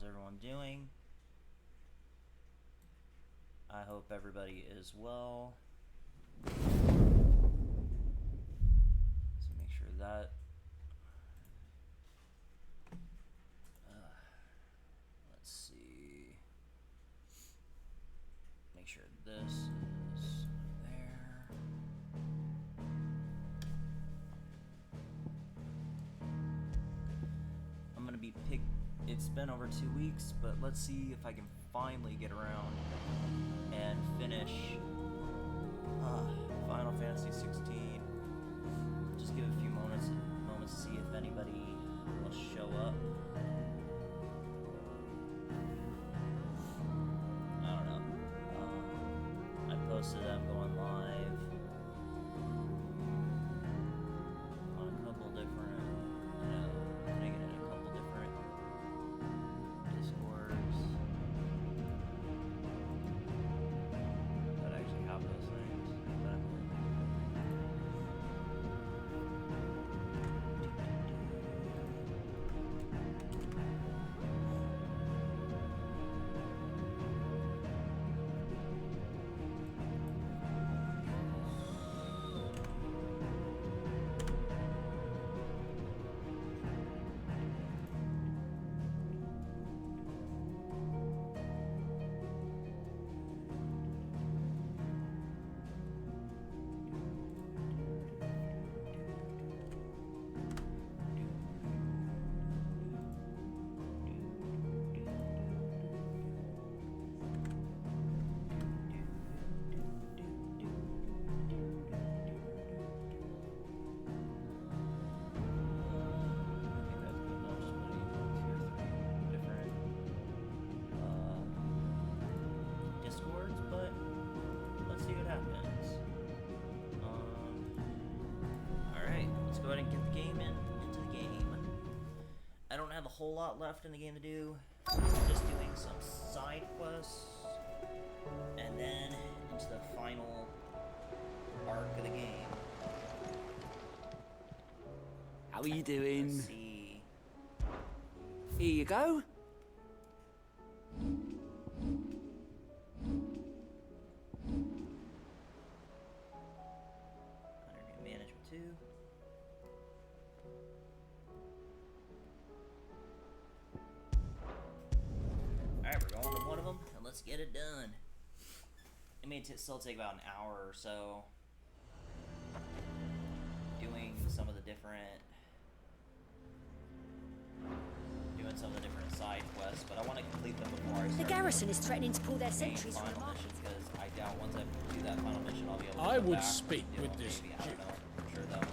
how's everyone doing? I hope everybody is well. Let's make sure that. Let's see. Make sure this is there. I'm gonna be picked. It's been over 2 weeks, but let's see if I can finally get around and finish Final Fantasy 16. Just give it a few moments to see if anybody will show up. I don't know. I posted them going live on a couple different, putting it in a couple different Discords that actually have those things. I don't have a whole lot left in the game to do. Just doing some side quests, and then into the final arc of the game. How are you doing? Let's see. Here you go. Management 2. Alright, we're going to one of them, and let's get it done. It may still take about an hour or so. Doing some of the different side quests, but I want to complete them before I start. The garrison is threatening to pull their sentries from the final market. mission, because I doubt once I do that final mission, I'll be able to I go would back speak and do with it, this maybe. I don't Duke. know for sure though.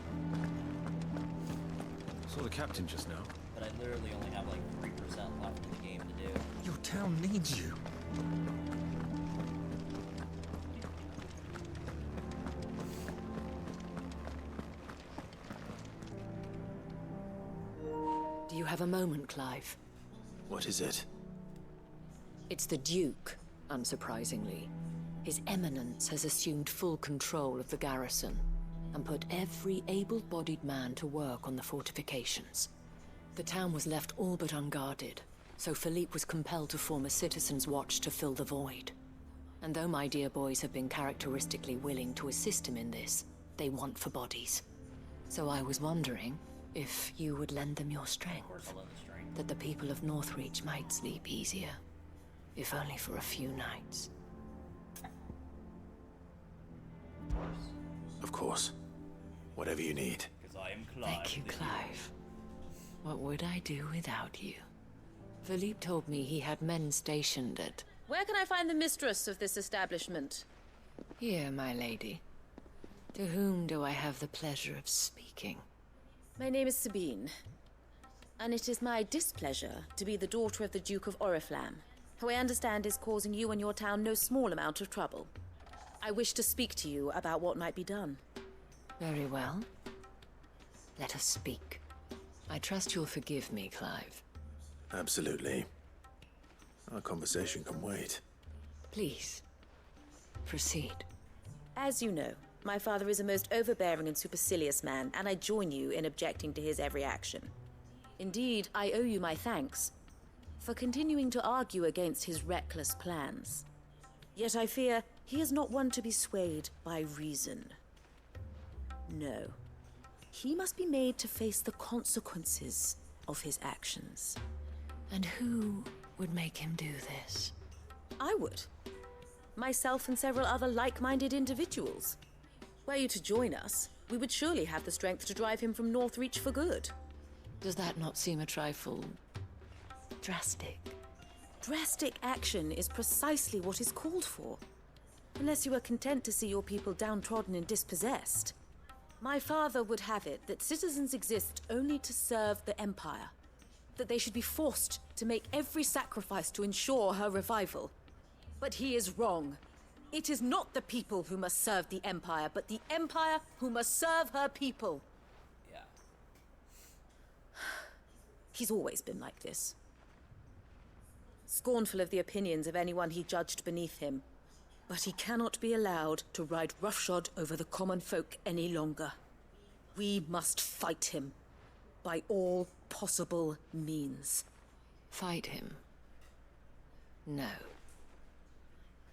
Saw the captain just now. But I literally only have like 3% left in the game to do. Your town needs you. Do you have a moment, Clive? What is it? It's the Duke, unsurprisingly. His Eminence has assumed full control of the garrison and put every able-bodied man to work on the fortifications. The town was left all but unguarded, so Philippe was compelled to form a citizens' watch to fill the void. And though my dear boys have been characteristically willing to assist him in this, they want for bodies. So I was wondering if you would lend them your strength, Of course I'll lend the strength. that the people of Northreach might sleep easier, if only for a few nights. Of course. Of course. Whatever you need. Because I am Clive. Thank you, the Clive. What would I do without you? Philippe told me he had men stationed at... Where can I find the mistress of this establishment? Here, my lady. To whom do I have the pleasure of speaking? My name is Sabine, and it is my displeasure to be the daughter of the Duke of Oriflamme, who I understand is causing you and your town no small amount of trouble. I wish to speak to you about what might be done. Very well. Let us speak. I trust you'll forgive me, Clive. Absolutely. Our conversation can wait. Please, proceed. As you know, my father is a most overbearing and supercilious man, and I join you in objecting to his every action. Indeed, I owe you my thanks. for continuing to argue against his reckless plans. Yet I fear he is not one to be swayed by reason. No. He must be made to face the consequences of his actions. And who would make him do this? I would. Myself and several other like-minded individuals. Were you to join us, we would surely have the strength to drive him from Northreach for good. Does that not seem a trifle drastic? Drastic action is precisely what is called for. Unless you are content to see your people downtrodden and dispossessed. My father would have it that citizens exist only to serve the Empire. That they should be forced to make every sacrifice to ensure her revival. But he is wrong. It is not the people who must serve the Empire, but the Empire who must serve her people. Yeah. He's always been like this. Scornful of the opinions of anyone he judged beneath him. But he cannot be allowed to ride roughshod over the common folk any longer. We must fight him. By all possible means. Fight him? No.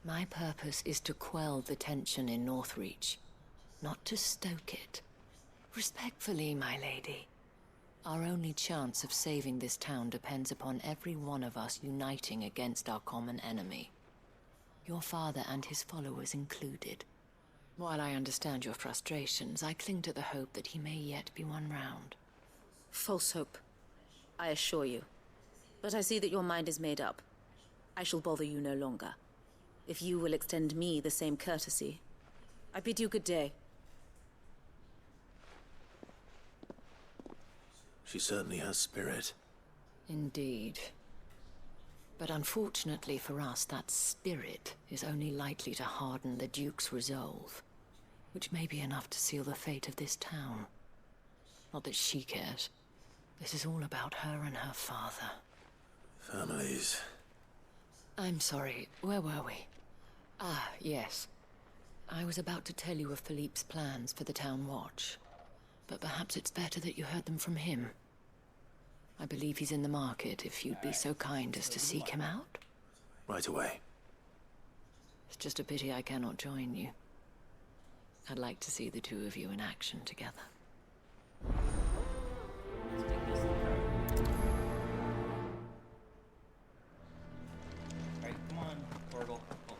My purpose is to quell the tension in Northreach, not to stoke it. Respectfully, my lady. Our only chance of saving this town depends upon every one of us uniting against our common enemy. Your father and his followers included. While I understand your frustrations, I cling to the hope that he may yet be won round. False hope, I assure you. But I see that your mind is made up. I shall bother you no longer. If you will extend me the same courtesy, I bid you good day. She certainly has spirit. Indeed. But unfortunately for us, that spirit is only likely to harden the Duke's resolve, which may be enough to seal the fate of this town. Not that she cares. This is all about her and her father. Families. I'm sorry, where were we? Ah, yes. I was about to tell you of Philippe's plans for the town watch, but perhaps it's better that you heard them from him. I believe he's in the market, if you'd be so kind as to seek him out. Right away. It's just a pity I cannot join you. I'd like to see the two of you in action together. Let's take this apart. Alright, come on, Torgal. Oh,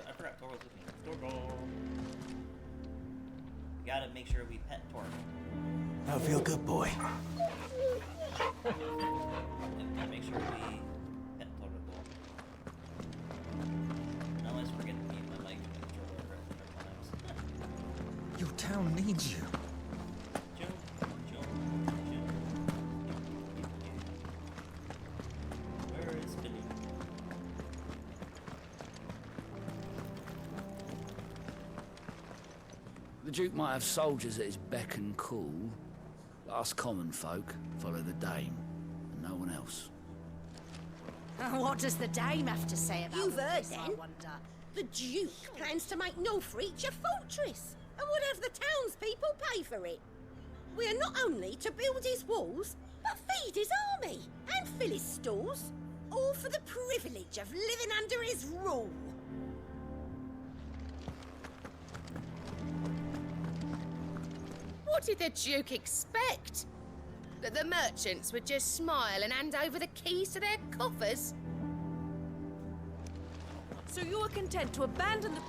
I forgot Torgal's with me. Torgal! Gotta make sure we pet Torgal. I feel good, boy. And make sure we pet Torgal. I always forget to mute my mic and controller at times. Your town needs you. Where is Philip? The Duke might have soldiers at his beck and call. Us common folk follow the Dame, and no one else. What does the Dame have to say about You've heard this, I then? wonder? The Duke plans to make Northreach a fortress, and would have the townspeople pay for it. We are not only to build his walls, but feed his army and fill his stores, all for the privilege of living under his rule. What did the Duke expect? That the merchants would just smile and hand over the keys to their coffers? So you are content to abandon the...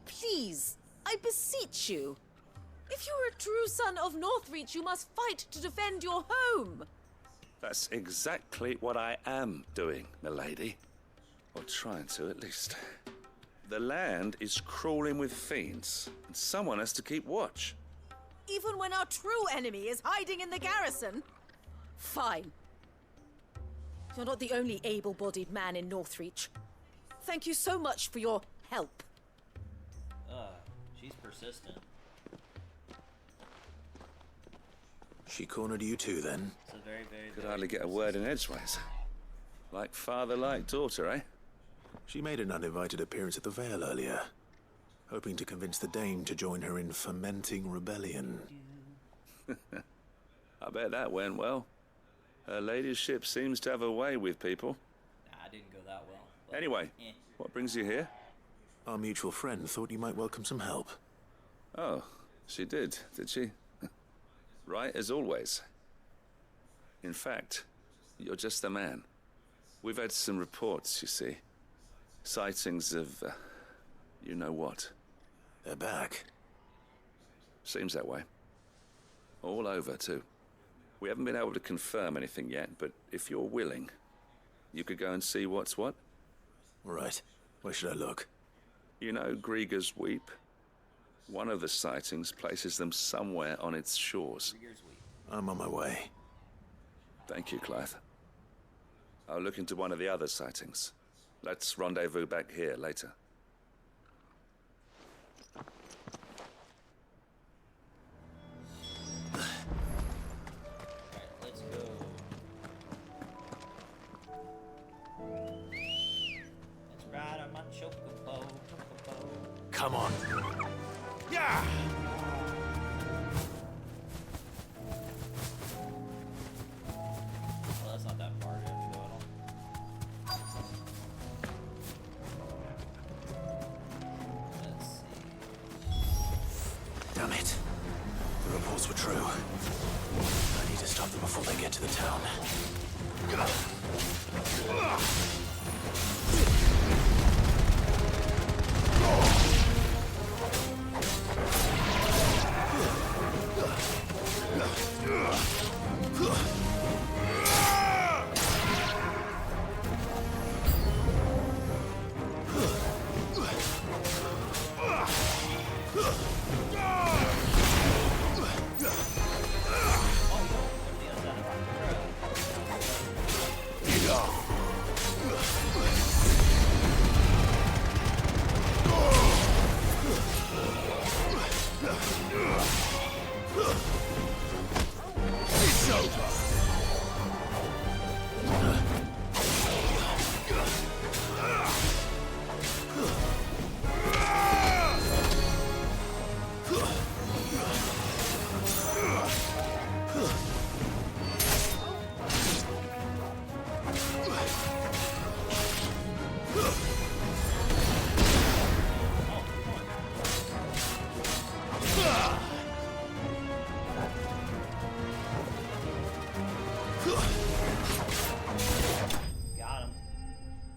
Please, I beseech you. If you are a true son of Northreach, you must fight to defend your home. That's exactly what I am doing, milady. Or trying to, at least. The land is crawling with fiends, and someone has to keep watch. Even when our true enemy is hiding in the garrison? Fine. You're not the only able-bodied man in Northreach. Thank you so much for your help. She's persistent. She cornered you too, then? It's a very, very, Could very hardly get a word in edgeways. Like father, like daughter, eh? She made an uninvited appearance at the Vale earlier, hoping to convince the Dame to join her in fermenting rebellion. I bet that went well. Her ladyship seems to have a way with people. Nah, I didn't go that well. But, Anyway, what brings you here? Our mutual friend thought you might welcome some help. Oh, she did she? Right as always. In fact, you're just the man. We've had some reports, you see. Sightings of, you know what. They're back. Seems that way. All over, too. We haven't been able to confirm anything yet, but if you're willing, you could go and see what's what. Right. Where should I look? You know Grieger's Weep? One of the sightings places them somewhere on its shores. I'm on my way. Thank you, Clive. I'll look into one of the other sightings. Let's rendezvous back here later. Let's go. Let's ride on my chocobo. Come on. Yeah! Well, that's not that far to go at all. Let's see. Damn it. The reports were true. I need to stop them before they get to the town. Got him.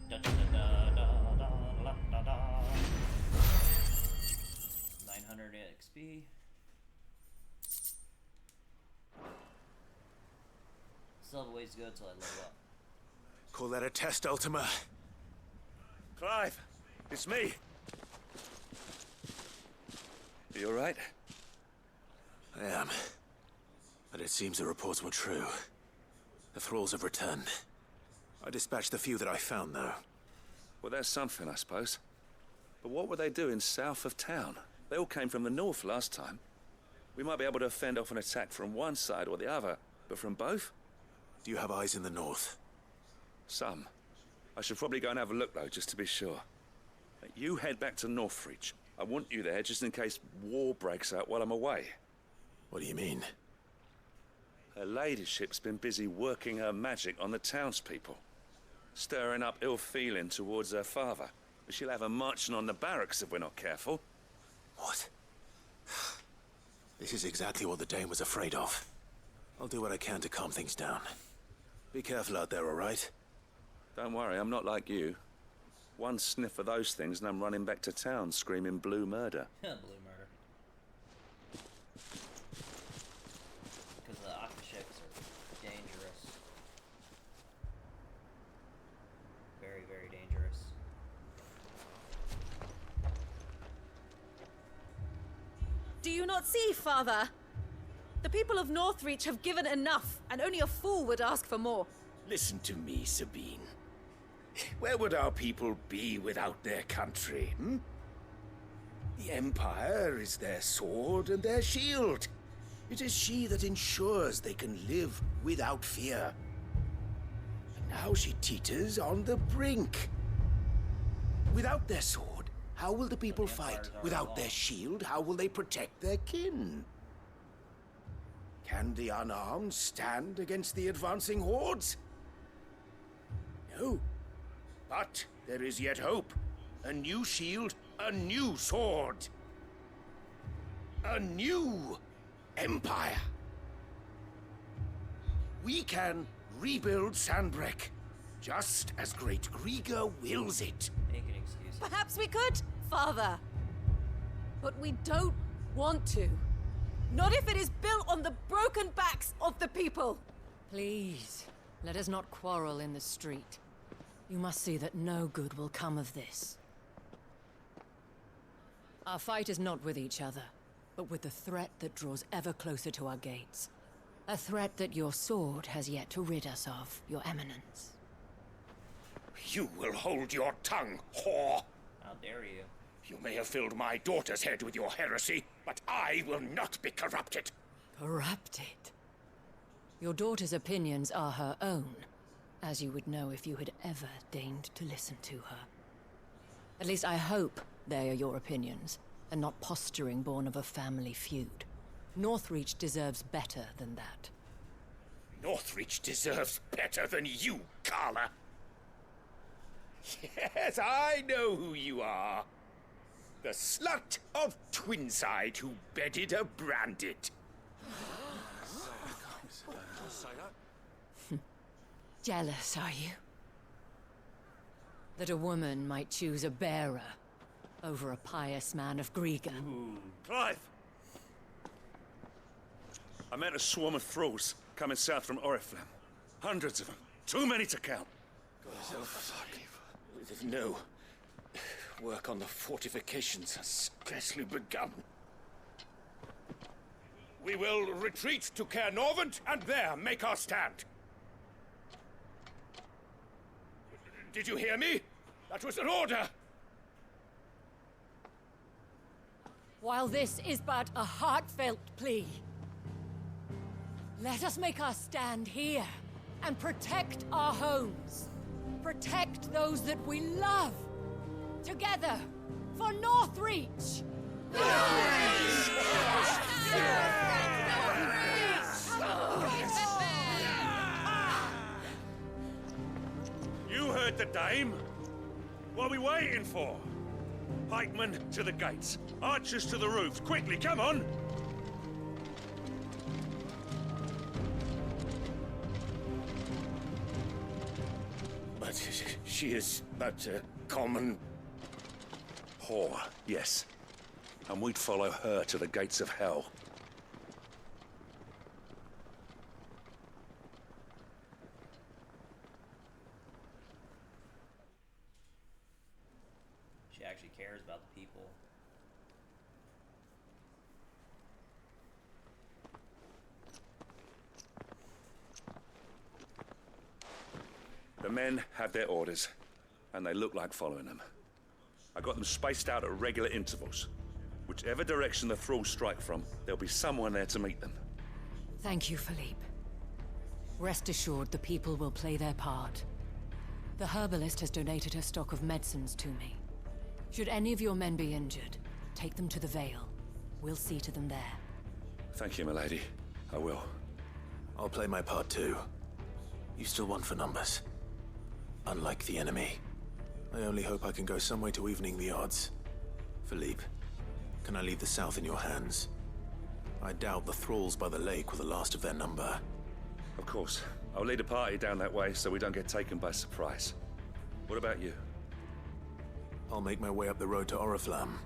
Da-da-da-da-da-da-da-da-da. 900 XP. Still have a ways to go till I level up. Call that a test, Ultima? Clive, it's me. You all right? I am. But it seems the reports were true. The thralls have returned. I dispatched the few that I found, though. Well, that's something, I suppose. But what were they doing south of town? They all came from the north last time. We might be able to fend off an attack from one side or the other, but from both? Do you have eyes in the north? Some. I should probably go and have a look, though, just to be sure. You head back to Northreach. I want you there just in case war breaks out while I'm away. What do you mean? Her ladyship's been busy working her magic on the townspeople, stirring up ill feeling towards her father. She'll have her marching on the barracks if we're not careful. What? This is exactly what the Dane was afraid of. I'll do what I can to calm things down. Be careful out there, all right? Don't worry, I'm not like you. One sniff of those things and I'm running back to town screaming blue murder. Blue murder. Because the Akasheks are dangerous. Very, very dangerous. Do you not see, Father? The people of Northreach have given enough, and only a fool would ask for more. Listen to me, Sabine. Where would our people be without their country, hmm? The Empire is their sword and their shield. It is she that ensures they can live without fear. And now she teeters on the brink. Without their sword, how will the people fight? Without their shield, how will they protect their kin? Can the unarmed stand against the advancing hordes? No. But there is yet hope. A new shield, a new sword. A new empire. We can rebuild Sandbreck, just as Great Grieger wills it. Make an excuse. Perhaps we could, Father. But we don't want to. Not if it is built on the broken backs of the people. Please, let us not quarrel in the street. You must see that no good will come of this. Our fight is not with each other, but with the threat that draws ever closer to our gates. A threat that your sword has yet to rid us of, Your Eminence. You will hold your tongue, whore! How dare you? You may have filled my daughter's head with your heresy, but I will not be corrupted. Corrupted? Your daughter's opinions are her own, as you would know if you had ever deigned to listen to her. At least I hope they are your opinions, and not posturing born of a family feud. Northreach deserves better than that. Northreach deserves better than you, Carla. Yes, I know who you are. The slut of Twinside who bedded a Branded. Jealous, are you? That a woman might choose a bearer over a pious man of Grieger. Clive! I met a swarm of thralls coming south from Oriflamme. Hundreds of them. Too many to count. Oh, fuck. No. Work on the fortifications has scarcely begun. We will retreat to Caernarvon and there make our stand. Did you hear me? That was an order! While this is but a heartfelt plea, let us make our stand here and protect our homes. Protect those that we love. Together, for Northreach! You heard the dame. What are we waiting for? Pikemen to the gates. Archers to the roofs. Quickly, come on! But she is but a common... Whore, yes. And we'd follow her to the gates of hell. She actually cares about the people. The men have their orders, and they look like following them. I got them spaced out at regular intervals. Whichever direction the thralls strike from, there'll be someone there to meet them. Thank you, Philippe. Rest assured the people will play their part. The herbalist has donated her stock of medicines to me. Should any of your men be injured, take them to the Vale. We'll see to them there. Thank you, milady. I will. I'll play my part too. You still want for numbers. Unlike the enemy. I only hope I can go some way to evening the odds. Philippe, can I leave the south in your hands? I doubt the thralls by the lake were the last of their number. Of course. I'll lead a party down that way so we don't get taken by surprise. What about you? I'll make my way up the road to Oriflamme.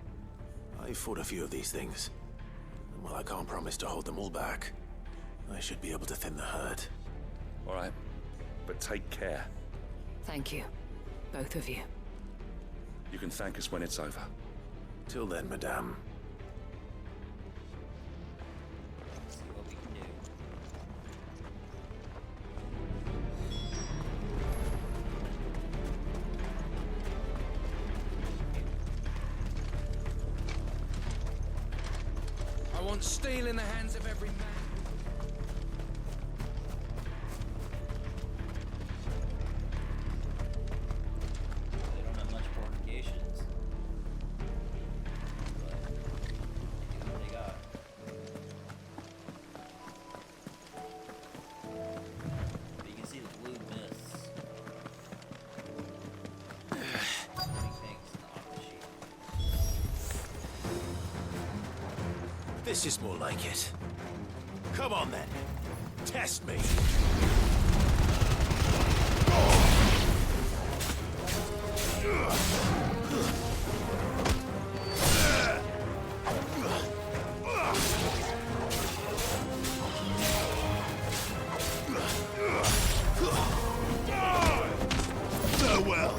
I've fought a few of these things. And while I can't promise to hold them all back, I should be able to thin the herd. All right. But take care. Thank you, both of you. You can thank us when it's over. Till then, madame. Let's see what we can do. I want steel in the hands of every man. They don't have much fortifications. But they do what they got. This is more like it. Come on then. Test me. Farewell.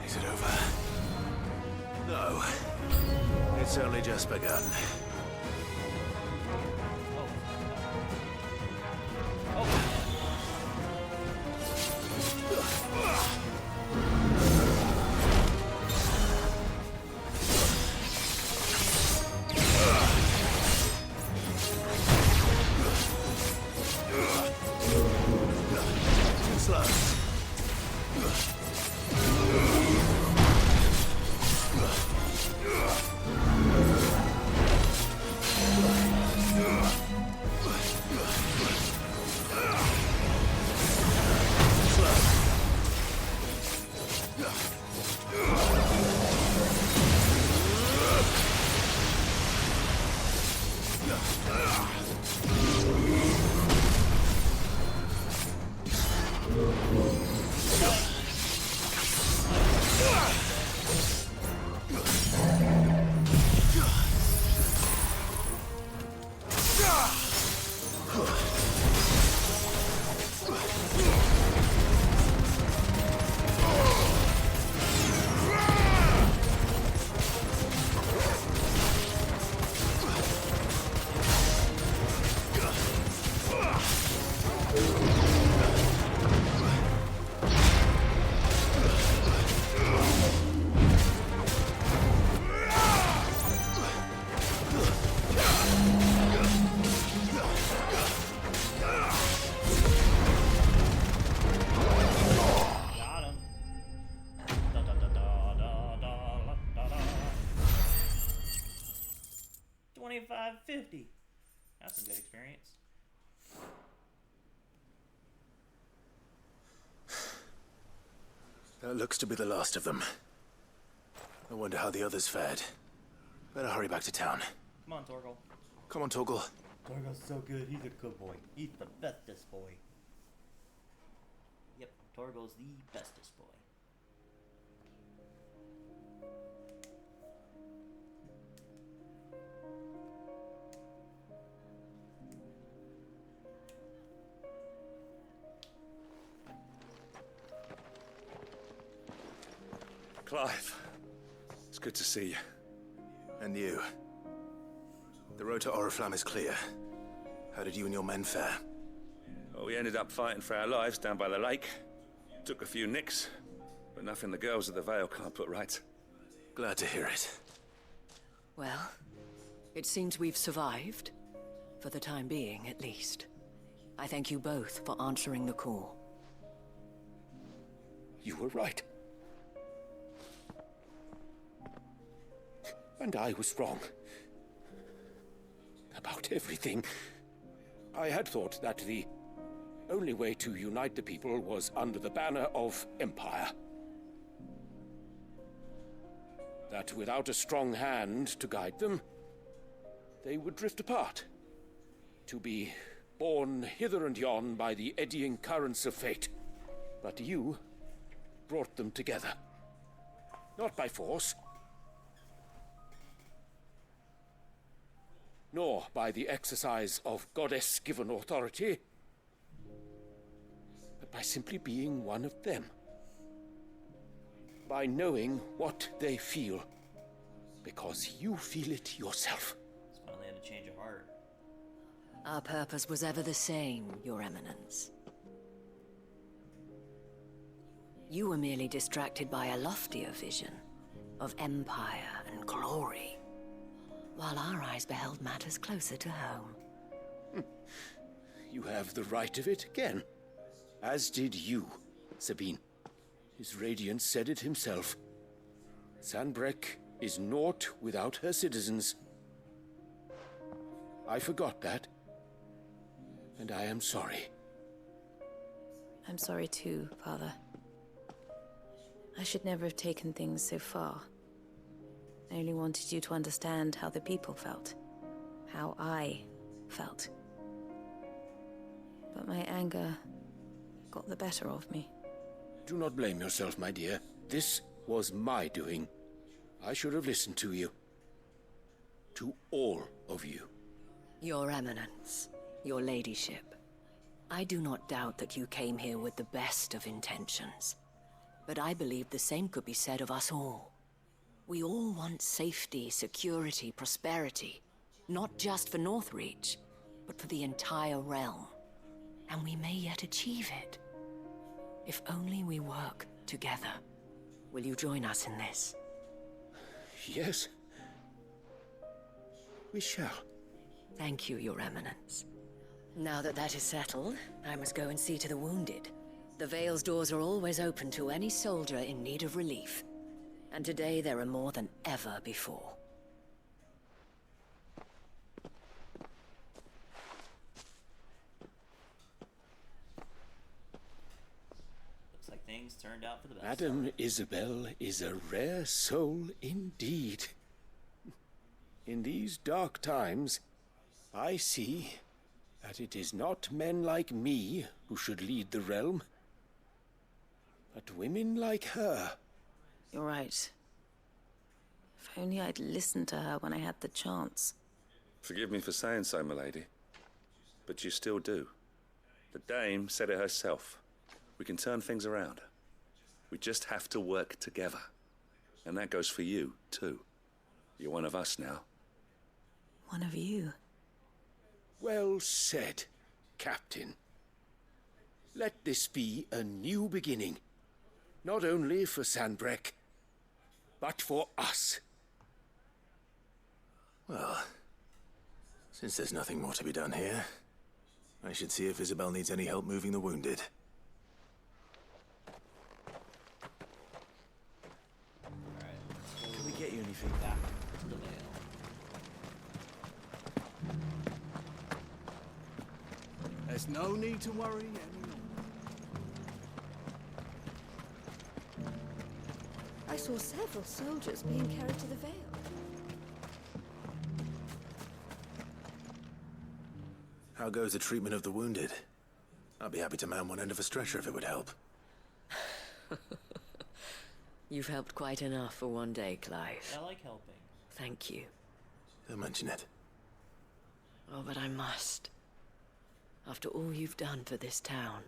Is it over? No. It's only just begun. Slow. Got him. Da, da, da, da, da, da, da, da. 2550. That's a good experience. That looks to be the last of them. I wonder how the others fared. Better hurry back to town. Come on, Torgal. Come on, Torgal. Torgal's so good. He's a good boy. He's the bestest boy. Yep, Torgal's the bestest boy. Clive, it's good to see you. And you. The road to Oriflamme is clear. How did you and your men fare? Well, we ended up fighting for our lives down by the lake. Took a few nicks, but nothing the girls of the Vale can't put right. Glad to hear it. Well, it seems we've survived. For the time being, at least. I thank you both for answering the call. You were right. And I was wrong. About everything. I had thought that the only way to unite the people was under the banner of Empire. That without a strong hand to guide them, they would drift apart. To be borne hither and yon by the eddying currents of fate. But you brought them together. Not by force, nor by the exercise of goddess-given authority, but by simply being one of them. By knowing what they feel, because you feel it yourself. It's finally had a change of heart. Our purpose was ever the same, Your Eminence. You were merely distracted by a loftier vision of empire and glory, while our eyes beheld matters closer to home. You have the right of it again. As did you, Sabine. His radiance said it himself. Sanbreque is naught without her citizens. I forgot that. And I am sorry. I'm sorry too, Father. I should never have taken things so far. I only wanted you to understand how the people felt. How I felt. But my anger got the better of me. Do not blame yourself, my dear. This was my doing. I should have listened to you. To all of you. Your Eminence, your ladyship. I do not doubt that you came here with the best of intentions. But I believe the same could be said of us all. We all want safety, security, prosperity. Not just for Northreach, but for the entire realm. And we may yet achieve it. If only we work together. Will you join us in this? Yes. We shall. Thank you, Your Eminence. Now that that is settled, I must go and see to the wounded. The Vale's doors are always open to any soldier in need of relief. And today there are more than ever before. Looks like things turned out for the best. Madame Isabel is a rare soul indeed. In these dark times, I see that it is not men like me who should lead the realm, but women like her. You're right. If only I'd listened to her when I had the chance. Forgive me for saying so, milady, but you still do. The dame said it herself. We can turn things around. We just have to work together. And that goes for you, too. You're one of us now. One of you. Well said, Captain. Let this be a new beginning. Not only for Sanbreque, but for us. Well, since there's nothing more to be done here, I should see if Isabel needs any help moving the wounded. Alright, Can we get you anything? back to the Vale. There's no need to worry anymore. I saw several soldiers being carried to the Vale. How goes the treatment of the wounded? I'd be happy to man one end of a stretcher if it would help. You've helped quite enough for one day, Clive. I like helping. Thank you. Don't mention it. Oh, but I must. After all you've done for this town,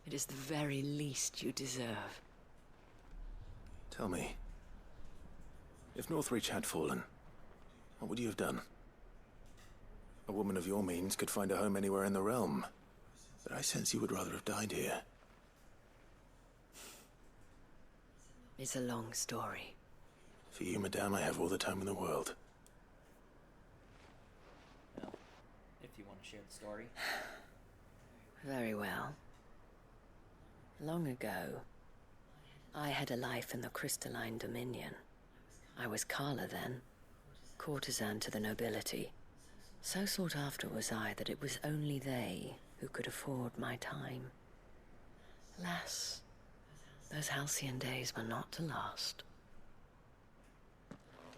it is the very least you deserve. Tell me, if Northreach had fallen, what would you have done? A woman of your means could find a home anywhere in the realm, but I sense you would rather have died here. It's a long story. For you, madame, I have all the time in the world. Well, if you want to share the story. Very well. Long ago, I had a life in the Crystalline Dominion. I was Carla then, courtesan to the nobility. So sought after was I that it was only they who could afford my time. Alas, those halcyon days were not to last.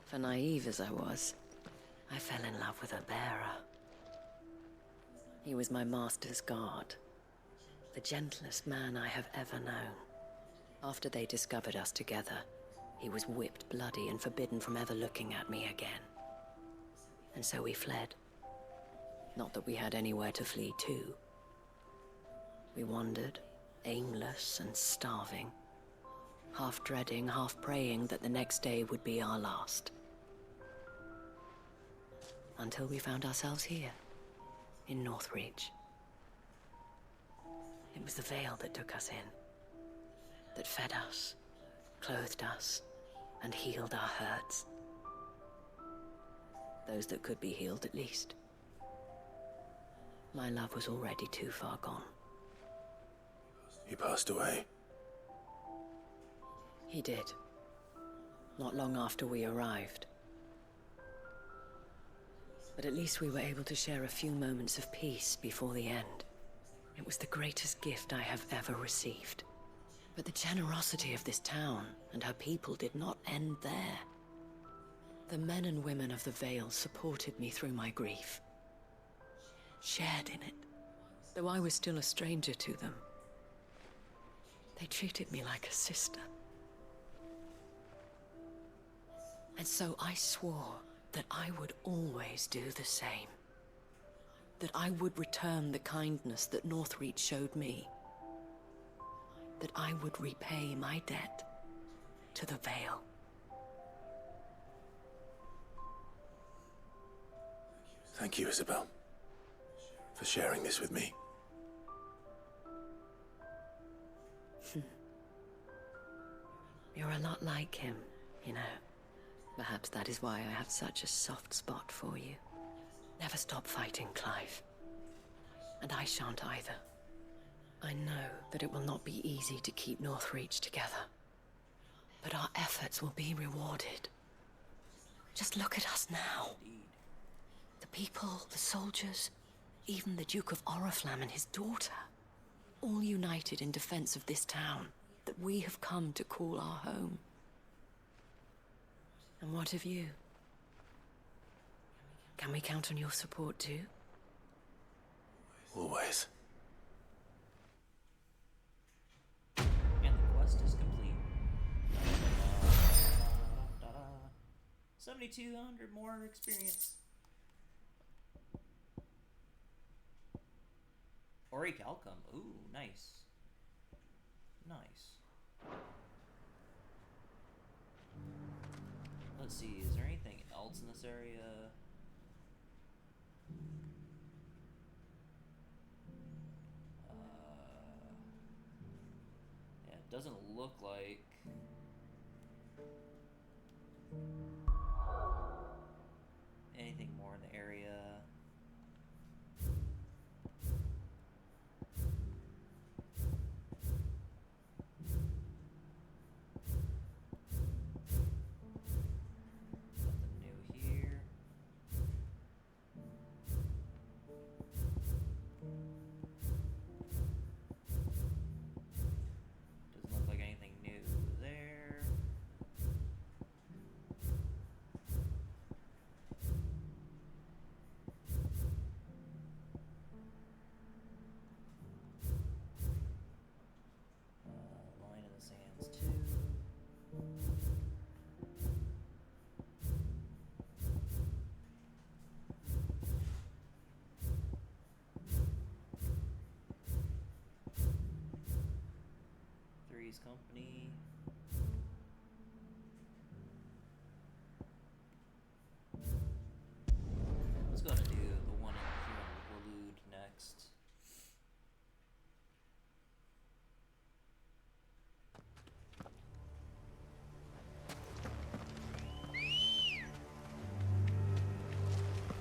For naive as I was, I fell in love with a bearer. He was my master's guard, the gentlest man I have ever known. After they discovered us together, he was whipped bloody and forbidden from ever looking at me again. And so we fled. Not that we had anywhere to flee to. We wandered, aimless and starving, half dreading, half praying that the next day would be our last. Until we found ourselves here, in Northreach. It was the Vale that took us in. that fed us, clothed us, and healed our hurts. Those that could be healed, at least. My love was already too far gone. He passed away. He did. Not long after we arrived. But at least we were able to share a few moments of peace before the end. It was the greatest gift I have ever received. But the generosity of this town and her people did not end there. The men and women of the Vale supported me through my grief. Shared in it, though I was still a stranger to them. They treated me like a sister. And so I swore that I would always do the same. That I would return the kindness that Northreach showed me. That I would repay my debt to the Vale. Thank you, Isabel, for sharing this with me. You're a lot like him, you know. Perhaps that is why I have such a soft spot for you. Never stop fighting, Clive. And I shan't either. I know that it will not be easy to keep Northreach together. But our efforts will be rewarded. Just look at us now. The people, the soldiers, even the Duke of Oriflamme and his daughter. All united in defense of this town that we have come to call our home. And what of you? Can we count on your support too? Always. And the quest is complete. 7,200 more experience. Auric outcome. Ooh, nice. Nice. Let's see, is there anything else in this area? Yeah, it doesn't look like anything more in the area. Company. Let's go ahead and do the one here in Waloed next.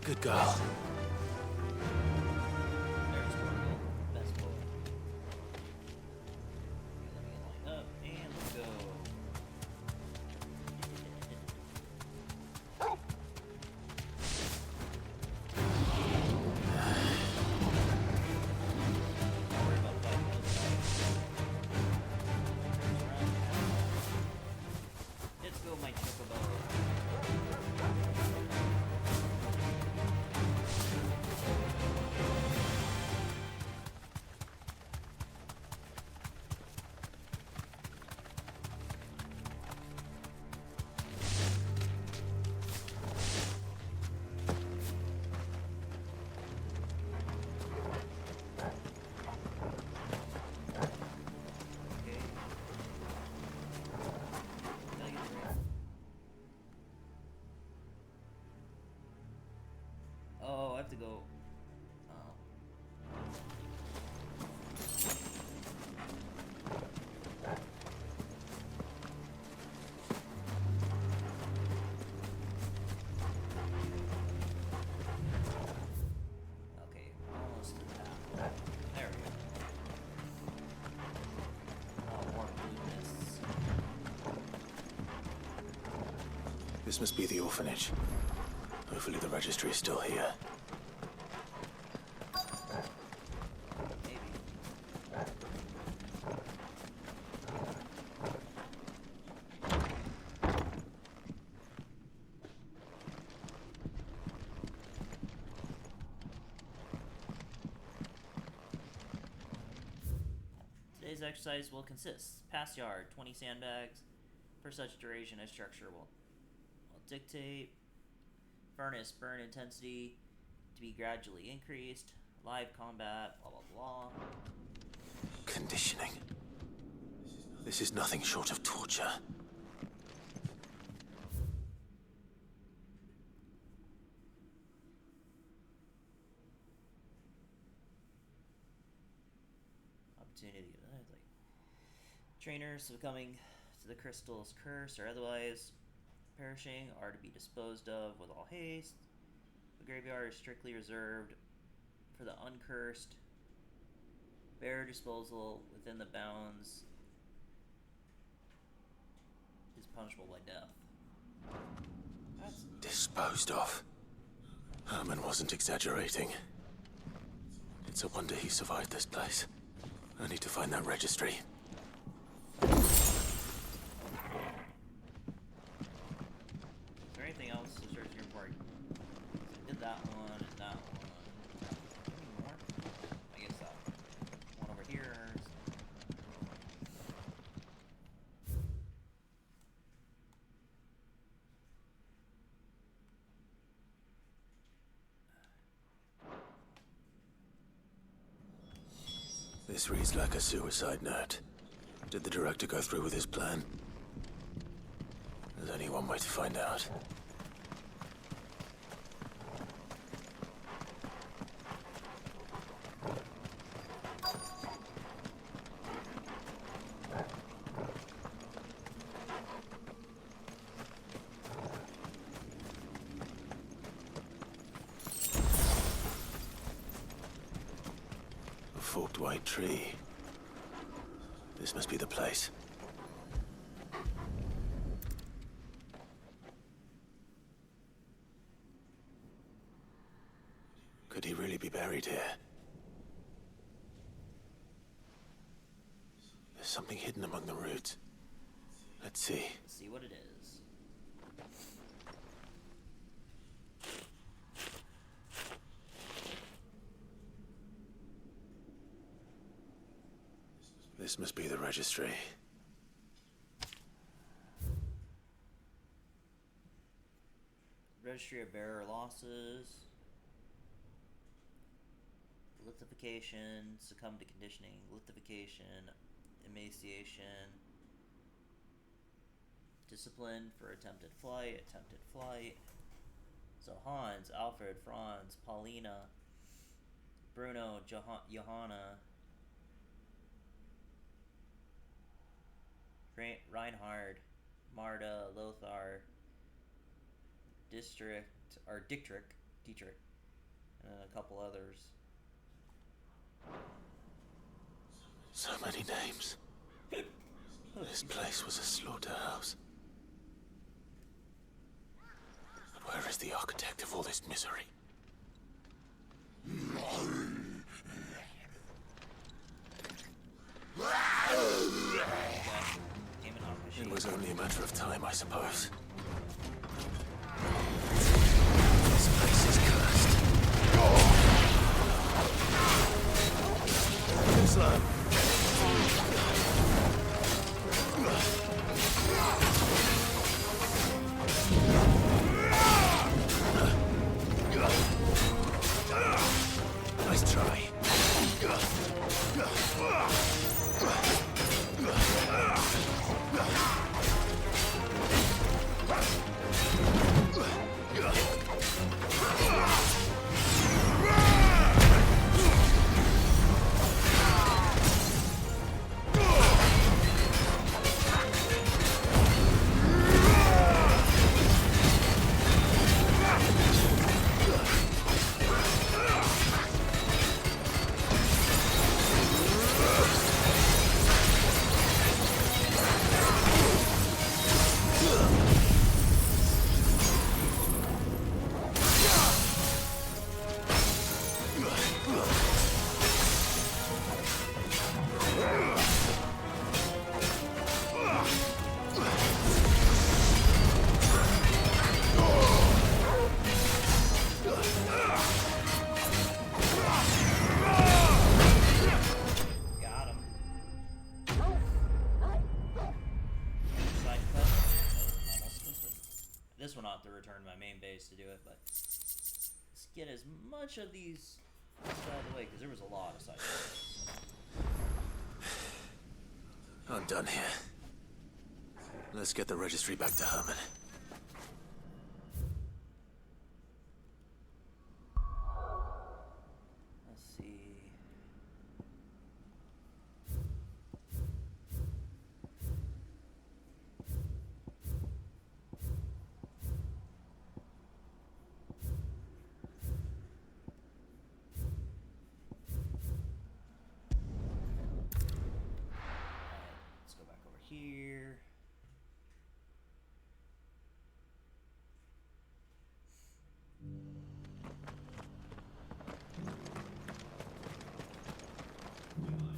Good girl. This must be the orphanage. Hopefully the registry is still here. Today's exercise will consist: pass yard, 20 sandbags. For such duration, a structure will dictate. Furnace, burn intensity to be gradually increased. Live combat, blah blah blah. Conditioning. This is nothing short of torture. Opportunity, like trainers succumbing to the crystal's curse or otherwise perishing are to be disposed of with all haste. The graveyard is strictly reserved for the uncursed. Bare disposal within the bounds is punishable by death. Disposed of. Herman wasn't exaggerating. It's a wonder he survived this place. I need to find that registry. Is there anything else to search here for? I did that one and that one. Any more? I guess that one over here. This reads like a suicide note. Did the director go through with his plan? There's only one way to find out. A forked white tree. This must be the place. Could he really be buried here? There's something hidden among the roots. Let's see. Let's see what it is. This must be the registry. Registry of bearer losses. Lithification, succumb to conditioning, lithification, emaciation, discipline for attempted flight. So Hans, Alfred, Franz, Paulina, Bruno, Johanna, Reinhard, Marta, Lothar, Dietrich, and then a couple others. So many names. This place was a slaughterhouse. But where is the architect of all this misery? It was only a matter of time, I suppose. This place is cursed. Islam. Nice try. to do it, but let's get as much of these out of the way, because there was a lot of side quests. I'm done here. Let's get the registry back to Herman. Let's see. Let's go back over here.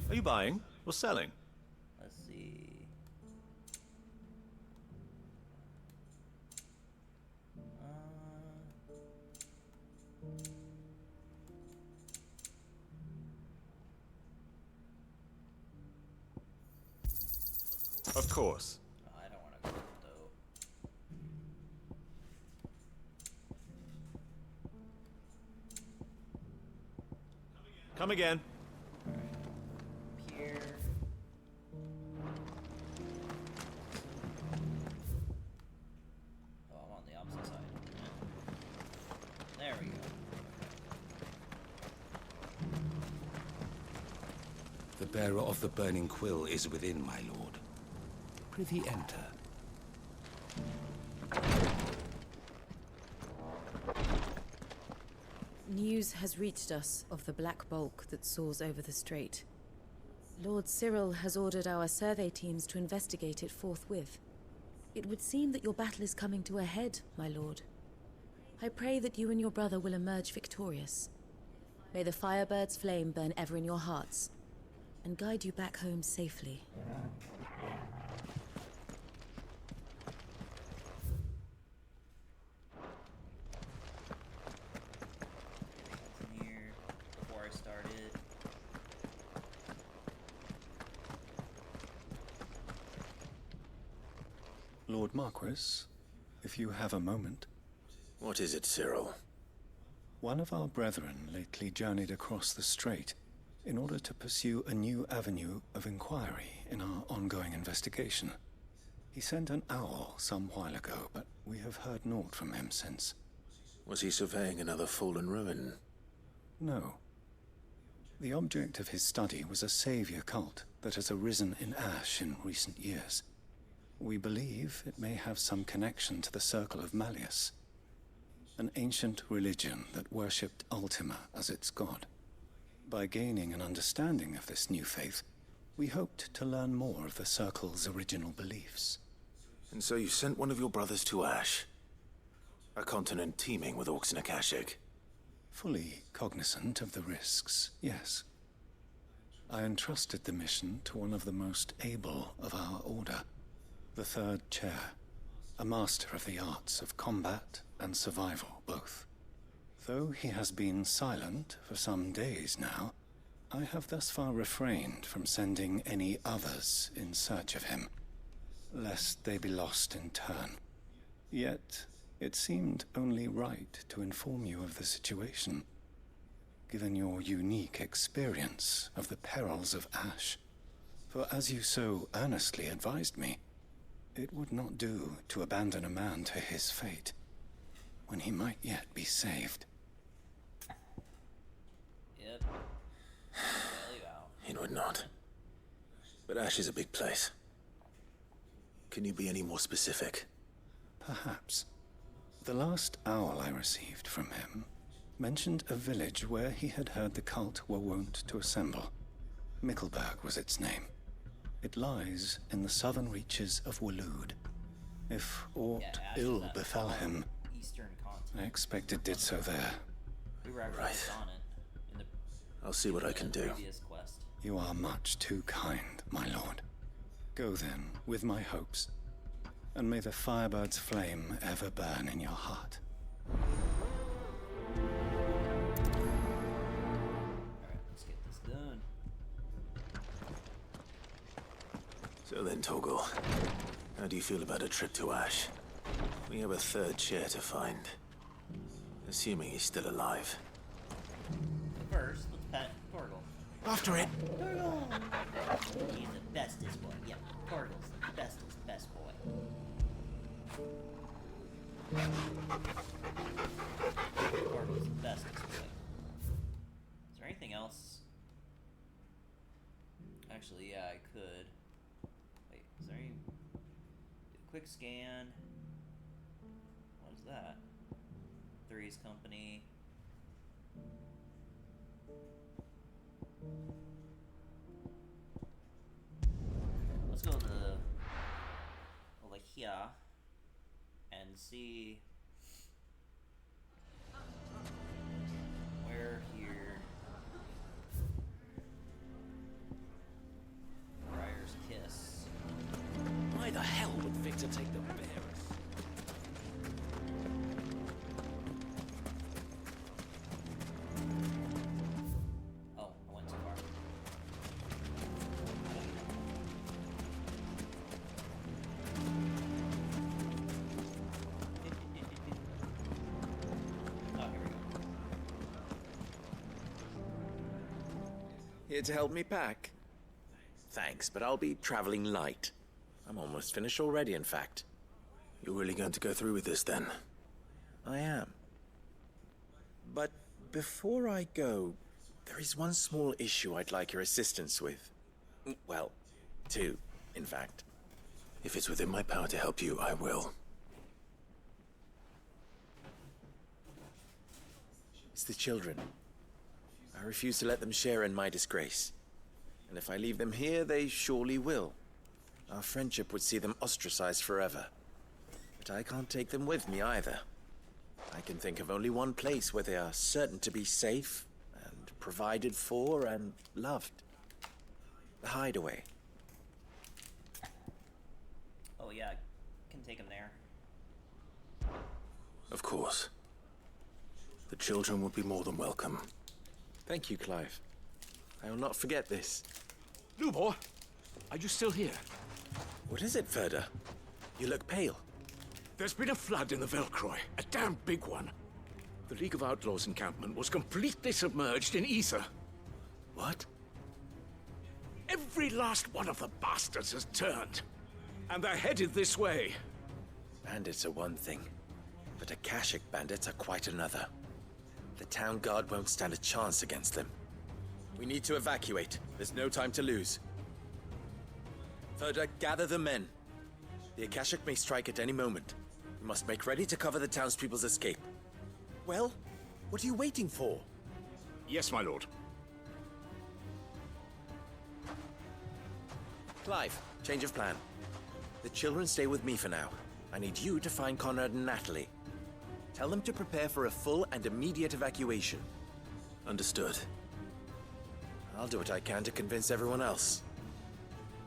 Are you buying or selling? Let's see. Of course. I don't want to go though. Come again. Here. Oh, I'm on the opposite side. There we go. The bearer of the burning quill is within, my lord. Prithee enter. News has reached us of the black bulk that soars over the strait. Lord Cyril has ordered our survey teams to investigate it forthwith. It would seem that your battle is coming to a head, my lord. I pray that you and your brother will emerge victorious. May the Firebird's flame burn ever in your hearts, and guide you back home safely. In here before I started. Lord Marquis, if you have a moment. What is it, Cyril? One of our brethren lately journeyed across the strait in order to pursue a new avenue of inquiry in our ongoing investigation. He sent an owl some while ago, but we have heard naught from him since. Was he surveying another fallen ruin? No. The object of his study was a savior cult that has arisen in Ash in recent years. We believe it may have some connection to the Circle of Malleus, an ancient religion that worshipped Ultima as its god. By gaining an understanding of this new faith, we hoped to learn more of the Circle's original beliefs. And so you sent one of your brothers to Ash? A continent teeming with orcs and Akashic? Fully cognizant of the risks, yes. I entrusted the mission to one of the most able of our order, the Third Chair, a master of the arts of combat and survival both. Though he has been silent for some days now, I have thus far refrained from sending any others in search of him, lest they be lost in turn. Yet, it seemed only right to inform you of the situation, given your unique experience of the perils of Ash. For as you so earnestly advised me, it would not do to abandon a man to his fate, when he might yet be saved. Yep. It would not. But Ash is a big place. Can you be any more specific? Perhaps. The last owl I received from him mentioned a village where he had heard the cult were wont to assemble. Mickleburg was its name. It lies in the southern reaches of Waloed. If aught ill befell him, Eastern continent. I expect it did so there. We were actually Right. on it in the I'll see what I can do. previous quest. You are much too kind, my lord. Go then, with my hopes, and may the Firebird's flame ever burn in your heart. Alright, let's get this done. So then, Torgal, how do you feel about a trip to Ash? We have a third chair to find. Assuming he's still alive. First, let's pet Torgal. After it! Torgal! He's the bestest boy. Yep, Torgal's the best boy. Torgal's the bestest boy. Is there anything else? Actually, yeah, I could. Wait, is there any... Quick scan. What is that? Three's Company. Let's go to here and see where here Briar's Kiss. Why the hell would Victor take the bearers? Oh, I went too far. Oh, here we go. Here to help me pack? Thanks, but I'll be traveling light. I'm almost finished already, in fact. You're really going to go through with this then? I am. But before I go, there is one small issue I'd like your assistance with. Well, two, in fact. If it's within my power to help you, I will. It's the children. I refuse to let them share in my disgrace. And if I leave them here, they surely will. Our friendship would see them ostracized forever. But I can't take them with me either. I can think of only one place where they are certain to be safe and provided for and loved. The Hideaway. Oh yeah, can take him there. Of course. The children would be more than welcome. Thank you, Clive. I will not forget this. Lubor, are you still here? What is it, Ferda? You look pale. There's been a flood in the Velcroy, a damn big one. The League of Outlaws encampment was completely submerged in ether. What? Every last one of the bastards has turned. And they're headed this way. Bandits are one thing, but Akashic bandits are quite another. The town guard won't stand a chance against them. We need to evacuate. There's no time to lose. Ferda, gather the men. The Akashic may strike at any moment. We must make ready to cover the townspeople's escape. Well, what are you waiting for? Yes, my lord. Clive, change of plan. The children stay with me for now. I need you to find Conrad and Natalie. Tell them to prepare for a full and immediate evacuation. Understood. I'll do what I can to convince everyone else.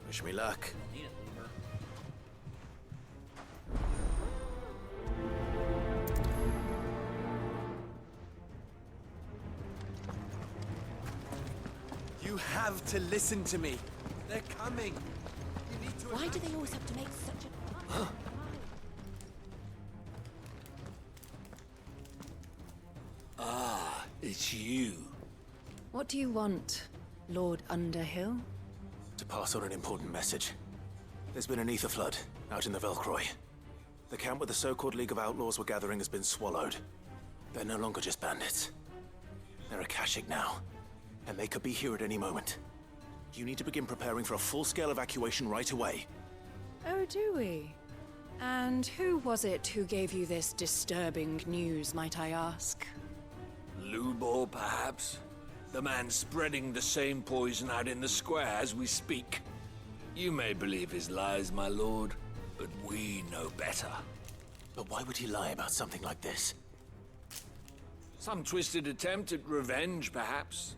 Wish me luck. Need it, Looper. You have to listen to me. They're coming. You need to. Why do they always have to make such a... Ah, it's you. What do you want, Lord Underhill? To pass on an important message. There's been an ether flood out in the Velcroy. The camp where the so-called League of Outlaws were gathering has been swallowed. They're no longer just bandits. They're Akashic now, and they could be here at any moment. You need to begin preparing for a full-scale evacuation right away. Oh, do we? And who was it who gave you this disturbing news, might I ask? Lubor, perhaps? The man spreading the same poison out in the square as we speak. You may believe his lies, my lord, but we know better. But why would he lie about something like this? Some twisted attempt at revenge, perhaps.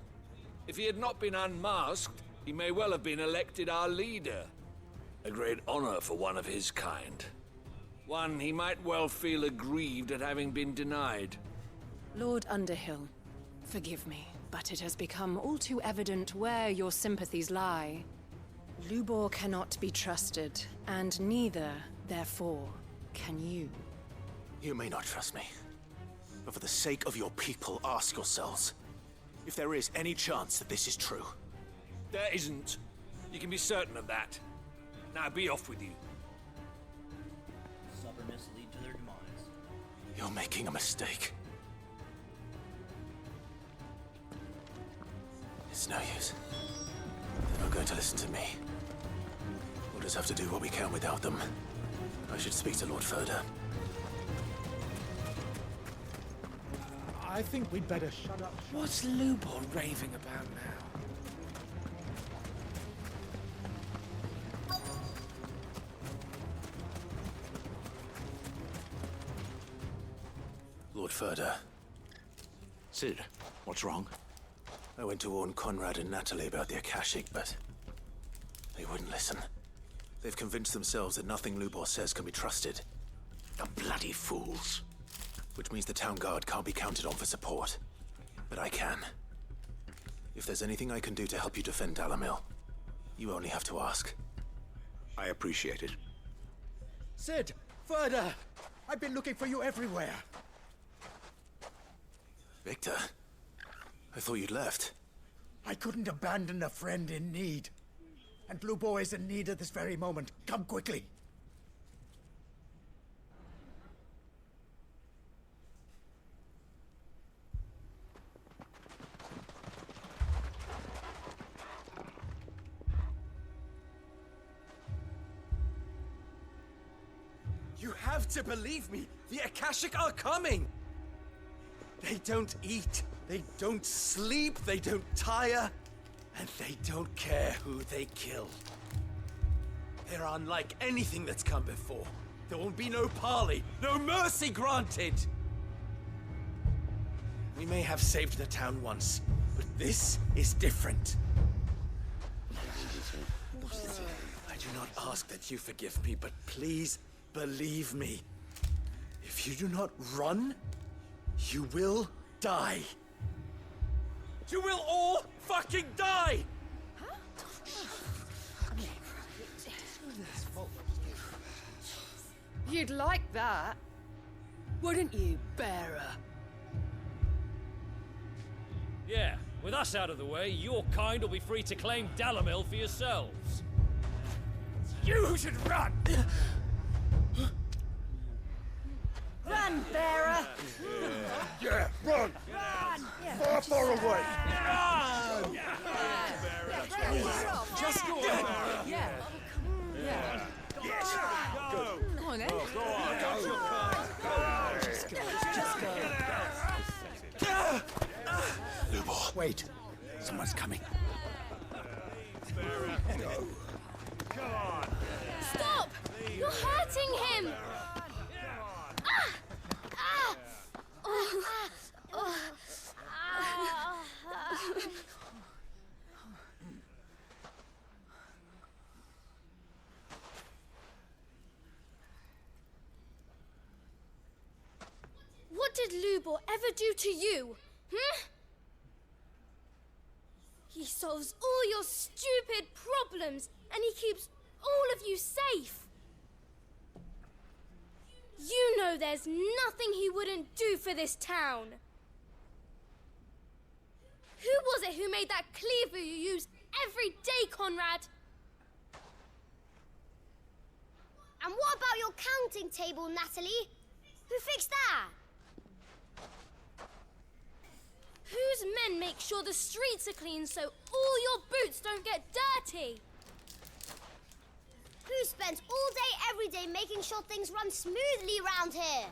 If he had not been unmasked, he may well have been elected our leader. A great honor for one of his kind. One he might well feel aggrieved at having been denied. Lord Underhill, forgive me, but it has become all too evident where your sympathies lie. Lubor cannot be trusted, and neither, therefore, can you. You may not trust me, But for the sake of your people, ask yourselves if there is any chance that this is true. There isn't. You can be certain of that. Now be off with you. Stubbornness lead to their demise. You're making a mistake. It's no use. They're not going to listen to me. We'll just have to do what we can without them. I should speak to Lord Furder. I think we'd better shut up. What's Lubor raving about now? Lord Furder. Cid, what's wrong? I went to warn Conrad and Natalie about the Akashic, but they wouldn't listen. They've convinced themselves that nothing Lubor says can be trusted. The bloody fools. Which means the town guard can't be counted on for support. But I can. If there's anything I can do to help you defend Dalamil, you only have to ask. I appreciate it. Cid! Further! I've been looking for you everywhere. Victor? I thought you'd left. I couldn't abandon a friend in need. And Lubor is in need at this very moment. Come quickly. You have to believe me. The Akashic are coming. They don't eat, they don't sleep, they don't tire, and they don't care who they kill. They're unlike anything that's come before. There will be no parley, no mercy granted. We may have saved the town once, but this is different. I do not ask that you forgive me, but please believe me. If you do not run, you will die. You will all fucking die! You'd like that, wouldn't you, bearer? Yeah, with us out of the way, your kind will be free to claim Dalamil for yourselves. You should run! Run, bearer! Yeah, run! Run! Far away! Run! Just go on. Yeah. Yeah. Yes! Go on, then. Go on. Just go. Lubor, wait. Someone's coming. Come on. Stop! You're hurting him! What did Lubor ever do to you? He solves all your stupid problems and he keeps all of you safe. You know there's nothing he wouldn't do for this town. Who was it who made that cleaver you use every day, Conrad? And what about your counting table, Natalie? Who fixed that? Whose men make sure the streets are clean so all your boots don't get dirty? Who spends all day, every day making sure things run smoothly around here?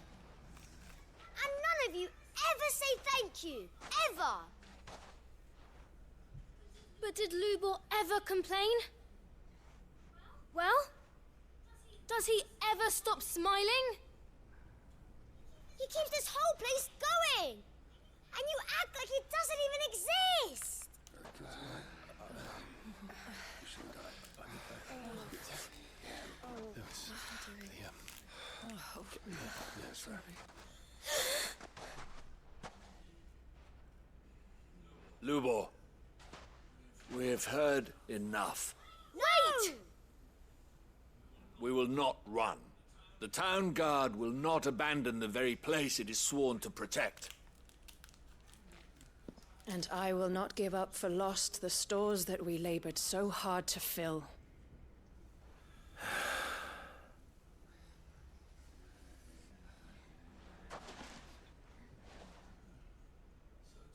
And none of you ever say thank you. Ever. But did Lubor ever complain? Well, does he ever stop smiling? He keeps this whole place going. And you act like it doesn't even exist. Lubor, we have heard enough. Wait! We will not run. The town guard will not abandon the very place it is sworn to protect. And I will not give up for lost the stores that we labored so hard to fill.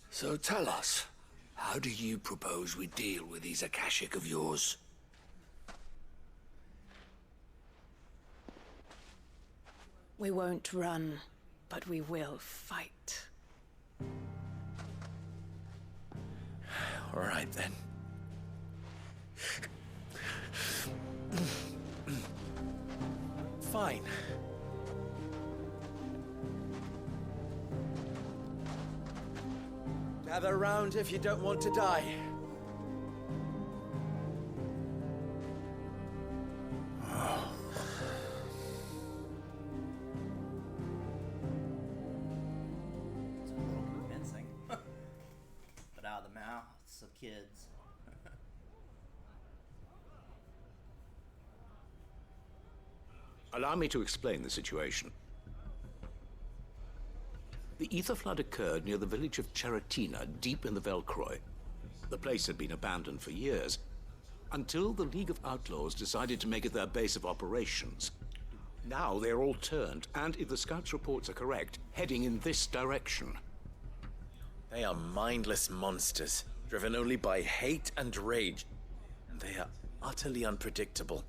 So tell us, how do you propose we deal with these Akashic of yours? We won't run, but we will fight. All right, then. Fine. Gather round if you don't want to die. It's a little convincing. But out of the mouths of kids. Allow me to explain the situation. The ether flood occurred near the village of Cheratina, deep in the Velcroy. The place had been abandoned for years, until the League of Outlaws decided to make it their base of operations. Now they're all turned, and if the scouts' reports are correct, heading in this direction. They are mindless monsters, driven only by hate and rage. And they are utterly unpredictable.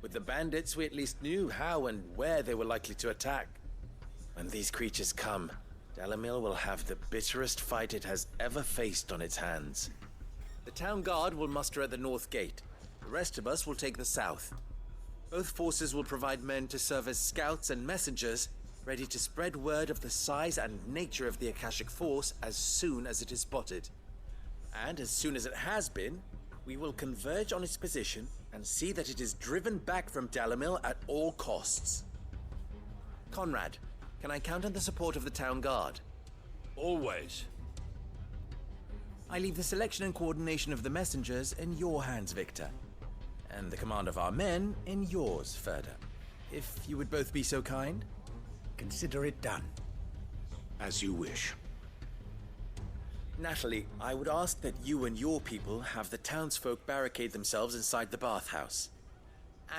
With the bandits, we at least knew how and where they were likely to attack. When these creatures come, Dalamil will have the bitterest fight it has ever faced on its hands. The town guard will muster at the north gate. The rest of us will take the south. Both forces will provide men to serve as scouts and messengers, ready to spread word of the size and nature of the Akashic force as soon as it is spotted. And as soon as it has been, we will converge on its position and see that it is driven back from Dalamil at all costs. Conrad, can I count on the support of the town guard? Always. I leave the selection and coordination of the messengers in your hands, Victor. And the command of our men in yours, Ferda. If you would both be so kind. Consider it done. As you wish. Natalie, I would ask that you and your people have the townsfolk barricade themselves inside the bathhouse.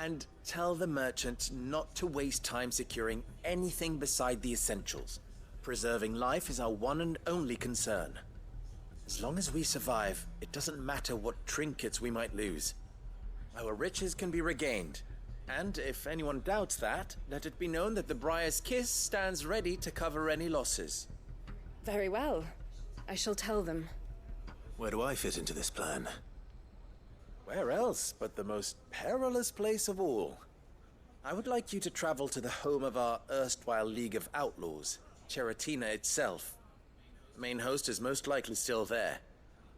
And tell the merchant not to waste time securing anything beside the essentials. Preserving life is our one and only concern. As long as we survive, it doesn't matter what trinkets we might lose. Our riches can be regained. And if anyone doubts that, let it be known that the Briar's Kiss stands ready to cover any losses. Very well. I shall tell them. Where do I fit into this plan? Where else but the most perilous place of all? I would like you to travel to the home of our erstwhile League of Outlaws, Cheratina itself. The main host is most likely still there,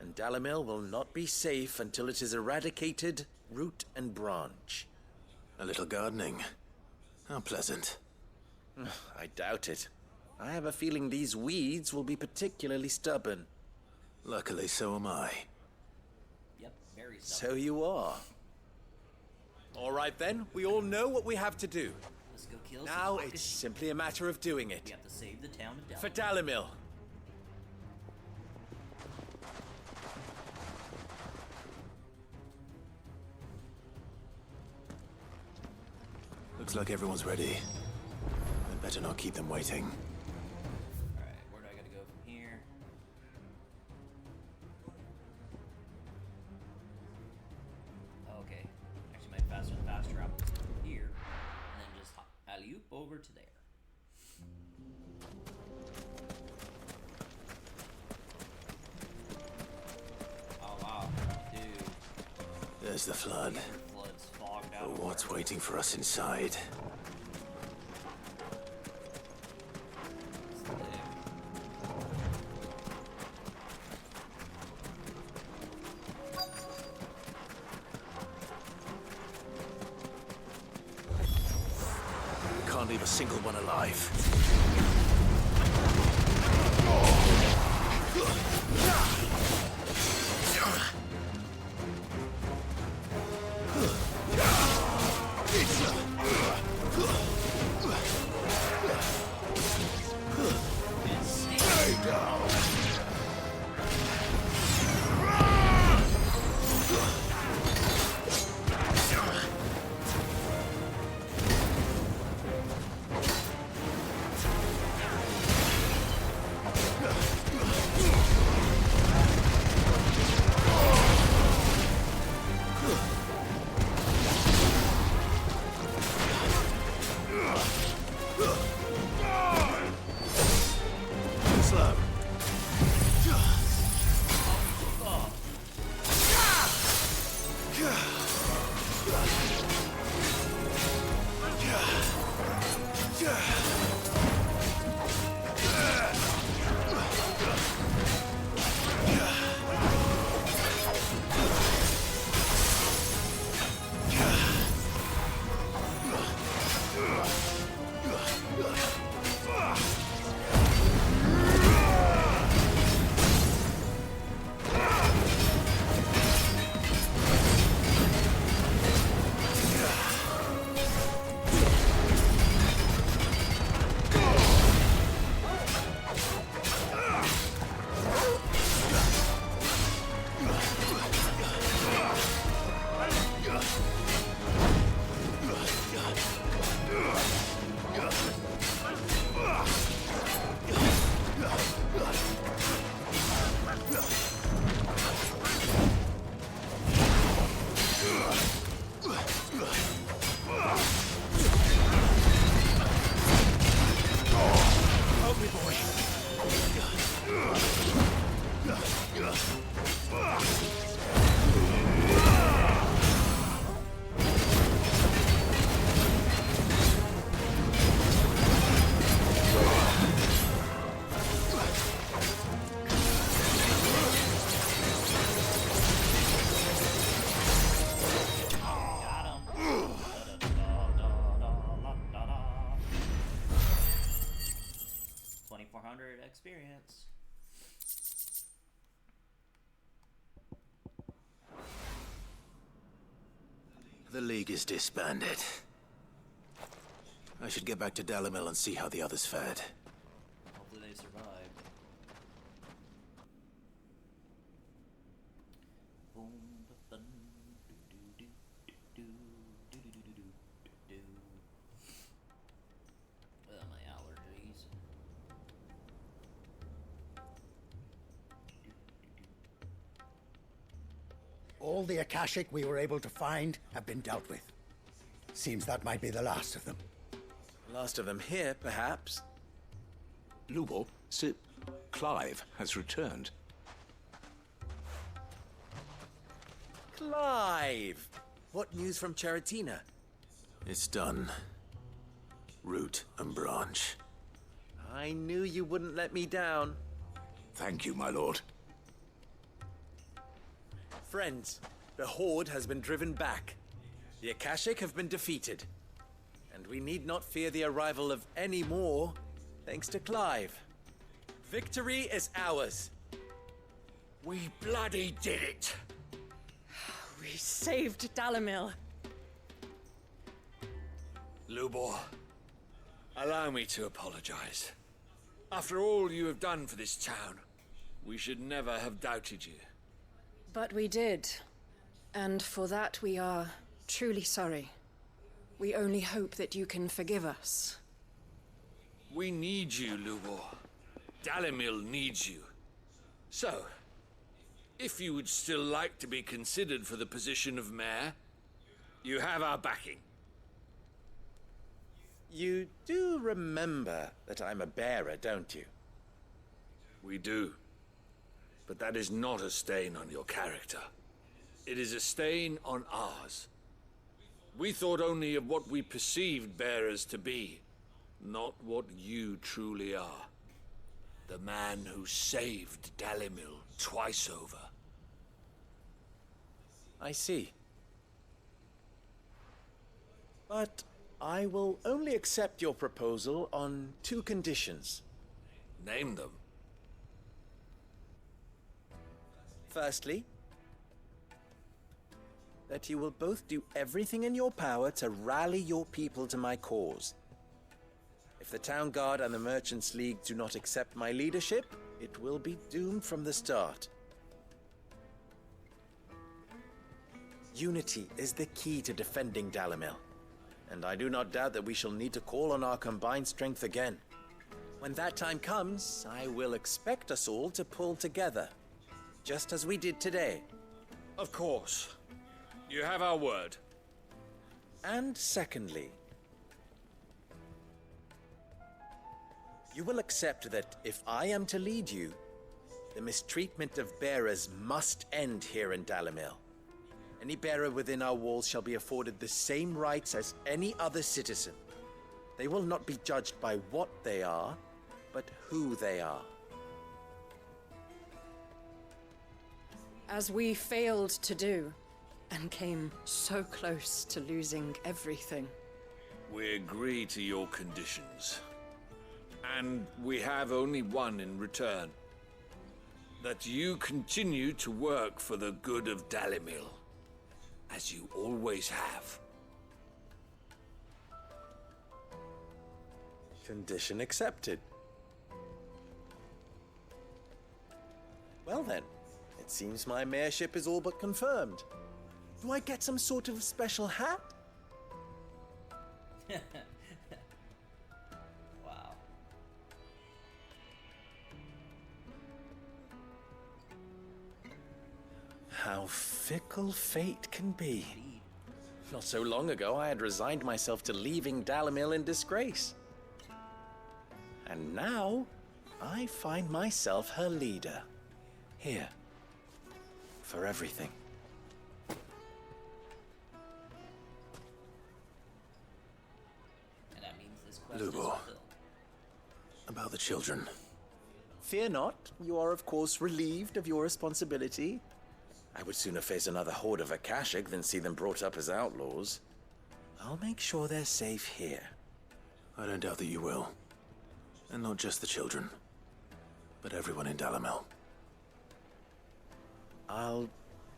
and Dalamil will not be safe until it is eradicated, root and branch. A little gardening. How pleasant. I doubt it. I have a feeling these weeds will be particularly stubborn. Luckily, so am I. Yep, very stubborn. So you are. All right then, we all know what we have to do. Let's go kill Now some it's simply a matter of doing it. We have to save the town of Dalamil. For Dalamil. Looks like everyone's ready. I'd better not keep them waiting. Alright, where do I gotta go from here? Okay. Actually, my fast travel is here. And then just alley-oop over to there. Oh wow, dude. There's the flood. Flood's fogged out. But what's waiting for us inside? Can't leave a single one alive. experience. The League is disbanded. I should get back to Dalimil and see how the others fared. Hopefully they survived. Boom, ba-dum, do-do-do-do-do-do-do-do-do-do. My allergies. All the Akashic we were able to find have been dealt with. Seems that might be the last of them. Last of them here, perhaps. Lubo, Sir Clive has returned. Clive! What news from Charatina? It's done. Root and branch. I knew you wouldn't let me down. Thank you, my lord. Friends, the Horde has been driven back. The Akashic have been defeated. And we need not fear the arrival of any more, thanks to Clive. Victory is ours. We bloody did it! We saved Dalimil. Lubor, allow me to apologize. After all you have done for this town, we should never have doubted you. But we did. And for that we are truly sorry. We only hope that you can forgive us. We need you, Lubor. Dalimil needs you. So, if you would still like to be considered for the position of mayor, you have our backing. You do remember that I'm a bearer, don't you? We do. But that is not a stain on your character. It is a stain on ours. We thought only of what we perceived bearers to be, not what you truly are. The man who saved Dalimil twice over. I see. But I will only accept your proposal on 2 conditions. Name them. Firstly, that you will both do everything in your power to rally your people to my cause. If the Town Guard and the Merchants League do not accept my leadership, it will be doomed from the start. Unity is the key to defending Dalimil, and I do not doubt that we shall need to call on our combined strength again. When that time comes, I will expect us all to pull together, just as we did today. Of course. You have our word. And secondly, you will accept that if I am to lead you, the mistreatment of bearers must end here in Dalimil. Any bearer within our walls shall be afforded the same rights as any other citizen. They will not be judged by what they are, but who they are. As we failed to do, and came so close to losing everything. We agree to your conditions. And we have only one in return. That you continue to work for the good of Dalimil, as you always have. Condition accepted. Well then, it seems my mayorship is all but confirmed. Do I get some sort of special hat? Wow. How fickle fate can be. Not so long ago, I had resigned myself to leaving Dalimil in disgrace. And now, I find myself her leader. Here. For everything. And that means this quest Lubo. is fulfilled. About the children. Fear not, you are of course relieved of your responsibility. I would sooner face another horde of Akashic than see them brought up as outlaws. I'll make sure they're safe here. I don't doubt that you will. And not just the children. but everyone in Dalamil. I'll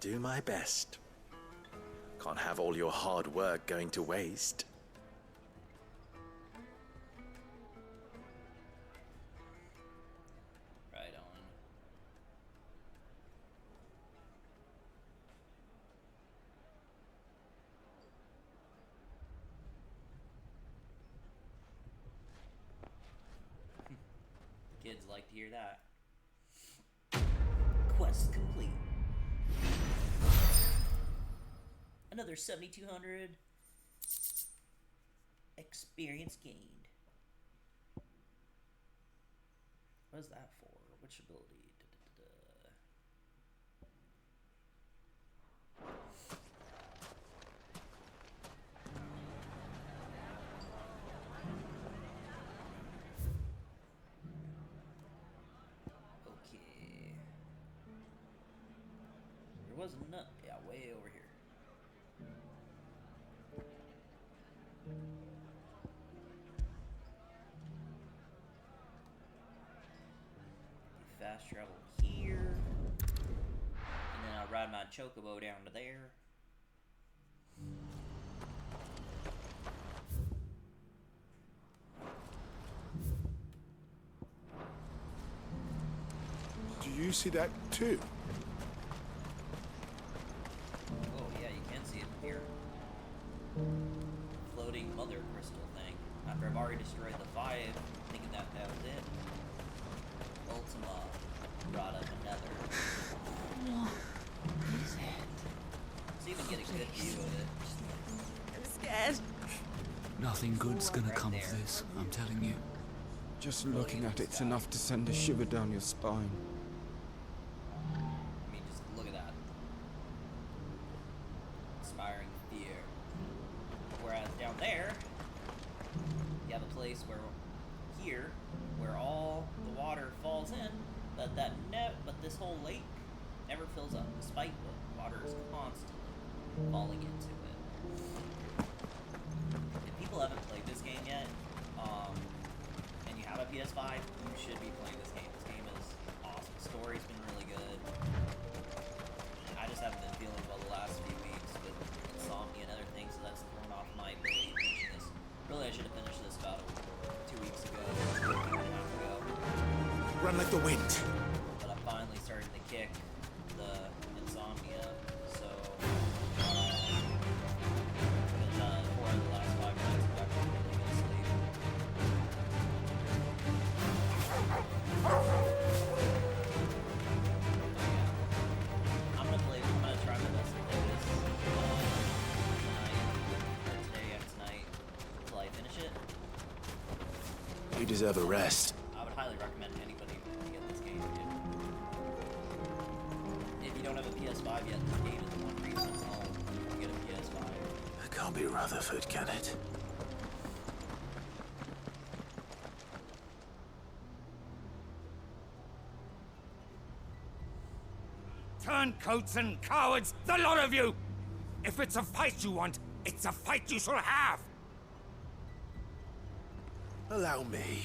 do my best. Can't have all your hard work going to waste. Right on. Kids like to hear that. Quest complete. Another 7,200 experience gained. What is that for? Which ability? Okay. There was a nut. Yeah, way over here. Fast travel here, and then I'll ride my chocobo down to there. Do you see that too? Oh yeah, you can see it from here. Floating mother crystal thing. After I've already destroyed the 5, thinking that was it. Ultima brought up another. What is it? So you can get a good view of it. I'm scared. Nothing good's gonna come of this, I'm telling you. Just looking at it's enough to send a shiver down your spine. I mean, just look at that. Inspiring fear. Whereas down there, you have a place where, here, where all the water falls in, but this whole lake never fills up, despite the water is constantly falling into it. If people haven't played this game yet, and you have a PS5, you should be playing this game. This game is awesome. The story's been really good. I just haven't been feeling well the last few weeks with insomnia and other things, so that's thrown off my ability to finish this. Really, I should have finished this about 2 weeks ago, a week and a half ago. Run like the wind. But I'm finally starting to kick the insomnia, so been 4 of the last 5 nights I've actually really good sleep. I'm gonna try my best to play this tonight, or today and tonight, until I finish it. You deserve a rest. I would highly recommend anybody to get this game. If you don't have a PS5 yet, this game is the one reason I'll get a PS5. It can't be Rutherford, can it? Turncoats and cowards, the lot of you! If it's a fight you want, it's a fight you shall have! Allow me.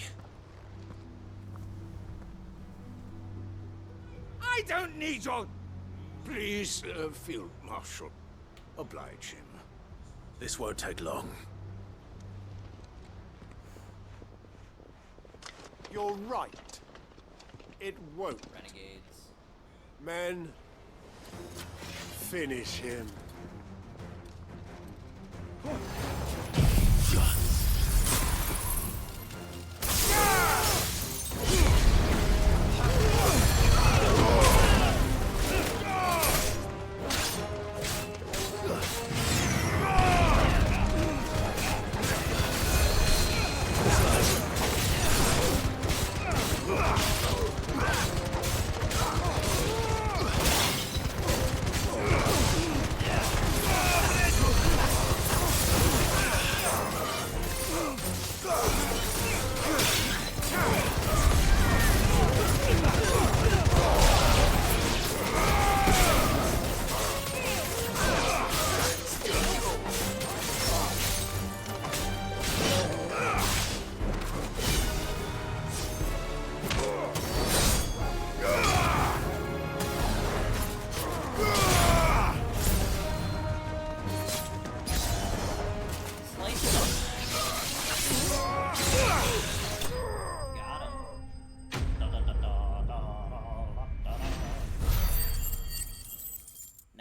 I don't need your... Please, Field Marshal, oblige him. This won't take long. You're right. It won't. Renegades. Men, finish him.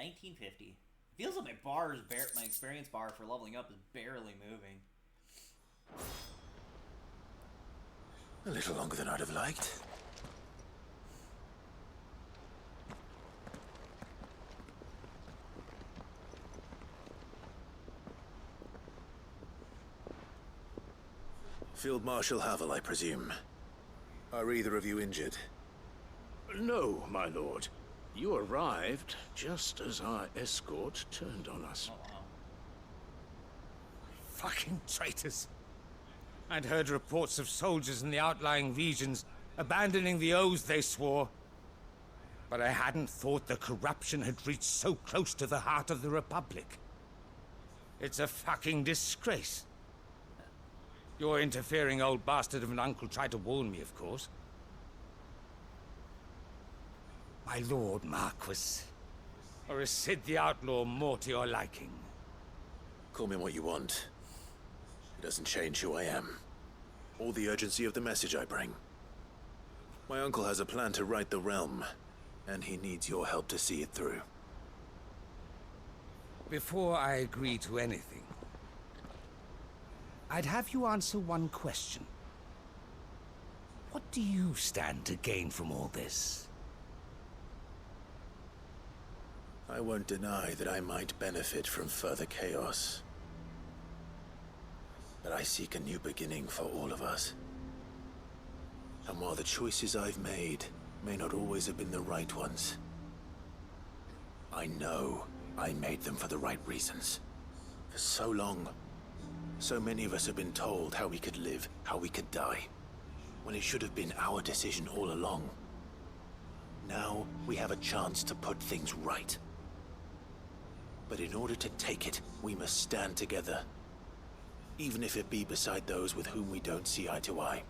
1950. Feels like my bar is my experience bar for leveling up is barely moving. A little longer than I'd have liked. Field Marshal Havel, I presume. Are either of you injured? No, my lord. You arrived just as our escort turned on us. Fucking traitors. I'd heard reports of soldiers in the outlying regions abandoning the oaths they swore. But I hadn't thought the corruption had reached so close to the heart of the Republic. It's a fucking disgrace. Your interfering old bastard of an uncle tried to warn me, of course. My lord Marquis. Or is Sid the Outlaw more to your liking? Call me what you want. It doesn't change who I am, or the urgency of the message I bring. My uncle has a plan to right the realm, and he needs your help to see it through. Before I agree to anything, I'd have you answer one question. What do you stand to gain from all this? I won't deny that I might benefit from further chaos. But I seek a new beginning for all of us. And while the choices I've made may not always have been the right ones, I know I made them for the right reasons. For so long, so many of us have been told how we could live, how we could die, when it should have been our decision all along. Now we have a chance to put things right. But in order to take it, we must stand together. Even if it be beside those with whom we don't see eye to eye.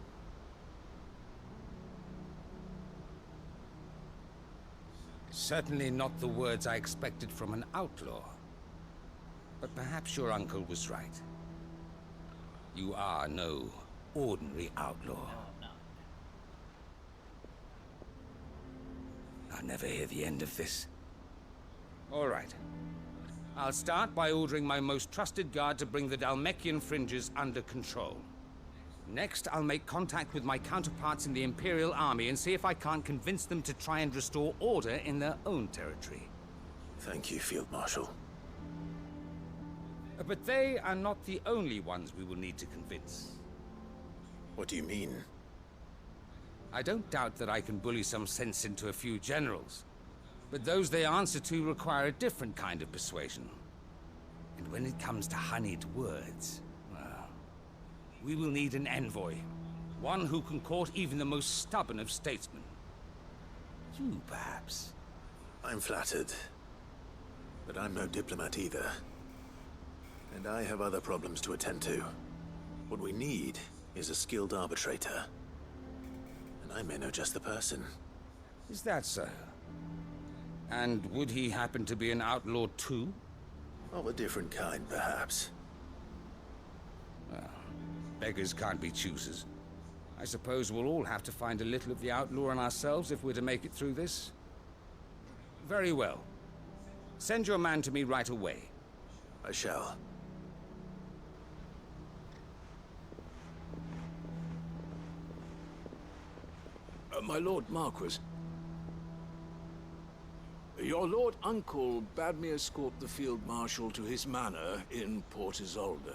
Certainly not the words I expected from an outlaw. But perhaps your uncle was right. You are no ordinary outlaw. I'll never hear the end of this. All right. I'll start by ordering my most trusted guard to bring the Dalmekian fringes under control. Next, I'll make contact with my counterparts in the Imperial Army and see if I can't convince them to try and restore order in their own territory. Thank you, Field Marshal. But they are not the only ones we will need to convince. What do you mean? I don't doubt that I can bully some sense into a few generals. But those they answer to require a different kind of persuasion. And when it comes to honeyed words, well, we will need an envoy. One who can court even the most stubborn of statesmen. You, perhaps? I'm flattered. But I'm no diplomat either. And I have other problems to attend to. What we need is a skilled arbitrator. And I may know just the person. Is that so? And would he happen to be an outlaw too? Of a different kind, perhaps. Well, beggars can't be choosers. I suppose we'll all have to find a little of the outlaw in ourselves if we're to make it through this. Very well. Send your man to me right away. I shall. My Lord Marquis. Your Lord Uncle bade me escort the Field Marshal to his manor in Port Isolde.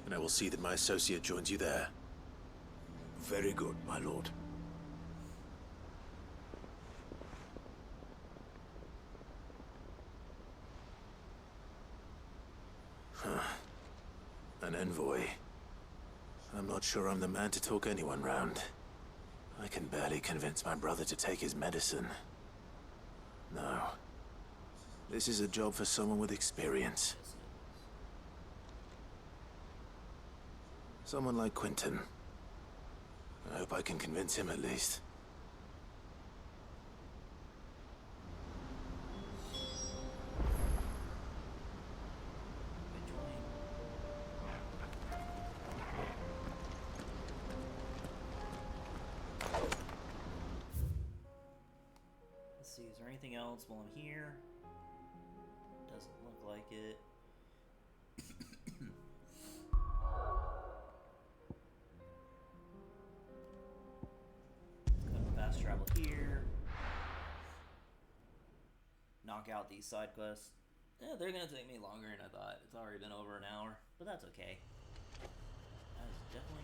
And I will see that my associate joins you there. Very good, my lord. Huh. An envoy. I'm not sure I'm the man to talk anyone round. I can barely convince my brother to take his medicine. No. This is a job for someone with experience. Someone like Quentin. I hope I can convince him at least. Let's see, is there anything else while I'm here? Doesn't look like it. Fast travel here. Knock out these side quests. Yeah, they're gonna take me longer than I thought. It's already been over an hour, but that's okay. That is definitely.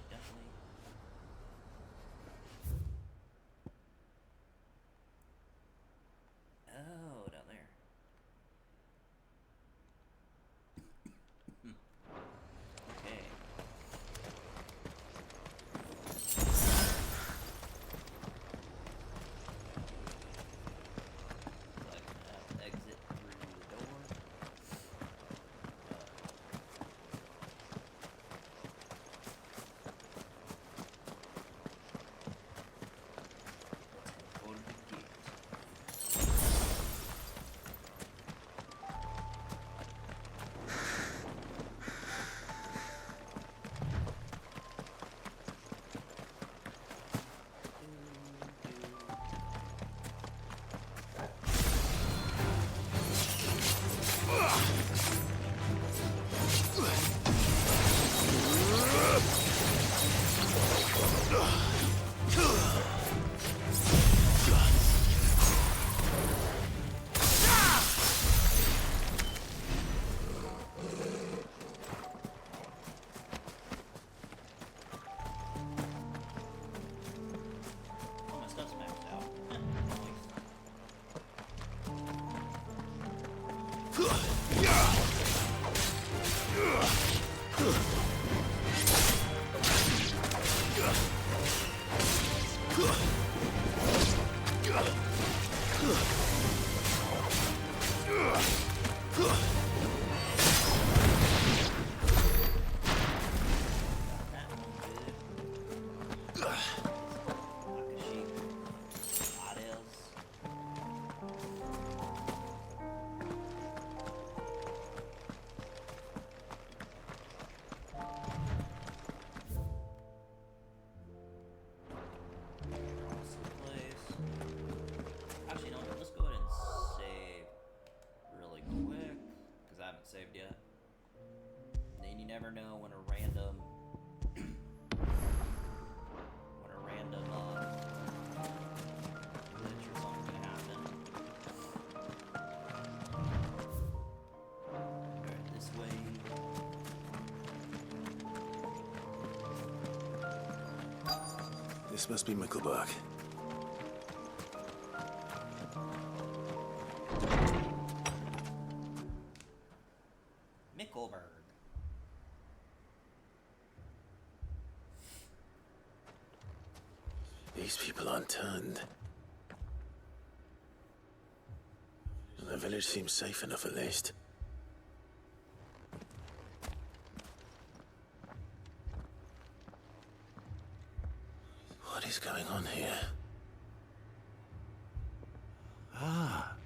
Oh, down there. Okay. Exit through the door. Go to the gate. Oh, my stuff's maxed out. Actually, no, let's go ahead and save really quick, because I haven't saved yet. And you never know when a random glitch or something's gonna happen. Alright, this way. This must be Mickelberg. Mickelberg. These people aren't turned. And the village seems safe enough at least. What is going on here? Ah.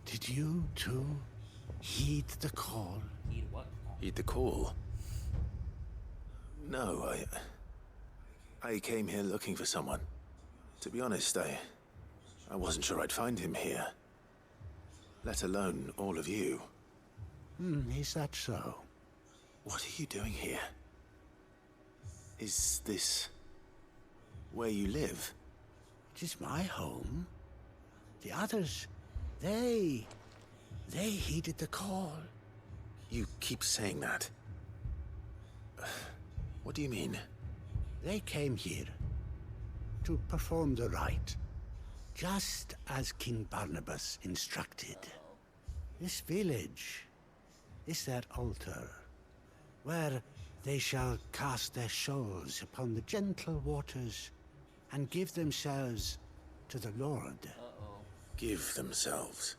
Did you too heed the call? Heed what? Heed the call? No, I came here looking for someone. To be honest, I wasn't sure I'd find him here. Let alone all of you. Is that so? What are you doing here? Is this where you live? It is my home. The others, they heeded the call. You keep saying that. What do you mean? They came here to perform the rite, just as King Barnabas instructed. This village is their altar, where they shall cast their souls upon the gentle waters and give themselves to the Lord. Give themselves?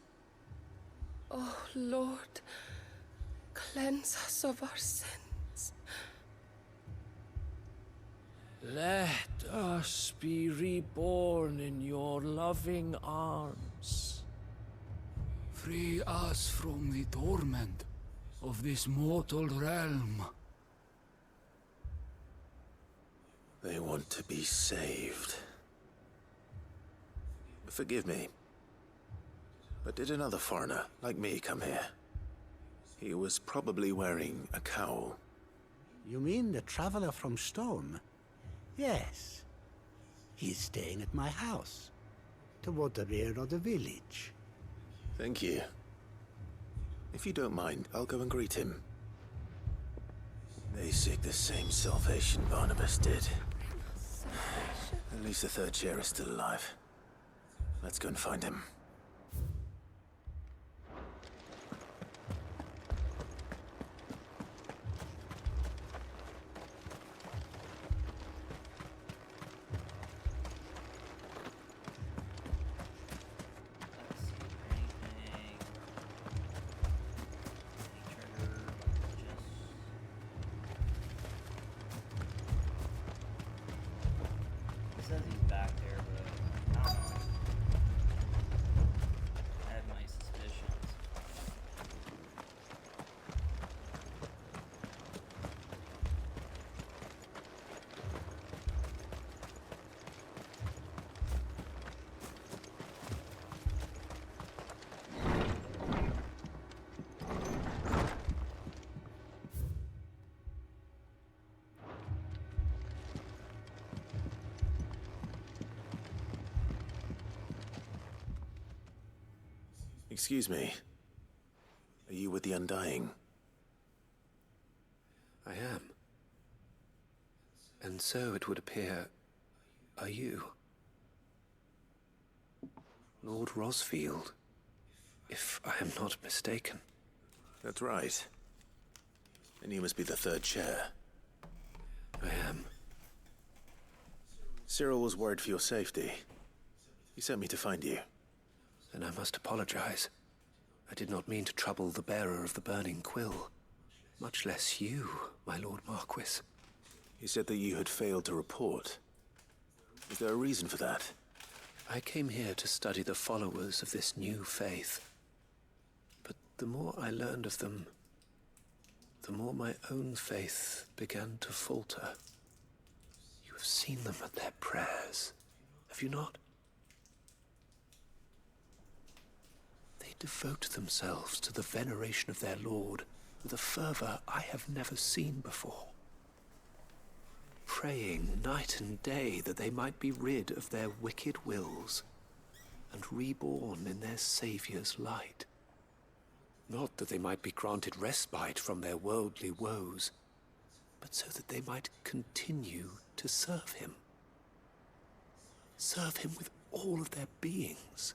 Oh, Lord, cleanse us of our sins. Let us be reborn in your loving arms. Free us from the torment of this mortal realm. They want to be saved. Forgive me, but did another foreigner like me come here? He was probably wearing a cowl. You mean the traveler from Stone? Yes. He's staying at my house, toward the rear of the village. Thank you. If you don't mind, I'll go and greet him. They seek the same salvation Barnabas did. At least the third chair is still alive. Let's go and find him. Says he's back there, but I don't know. I have my suspicions. Excuse me. Are you with the Undying? I am. And so it would appear, are you? Lord Rosfield, if I am not mistaken. That's right. And you must be the third chair. I am. Cyril was worried for your safety. He sent me to find you. Then I must apologize. I did not mean to trouble the bearer of the burning quill. Much less you, my Lord Marquis. He said that you had failed to report. Is there a reason for that? I came here to study the followers of this new faith. But the more I learned of them, the more my own faith began to falter. You have seen them at their prayers, have you not? They devote themselves to the veneration of their Lord with a fervor I have never seen before. Praying night and day that they might be rid of their wicked wills and reborn in their Saviour's light. Not that they might be granted respite from their worldly woes, but so that they might continue to serve him. Serve him with all of their beings.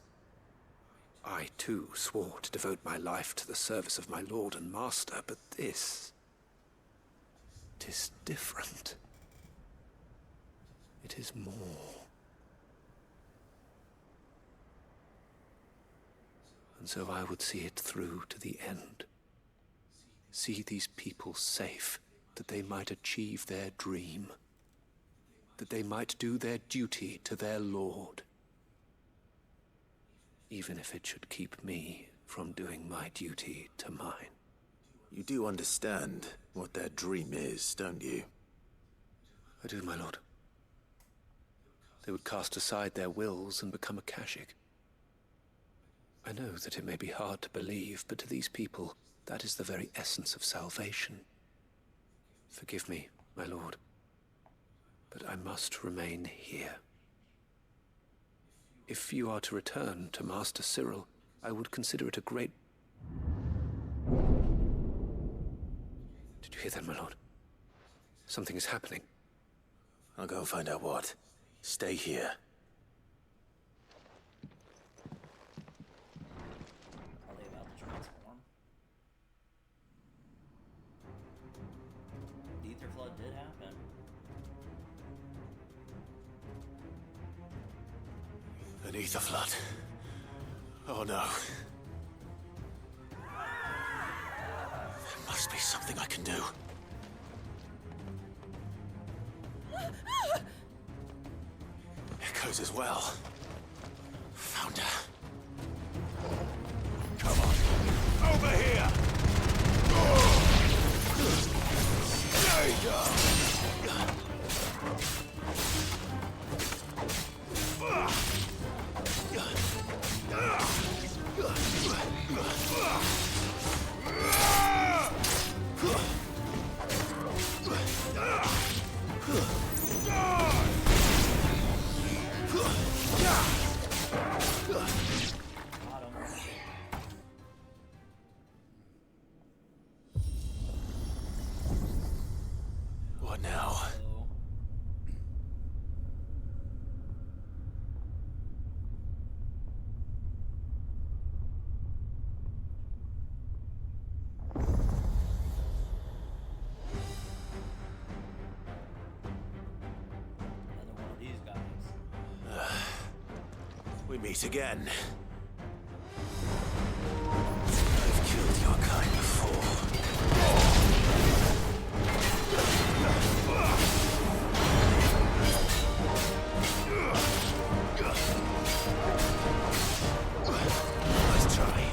I, too, swore to devote my life to the service of my Lord and Master, but this... 'tis different. It is more. And so I would see it through to the end. See these people safe, that they might achieve their dream. That they might do their duty to their Lord. Even if it should keep me from doing my duty to mine. You do understand what their dream is, don't you? I do, my lord. They would cast aside their wills and become Akashic. I know that it may be hard to believe, but to these people, that is the very essence of salvation. Forgive me, my lord, but I must remain here. If you are to return to Master Cyril, I would consider it a great... Did you hear that, my lord? Something is happening. I'll go and find out what. Stay here. Are they about to transform? The Ether Flood did happen. An ether flood. Oh no. There must be something I can do. Echoes as well. Found her. Come on. Over here! There you go! meet again. I've killed your kind before. Nice try.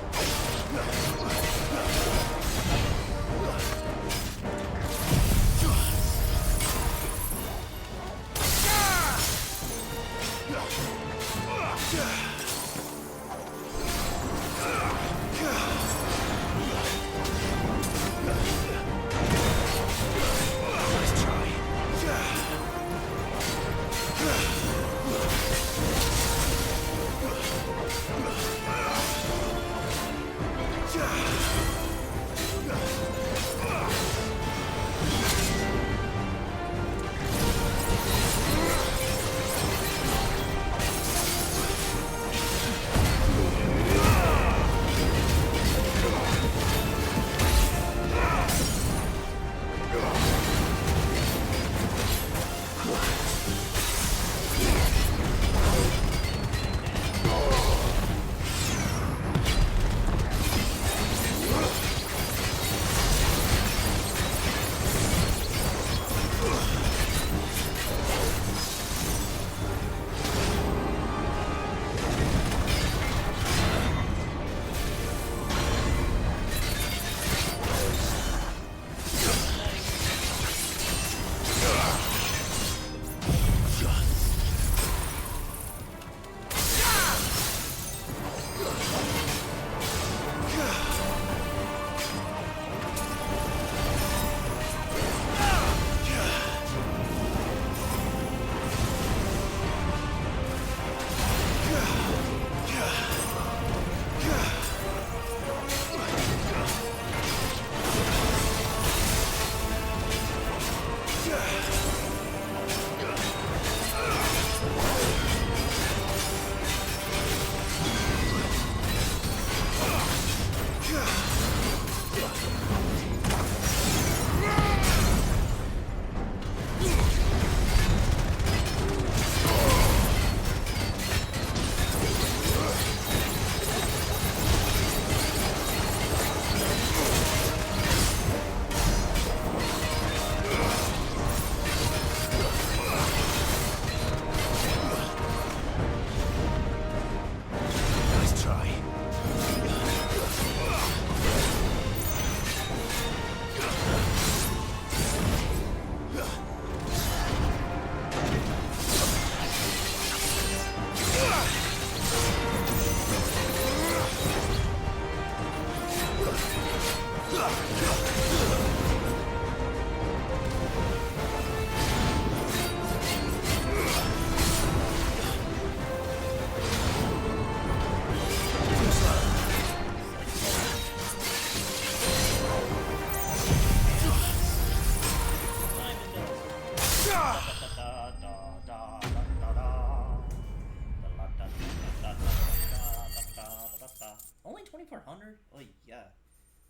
Only 2,400? Oh yeah,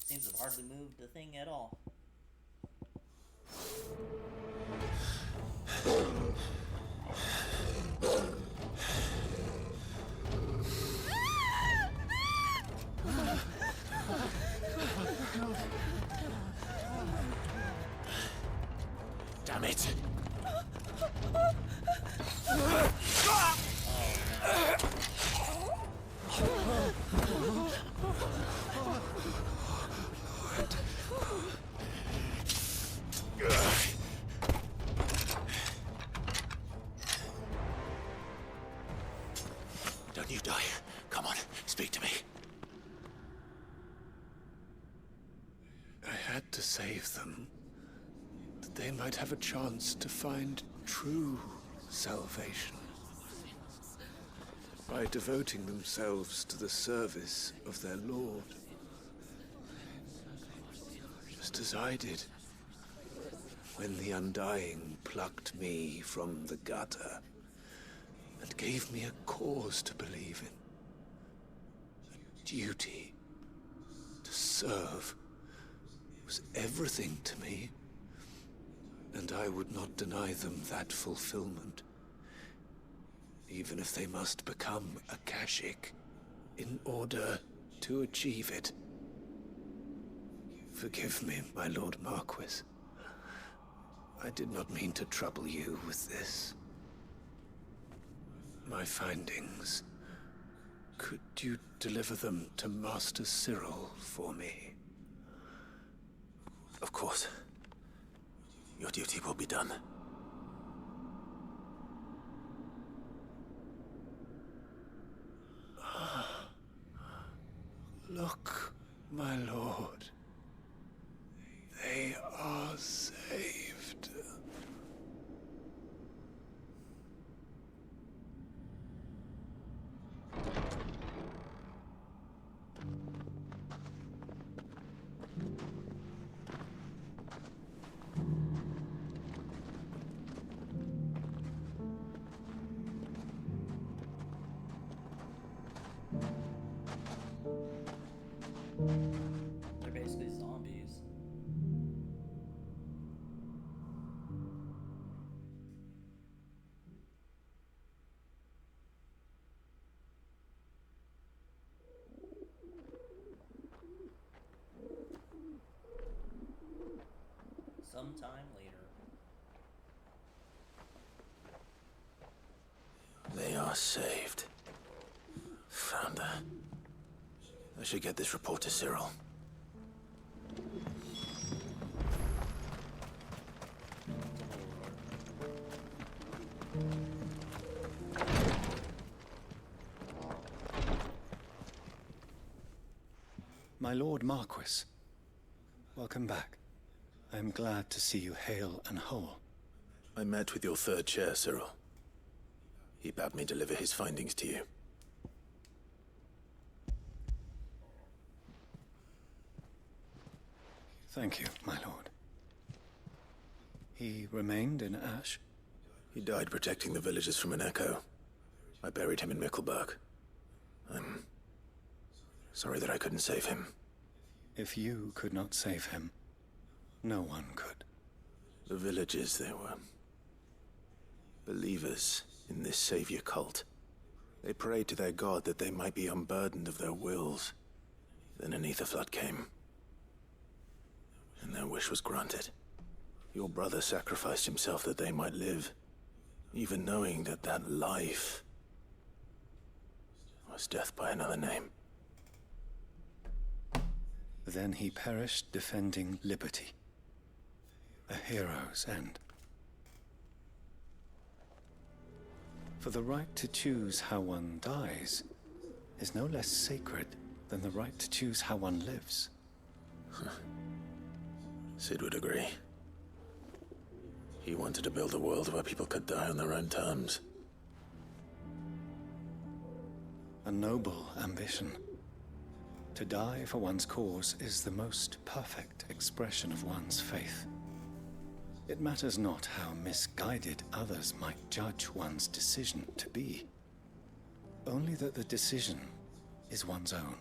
seems to have hardly moved the thing at all. Damn it! Don't you die. Come on, speak to me. I had to save them, that they might have a chance to find true salvation. By devoting themselves to the service of their Lord. Just as I did, when the Undying plucked me from the gutter and gave me a cause to believe in. A duty to serve was everything to me, and I would not deny them that fulfillment. even if they must become Akashic in order to achieve it. Forgive me, my Lord Marquis. I did not mean to trouble you with this. My findings. Could you deliver them to Master Cyril for me? Of course. Your duty will be done. Look, my lord. They are saved. They're basically zombies. Sometime later. They are saved. Founder. I should get this report to Cyril. My Lord Marquis, welcome back. I am glad to see you hale and whole. I met with your third chair, Cyril. He bade me deliver his findings to you. Thank you, my lord. He remained in Ash? He died protecting the villagers from an echo. I buried him in Mickelberg. I'm sorry that I couldn't save him. If you could not save him, no one could. The villagers, they were believers in this savior cult. They prayed to their god that they might be unburdened of their wills. Then an ether flood came, and their wish was granted. Your brother sacrificed himself that they might live, even knowing that that life was death by another name. Then he perished defending liberty. A hero's end. For the right to choose how one dies is no less sacred than the right to choose how one lives. Sid would agree. He wanted to build a world where people could die on their own terms. A noble ambition. To die for one's cause is the most perfect expression of one's faith. It matters not how misguided others might judge one's decision to be. Only that the decision is one's own.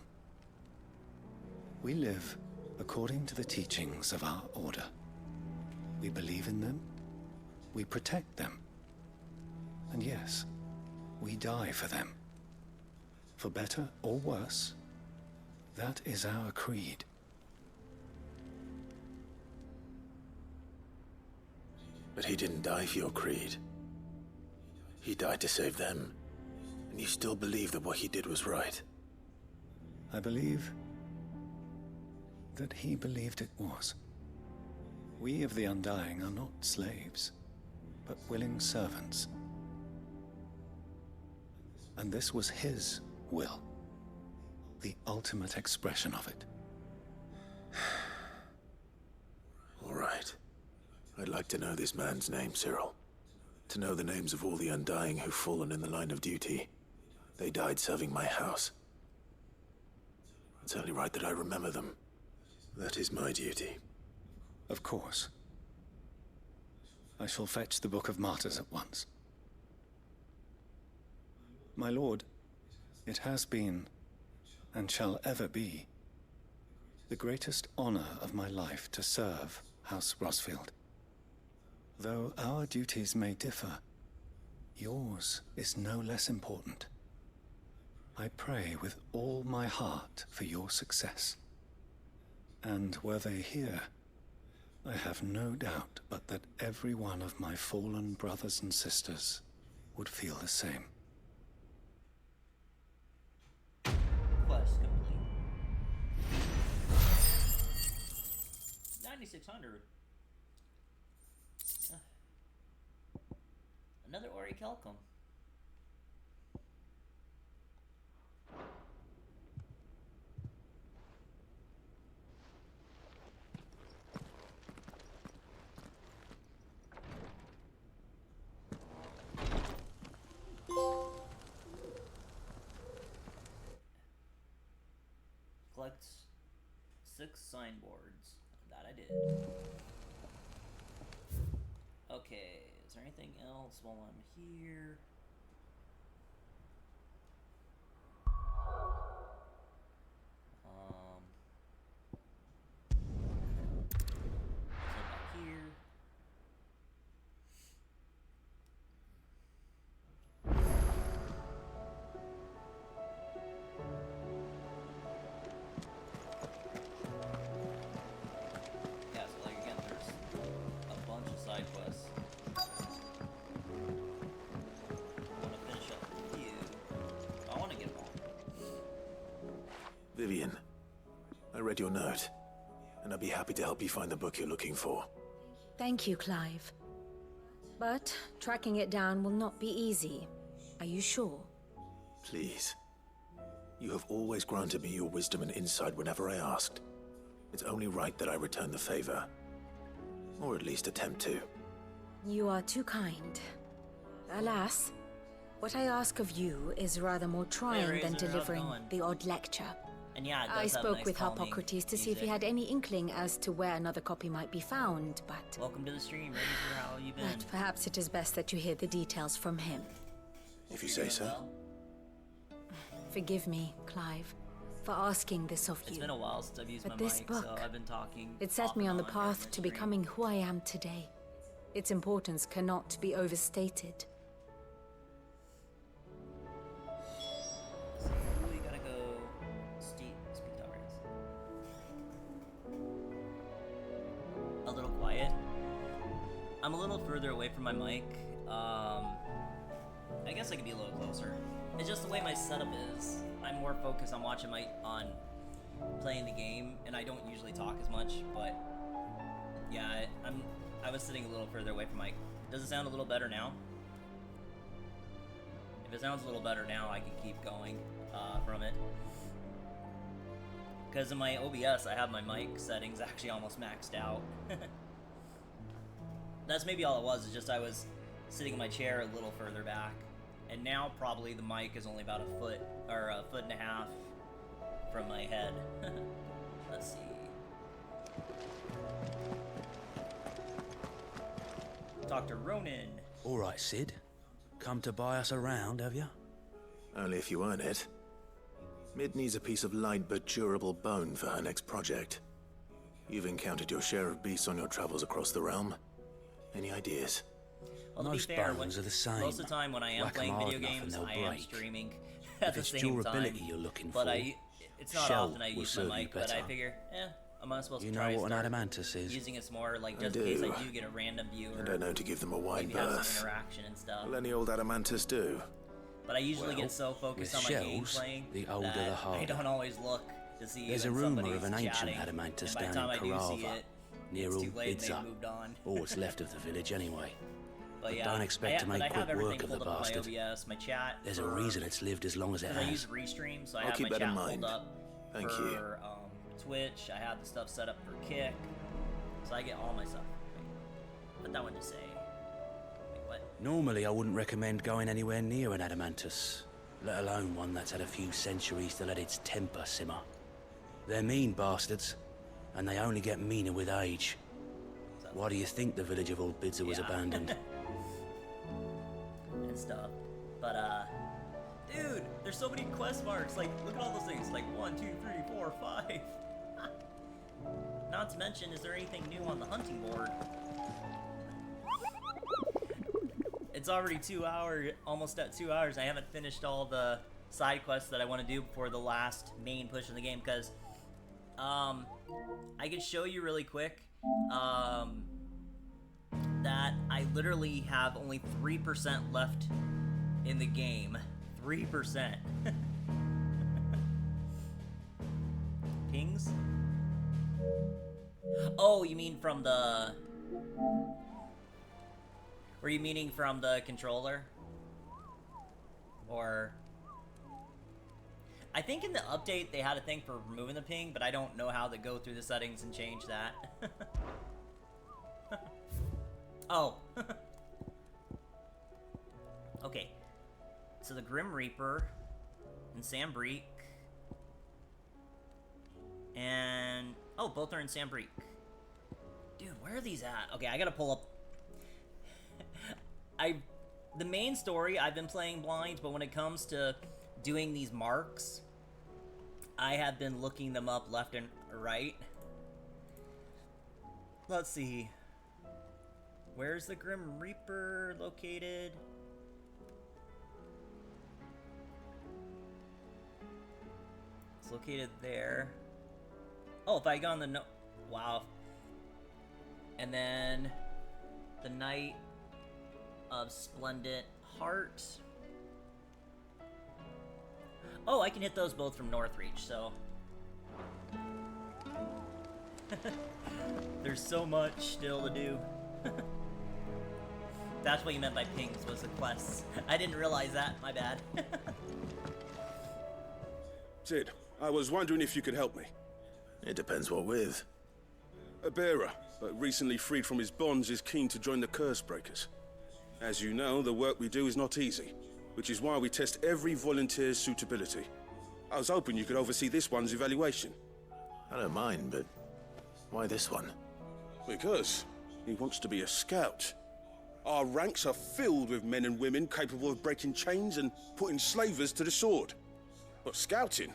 We live according to the teachings of our order. We believe in them, we protect them, and yes, we die for them. For better or worse, that is our creed. But he didn't die for your creed. He died to save them. And you still believe that what he did was right. I believe that he believed it was. We of the Undying are not slaves, but willing servants. And this was his will, the ultimate expression of it. All right. I'd like to know this man's name, Cyril. To know the names of all the Undying who've fallen in the line of duty. They died serving my house. It's only right that I remember them. That is my duty. Of course. I shall fetch the Book of Martyrs at once. My lord, it has been, and shall ever be, the greatest honor of my life to serve House Rosfield. Though our duties may differ, yours is no less important. I pray with all my heart for your success. And were they here, I have no doubt but that every one of my fallen brothers and sisters would feel the same. Quest complete. 9600. Another Ori Kelcom. Collect 6 signboards. That I did. Okay, is there anything else while I'm here? Let's head back here. Yeah, so like again, there's a bunch of side quests. I want to finish up a few. I want to get them all. Vivian, I read your note, and I'd be happy to help you find the book you're looking for. Thank you, Clive. But tracking it down will not be easy. Are you sure? Please. You have always granted me your wisdom and insight whenever I asked. It's only right that I return the favor. Or at least attempt to. You are too kind. Alas, what I ask of you is rather more trying than Razor, how's it delivering going? the odd lecture. And yeah, it does I have spoke nice with calming Harpocrates to see if he music. had any inkling as to where another copy might be found, but... Welcome to the stream, Razor. How have you been? But perhaps it is best that you hear the details from him. If you say so. Forgive me, Clive, for asking this of you. It's been a while since I've used But my this mic, book, so I've been talking. it set off me and on the during path my to stream. becoming who I am today. Its importance cannot be overstated. So we gotta go speak Towers. A little quiet. I'm a little further away from my mic. I guess I could be a little closer. It's just the way my setup is. I'm more focused on on playing the game, and I don't usually talk as much. But yeah, I was sitting a little further away from my. Does it sound a little better now? If it sounds a little better now, I can keep going from it. Because in my OBS, I have my mic settings actually almost maxed out. That's maybe all it was. It's just I was sitting in my chair a little further back, and now probably the mic is only about a foot or a foot and a half from my head. Let's see. Dr. Ronan. All right, Sid. Come to buy us around, have you? Only if you earn it. Mid needs a piece of light but durable bone for her next project. You've encountered your share of beasts on your travels across the realm. Any ideas? Well, to Most be fair, bones are the same. most of the time when I am Whack 'em playing hard video enough and games, they'll I am break. streaming at If the it's same durability time. you're looking but for, it's not shell often I will use serve my you mic, but I better. figure, am I supposed You to know try what start an adamantus is? using it more, like I just in case do. I do get a random viewer. I don't know to give them a wide maybe have some berth. interaction and stuff. Well, any old adamantus do. But I usually Well, get so focused with on my game shells, playing the older that the harder. I don't always look to see There's a when rumour somebody's of an ancient chatting, adamantus and by the down time in I do see Carava, it, near it's all too late and they've Bidza, moved on. or what's left of the village anyway. But yeah, don't expect to but make I have quick everything work of the pulled up on bastard. my OBS, my chat. There's a for- reason it's lived as long as it Because I has. use Restream, so I I'll have keep my that in chat mind. pulled up Thank for you. Twitch. I have the stuff set up for Kick, so I get all my stuff. Let that one just say. Wait, what? Normally, I wouldn't recommend going anywhere near an adamantus, let alone one that's had a few centuries to let its temper simmer. They're mean bastards, and they only get meaner with age. Why do you think the village of Old Bidza was abandoned? And stuff. But dude, there's so many quest marks. Like, look at all those things. Like 1, 2, 3, 4, 5. Not to mention, is there anything new on the hunting board? It's already 2 hours, almost at 2 hours. I haven't finished all the side quests that I want to do before the last main push in the game, because I could show you really quick that I literally have only 3% left in the game. 3%. Pings? Oh, you mean from the... Were you meaning from the controller? Or... I think in the update they had a thing for removing the ping, but I don't know how to go through the settings and change that. Oh. Okay. So the Grim Reaper and Sambrique. And... Oh, both are in Sambrique. Dude, where are these at? Okay, I gotta pull up... The main story, I've been playing blind, but when it comes to doing these marks, I have been looking them up left and right. Let's see. Where's the Grim Reaper located? It's located there. Oh, if I go on the no... Wow. And then... The Knight of Splendid Heart. Oh, I can hit those both from Northreach, so... There's so much still to do. That's what you meant by pings, was the quests. I didn't realize that, my bad. Sid, I was wondering if you could help me. It depends what with. A bearer, but recently freed from his bonds, is keen to join the Curse Breakers. As you know, the work we do is not easy, which is why we test every volunteer's suitability. I was hoping you could oversee this one's evaluation. I don't mind, but why this one? Because he wants to be a scout. Our ranks are filled with men and women capable of breaking chains and putting slavers to the sword. But scouting,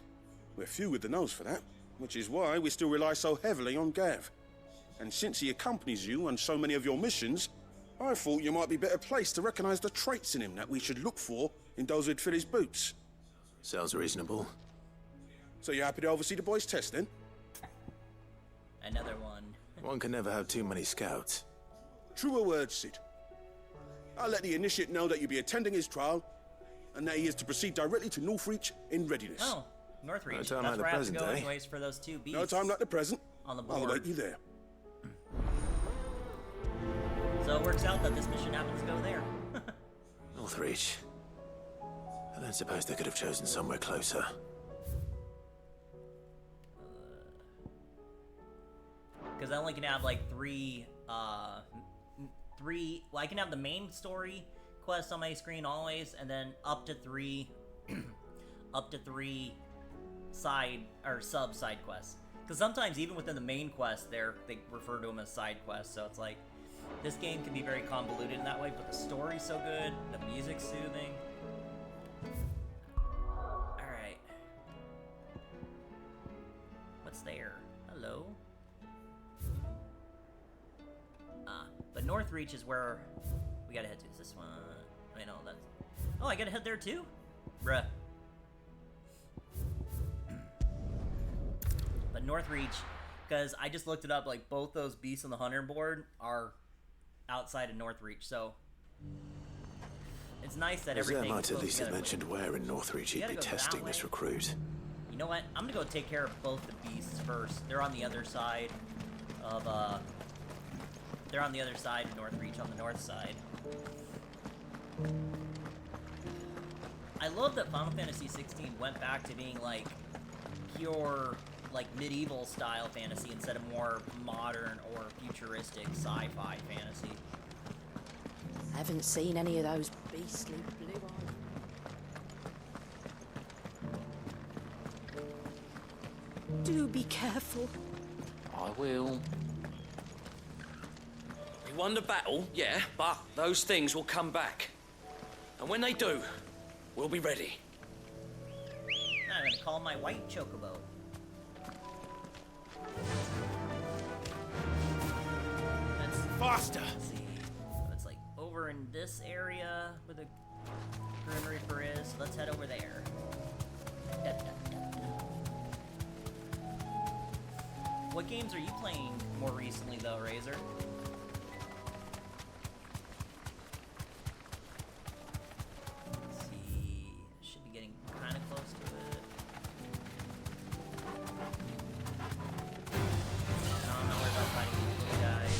we're few with the nose for that, which is why we still rely so heavily on Gav. And since he accompanies you on so many of your missions, I thought you might be better placed to recognize the traits in him that we should look for in those who'd fill his boots. Sounds reasonable. So you're happy to oversee the boys' test, then? Another one. One can never have too many scouts. Truer words, Sid. I'll let the initiate know that you'll be attending his trial, and that he is to proceed directly to Northreach in readidness. Oh, Northreach. No time That's like the where I have to present, go eh? anyways for those two beasts. No time like the present. On the I'll board. await you there. So it works out that this mission happens to go there. Northreach. I don't suppose they could have chosen somewhere closer. Because I only can have like three, well, I can have the main story quest on my screen always, and then up to three, side, or sub-side quests. Because sometimes even within the main quest, they refer to them as side quests, so it's like, this game can be very convoluted in that way, but the story's so good, the music's soothing. Alright. What's there? Hello? But Northreach is where we gotta head to. Is this one? Wait, no, that's... Oh, I gotta head there too? Bruh. But Northreach, because I just looked it up, like, both those beasts on the hunter board are outside of Northreach, so... It's nice that everything might at goes least have together. mentioned where in Northreach he'd be testing this recruit. You know what? I'm gonna go take care of both the beasts first. They're on the other side of, they're on the other side of Northreach, on the north side. I love that Final Fantasy 16 went back to being, like, pure, like, medieval style fantasy instead of more modern or futuristic sci-fi fantasy. I haven't seen any of those beastly blue eyes. Do be careful. I will. We won the battle, yeah, but those things will come back. And when they do, we'll be ready. I'm gonna call my white chocobo. That's faster. Let's see. It's like over in this area where the Grim Reaper is, so let's head over there. What games are you playing more recently, though, Razor? Let's see. Should be getting kind of close to it. No, I'm not worried about fighting these little guys.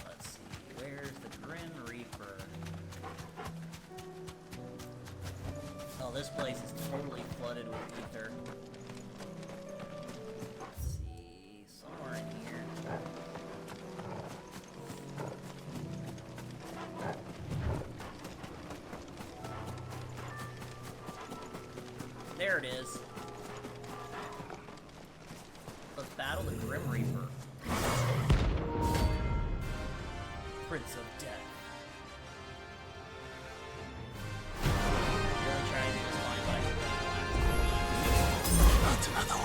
Let's see. Where's the Grim Reaper? Oh, this place is totally flooded with ether. Let's see. Somewhere in here. There it is. Let's battle the Grim Reaper. Prince of Death. Really trying to just find what I can. That's another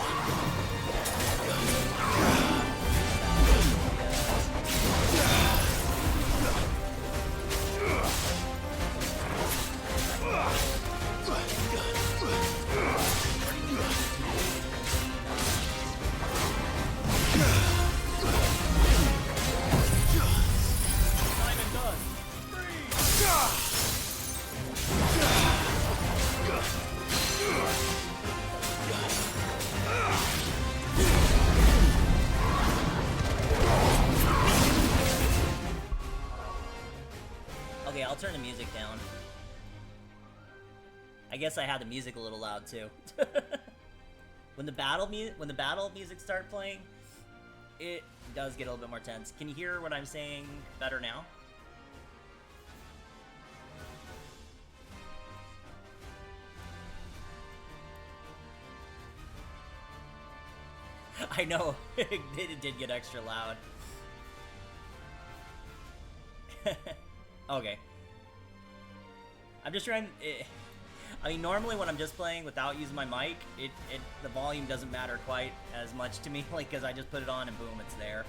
Okay, I'll turn the music down. I guess I had the music a little loud too. When the battle music start playing, it does get a little bit more tense. Can you hear what I'm saying better now? I know, it did get extra loud. Okay. I'm just trying. I mean, normally when I'm just playing without using my mic, the volume doesn't matter quite as much to me, like, because I just put it on and boom, it's there.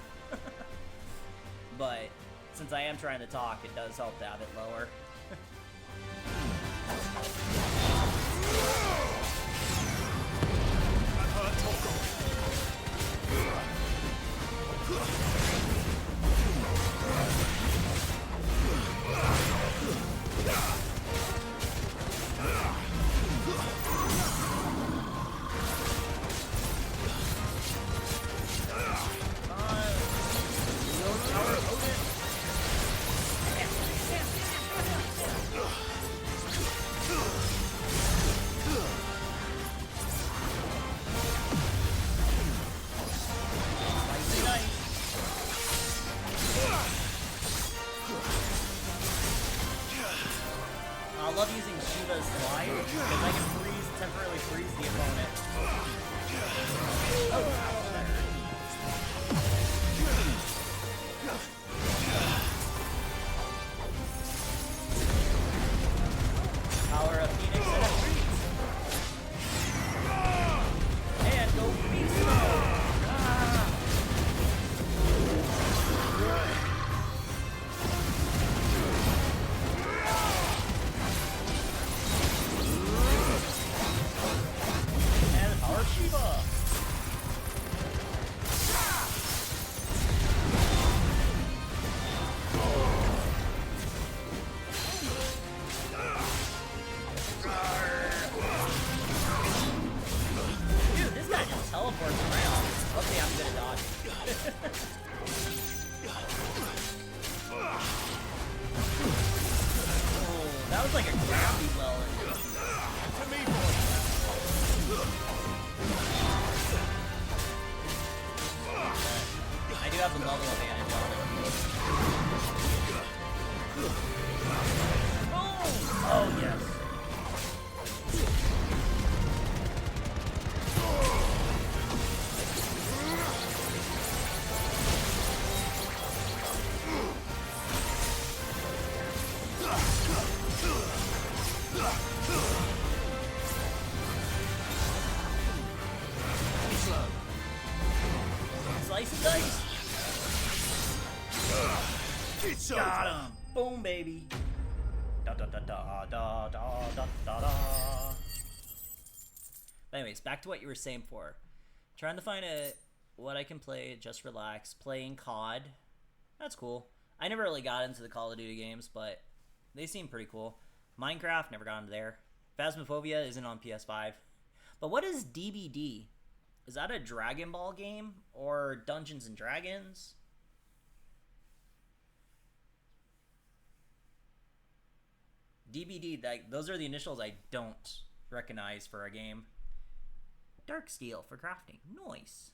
But since I am trying to talk, it does help to have it lower. I love using Shiva's slide because I can temporarily freeze the opponent. Power of Phoenix and a freeze. And go beast mode. Shiva! Dude, this guy just teleports around. Okay, I'm good at dodging. Oh, that was like a gravity well. To me, I do have the level advantage on it. Oh, yes. Nice! It's Got over. him! Boom, baby! Da da da da da da da da da. But anyways, back to what you were saying before. Trying to find what I can play, just relax. Playing COD. That's cool. I never really got into the Call of Duty games, but they seem pretty cool. Minecraft, never got into there. Phasmophobia isn't on PS5. But what is DBD? Is that a Dragon Ball game? Or Dungeons and Dragons? DBD, those are the initials I don't recognize for a game. Dark steel for crafting. Nice.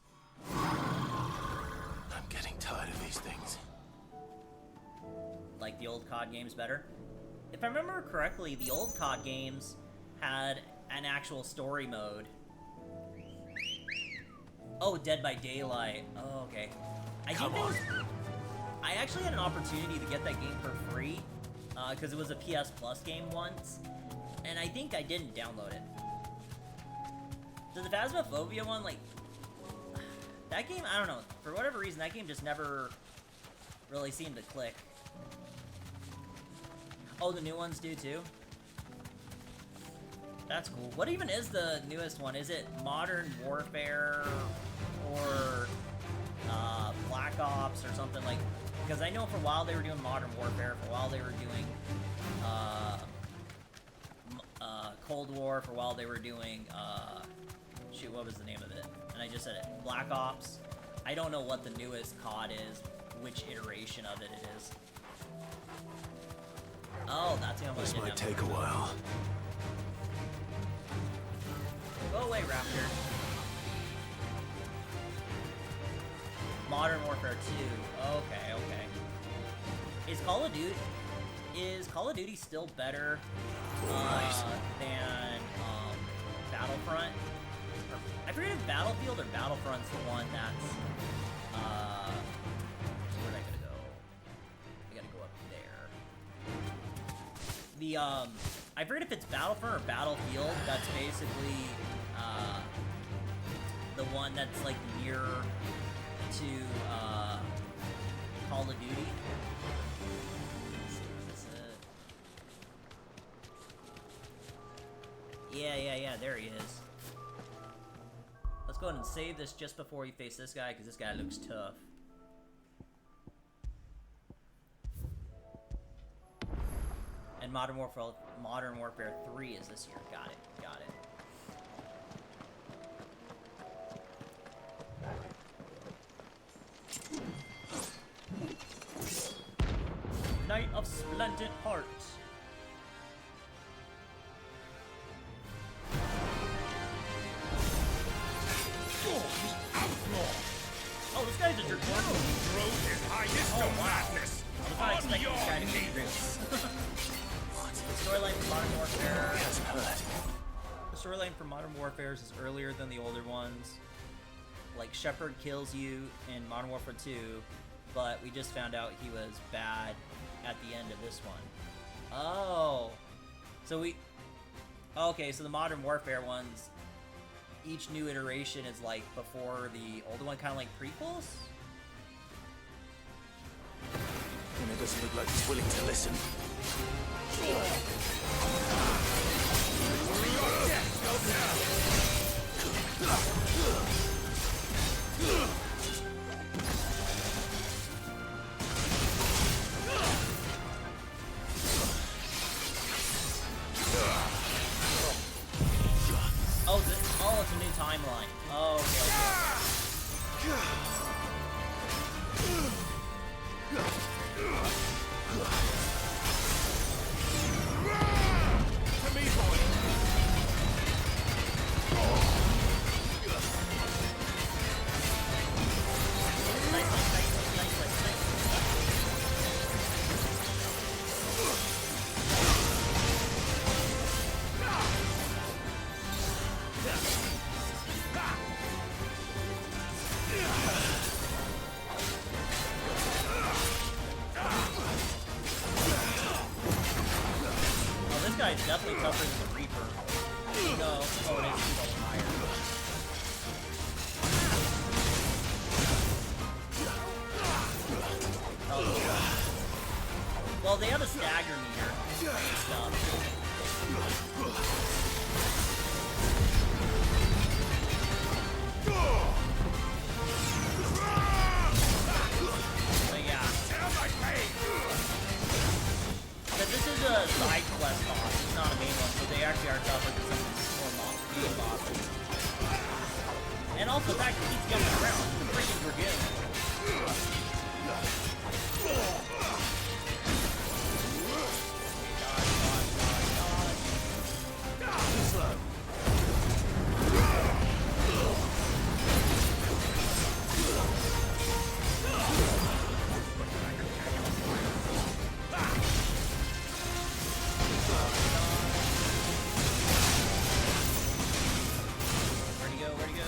I'm getting tired of these things. Like the old COD games better? If I remember correctly, the old COD games had an actual story mode. Oh, Dead by Daylight. Oh, okay. I actually had an opportunity to get that game for free, because it was a PS Plus game once, and I think I didn't download it. So the Phasmophobia one, like, that game, I don't know, for whatever reason, that game just never really seemed to click. Oh, the new ones do too? That's cool. What even is the newest one? Is it Modern Warfare or Black Ops or something like? Because I know for a while they were doing Modern Warfare, for a while they were doing Cold War, for a while they were doing shoot, what was the name of it? And I just said it. Black Ops. I don't know what the newest COD is, which iteration of it is. Oh, that's the only one. This might take a while. Go away, Raptor. Modern Warfare 2. Okay, okay. Is Call of Duty still better than Battlefront? I forget if Battlefield or Battlefront's the one that's where'd I gotta go? I gotta go up there. I forget if it's Battlefront or Battlefield that's basically the one that's like nearer to Call of Duty. Yeah, there he is. Let's go ahead and save this just before we face this guy, because this guy looks tough. And Modern Warfare 3 is this year. Got it. Knight of Splendid Heart. Oh, this guy's a jerk. Madness. I was not expecting this guy to be this. The storyline for Modern Warfare. The storyline for Modern Warfare is earlier than the older ones. Like Shepard kills you in Modern Warfare 2, but we just found out he was bad at the end of this one. Oh, so okay, so the Modern Warfare ones, each new iteration is like before the older one, kind of like prequels? And it doesn't look like he's willing to listen. Oh, it's a new timeline. Oh, okay. To me, boy. Guy's definitely tougher than the Reaper. No, oh, it is too higher. Well, they have a stagger meter and stuff. But yeah. Because this is a side quest boss, it's not a main one, so they actually are tougher than some of the main bosses. And also the fact that he keeps jumping around, he's a freaking Dragoon. Where'd he go?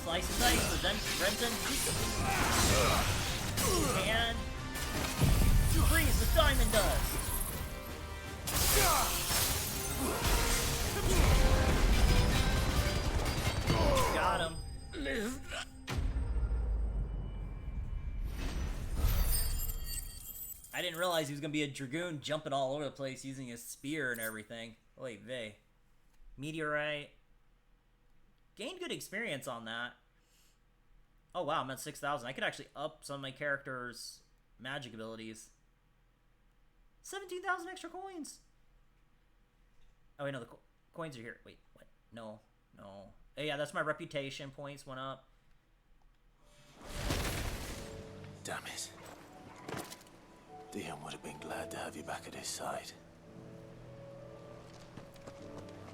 Slice and dice with Renton. And freeze with Diamond Dust. Got him. I didn't realize he was gonna be a Dragoon jumping all over the place using his spear and everything. Wait, vey. Meteorite. Gained good experience on that. Oh wow, I'm at 6,000. I could actually up some of my character's magic abilities. 17,000 extra coins. Oh wait, no, the coins are here. Wait, what? No. Oh, yeah, that's my reputation points went up. Damn it. Dion would have been glad to have you back at his side.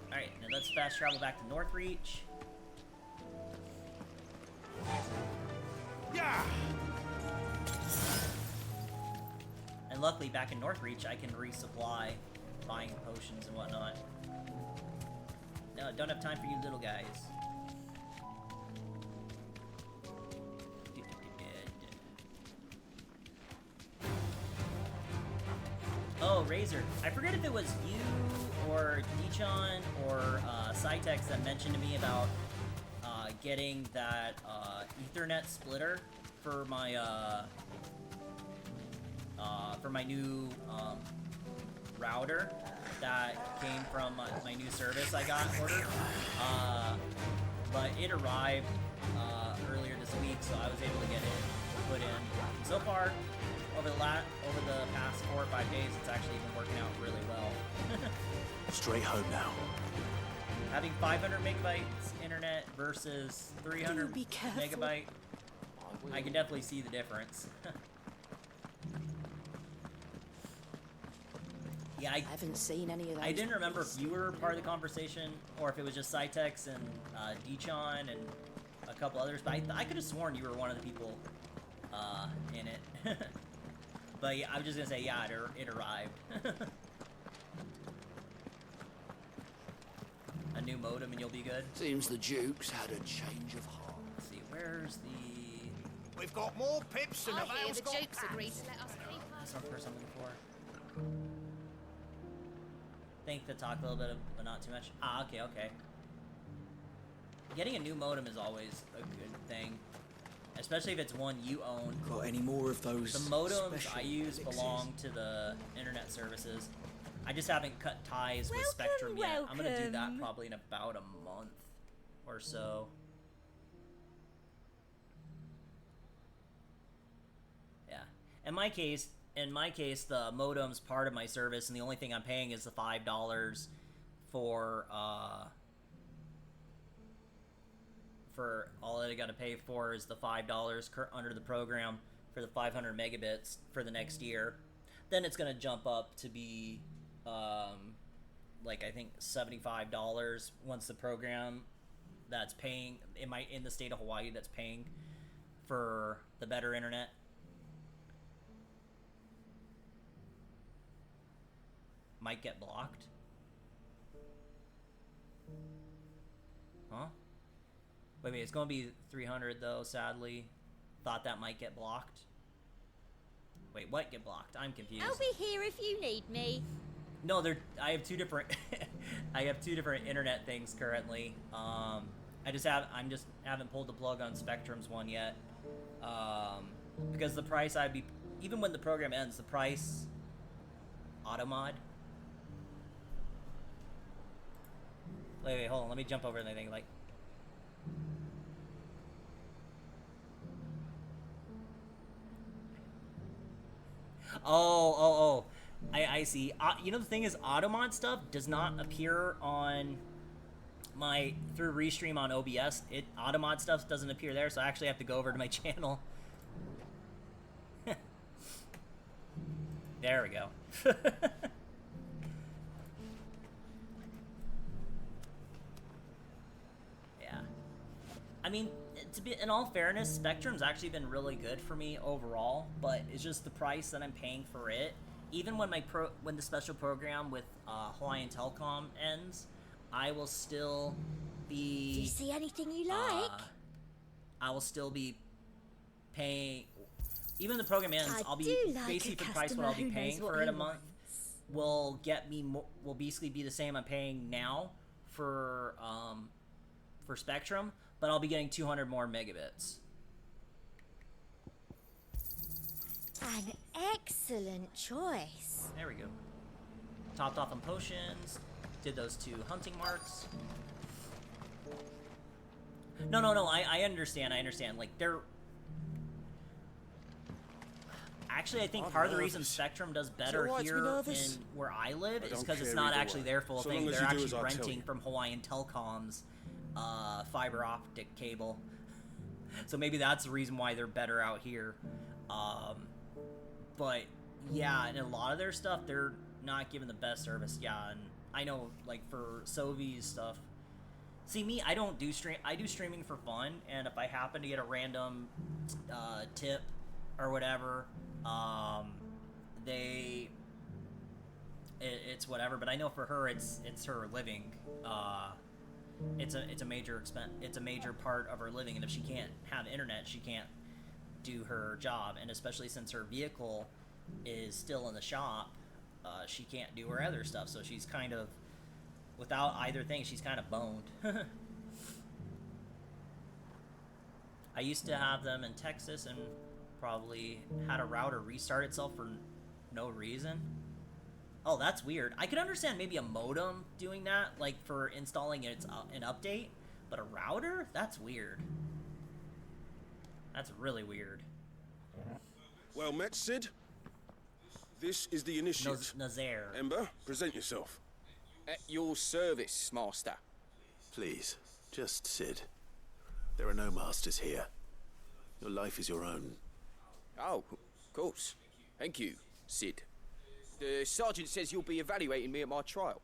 Alright, now let's fast travel back to Northreach. Yeah. And luckily, back in Northreach, I can resupply, buying potions and whatnot. No, don't have time for you little guys. Oh, Razor. I forget if it was you or Dichon or Cytex that mentioned to me about getting that Ethernet splitter for my new router that came from my new service I got ordered. But it arrived earlier this week, so I was able to get it put in. So far, over the past 4 or 5 days, it's actually been working out really well. Straight home now. Having 500 megabytes internet versus 300 megabyte, I can definitely see the difference. Yeah, I haven't seen any of those. I didn't remember if you were part of the conversation or if it was just Cytex and Dichon and a couple others, but I could have sworn you were one of the people in it. But yeah, I was just gonna say, yeah, it arrived. A new modem and you'll be good. Seems the Duke's had a change of heart. Let's see, where's the... We've got more pips than I the hear Vale's the got Dukes pants. agreed to let us keep I saw for something before. Think to talk a little bit, but not too much. Ah, okay. Getting a new modem is always a good thing, especially if it's one you own. Got any more of those? The modems special I use elixirs? belong to the internet services. I just haven't cut ties with Spectrum yet. I'm gonna do that probably in about a month or so. Yeah. In my case, the modem's part of my service, and the only thing I'm paying is the $5 for all that I gotta pay for is the $5 under the program for the 500 megabits for the next year. Then it's gonna jump up to be like I think $75 once the program that's paying in the state of Hawaii that's paying for the better internet. Might get blocked. Huh? Wait, it's gonna be 300 though, sadly. Thought that might get blocked. Wait, what get blocked? I'm confused. I'll be here if you need me. No, I have two different I have two different internet things currently. I'm just haven't pulled the plug on Spectrum's one yet. Because the price I'd be... Even when the program ends, the price... Automod? Wait, hold on. Let me jump over anything, like... Oh. I see. You know, the thing is, Automod stuff does not appear on my... Through Restream on OBS. Automod stuff doesn't appear there, so I actually have to go over to my channel. There we go. Yeah. I mean, to be in all fairness, Spectrum's actually been really good for me overall, but it's just the price that I'm paying for it. Even when when the special program with Hawaiian Telecom ends, I will still be... Do you see anything you like? I will still be paying... Even when the program ends, I'll be basically for the price what I'll be paying for it a month will get me will basically be the same I'm paying now for Spectrum, but I'll be getting 200 more megabits. An excellent choice. There we go. Topped off on potions. Did those 2 hunting marks. No. I understand. Like they're. Actually, I think part of the reason Spectrum does better here in where I live is because it's not actually their full thing. They're actually renting from Hawaiian Telecom's fiber optic cable. So maybe that's the reason why they're better out here. But yeah, and a lot of their stuff, they're not giving the best service. Yeah, and I know, like for Sovi's stuff. See, me, I don't do stream. I do streaming for fun, and if I happen to get a random tip or whatever, it's whatever. But I know for her, it's her living. It's a major expense. It's a major part of her living, and if she can't have internet, she can't do her job. And especially since her vehicle is still in the shop, she can't do her other stuff. So she's kind of without either thing. She's kind of boned. I used to have them in Texas and probably had a router restart itself for no reason. Oh, that's weird. I could understand maybe a modem doing that, like for installing an update, but a router? That's weird. That's really weird. Well met, Sid. This is the initiate. Nazaire. Ember, present yourself. At your service, Master. Please, just Sid. There are no masters here. Your life is your own. Oh, of course. Thank you, Sid. The sergeant says you'll be evaluating me at my trial.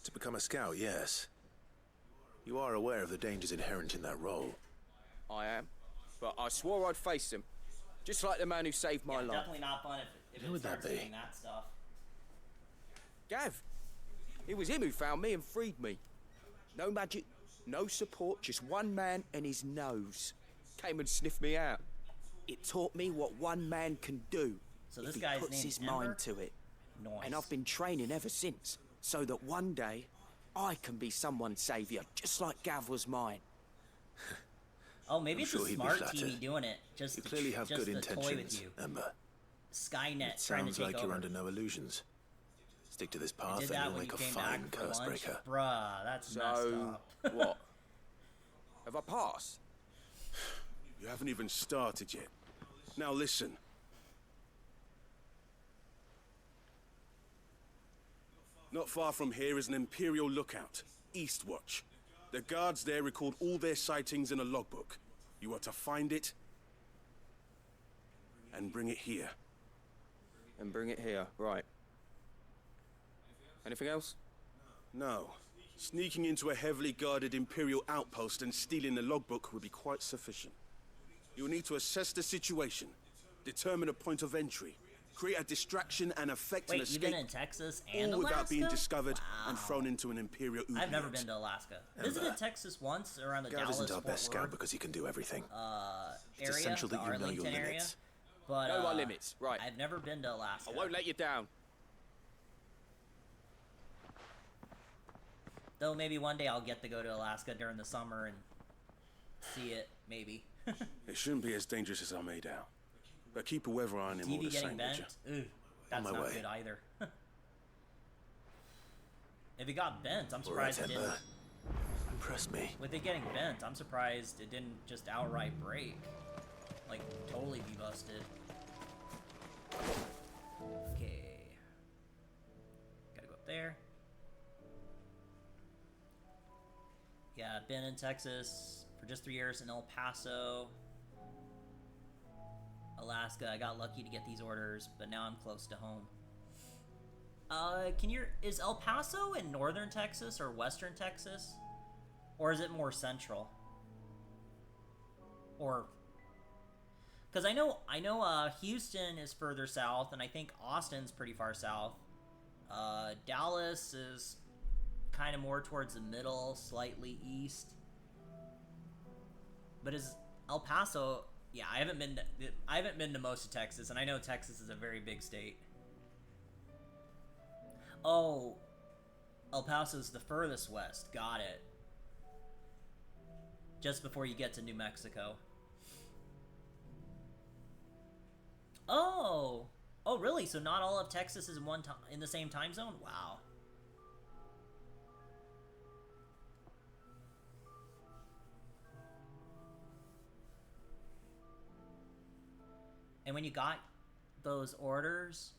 To become a scout, yes. You are aware of the dangers inherent in that role. I am. But I swore I'd face them. Just like the man who saved my life. Definitely not fun if Who it would that starts be? doing that stuff. Gav. It was him who found me and freed me. No magic, no support, just one man and his nose. Came and sniffed me out. It taught me what one man can do So if this he guy's puts name's his Ember? mind to it. Nice. And I've been training ever since, so that one day I can be someone's saviour, just like Gav was mine. Oh, maybe I'm it's sure a he'd be smart flattered. TV doing it. Just You clearly have just good to toy intentions, with you. Ember. Skynet It trying to sounds take like over. you're under no illusions. Stick to this I path did and that you'll when make you a came fine back for curse lunch. breaker. Bruh, that's messed So, up. what? Have I passed? You haven't even started yet. Now listen. Not far from here is an Imperial lookout, Eastwatch. The guards there record all their sightings in a logbook. You are to find it and bring it here. And bring it here, right. Anything else? No. Sneaking into a heavily guarded Imperial outpost and stealing the logbook would be quite sufficient. You'll need to assess the situation, determine a point of entry, create a distraction and effect an Wait, escape. even in Texas and all Alaska? without being discovered and Wow. thrown into an Imperial Uber. I've never been to Alaska. Visited Texas once around the Gav Dallas isn't our Fort best scout Worth, because he can do everything. It's area, essential the that you know your Arlington area. limits. But Know my limits, right. I've never been to Alaska. I won't let you down. Though maybe one day I'll get to go to Alaska during the summer and see it, maybe. It shouldn't be as dangerous as I made out. But keep a weather eye on him all TV the getting same, would bent? you? Ooh, that's my not way. good either. If it got bent, I'm surprised it didn't. Impress me. With it getting bent, I'm surprised it didn't just outright break. Like, totally be busted. Okay. Gotta go up there. Yeah, I've been in Texas for just 3 years, in El Paso, Alaska. I got lucky to get these orders, but now I'm close to home. Is El Paso in northern Texas or western Texas? Or is it more central? Or, because I know Houston is further south, and I think Austin's pretty far south. Dallas is kind of more towards the middle, slightly east. But is El Paso? Yeah, I haven't been to most of Texas, and I know Texas is a very big state. Oh, El Paso's the furthest west. Got it. Just before you get to New Mexico. Oh, really? So not all of Texas is in the same time zone? Wow. And when you got those orders,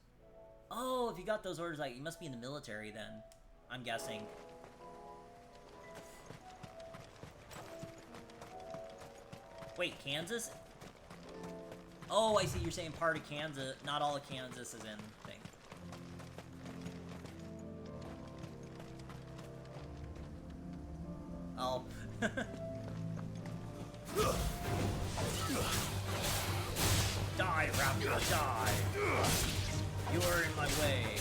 oh, if you got those orders, like, you must be in the military then, I'm guessing. Wait, Kansas? Oh, I see, you're saying part of Kansas. Not all of Kansas is in thing. Oh. Die, Raptor, die! You are in my way.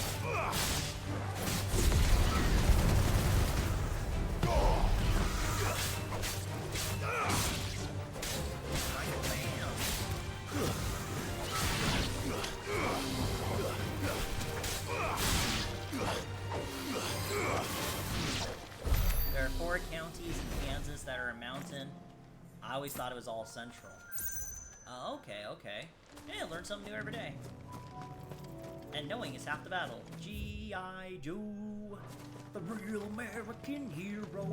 There are 4 counties in Kansas that are a mountain. I always thought it was all central. Okay. Yeah, learn something new every day. And knowing is half the battle. G.I. Joe, the real American hero.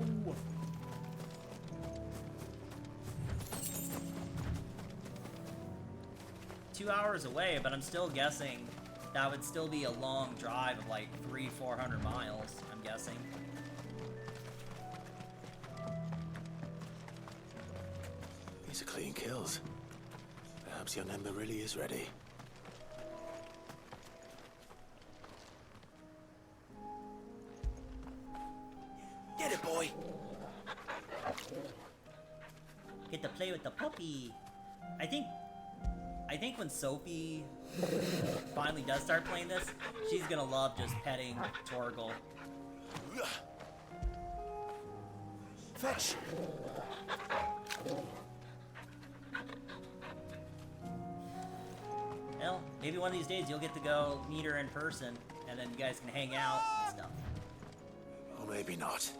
Two hours away, but I'm still guessing that would still be a long drive of like 300-400 miles, I'm guessing. These are clean kills. Perhaps young Ember really is ready. Get it, boy! Get to play with the puppy. I think when Sophie finally does start playing this, she's gonna love just petting Torgal. Fetch! Well, maybe one of these days you'll get to go meet her in person, and then you guys can hang out and stuff. Or maybe not.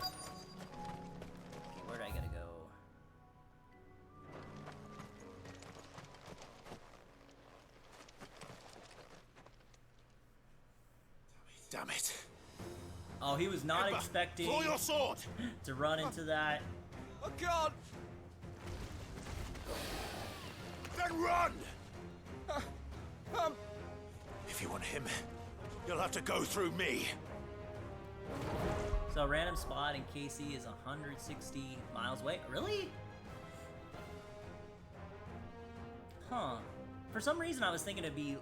Okay, where do I gotta go? Damn it. Oh, he was not Ember, expecting draw your sword! to run into that. I can't! Then run! If you want him, you'll have to go through me. So random spot in KC is 160 miles away. Really? Huh. For some reason I was thinking it'd be...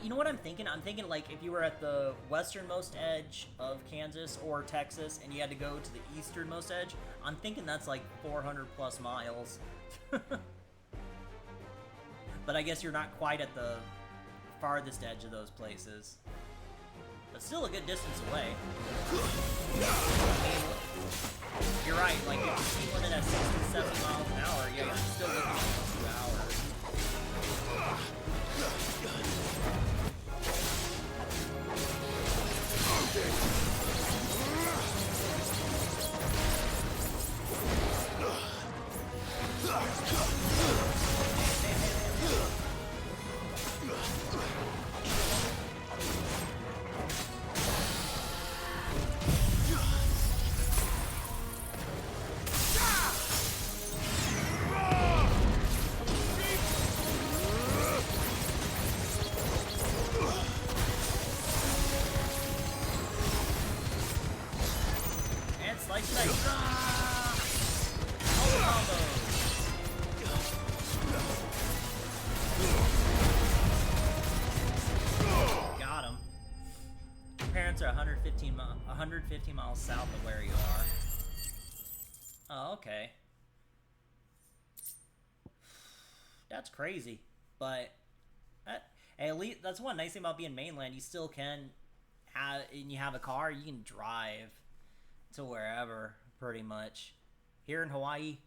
you know what I'm thinking? I'm thinking like if you were at the westernmost edge of Kansas or Texas and you had to go to the easternmost edge, I'm thinking that's like 400 plus miles. But I guess you're not quite at the farthest edge of those places. But still a good distance away. You're right, like if you speed limit at 60 to 70 miles an hour, yeah, you're still looking at 2 hours. Nice. Got him. Your parents are 150 miles south of where you are. Oh, okay. That's crazy, but hey, at least that's one nice thing about being mainland. You still can have, and you have a car, you can drive to wherever, pretty much. Here in Hawaii,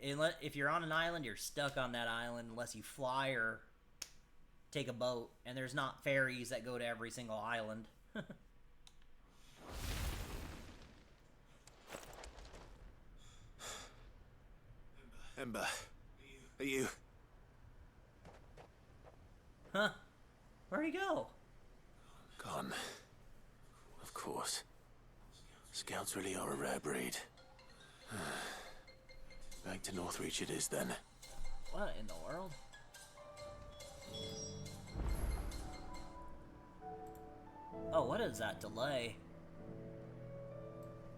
if you're on an island, you're stuck on that island unless you fly or take a boat, and there's not ferries that go to every single island. Ember, are you? Huh? Where'd he go? Gone. Of course. Scouts really are a rare breed. Back to Northreach it is then. What in the world? Oh, what is that delay?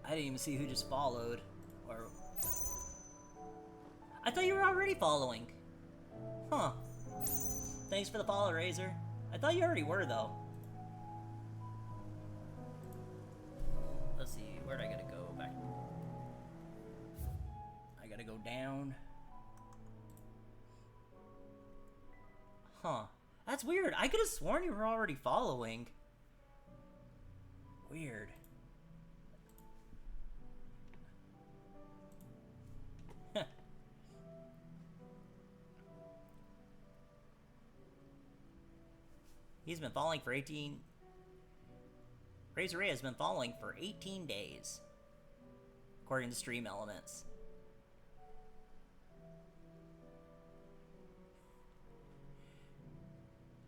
I didn't even see who just followed. Or I thought you were already following. Huh. Thanks for the follow, Razor. I thought you already were, though. Let's see, where'd I gotta go? Back. I gotta go down. Huh. That's weird. I could have sworn you were already following. Weird. He's been following for 18... Razor Ray has been following for 18 days. According to Stream Elements.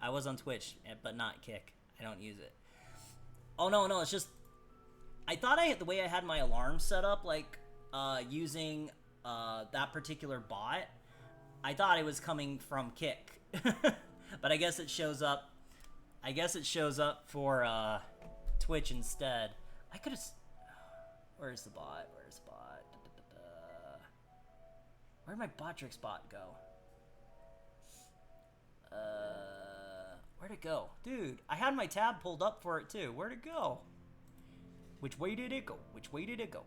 I was on Twitch, but not Kick. I don't use it. Oh, no, it's just... I thought the way I had my alarm set up, like, using that particular bot, I thought it was coming from Kick. But I guess it shows up... for, Twitch instead. I could've... Where's the bot? Where'd my Botrix bot go? Where'd it go? Dude, I had my tab pulled up for it too. Where'd it go? Which way did it go? Which way did it go?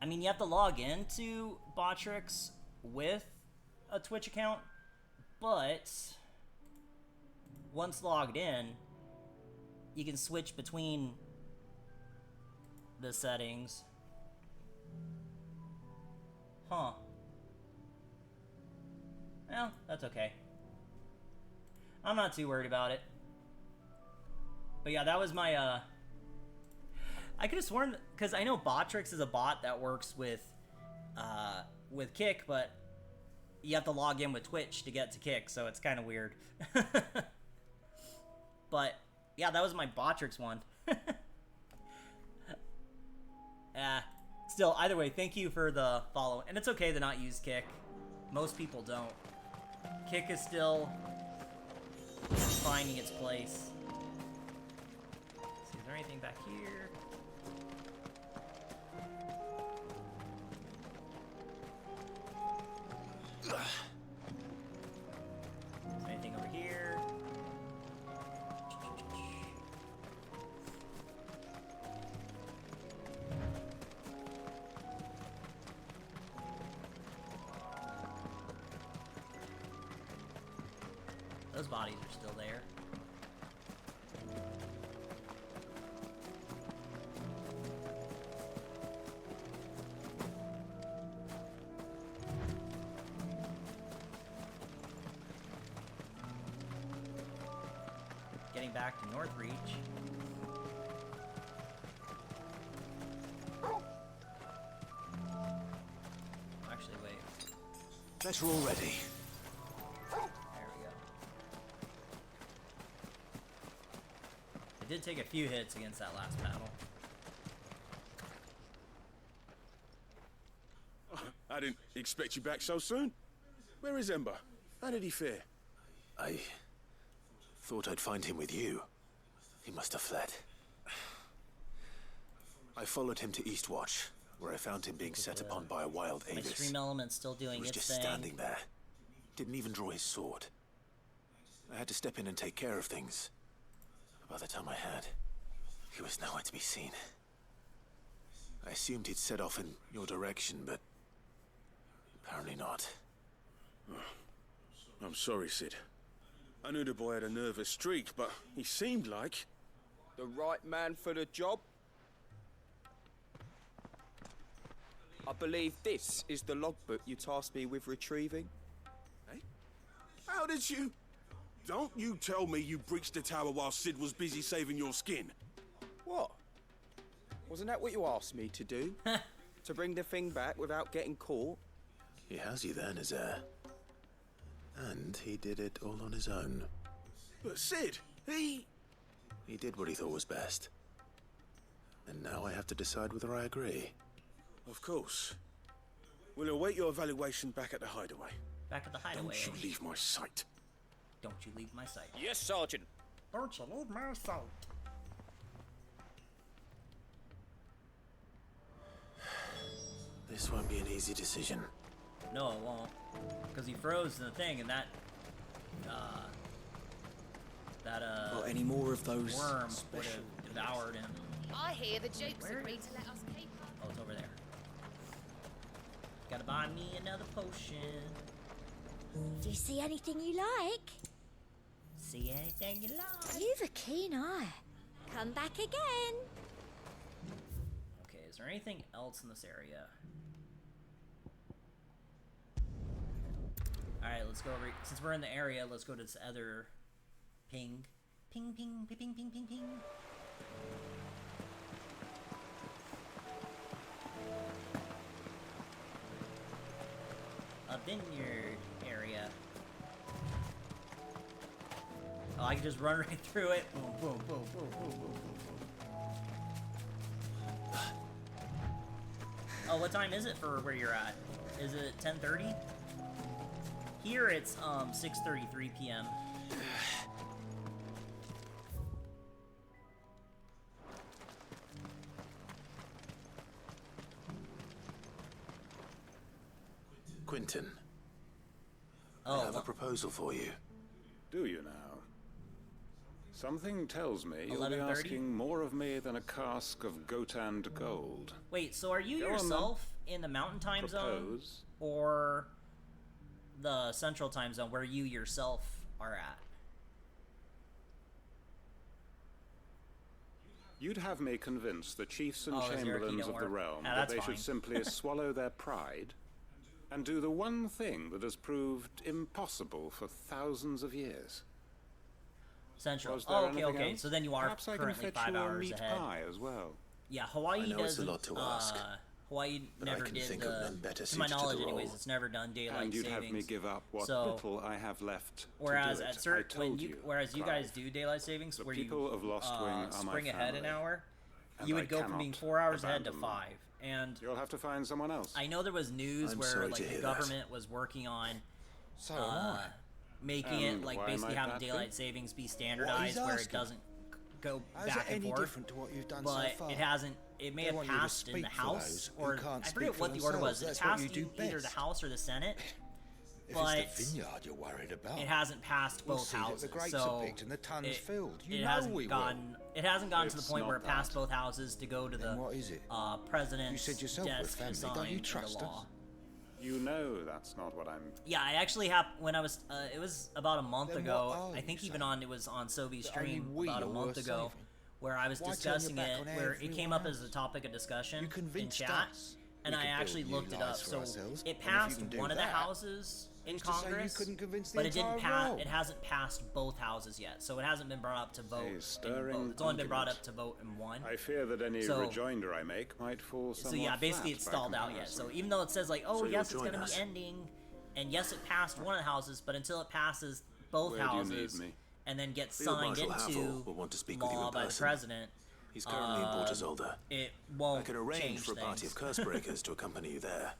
I mean, you have to log into Botrix with a Twitch account, but once logged in, you can switch between the settings. Huh. Well, that's okay. I'm not too worried about it. But yeah, that was my, I could have sworn, because I know Botrix is a bot that works with Kick, but you have to log in with Twitch to get to Kick, so it's kind of weird. But, yeah, that was my Botrix one. Still, either way, thank you for the follow. And it's okay to not use Kick. Most people don't. Kick is still finding its place. Let's see, is there anything back here? Is there anything over here? Those bodies are still there. Getting back to Northreach. Actually, wait. Better already. Did take a few hits against that last battle. I didn't expect you back so soon. Where is Ember? How did he fare? I thought I'd find him with you. He must have fled. I followed him to Eastwatch, where I found him being set upon by a wild My Avis. stream element still doing He was its just thing. standing there. Didn't even draw his sword. I had to step in and take care of things. By the time I had, he was nowhere to be seen. I assumed he'd set off in your direction, but apparently not. I'm sorry, Sid. I knew the boy had a nervous streak, but he seemed like... The right man for the job? I believe this is the logbook you tasked me with retrieving. Hey? How did you... Don't you tell me you breached the tower while Sid was busy saving your skin. What? Wasn't that what you asked me to do? To bring the thing back without getting caught? He has you then, his heir. And he did it all on his own. But Sid, he did what he thought was best. And now I have to decide whether I agree. Of course. We'll await your evaluation back at the hideaway. Back at the hideaway. Don't you leave my sight. Don't you leave my sight. Yes, Sergeant. Don't you leave my sight. This won't be an easy decision. No, it won't. Because he froze in the thing, and that Got any more of those worm would have devoured him. I hear the Duke's agreed to let us keep her. Oh, it's over there. Gotta buy me another potion. Do you see anything you like? See anything you like? You've a keen eye. Come back again. Okay, is there anything else in this area? Alright, let's go over... Since we're in the area, let's go to this other... Ping. Ping, ping, ping, ping, ping, ping, ping. A vineyard area. Oh, I can just run right through it. Boom, boom, boom, boom, boom, boom, boom. Oh, what time is it for where you're at? Is it 10:30? Here it's 6:33 p.m. Quentin. Oh, I have a proposal for you. Do you now? Something tells me you'll be 11:30? asking more of me than a cask of Gotand gold. Wait, so are you Go on, then. yourself in the mountain time zone? Propose. Or the central time zone where you yourself are at? You'd have me convince the chiefs and Oh, is your key chamberlains don't of the work? realm Ah, that that's they fine. should simply swallow their pride and do the one thing that has proved impossible for thousands of years. Central. Was there Oh, okay, anything okay. else? So then you are Perhaps I can currently fetch 5 you a hours meat ahead. pie as well. Yeah, Hawaii I know it's a doesn't. lot to ask, Hawaii but I never can did think of the. none better To my suited to the knowledge, anyways, role. it's never done daylight And you'd savings. have me give up what So, little I have left whereas to do at it. I certain when told you, whereas you Clive. guys do daylight savings, The where people you of Lost Wing are my spring ahead an family, hour, and you I would go from being cannot 4 hours ahead to abandon them. 5. And You'll have to find someone else. I know there was news I'm where sorry like to the hear that. government was working on So am I. making And it like why basically might having that be? daylight savings be standardized where it asking? doesn't go How's back it and any forth. different to what you've done so but far? it hasn't. It may They have want you to passed in the speak for House, those who or can't I speak forget for what the order was. themselves. It That's what passed you do either the best. House or the Senate. If but it's the vineyard you're worried about, it hasn't passed we'll both see houses. that the grapes so are picked and the tons it, filled. You it know hasn't we gotten. It hasn't gotten to the It's point where it not passed that. both houses to go to Then the what is it? president's You said yourself we're desk family. to Don't sign you into trust the us? law. You know that's not what I'm... Yeah, I actually have. When I was, it was about a month Then ago. what are I you think even saying? on it was on Sovi's That only stream we about a are month worth ago, saving? where I was Why turn discussing your back it, on where it everyone came up as else? a topic of discussion You in convinced chat, us. and We I could actually build new looked it lives up. for So ourselves, it and if you passed can do one of the that, houses in who's to say you Congress, couldn't convince the but it didn't entire pass. realm? It hasn't passed both houses yet, so it hasn't been brought up to vote. A in stirring both. It's only been brought argument. up to vote in one. I fear that any So- rejoinder I make might fall So somewhat yeah, basically flat it's by stalled out yet. comparison. So even though it says like, oh So yes, you'll it's join gonna us? be ending, and yes, it passed one of the houses, but until it passes both Where do you need houses me? and then gets Field signed Marshal into Havel will want to speak with you law in by the person. president, He's currently in Porterzolder. it won't I could arrange change for a party things. of curse breakers to accompany you there.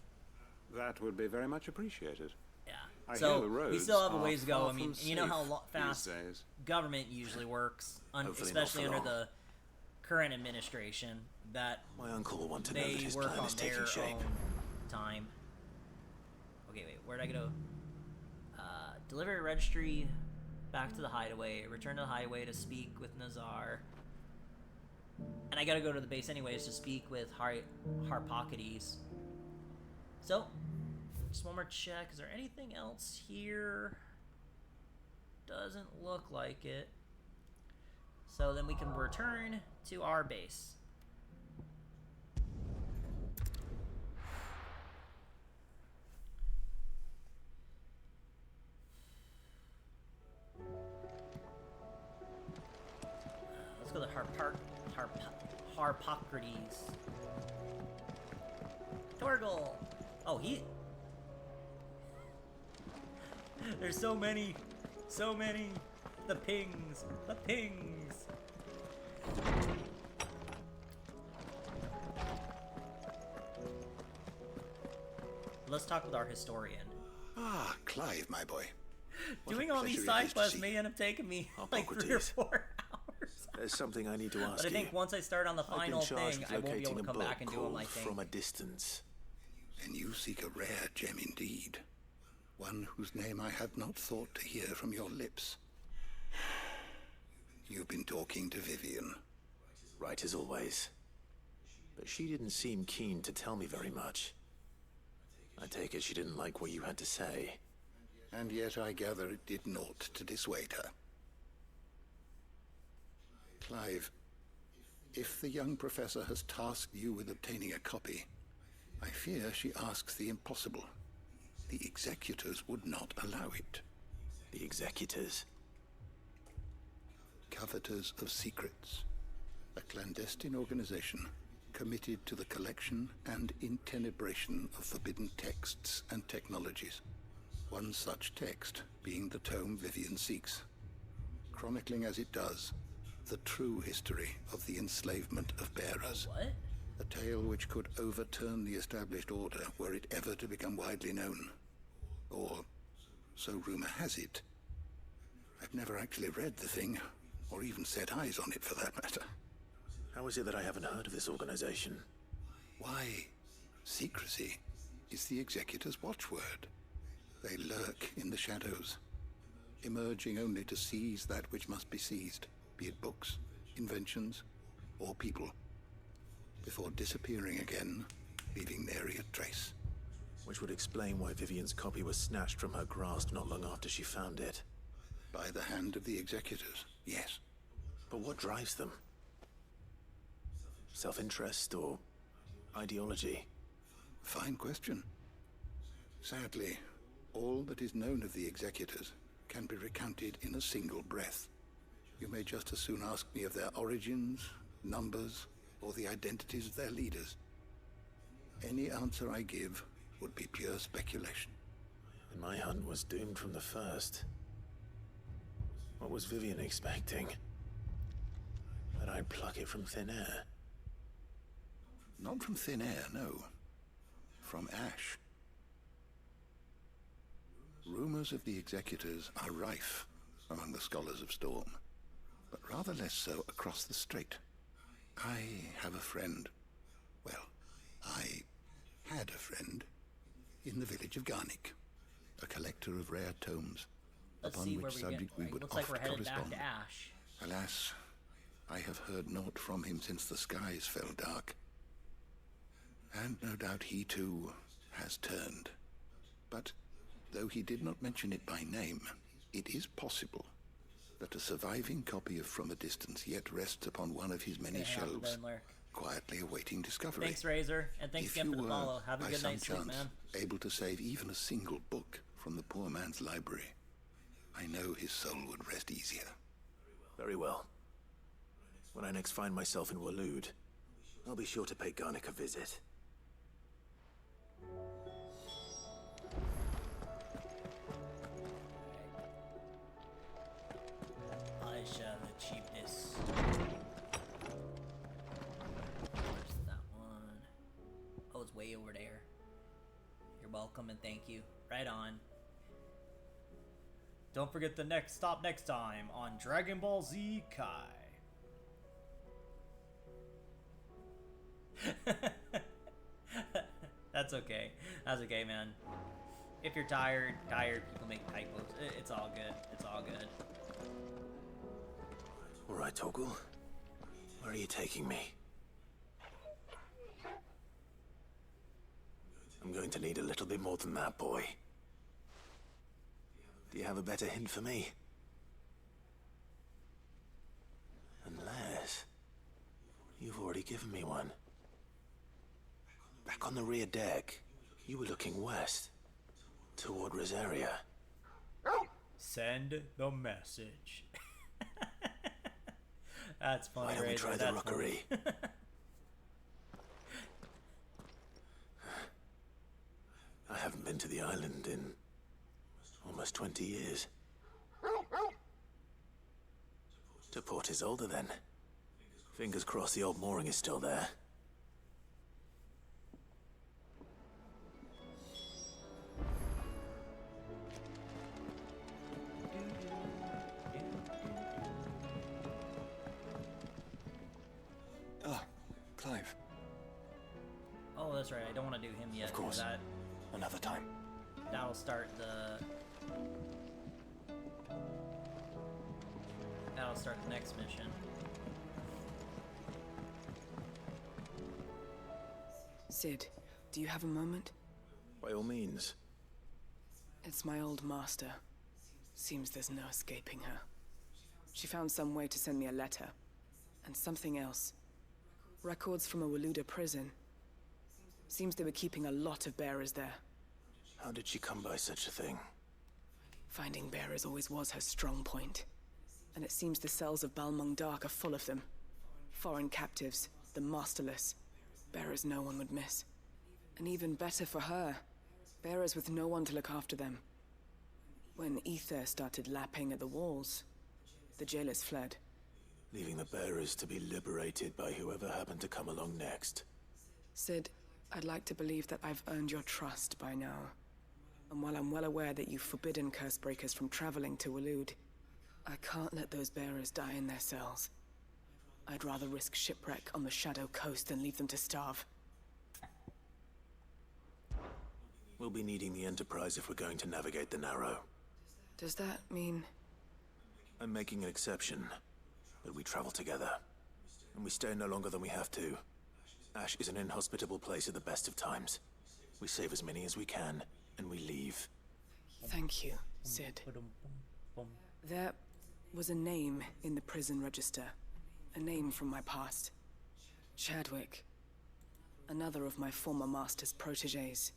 That would be very much appreciated. Yeah. I So hear the roads we still have a are ways to go. far I mean, from you know how safe fast these days. government usually works, Hopefully not especially for under long. the current administration, that My uncle will want to know they that his work plan on is their taking shape. own time. Okay, wait, where'd I go? Deliver a registry back to the hideaway, return to the hideaway to speak with Nazar. And I gotta go to the base anyways to speak with Harpocrates. So, just one more check. Is there anything else here? Doesn't look like it. So then we can return to our base. Let's go to Harpocrates. Torgal! Oh, he... There's so many. So many. The pings. The pings. Let's talk with our historian. Ah, Clive, my boy. What Doing a all these pleasure it side is to quests see may end up taking me like 3 or Hippocrates. 4 hours. There's something I need to ask But I think you. once I start on the I've final been charged thing, with I won't be locating able to a come book back and do them, called I think. From a Distance. And you seek a rare gem indeed. One whose name I had not thought to hear from your lips. You've been talking to Vivian. Right as always. But she didn't seem keen to tell me very much. I take it she didn't like what you had to say. And yet I gather it did naught to dissuade her. Clive, if the young professor has tasked you with obtaining a copy, I fear she asks the impossible. The executors would not allow it. The executors? Coveters of Secrets. A clandestine organization committed to the collection and intenebration of forbidden texts and technologies. One such text being the tome Vivian seeks, chronicling as it does the true history of the enslavement of bearers. What? A tale which could overturn the established order were it ever to become widely known. Or, so rumor has it. I've never actually read the thing, or even set eyes on it for that matter. How is it that I haven't heard of this organization? Why, secrecy is the executor's watchword. They lurk in the shadows, emerging only to seize that which must be seized, be it books, inventions, or people, before disappearing again, leaving nary a trace. Which would explain why Vivian's copy was snatched from her grasp not long after she found it. By the hand of the executors, yes. But what drives them? Self-interest or ideology? Fine question. Sadly, all that is known of the executors can be recounted in a single breath. You may just as soon ask me of their origins, numbers, or the identities of their leaders. Any answer I give would be pure speculation. And my hunt was doomed from the first. What was Vivian expecting? That I'd pluck it from thin air? Not from thin air, no. From ash. Rumors of the executors are rife among the scholars of Storm, but rather less so across the strait. I have a friend. Well, I had a friend in the village of Garnick, a collector of rare tomes, Let's upon see where which we subject get. we Right, would looks like oft we're headed correspond. back to Ash. Alas, I have heard naught from him since the skies fell dark. And no doubt he too has turned. But though he did not mention it by name, it is possible that a surviving copy of From a Distance yet rests upon one of his many Yeah, shelves, then lurk. quietly awaiting discovery. Thanks, Razor, and thanks If again you for the were, follow. Have a by good some night's sleep, chance, man. able to save even a single book from the poor man's library, I know his soul would rest easier. Very well. When I next find myself in Waloed, I'll be sure to pay Garnick a visit. I shall achieve this. Where's that one? Oh, it's way over there. You're welcome and thank you. Right on. Don't forget the next stop next time on Dragon Ball Z Kai. That's okay. That's okay, man. If you're tired, people make typos. It's all good. It's all good. All right, Torgal. Where are you taking me? I'm going to need a little bit more than that, boy. Do you have a better hint for me? Unless... you've already given me one. Back on the rear deck, you were looking west. Toward Rosaria. Send the message. That's funny. Why don't we try the rookery? I haven't been to the island in almost 20 years. To Port Isolde, then. Fingers crossed the old mooring is still there. Clive. Oh, that's right. I don't want to do him yet. Of course. Another time. That'll start the next mission. Sid, do you have a moment? By all means. It's my old master. Seems there's no escaping her. She found some way to send me a letter. And something else. Records from a Waluda prison. Seems they were keeping a lot of bearers there. How did she come by such a thing? Finding bearers always was her strong point. And it seems the cells of Balmung Dark are full of them. Foreign captives, the masterless. Bearers no one would miss. And even better for her, bearers with no one to look after them. When ether started lapping at the walls, the jailers fled. Leaving the bearers to be liberated by whoever happened to come along next. Sid, I'd like to believe that I've earned your trust by now. And while I'm well aware that you've forbidden Cursebreakers from traveling to Waloed, I can't let those bearers die in their cells. I'd rather risk shipwreck on the Shadow Coast than leave them to starve. We'll be needing the Enterprise if we're going to navigate the Narrow. Does that mean... I'm making an exception. But we travel together. And we stay no longer than we have to. Ash is an inhospitable place at the best of times. We save as many as we can, and we leave. Thank you, Sid. There was a name in the prison register. A name from my past. Chadwick. Another of my former master's protégés.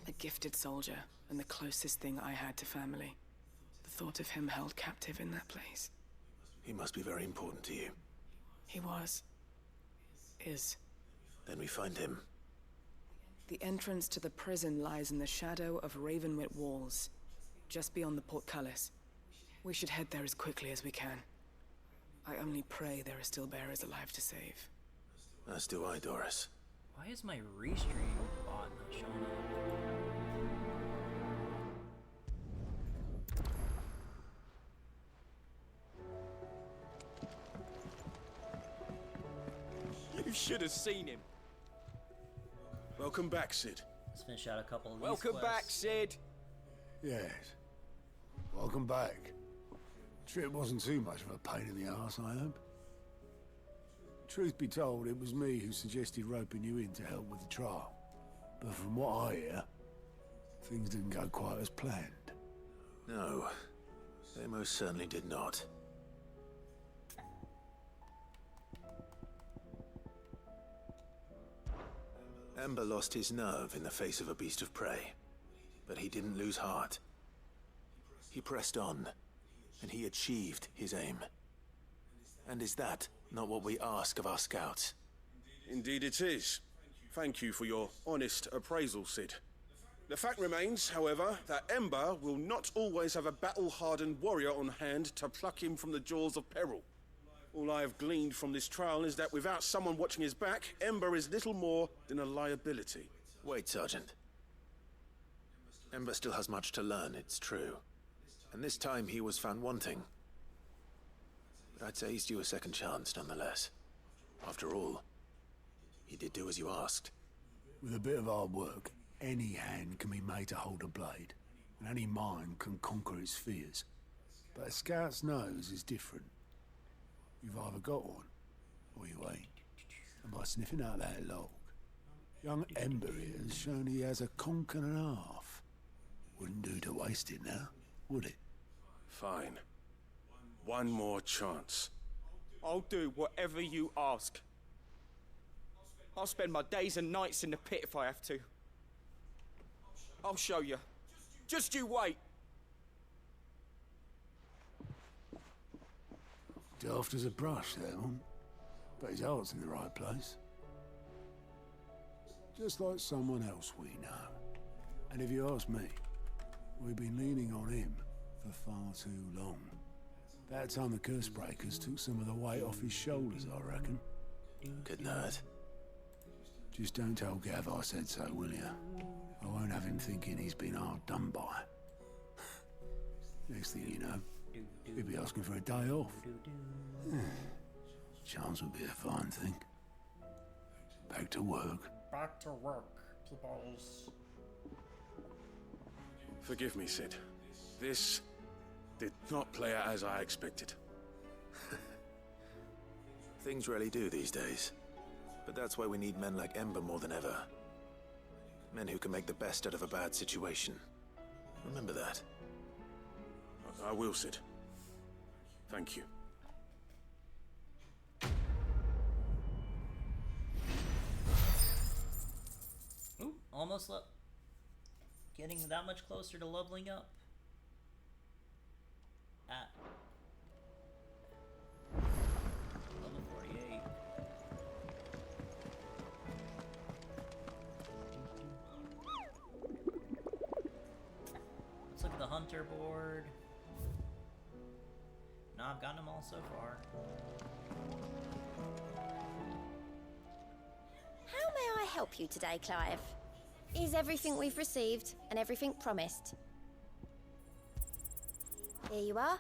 A gifted soldier, and the closest thing I had to family. The thought of him held captive in that place. He must be very important to you. He was. Is. Then we find him. The entrance to the prison lies in the shadow of Ravenwit Walls, just beyond the portcullis. We should head there as quickly as we can. I only pray there are still bearers alive to save. As do I, Doris. Why is my restream bot not showing up? You should have seen him. Welcome back, Sid. Let's finish out a couple of these Welcome back, quests. Sid. Yes. Welcome back. Trip wasn't too much of a pain in the arse, I hope. Truth be told, it was me who suggested roping you in to help with the trial. But from what I hear, things didn't go quite as planned. No, they most certainly did not. Ember lost his nerve in the face of a beast of prey, but he didn't lose heart. He pressed on, and he achieved his aim. And is that not what we ask of our scouts? Indeed it is. Thank you for your honest appraisal, Sid. The fact remains, however, that Ember will not always have a battle-hardened warrior on hand to pluck him from the jaws of peril. All I have gleaned from this trial is that without someone watching his back, Ember is little more than a liability. Wait, Sergeant. Ember still has much to learn, it's true. And this time he was found wanting. But I'd say he's due a second chance nonetheless. After all, he did do as you asked. With a bit of hard work, any hand can be made to hold a blade, and any mind can conquer its fears. But a scout's nose is different. You've either got one, or you ain't. And by sniffing out that log, young Ember here has shown he has a conch and a half. Wouldn't do to waste it now, would it? Fine. One more chance. I'll do whatever you ask. I'll spend my days and nights in the pit if I have to. I'll show you. Just you wait. Daft as a brush, that one. But his heart's in the right place. Just like someone else we know. And if you ask me, we've been leaning on him for far too long. That time the curse breakers took some of the weight off his shoulders, I reckon. Good nerd. Just don't tell Gav I said so, will you? I won't have him thinking he's been hard done by. Next thing you know, he'll be asking for a day off. Chance would be a fine thing. Back to work. Back to work, peoples. Forgive me, Sid. This did not play out as I expected. Things really do these days. But that's why we need men like Ember more than ever. Men who can make the best out of a bad situation. Remember that. I will, Sid. Thank you. Ooh, almost getting that much closer to leveling up. At level 48. Let's look at the hunter board. No, I've gotten them all so far. How may I help you today, Clive? Is everything we've received and everything promised? Here you are.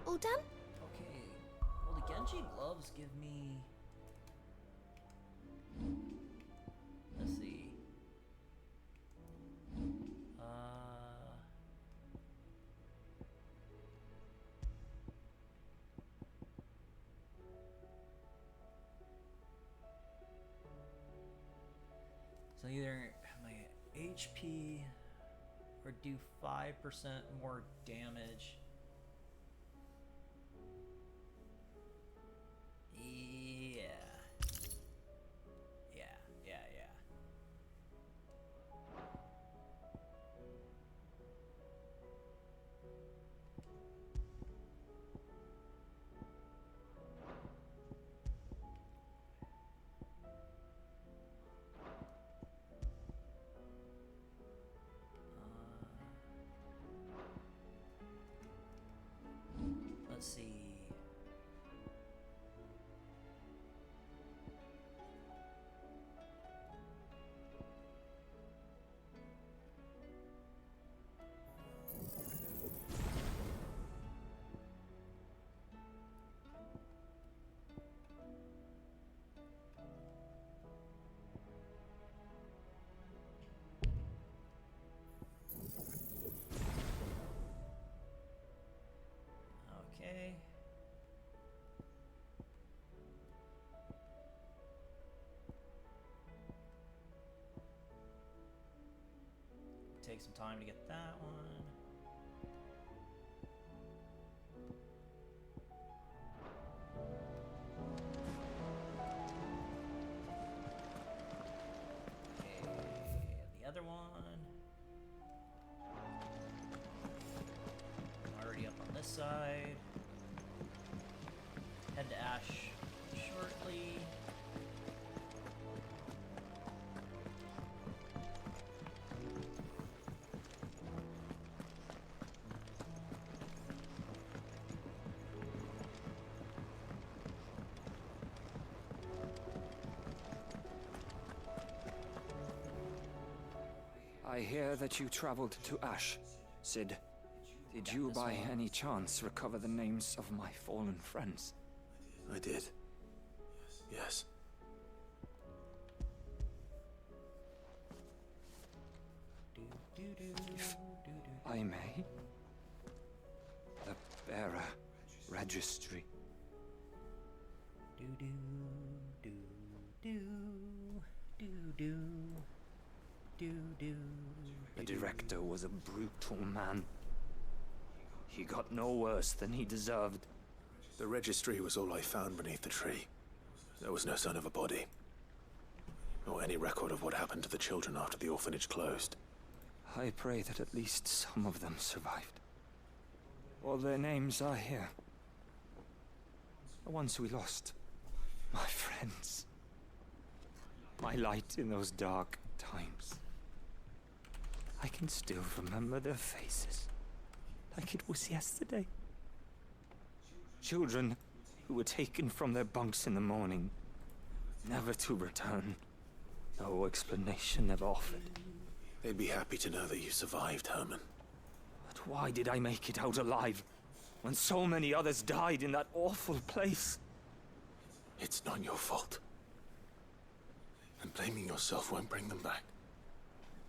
All done? Okay. Well, the Genji gloves give me... Let's see. So either my HP or do 5% more damage. Yeah. Let's see. Okay. Take some time to get that one. Okay, the other one. Already up on this side. Head to Ash shortly. I hear that you traveled to Ash. Sid, did you by any chance recover the names of my fallen friends? I did. Yes. If I may? The bearer registry. The director was a brutal man. He got no worse than he deserved. The registry was all I found beneath the tree. There was no sign of a body. Or any record of what happened to the children after the orphanage closed. I pray that at least some of them survived. All their names are here. The ones we lost. My friends. My light in those dark times. I can still remember their faces. Like it was yesterday. Children who were taken from their bunks in the morning, never to return. No explanation ever offered. They'd be happy to know that you survived, Herman. But why did I make it out alive, when so many others died in that awful place? It's not your fault. And blaming yourself won't bring them back.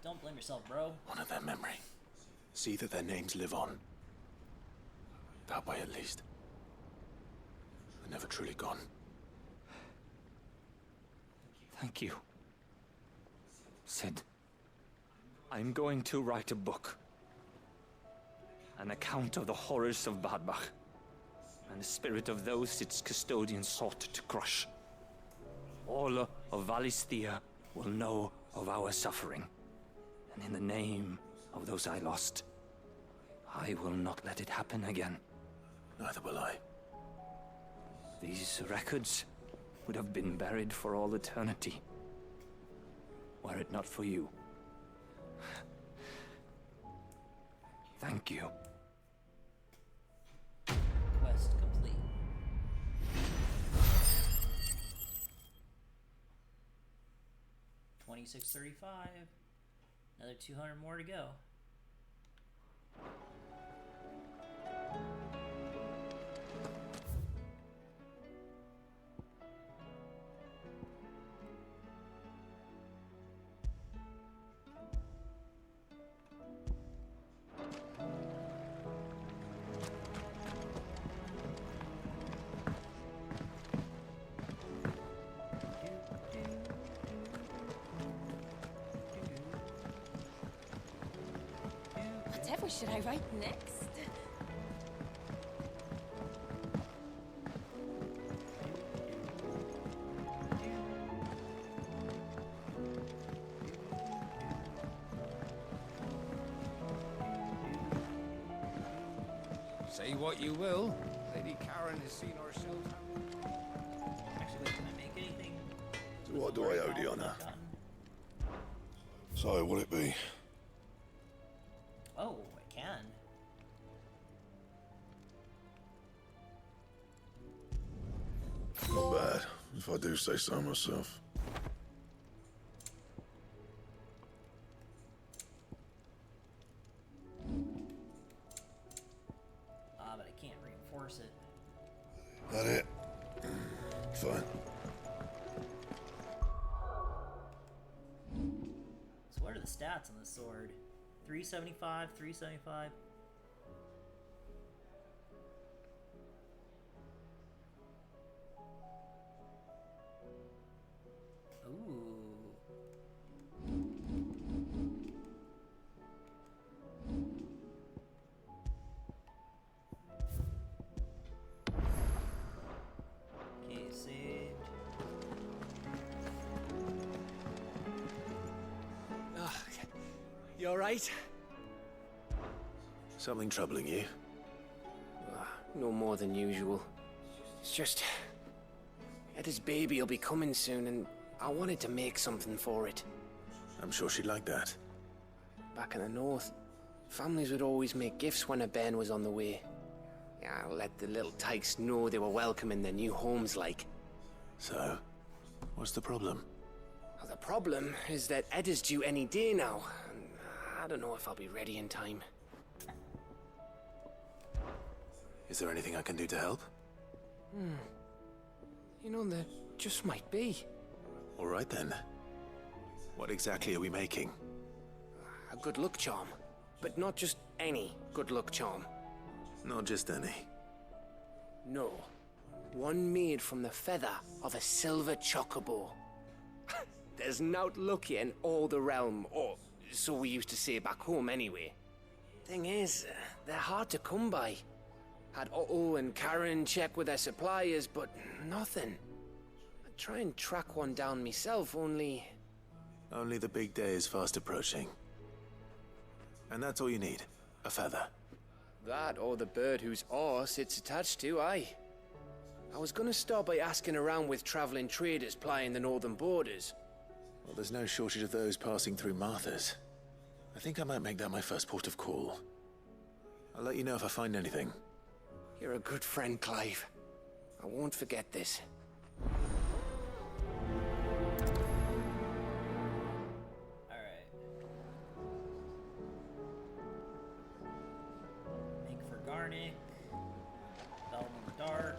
Don't blame yourself, bro. Honor their memory. See that their names live on. That way, at least. They're never truly gone. Thank you. Sid, I'm going to write a book. An account of the horrors of Badbach, and the spirit of those its custodians sought to crush. All of Valisthea will know of our suffering, and in the name of those I lost, I will not let it happen again. Neither will I. These records would have been buried for all eternity, were it not for you. Thank you. Quest complete. $26.35. Another 200 more to go. Whatever should I write next? Say what you will, Lady Karen has seen ourselves. Actually, wait, can I make anything? So what do I owe the honour? So, will it be? Oh, I can. Not bad, if I do say so myself. But I can't reinforce it. That it? Fine. So what are the stats on this sword? 375, 375. Ooh. Okay, saved. You alright? Something troubling you? No more than usual. It's just... Eda's baby will be coming soon, and I wanted to make something for it. I'm sure she'd like that. Back in the north, families would always make gifts when a bairn was on the way. Yeah, let the little tykes know they were welcome in their new homes, like. So, what's the problem? Well, the problem is that Eda's due any day now, and I don't know if I'll be ready in time. Is there anything I can do to help? You know, there just might be. All right then. What exactly are we making? A good luck charm. But not just any good luck charm. Not just any. No. One made from the feather of a silver chocobo. There's naught lucky in all the realm, or so we used to say back home anyway. Thing is, they're hard to come by. Had Otto and Karen check with their suppliers, but nothing. I'd try and track one down myself, only... Only the big day is fast approaching. And that's all you need, a feather. That or the bird whose horse it's attached to, aye. I was gonna start by asking around with traveling traders plying the northern borders. Well, there's no shortage of those passing through Martha's. I think I might make that my first port of call. I'll let you know if I find anything. You're a good friend, Clive. I won't forget this. Garnick, Belmont Dark.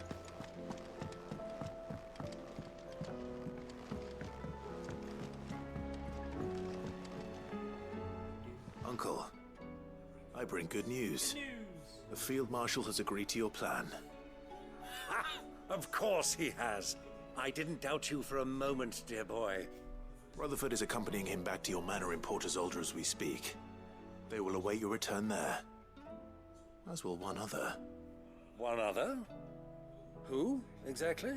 Uncle, I bring good news. The Field Marshal has agreed to your plan. Ha! Of course he has. I didn't doubt you for a moment, dear boy. Rutherford is accompanying him back to your manor in Port Isolde as we speak. They will await your return there. As will one other. One other? Who, exactly?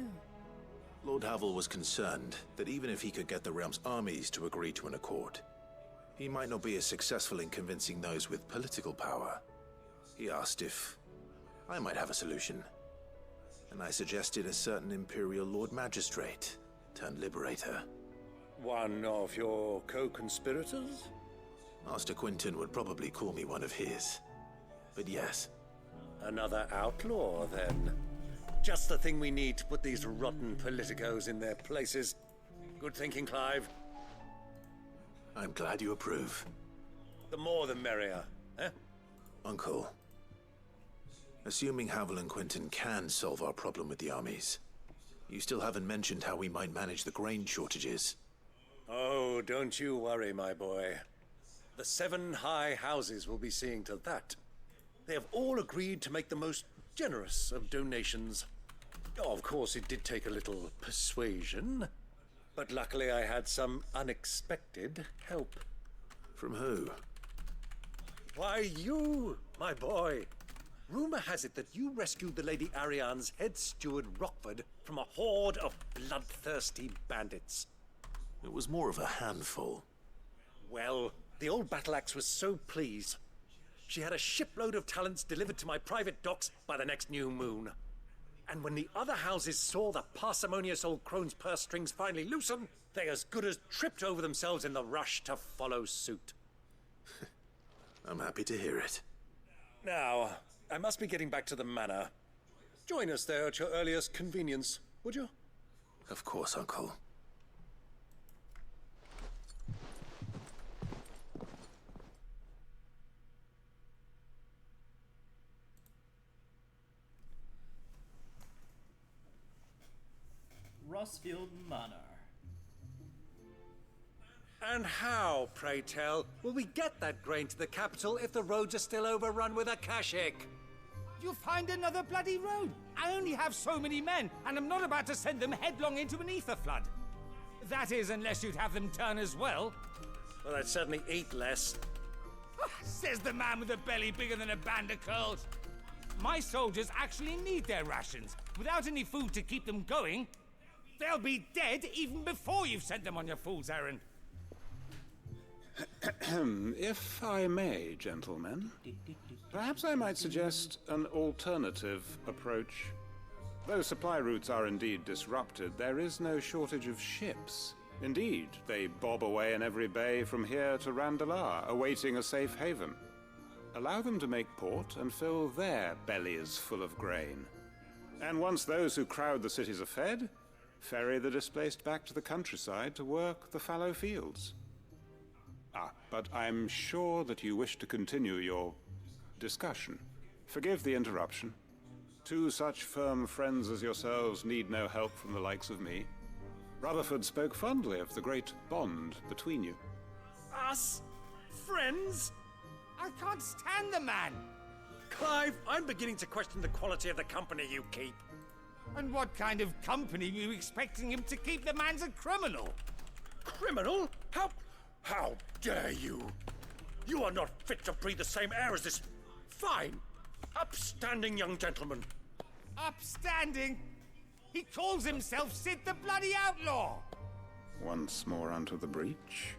Lord Havel was concerned that even if he could get the realm's armies to agree to an accord, he might not be as successful in convincing those with political power. He asked if I might have a solution, and I suggested a certain Imperial Lord Magistrate turned Liberator. One of your co-conspirators? Master Quinton would probably call me one of his. But yes. Another outlaw, then. Just the thing we need to put these rotten politicos in their places. Good thinking, Clive. I'm glad you approve. The more the merrier, eh? Uncle, assuming Havel and Quinton can solve our problem with the armies, you still haven't mentioned how we might manage the grain shortages. Oh, don't you worry, my boy. The 7 high houses will be seeing to that. They have all agreed to make the most generous of donations. Oh, of course, it did take a little persuasion, but luckily I had some unexpected help. From who? Why, you, my boy. Rumor has it that you rescued the Lady Ariane's head steward Rockford from a horde of bloodthirsty bandits. It was more of a handful. Well, the old battle axe was so pleased. She had a shipload of talents delivered to my private docks by the next new moon. And when the other houses saw the parsimonious old crone's purse strings finally loosen, they as good as tripped over themselves in the rush to follow suit. I'm happy to hear it. Now, I must be getting back to the manor. Join us there at your earliest convenience, would you? Of course, Uncle. Rossfield Manor. And how, pray tell, will we get that grain to the capital if the roads are still overrun with Akashic? You'll find another bloody road. I only have so many men, and I'm not about to send them headlong into an ether flood. That is, unless you'd have them turn as well. Well, I'd certainly eat less. Says the man with a belly bigger than a band of curls. My soldiers actually need their rations. Without any food to keep them going, they'll be dead even before you've sent them on your fool's errand. If I may, gentlemen, perhaps I might suggest an alternative approach. Though supply routes are indeed disrupted, there is no shortage of ships. Indeed, they bob away in every bay from here to Randalar, awaiting a safe haven. Allow them to make port and fill their bellies full of grain. And once those who crowd the cities are fed, ferry the displaced back to the countryside to work the fallow fields. But I'm sure that you wish to continue your discussion. Forgive the interruption. two such firm friends as yourselves need no help from the likes of me. Rutherford spoke fondly of the great bond between you. Us? Friends? I can't stand the man! Clive, I'm beginning to question the quality of the company you keep. And what kind of company were you expecting him to keep? The man's a criminal! Criminal? How dare you? You are not fit to breathe the same air as this fine, upstanding young gentleman. Upstanding? He calls himself Sid the Bloody Outlaw! Once more onto the breach.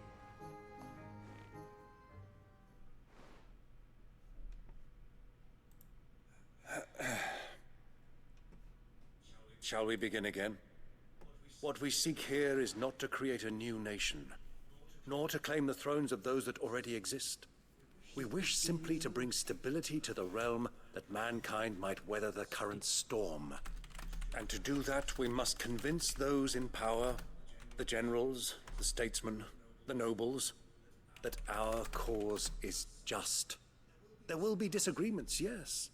Shall we begin again? What we seek here is not to create a new nation, nor to claim the thrones of those that already exist. We wish simply to bring stability to the realm that mankind might weather the current storm. And to do that, we must convince those in power, the generals, the statesmen, the nobles, that our cause is just. There will be disagreements, yes.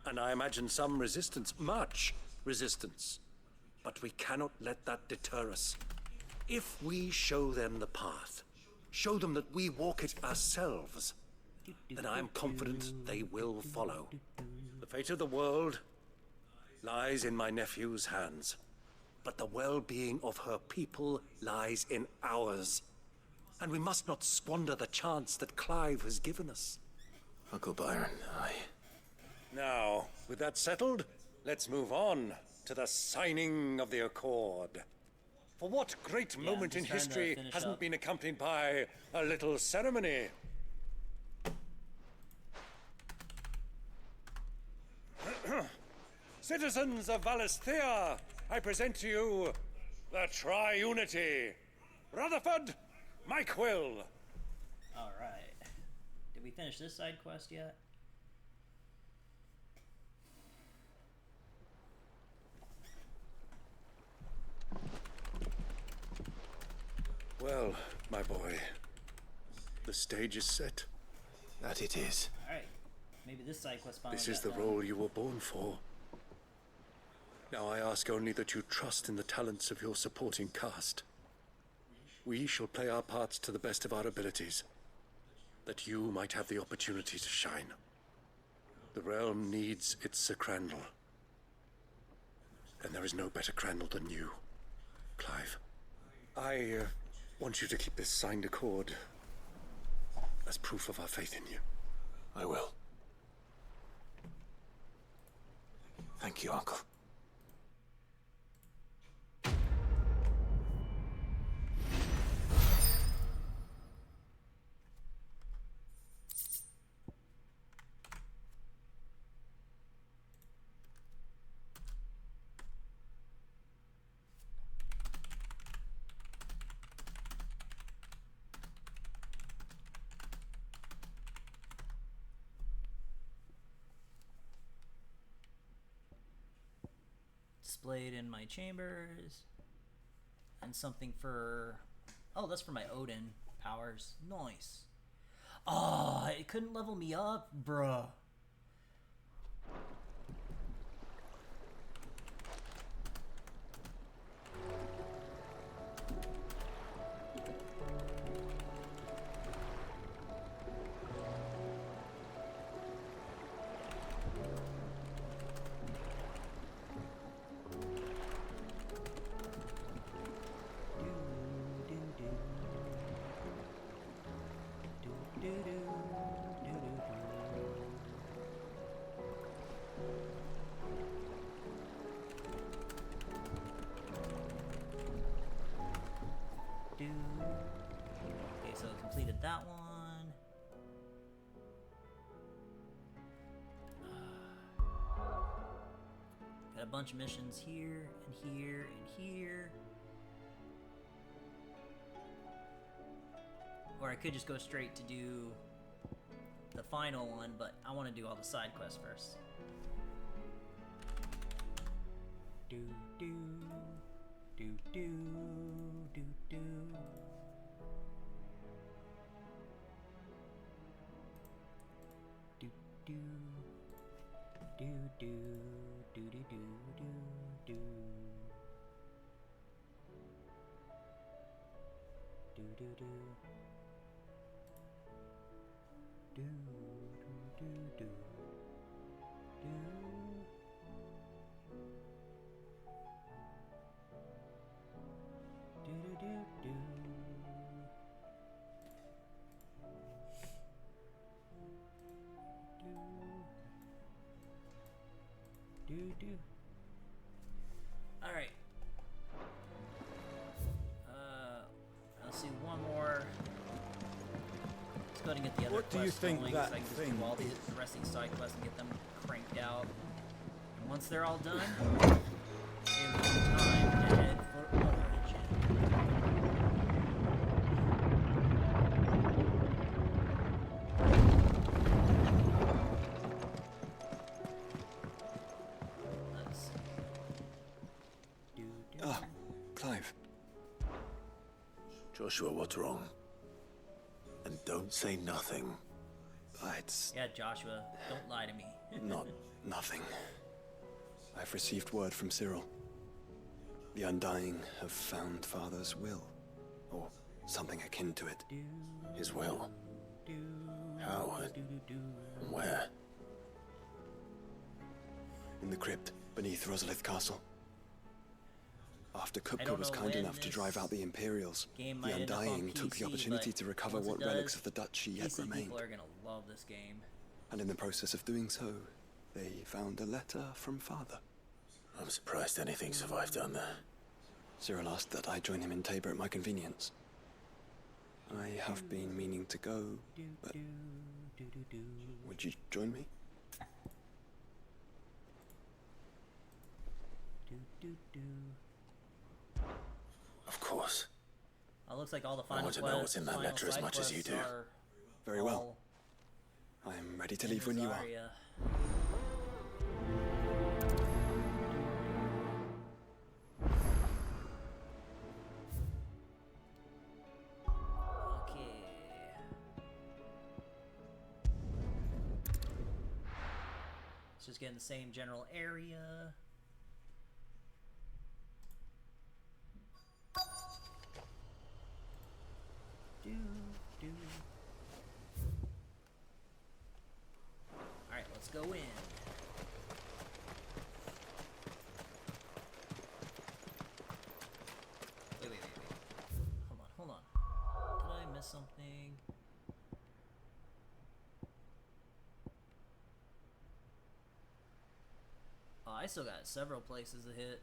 And I imagine some resistance, much resistance. But we cannot let that deter us. If we show them the path, show them that we walk it ourselves, then I am confident they will follow. The fate of the world lies in my nephew's hands, but the well-being of her people lies in ours. And we must not squander the chance that Clive has given us. Uncle Byron, Now, with that settled, let's move on to the signing of the Accord. For what great moment in history hasn't been accompanied by a little ceremony? Citizens of Valisthea, I present to you the Triunity. Rutherford, Mike Will. Alright. Did we finish this side quest yet? Well, my boy, the stage is set. That it is. Alright. Maybe this side quest finally This is got the done. role you were born for. Now I ask only that you trust in the talents of your supporting cast. We shall play our parts to the best of our abilities, that you might have the opportunity to shine. The realm needs its Sir Crandall. And there is no better Crandall than you, Clive. I want you to keep this signed accord as proof of our faith in you. I will. Thank you, Uncle. Displayed in my chambers. And something for... Oh, that's for my Odin powers. Nice. Oh, it couldn't level me up? Bruh. Okay, so completed that one. Got a bunch of missions here and here and here. Or I could just go straight to do the final one, but I want to do all the side quests first. Do do do do do do. Do do do do do Alright. Let's see, one more. Let's go ahead and get the other What do you quests think going, that so I can just thing do all the is? rest of these side quests and get them cranked out. And once they're all done, it will be time to head for Origin. Let's see. Ah, Clive. Joshua, what's wrong? And don't say nothing. It's Yeah, Joshua, don't lie to me. not nothing. I've received word from Cyril. The Undying have found Father's will, or something akin to it. His will? How? Where? In the crypt beneath Rosalith Castle. After I Kupka don't was know kind when enough to this drive out the Imperials, game the might end up on Undying took the PC, opportunity but to recover once what it relics does, of the duchy yet PC remained. people are gonna love this game. And in the process of doing so, they found a letter from Father. I'm surprised anything survived down there. Cyril asked that I join him in Tabor at my convenience. I have been meaning to go, but would you join me? Of course. Oh, looks like all the I final want to know what's in that final letter as side much as you quests do. are Very well. all I am ready to in leave when you are. Zarya. Okay. Let's just get in the same general area. Alright, let's go in. Wait. Hold on. Did I miss something? Oh, I still got several places to hit.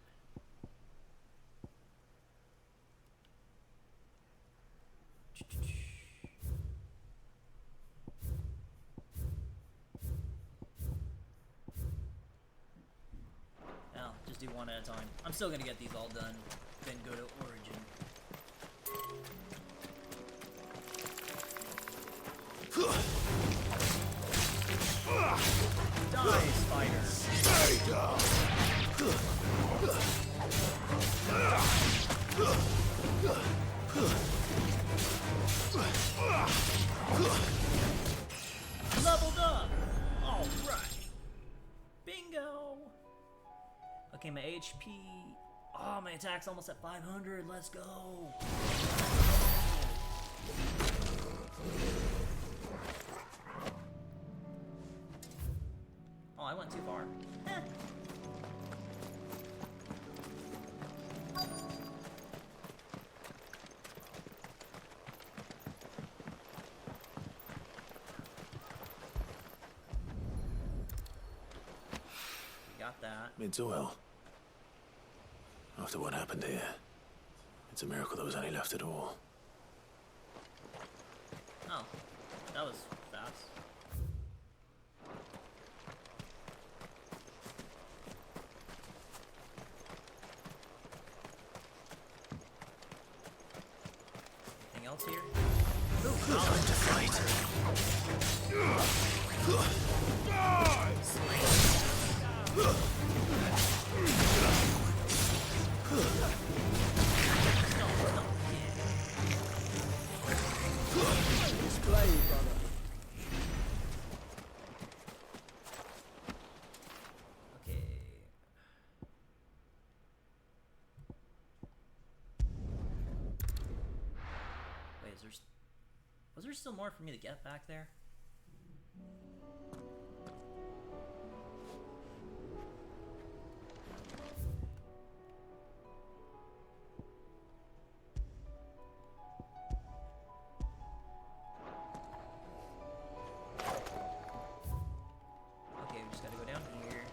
Now, just do one at a time. I'm still gonna get these all done, then go to Origin. Die, spider! Stay down! Leveled up! Alright! Bingo! Okay, my HP... Oh, my attack's almost at 500. Let's go! Oh, I went too far. Eh. Got that. Midsoil. After what happened here, it's a miracle there was any left at all. Oh, that was fast. Anything else here? Ooh, Time to fight. Display, brother. still more for me to get back there? Okay, we just gotta go down here.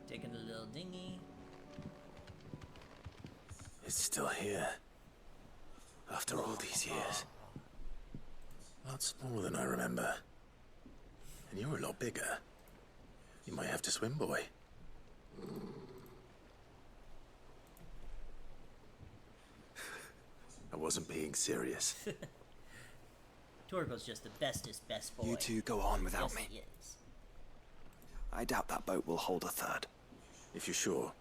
Taking a little dinghy. It's still here. After all these years. Lots more than I remember. And you're a lot bigger. You might have to swim, boy. I wasn't being serious. Torgo's just the bestest best boy. You two go on without Yes, me. he is. I doubt that boat will hold a third. If you're sure,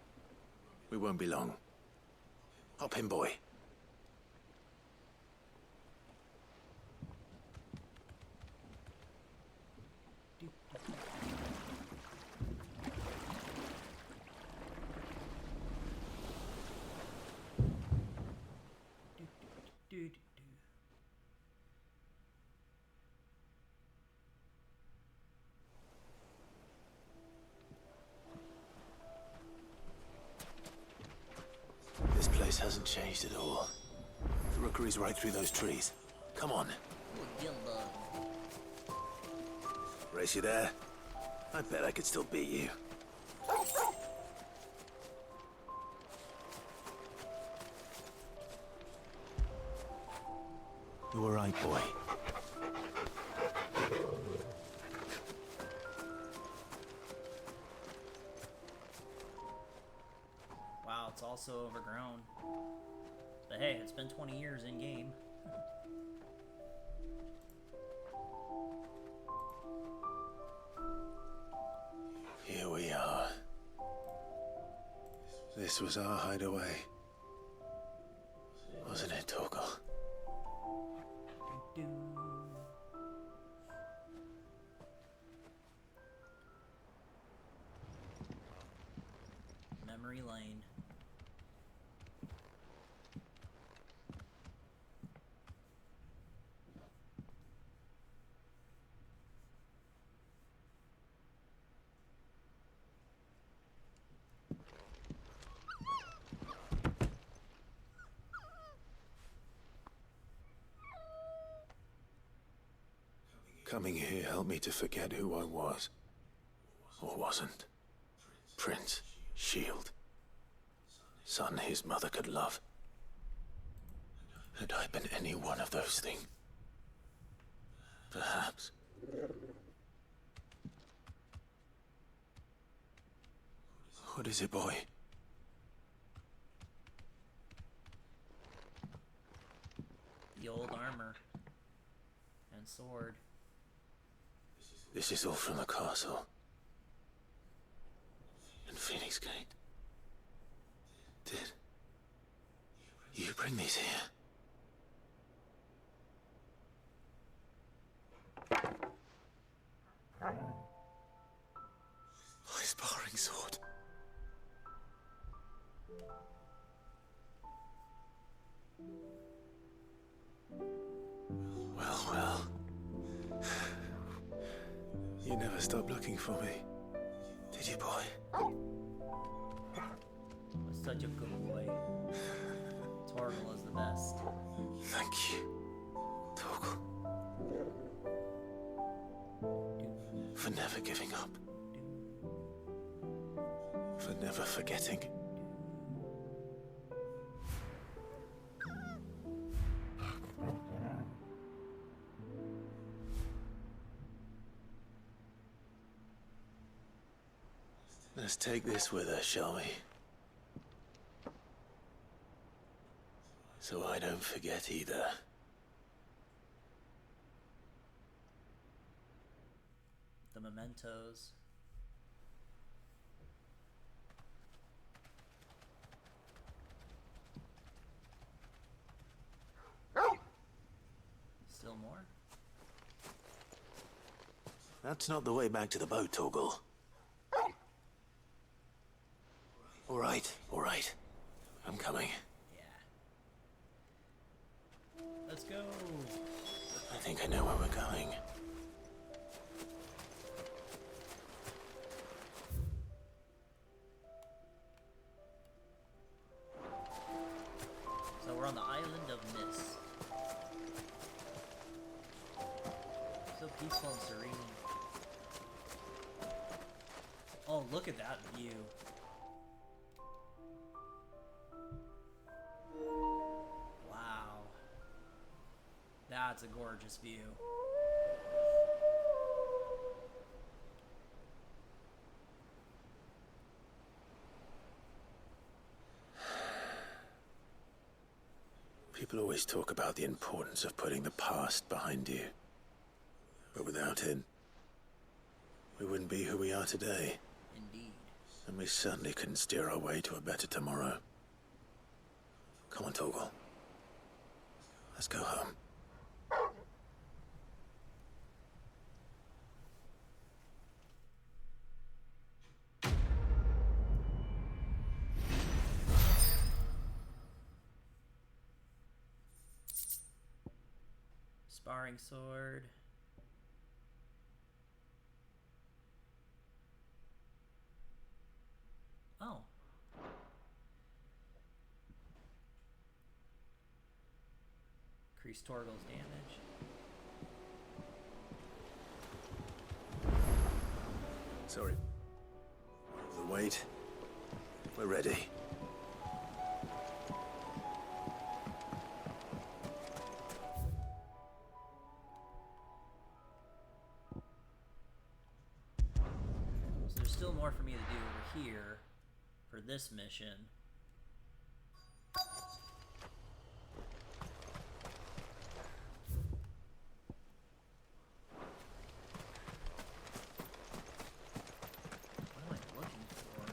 we won't be long. Hop in, boy. Dude. This place hasn't changed at all. The rookery's right through those trees. Come on. Race you there? I bet I could still beat you. You were right, boy. Wow, it's also overgrown. But hey, it's been 20 years in game. Here we are. This was our hideaway. Wasn't it, Torgal? Memory lane. Coming here helped me to forget who I was. Or wasn't. Prince, shield. Son his mother could love. Had I been any one of those things? Perhaps. What is it, boy? The old armor. And sword. This is all from the castle. In Phoenix Gate. Did you bring these here? My sparring sword. Well. You never stopped looking for me, did you, boy? Was such a good boy. Torgal is the best. Thank you, Torgal. For never giving up. For never forgetting. Let's take this with us, shall we? So I don't forget either. The mementos. Still more? That's not the way back to the boat, Torgal. All right, all right. I'm coming. Let's go. I think I know where we're going. So we're on the island of Nis. So peaceful and serene. Oh, look at that view. Wow. That's a gorgeous view. People always talk about the importance of putting the past behind you. But without it, we wouldn't be who we are today. Indeed. And we certainly couldn't steer our way to a better tomorrow. Come on, Torgal. Let's go home. Sparring sword. Oh. Increase Torgal's damage. Sorry. The wait. We're ready. So there's still more for me to do over here for this mission. What am I looking for?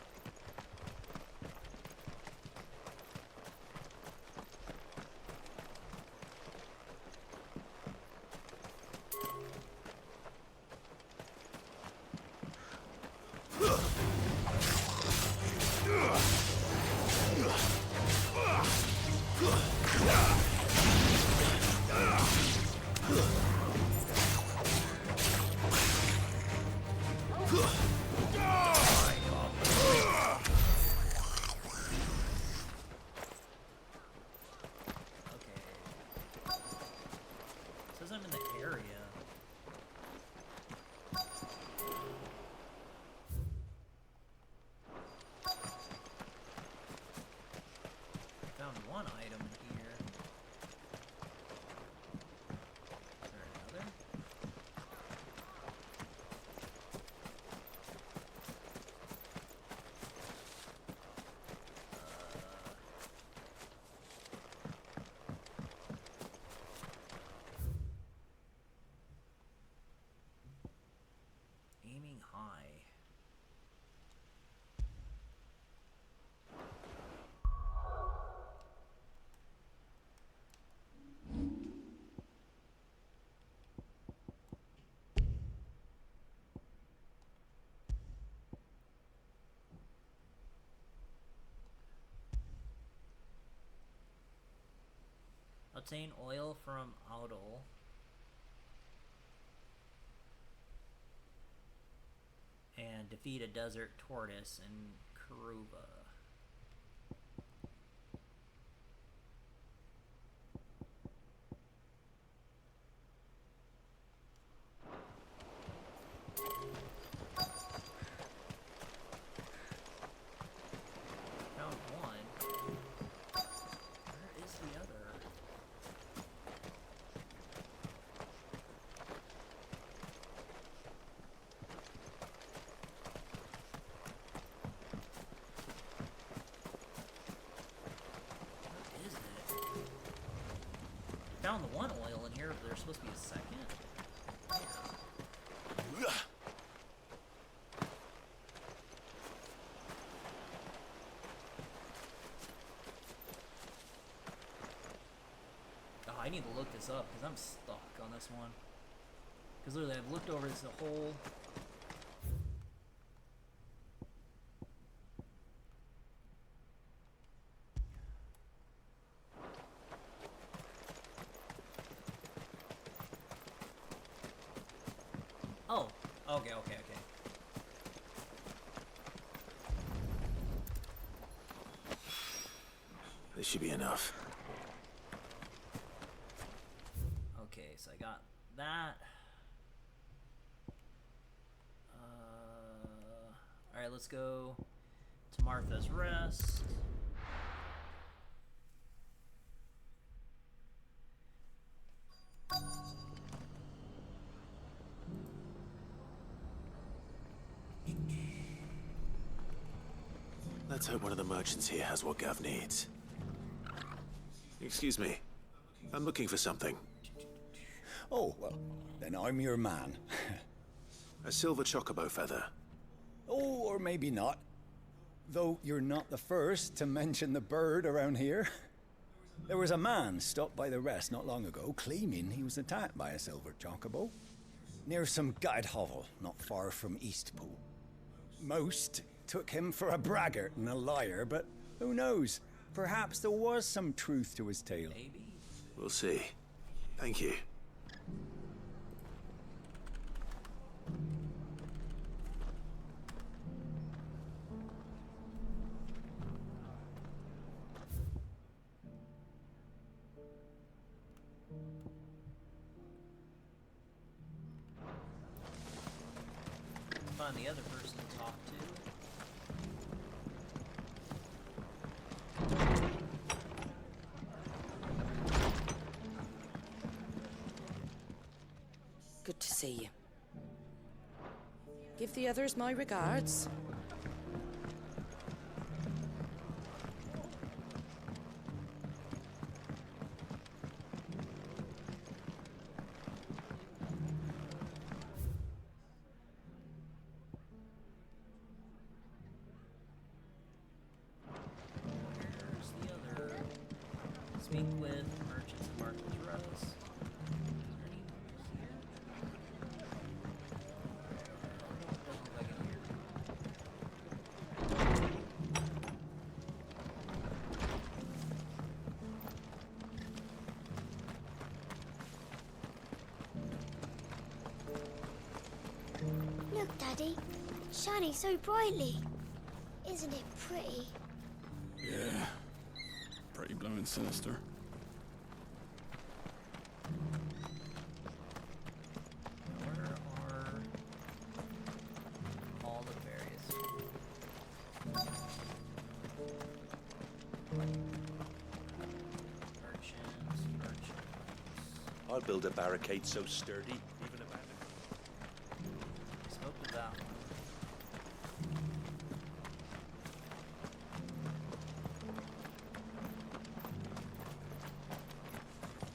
Says I'm in the area. Found one item in here. Is there another? Aiming high. Obtain oil from Audel. And defeat a desert tortoise in Karuva. Found one. Where is the other? What is it? Found the one oil in here, but there's supposed to be a second. Oh, I need to look this up because I'm stuck on this one. Because literally, I've looked over this whole. Oh, okay. This should be enough. Okay, so I got that. Alright, let's go to Martha's Rest. Let's hope one of the merchants here has what Gav needs. Excuse me. I'm looking for something. Oh, well, then I'm your man. A silver chocobo feather. Oh, or maybe not. Though you're not the first to mention the bird around here. There was a man stopped by the rest not long ago claiming he was attacked by a silver chocobo near some gutted hovel not far from Eastpool. Most took him for a braggart and a liar, but who knows? Perhaps there was some truth to his tale. Maybe. We'll see. Thank you. Find the other person to talk to. Good to see you. Give the others my regards. Where's the other? Speak with merchants of Martha's Rest. Look, Daddy. Shining so brightly. Isn't it pretty? Yeah. Pretty blooming sinister. Where are all the various merchants? I'll build a barricade so sturdy, even abandoned. Spoke with that one.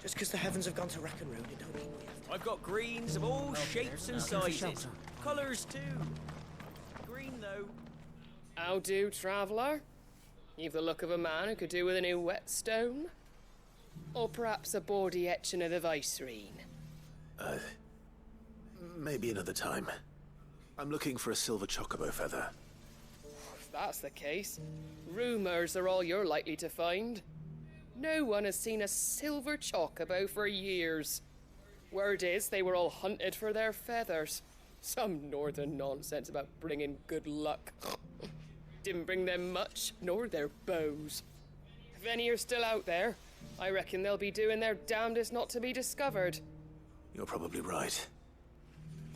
Just because the heavens have gone to rack and ruin, it don't mean we have to. I've got greens of all shapes and sizes. Colours too. Green though. How do, traveller? You've the look of a man who could do with a new whetstone. Or perhaps a bawdy etching of the Vicerine. Maybe another time. I'm looking for a silver chocobo feather. If that's the case, rumours are all you're likely to find. No one has seen a silver chocobo for years. Word is they were all hunted for their feathers. Some northern nonsense about bringing good luck. Didn't bring them much, nor their bows. If any are still out there, I reckon they'll be doing their damnedest not to be discovered. You're probably right.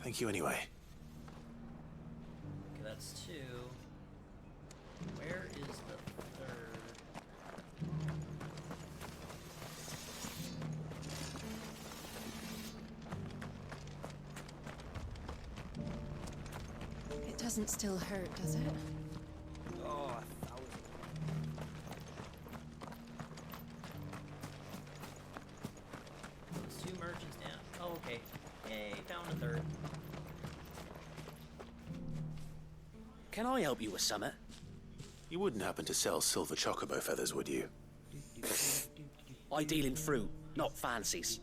Thank you anyway. Okay, that's two. Where is the third? It doesn't still hurt, does it? Oh, There's two merchants down. Oh, okay. Yay, found a third. Can I help you with something? You wouldn't happen to sell silver chocobo feathers, would you? I deal in fruit, not fancies.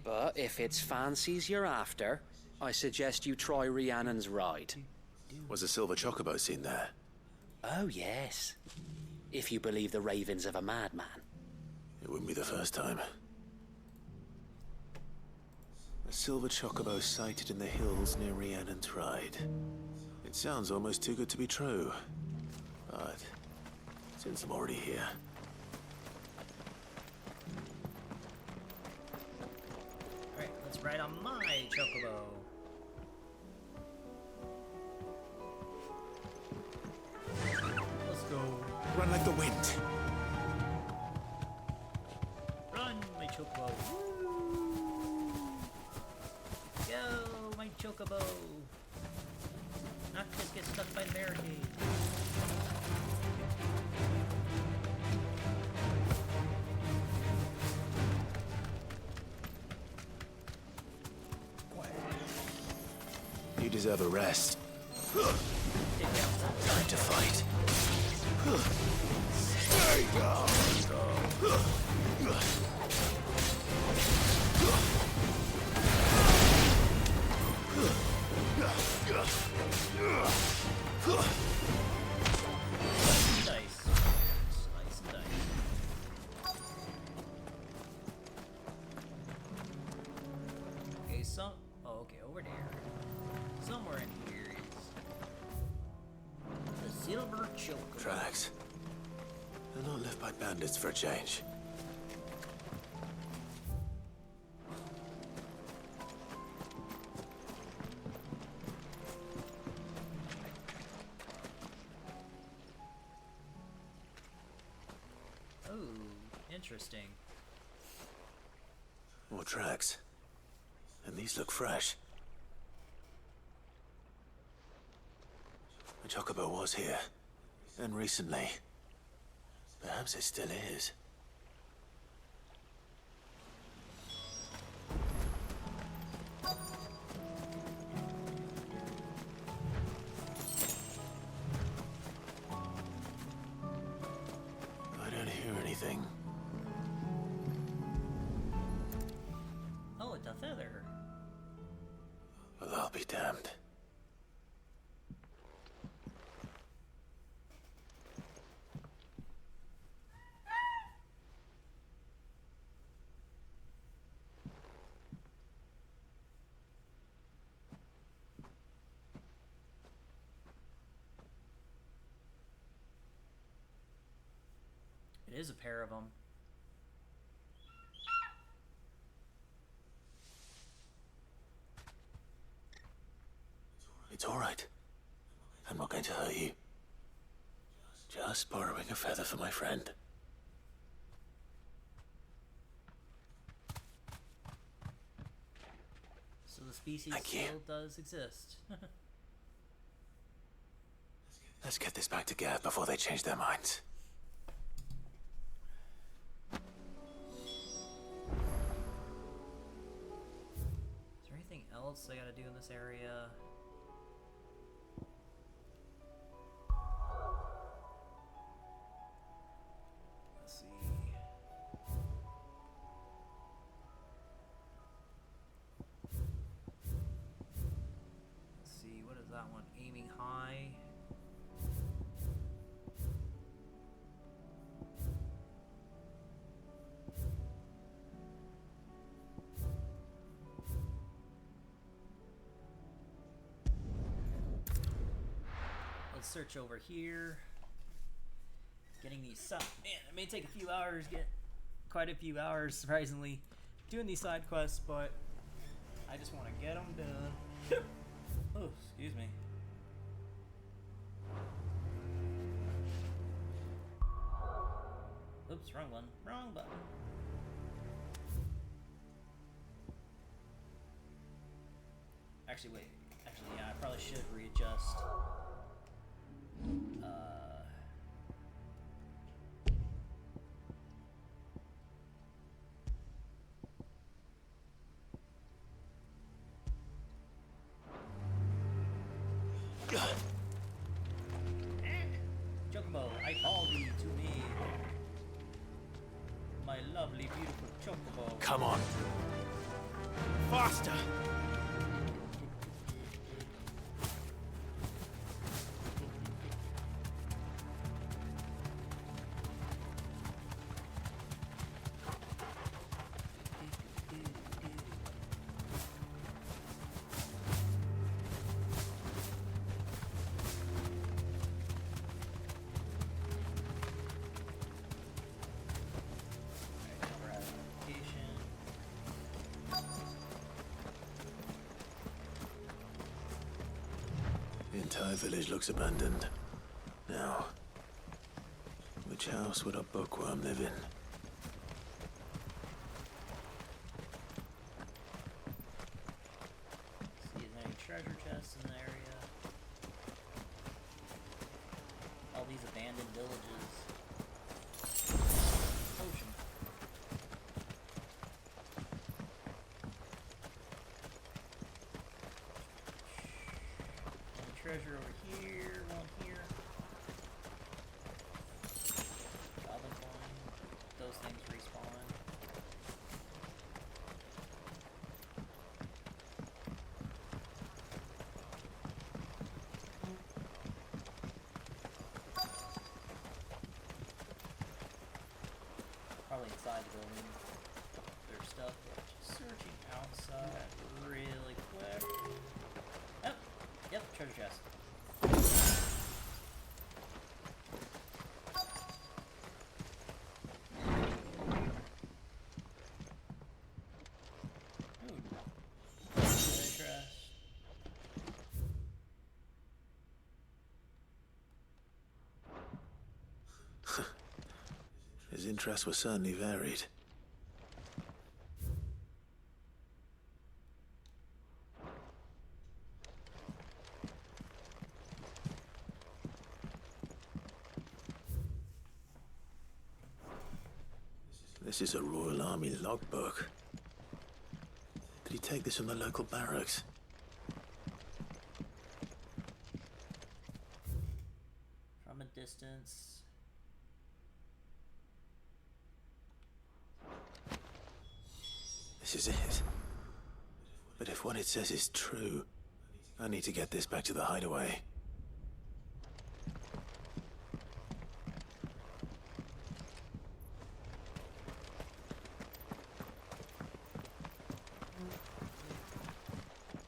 But if it's fancies you're after, I suggest you try Rhiannon's ride. Was a silver chocobo seen there? Oh, yes. If you believe the ravings of a madman. It wouldn't be the first time. A silver chocobo sighted in the hills near Rhiannon's Ride. It sounds almost too good to be true. But since I'm already here... Alright, let's ride on my chocobo. Let's go. Run like the wind. Run, my chocobo. Woo! Go, my chocobo. Not just get stuck by the barricade. You deserve a rest. Time to fight. Okay, okay, over there. Somewhere in here is the silver choker. Tracks. They're not left by bandits for a change. Oh, interesting. More tracks. And these look fresh. The chocobo was here. And recently. Perhaps it still is. I don't hear anything. Oh, it's a feather. Well, I'll be damned. It is a pair of them. It's all right. I'm not going to hurt you. Just borrowing a feather for my friend. So the species Thank you. still does exist. Let's get this back to Gav before they change their minds. Is there anything else I gotta do in this area? Let's see. Let's see, what is that one? Aiming high. Let's search over here. Getting these man, it may take a few hours, get quite a few hours, surprisingly, doing these side quests, but I just want to get them done. Oh, excuse me. Oops, wrong one. Wrong button. Actually, wait. Actually, yeah, I probably should readjust. Chocobo, I call thee to me. My lovely, beautiful Chocobo. Come on. Faster! entire village looks abandoned. Now, which house would a bookworm live in? See if there's any treasure chests in the area. All these abandoned villages. Potion. Any treasure over here? One here. Goblin coin. Those things respawn. Probably inside the building. There's stuff, but just searching outside really quick. Oh, yep, treasure chest. Ooh. Treasure chest. His interests were certainly varied. This is a Royal Army logbook. Did he take this from the local barracks? From a distance. This is it. But if what it says is true, I need to get this back to the hideaway.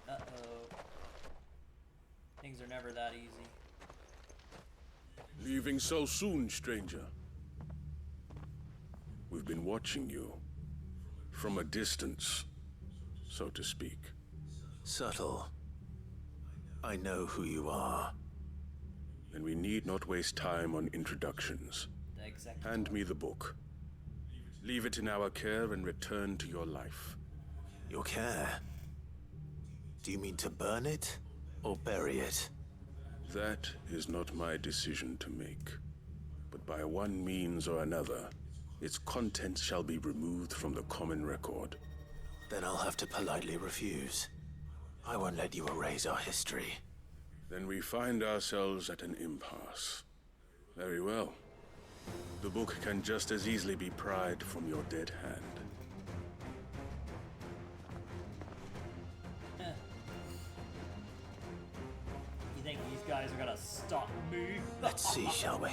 Uh-oh. Things are never that easy. Leaving so soon, stranger? We've been watching you. From a distance, so to speak. Subtle. I know who you are. Then we need not waste time on introductions. Hand me the book. Leave it in our care and return to your life. Your care? Do you mean to burn it or bury it? That is not my decision to make. But by one means or another, its contents shall be removed from the common record. Then I'll have to politely refuse. I won't let you erase our history. Then we find ourselves at an impasse. Very well. The book can just as easily be pried from your dead hand. You think these guys are gonna stop me? Let's see, shall we?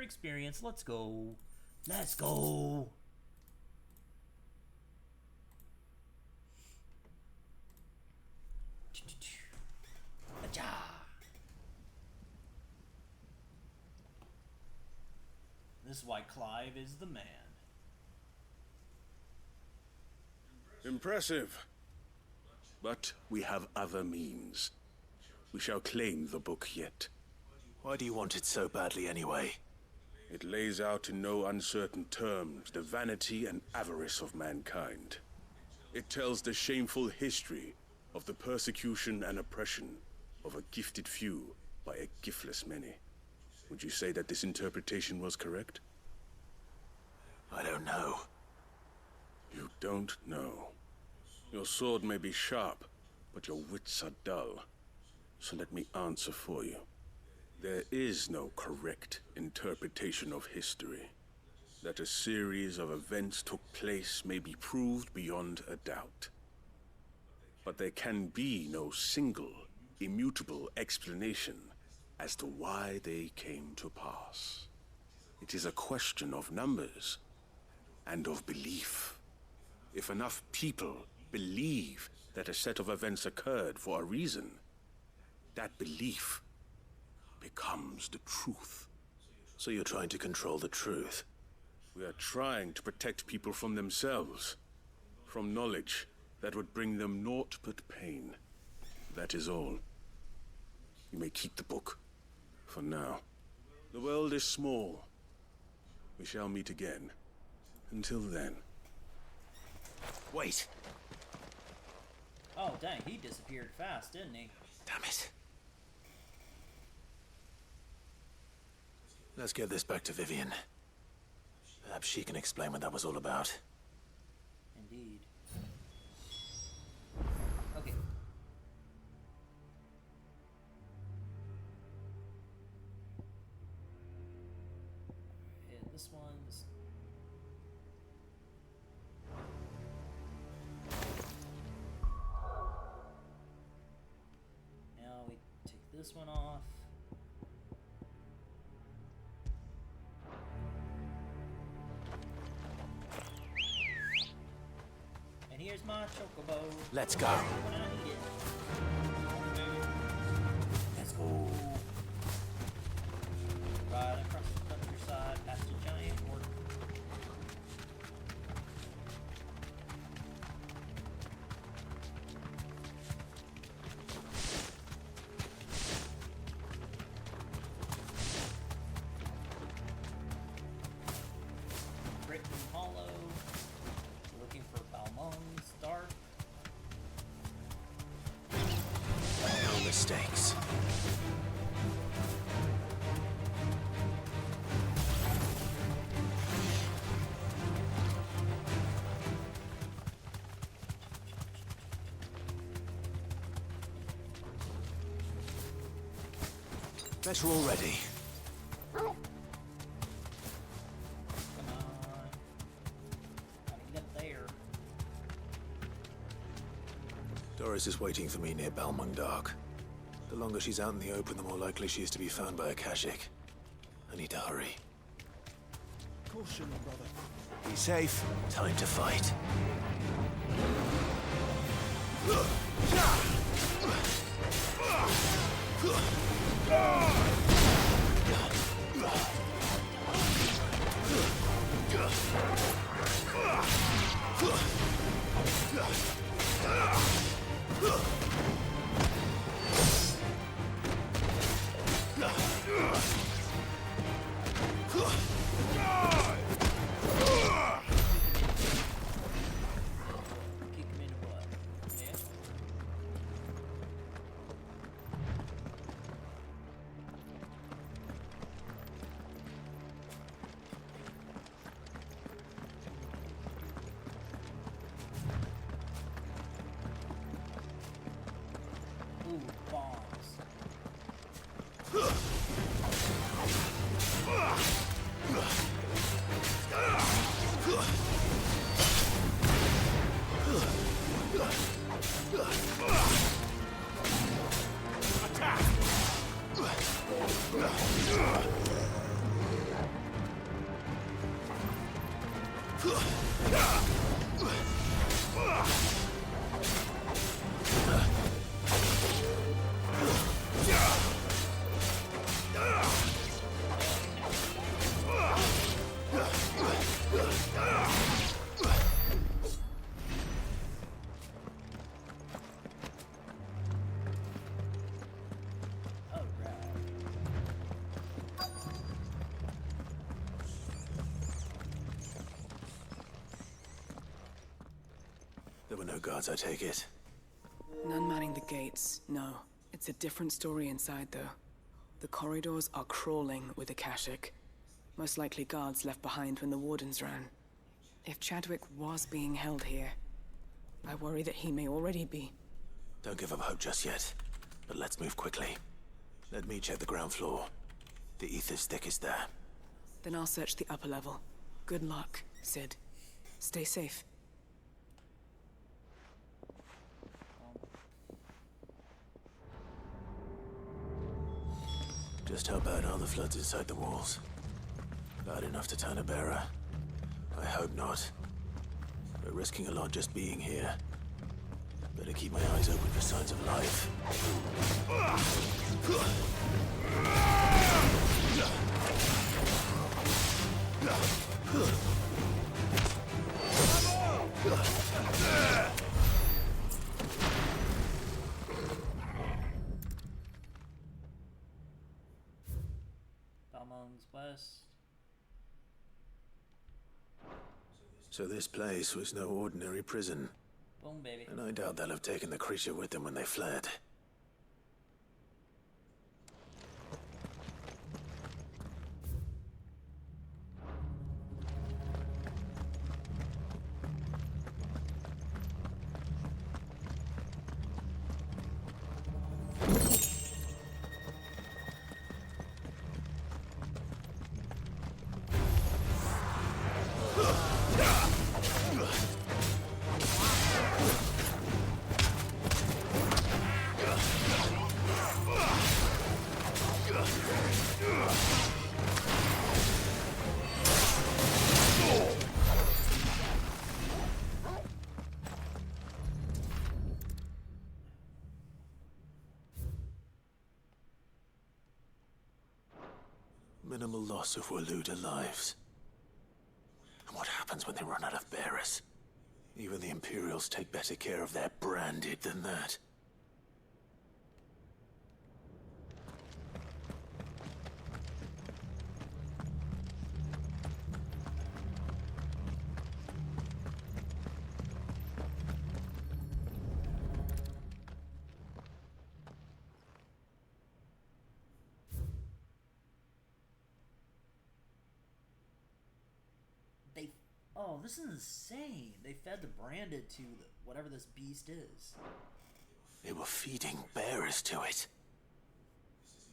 Experience. Let's go. Let's go. This is why Clive is the man. Impressive. But we have other means. We shall claim the book yet. Why do you want it so badly anyway? It lays out in no uncertain terms the vanity and avarice of mankind. It tells the shameful history of the persecution and oppression of a gifted few by a giftless many. Would you say that this interpretation was correct? I don't know. You don't know. Your sword may be sharp, but your wits are dull. So let me answer for you. There is no correct interpretation of history. That a series of events took place may be proved beyond a doubt. But there can be no single, immutable explanation as to why they came to pass. It is a question of numbers and of belief. If enough people believe that a set of events occurred for a reason, that belief becomes the truth. So you're trying to control the truth? We are trying to protect people from themselves, from knowledge that would bring them naught but pain. That is all. You may keep the book, for now. The world is small. We shall meet again. Until then. Wait. Oh, dang, he disappeared fast, didn't he? Damn it. Let's get this back to Vivian. Perhaps she can explain what that was all about. Indeed. Okay. Hit this one. Now we take this one off. And here's my chocobo. Let's go. When I need it. Let's go. Right across the countryside past a giant orc. Britain Hollow. Looking for Balmong's Dark. No mistakes. Better already. Come on. Gotta get up there. Doris is waiting for me near Balmung Dark. The longer she's out in the open, the more likely she is to be found by a Kashik. I need to hurry. Caution, brother. Be safe. Time to fight. Kick him in the butt. Yeah. Ooh, bombs. There were no guards, I take it. None manning the gates, no. It's a different story inside, though. The corridors are crawling with Akashic. Most likely guards left behind when the Wardens ran. If Chadwick was being held here, I worry that he may already be. Don't give up hope just yet, but let's move quickly. Let me check the ground floor. The ether's thickest there. Then I'll search the upper level. Good luck, Sid. Stay safe. Just how bad are the floods inside the walls? Bad enough to turn a bearer? I hope not. We're risking a lot just being here. Better keep my eyes open for signs of life. Balmong's West. So this place was no ordinary prison. Boom, baby. And I doubt they'll have taken the creature with them when they fled. Minimal loss of Waluda lives. And what happens when they run out of bearers? Even the Imperials take better care of their branded than that. Oh, this is insane. They fed the branded to whatever this beast is. They were feeding bearers to it.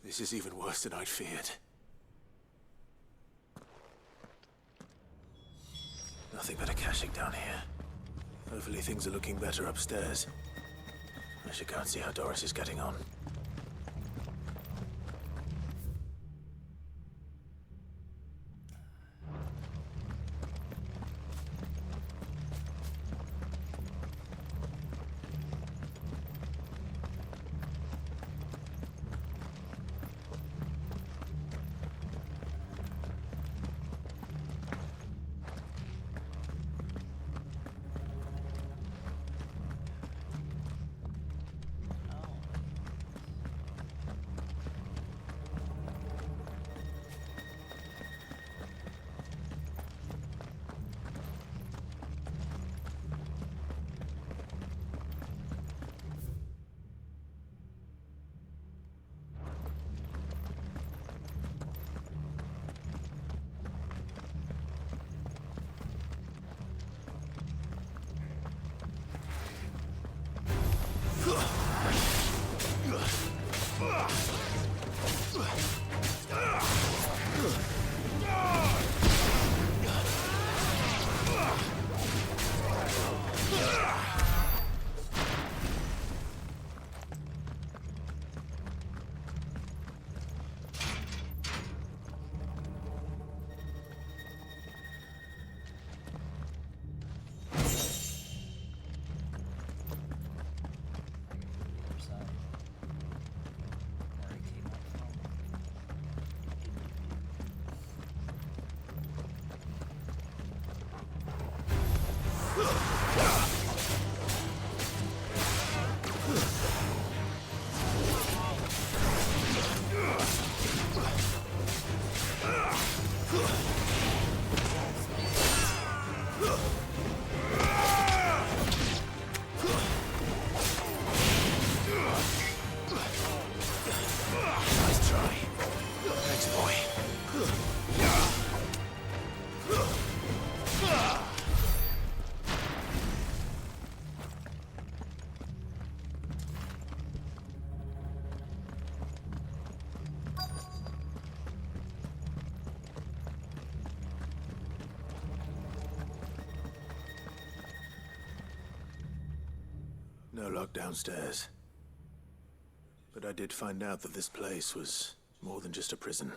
This is even worse than I'd feared. Nothing but Akashic down here. Hopefully things are looking better upstairs. I should go and see how Doris is getting on. No lock downstairs. But I did find out that this place was more than just a prison.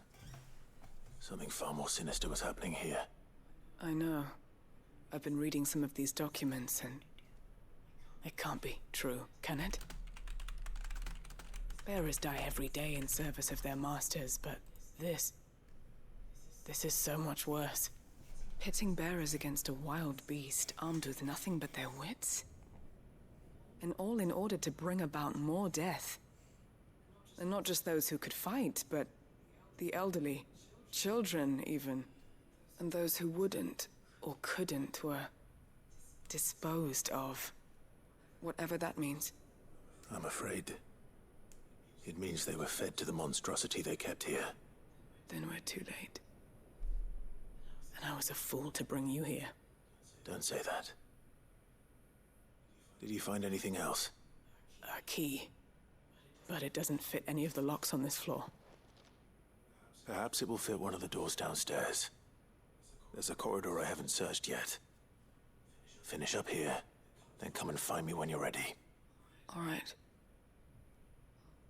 Something far more sinister was happening here. I know. I've been reading some of these documents and... it can't be true, can it? Bearers die every day in service of their masters, but this is so much worse. Pitting bearers against a wild beast armed with nothing but their wits? And all in order to bring about more death. And not just those who could fight, but the elderly, children even. And those who wouldn't or couldn't were disposed of. Whatever that means. I'm afraid it means they were fed to the monstrosity they kept here. Then we're too late. And I was a fool to bring you here. Don't say that. Did you find anything else? A key. But it doesn't fit any of the locks on this floor. Perhaps it will fit one of the doors downstairs. There's a corridor I haven't searched yet. Finish up here, then come and find me when you're ready. All right.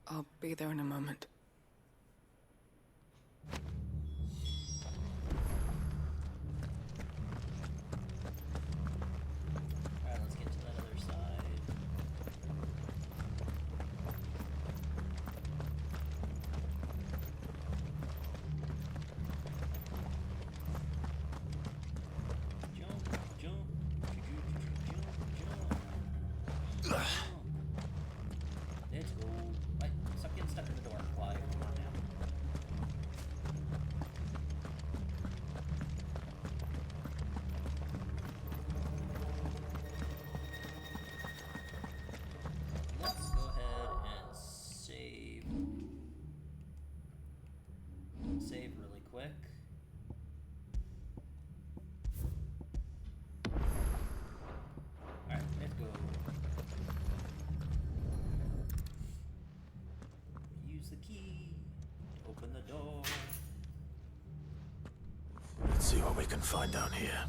I'll be there in a moment. Alright, let's get to that other side. Let's go. Wait, stop getting stuck in the door. Fly. Come on now. Let's go ahead and save. Save really quick. Alright, let's go. Use the key. Open the door. Let's see what we can find down here.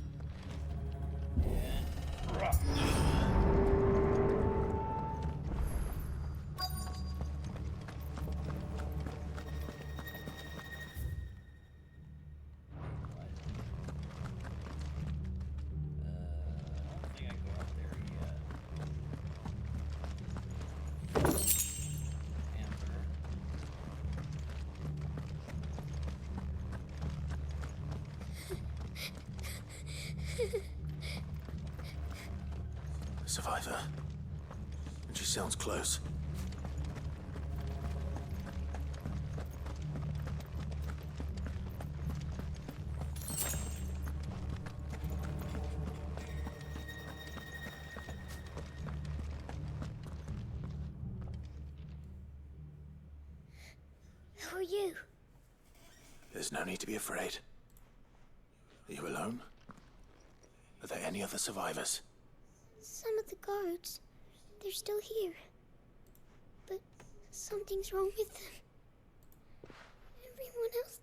A survivor. And she sounds close. Who are you? There's no need to be afraid. Are you alone? Are there any other survivors? Some of the guards. They're still here. But something's wrong with them. Everyone else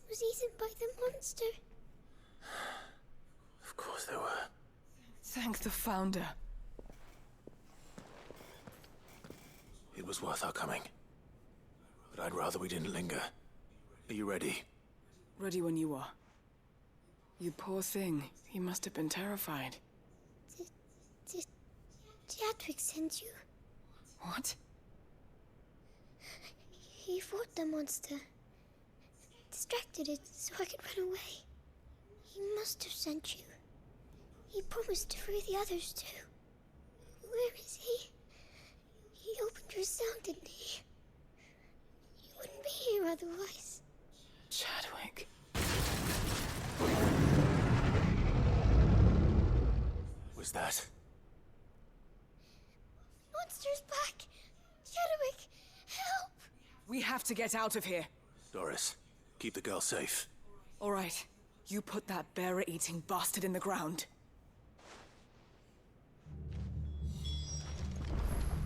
was eaten by the monster. Of course they were. Thank the Founder. It was worth our coming. But I'd rather we didn't linger. Are you ready? Ready when you are. You poor thing. You must have been terrified. Did Jadwick send you? What? He fought the monster. Distracted it so I could run away. He must have sent you. He promised to free the others too. Where is he? He opened your cell, didn't he? You wouldn't be here otherwise. Chadwick. Was that? Monster's back! Chadwick, help! We have to get out of here. Doris, keep the girl safe. All right. You put that bearer-eating bastard in the ground.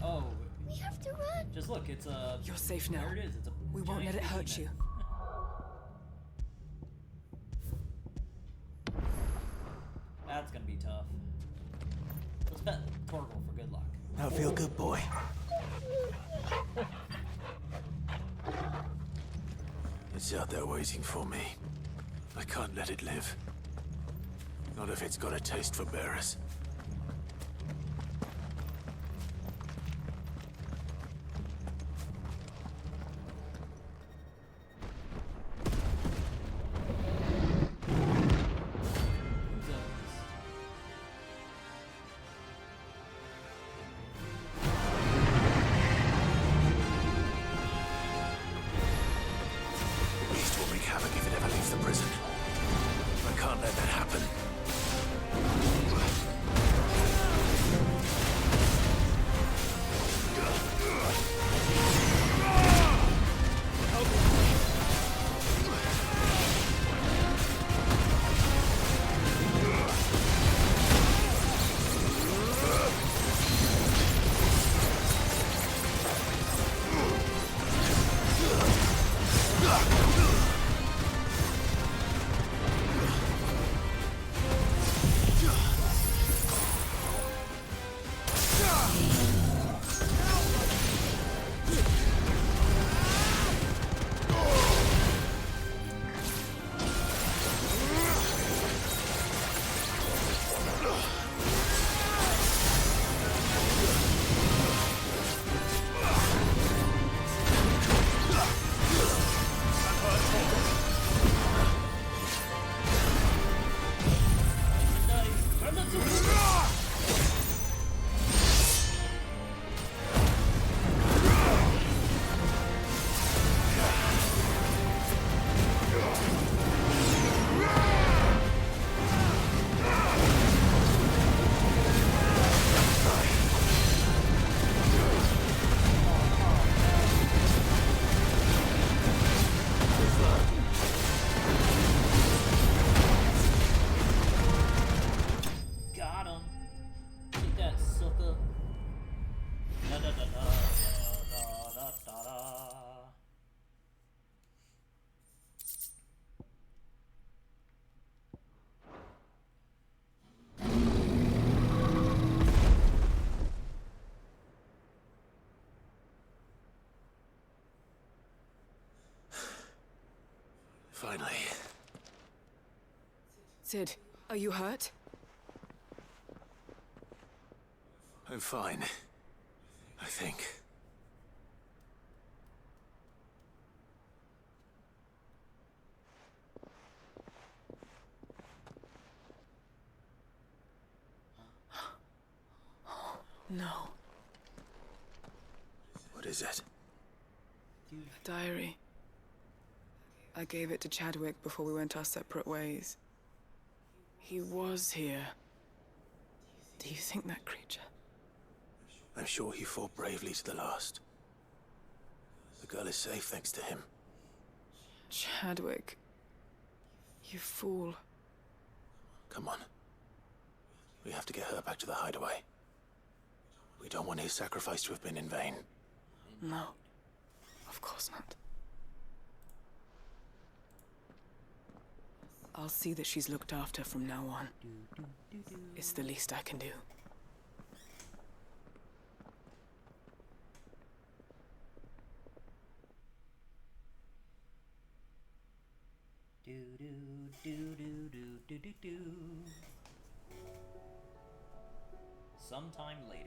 Oh. We have to run. Just look, it's a... You're safe now. There it is. It's a We won't let it hurt you. That's gonna be tough. Let's bet Torgal for good luck. Now feel good, boy. It's out there waiting for me. I can't let it live. Not if it's got a taste for bearers. Finally. Sid, are you hurt? I'm fine. I think. No. What is it? A diary. I gave it to Chadwick before we went our separate ways. He was here. Do you think that creature? I'm sure he fought bravely to the last. The girl is safe thanks to him. Chadwick. You fool. Come on. We have to get her back to the hideaway. We don't want his sacrifice to have been in vain. No. Of course not. I'll see that she's looked after from now on. It's the least I can do. Sometime later.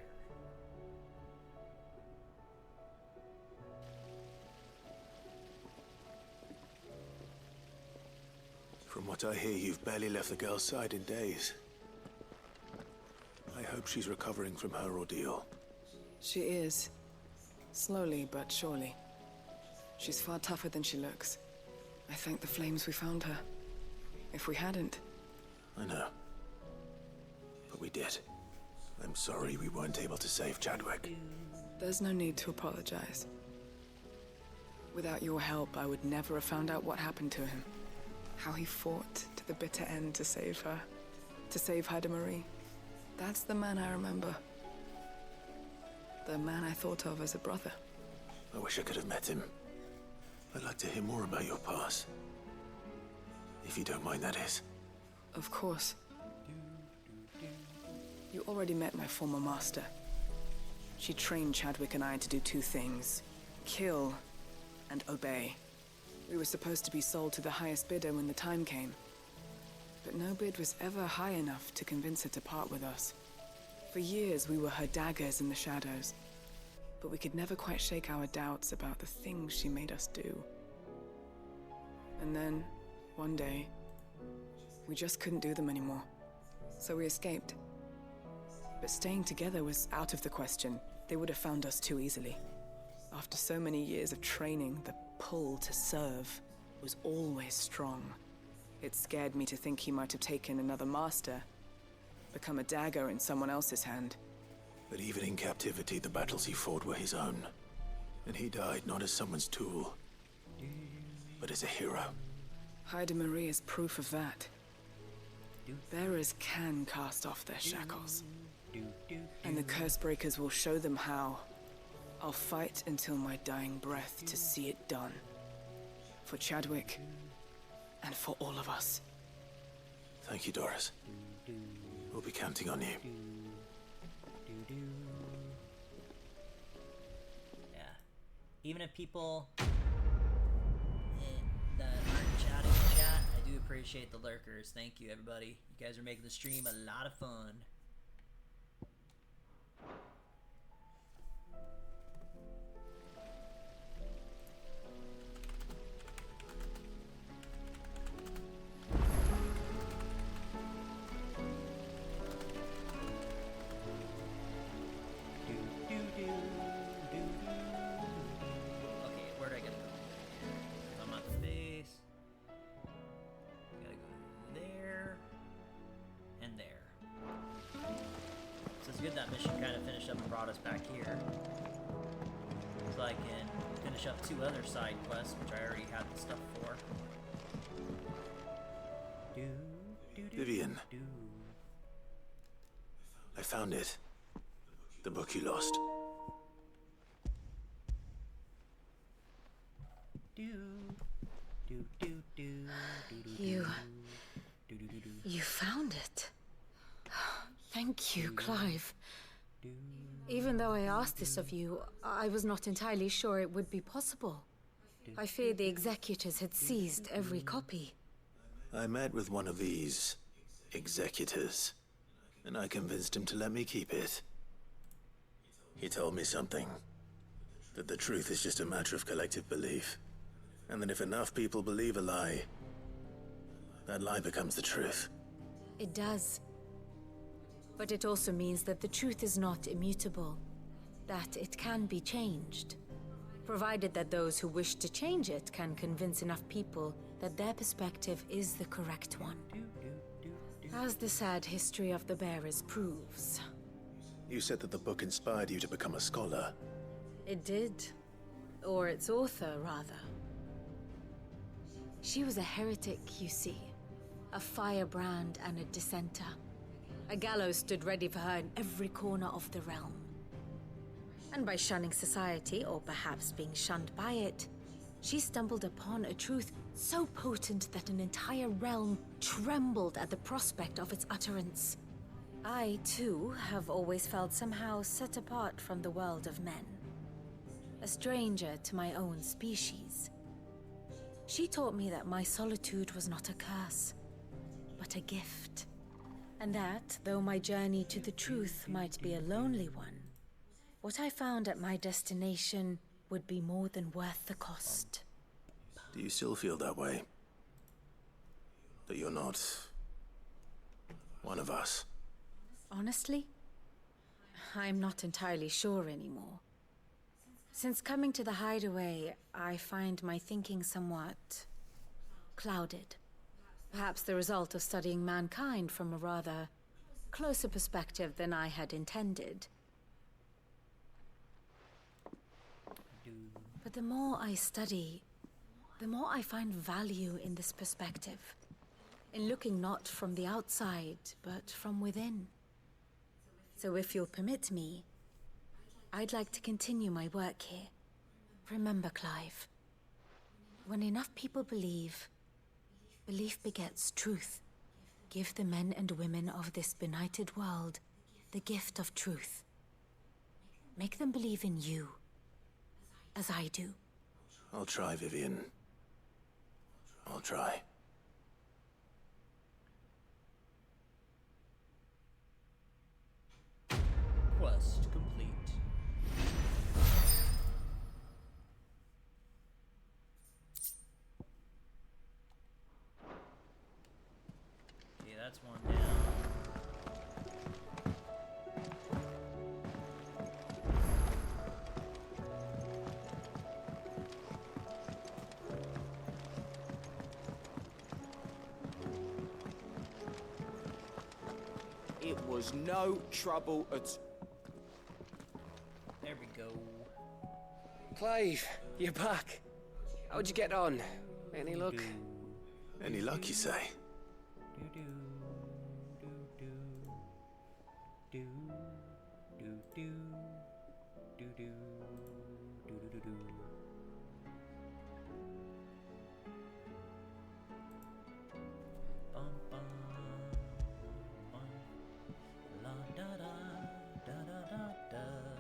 From what I hear, you've barely left the girl's side in days. I hope she's recovering from her ordeal. She is. Slowly but surely. She's far tougher than she looks. I thank the flames we found her. If we hadn't... I know. But we did. I'm sorry we weren't able to save Chadwick. There's no need to apologize. Without your help, I would never have found out what happened to him. How he fought to the bitter end to save her. To save Haida Marie. That's the man I remember. The man I thought of as a brother. I wish I could have met him. I'd like to hear more about your past. If you don't mind, that is. Of course. You already met my former master. She trained Chadwick and I to do two things: kill and obey. We were supposed to be sold to the highest bidder when the time came. But no bid was ever high enough to convince her to part with us. For years, we were her daggers in the shadows. But we could never quite shake our doubts about the things she made us do. And then, one day, we just couldn't do them anymore. So we escaped. But staying together was out of the question. They would have found us too easily. After so many years of training, the pull to serve was always strong. It scared me to think he might have taken another master, become a dagger in someone else's hand. But even in captivity, the battles he fought were his own. And he died not as someone's tool, but as a hero. Hyde Marie is proof of that. Bearers can cast off their shackles. And the Cursebreakers will show them how. I'll fight until my dying breath to see it done. For Chadwick, and for all of us. Thank you, Doris. We'll be counting on you. Yeah. Even if people that aren't chatting in chat, I do appreciate the lurkers. Thank you, everybody. You guys are making the stream a lot of fun. Good that mission kind of finished up and brought us back here. So I can finish up two other side quests, which I already had the stuff for. Vivian. I found it. The book you lost. You found it. Thank you, Clive. Even though I asked this of you, I was not entirely sure it would be possible. I feared the executors had seized every copy. I met with one of these executors, and I convinced him to let me keep it. He told me something. That the truth is just a matter of collective belief. And that if enough people believe a lie, that lie becomes the truth. It does. But it also means that the truth is not immutable, that it can be changed, provided that those who wish to change it can convince enough people that their perspective is the correct one. As the sad history of the Bearers proves. You said that the book inspired you to become a scholar. It did. Or its author, rather. She was a heretic, you see. A firebrand and a dissenter. A gallows stood ready for her in every corner of the realm. And by shunning society, or perhaps being shunned by it, she stumbled upon a truth so potent that an entire realm trembled at the prospect of its utterance. I, too, have always felt somehow set apart from the world of men. A stranger to my own species. She taught me that my solitude was not a curse, but a gift. And that, though my journey to the truth might be a lonely one, what I found at my destination would be more than worth the cost. Do you still feel that way? That you're not one of us? Honestly, I'm not entirely sure anymore. Since coming to the hideaway, I find my thinking somewhat clouded. Perhaps the result of studying mankind from a rather closer perspective than I had intended. But the more I study, the more I find value in this perspective. In looking not from the outside, but from within. So if you'll permit me, I'd like to continue my work here. Remember, Clive, when enough people believe, belief begets truth. Give the men and women of this benighted world the gift of truth. Make them believe in you. As I do. I'll try, Vivian. I'll try. Quest complete. Okay, that's one down. It was no trouble at... There we go. Clive, you're back. How'd you get on? Any luck? Any luck, you say?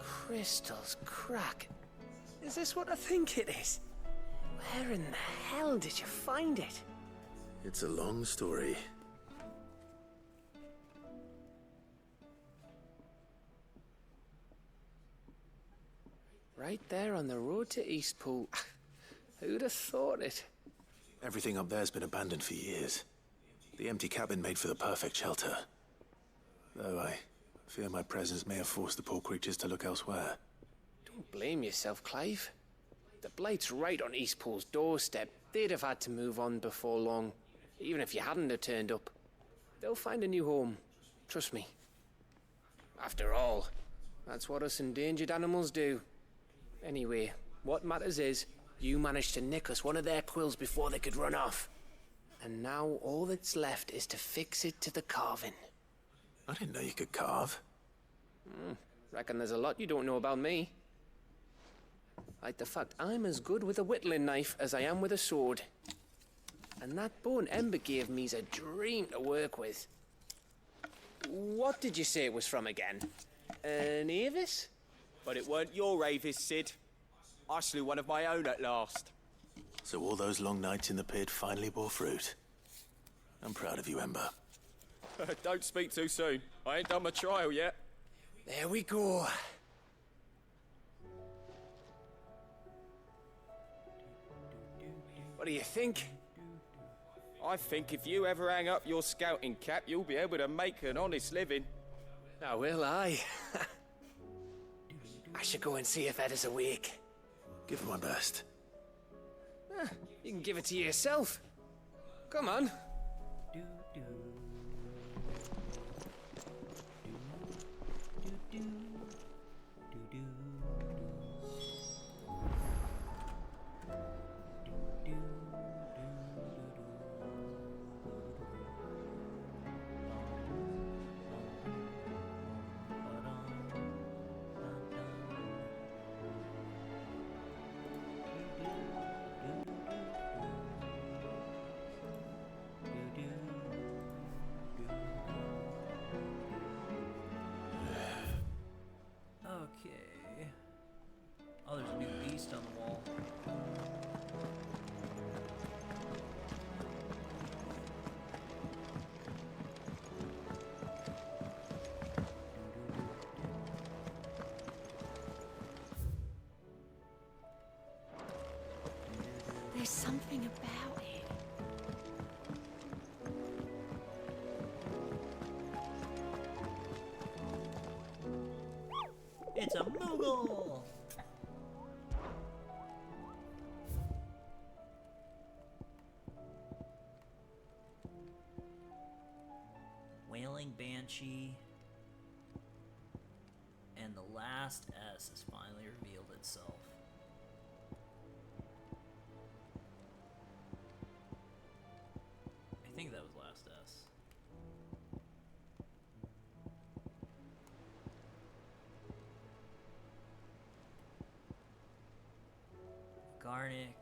Crystals crack. Is this what I think it is? Where in the hell did you find it? It's a long story. Right there on the road to Eastpool. Who'd have thought it? Everything up there's been abandoned for years. The empty cabin made for the perfect shelter. Though I fear my presence may have forced the poor creatures to look elsewhere. Don't blame yourself, Clive. The Blight's right on Eastpool's doorstep. They'd have had to move on before long, even if you hadn't have turned up. They'll find a new home. Trust me. After all, that's what us endangered animals do. Anyway, what matters is, you managed to nick us one of their quills before they could run off. And now all that's left is to fix it to the carving. I didn't know you could carve. Reckon there's a lot you don't know about me. Like the fact I'm as good with a whittling knife as I am with a sword. And that bone Ember gave me's a dream to work with. What did you say it was from again? An Avis? But it weren't your Avis, Sid. I slew one of my own at last. So all those long nights in the pit finally bore fruit. I'm proud of you, Ember. Don't speak too soon. I ain't done my trial yet. There we go. What do you think? I think if you ever hang up your scouting cap, you'll be able to make an honest living. Now will I? I should go and see if Ed is awake. Give it my best. You can give it to yourself. Come on. Okay. Oh, there's a new beast on the wall. There's something about it. It's a Moogle! Wailing Banshee. And the last S has finally revealed itself. I think that was last S. Garnick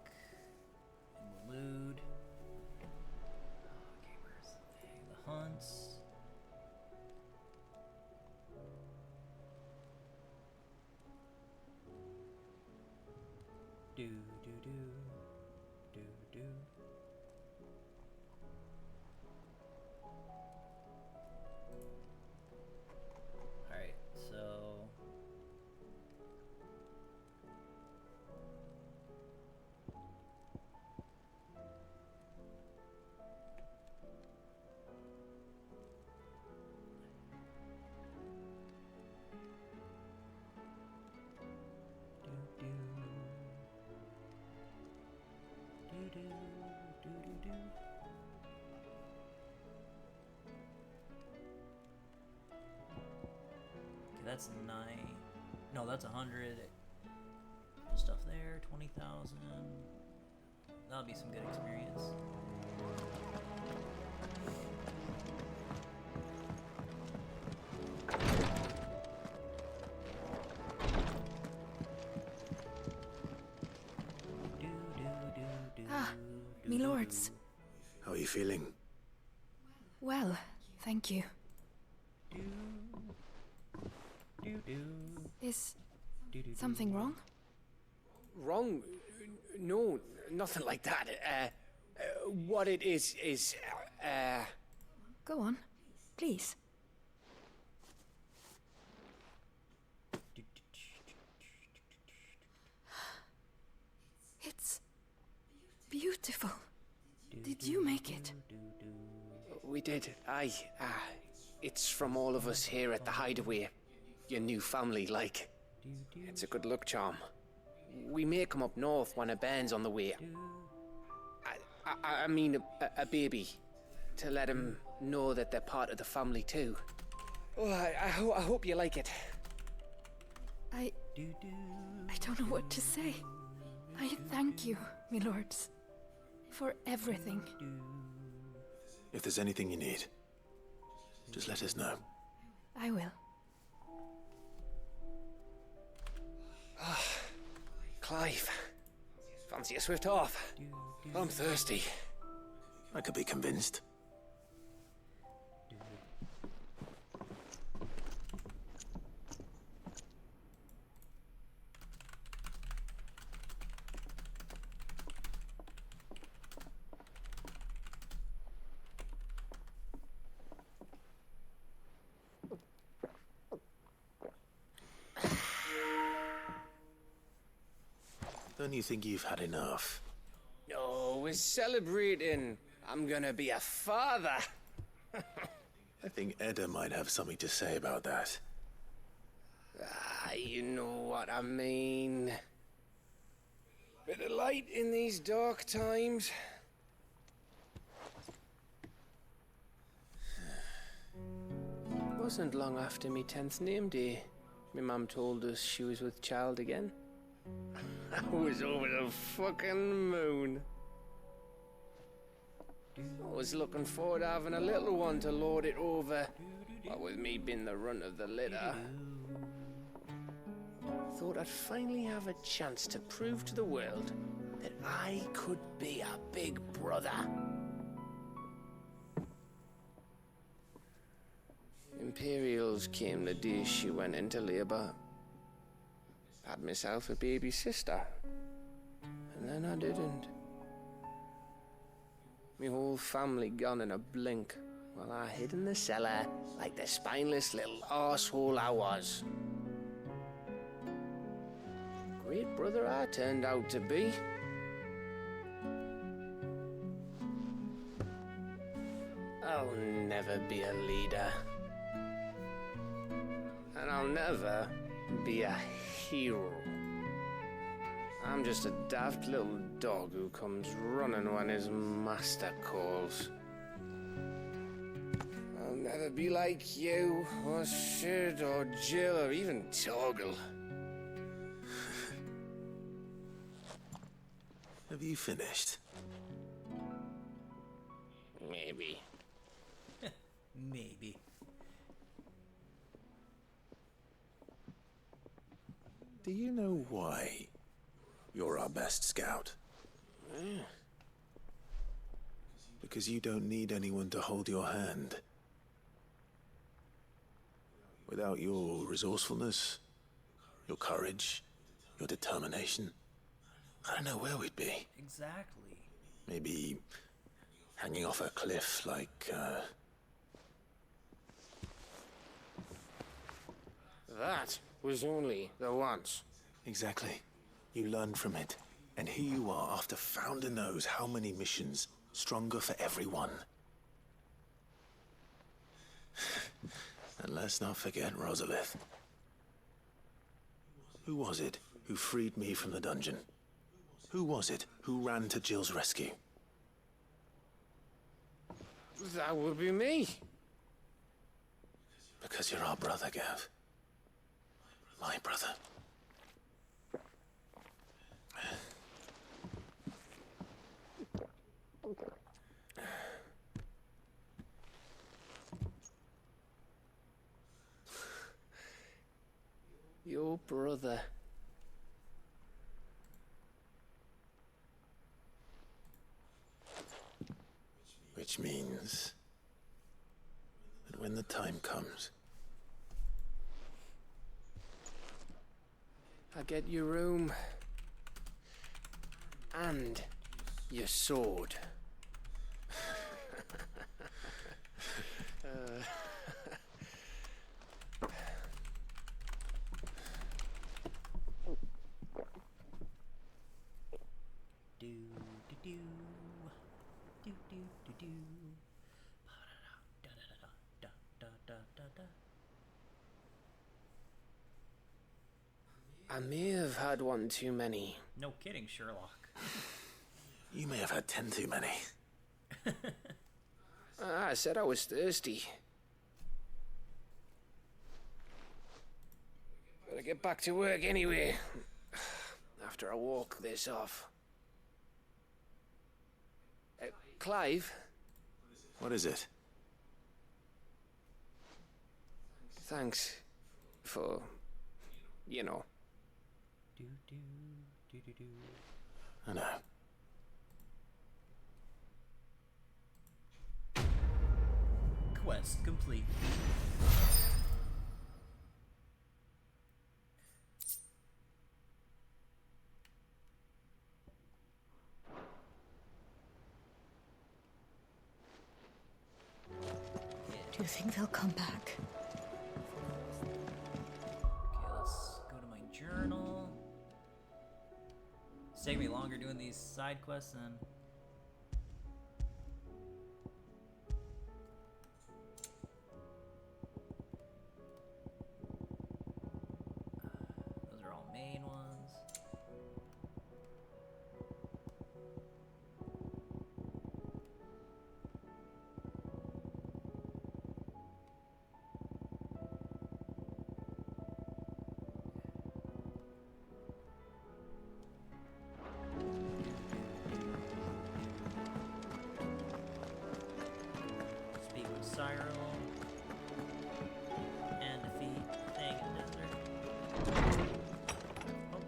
and Walood. Okay, where's the thing? The Hunts. Okay, that's 9. No, that's 100. Stuff there, 20,000. That'll be some good experience. Ah, me lords. How are you feeling? Well, thank you. Is something wrong? Wrong? No, nothing like that. What it is, Go on, please. It's beautiful. Did you make it? We did, aye. It's from all of us here at the Hideaway. Your new family, like. It's a good luck charm. We may come up north when a band's on the way. I mean a baby. To let him know that they're part of the family too. Oh, I hope you like it. I don't know what to say. I thank you, my lords, for everything. If there's anything you need, just let us know. I will. Clive, fancy a swift off? I'm thirsty. I could be convinced. Don't you think you've had enough? No, we're celebrating. I'm gonna be a father. I think Edda might have something to say about that. You know what I mean. Bit of light in these dark times. It wasn't long after me 10th name day. My mum told us she was with child again. I was over the fucking moon. I was looking forward to having a little one to lord it over, what with me being the runt of the litter. Thought I'd finally have a chance to prove to the world that I could be a big brother. Imperials came the day she went into labor. Had myself a baby sister, and then I didn't. My whole family gone in a blink, while I hid in the cellar like the spineless little arsehole I was. Great brother I turned out to be. I'll never be a leader. And I'll never be a hero. I'm just a daft little dog who comes running when his master calls. I'll never be like you, or Sid, or Jill, or even Torgal. Have you finished? Maybe. Maybe. Do you know why you're our best scout? Because you don't need anyone to hold your hand. Without your resourcefulness, your courage, your determination, I don't know where we'd be. Exactly. Maybe hanging off a cliff like, That was only the once. Exactly. You learned from it. And here you are, after Founder knows how many missions, stronger for everyone. And let's not forget Rosalith. Who was it who freed me from the dungeon? Who was it who ran to Jill's rescue? That would be me. Because you're our brother, Gav. My brother. Your brother. Which means that when the time comes, I get your room and your sword. I may have had one too many. No kidding, Sherlock. you may have had 10 too many. I said I was thirsty. Better get back to work anyway. After I walk this off. Clive? What is it? Thanks for, you know. I know. Quest complete. Do you think they'll come back? Okay, let's go to my journal. It's taking me longer doing these side quests than... Those are all main ones. Speak with Cyril. And defeat Thing in the desert. Oh.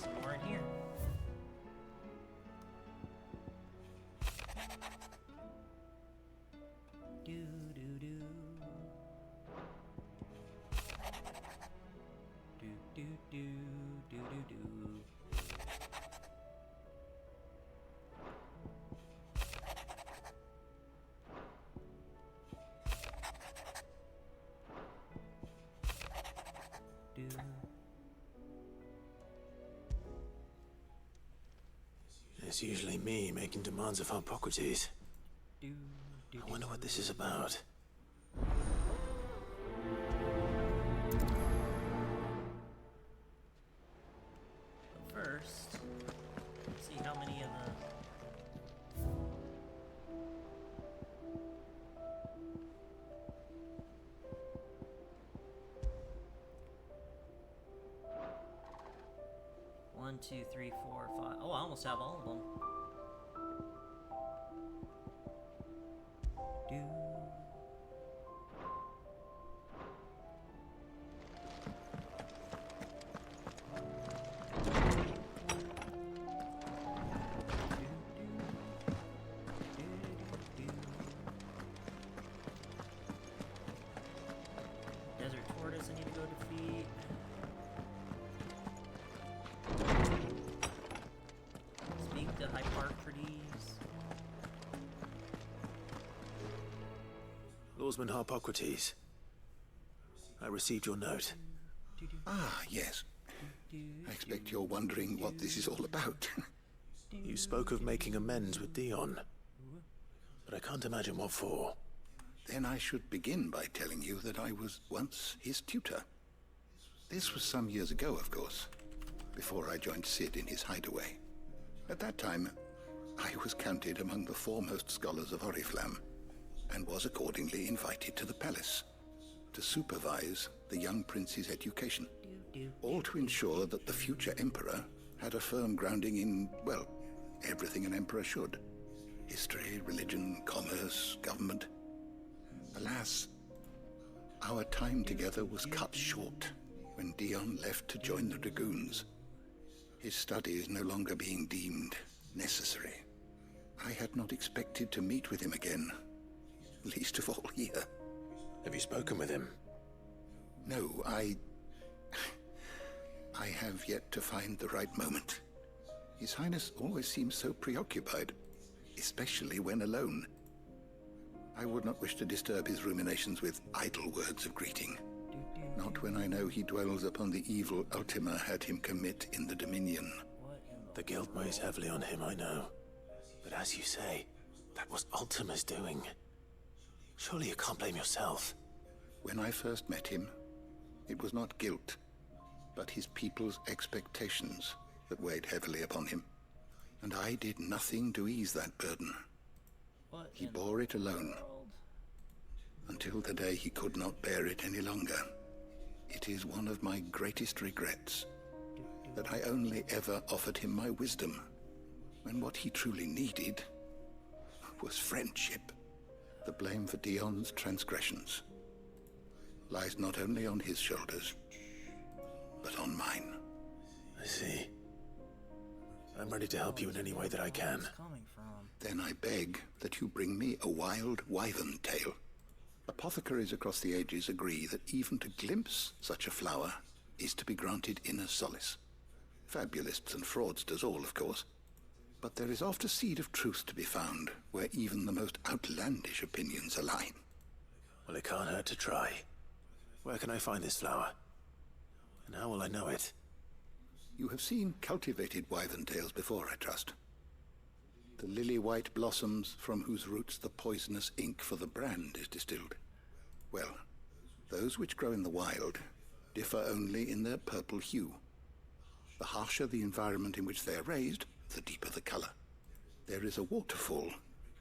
Some more in here. Do do do. Do do do do do do. Do. It's usually me making demands of Hippocrates. Do. I wonder what this is about. But first, let's see how many of the... One, two, three, four, five. Oh, I almost have all of them. Do. Desert tortoise I need to go defeat. Speak to Hippocrates. Lawsman Hippocrates. I received your note. Ah, yes. I expect you're wondering what this is all about. You spoke of making amends with Dion, but I can't imagine what for. Then I should begin by telling you that I was once his tutor. This was some years ago, of course. before I joined Sid in his hideaway. At that time, I was counted among the foremost scholars of Oriflamme, and was accordingly invited to the palace to supervise the young prince's education, all to ensure that the future emperor had a firm grounding in, well, everything an emperor should. History, religion, commerce, government. Alas, our time together was cut short when Dion left to join the Dragoons. His studies no longer being deemed necessary. I had not expected to meet with him again, least of all here. Have you spoken with him? No, I have yet to find the right moment. His Highness always seems so preoccupied, especially when alone. I would not wish to disturb his ruminations with idle words of greeting. Not when I know he dwells upon the evil Ultima had him commit in the Dominion. The guilt weighs heavily on him, I know. But as you say, that was Ultima's doing. Surely you can't blame yourself. When I first met him, it was not guilt, but his people's expectations that weighed heavily upon him. And I did nothing to ease that burden. He bore it alone, until the day he could not bear it any longer. It is one of my greatest regrets that I only ever offered him my wisdom, when what he truly needed was friendship. The blame for Dion's transgressions lies not only on his shoulders, but on mine. I see. I'm ready to help you in any way that I can. Then I beg that you bring me a wild wyvern tail. Apothecaries across the ages agree that even to glimpse such a flower is to be granted inner solace. Fabulists and fraudsters all, of course. But there is oft a seed of truth to be found where even the most outlandish opinions align. Well, it can't hurt to try. Where can I find this flower? And how will I know it? You have seen cultivated wyvern tails before, I trust. The lily-white blossoms from whose roots the poisonous ink for the brand is distilled. Well, those which grow in the wild differ only in their purple hue. The harsher the environment in which they are raised, the deeper the color. There is a waterfall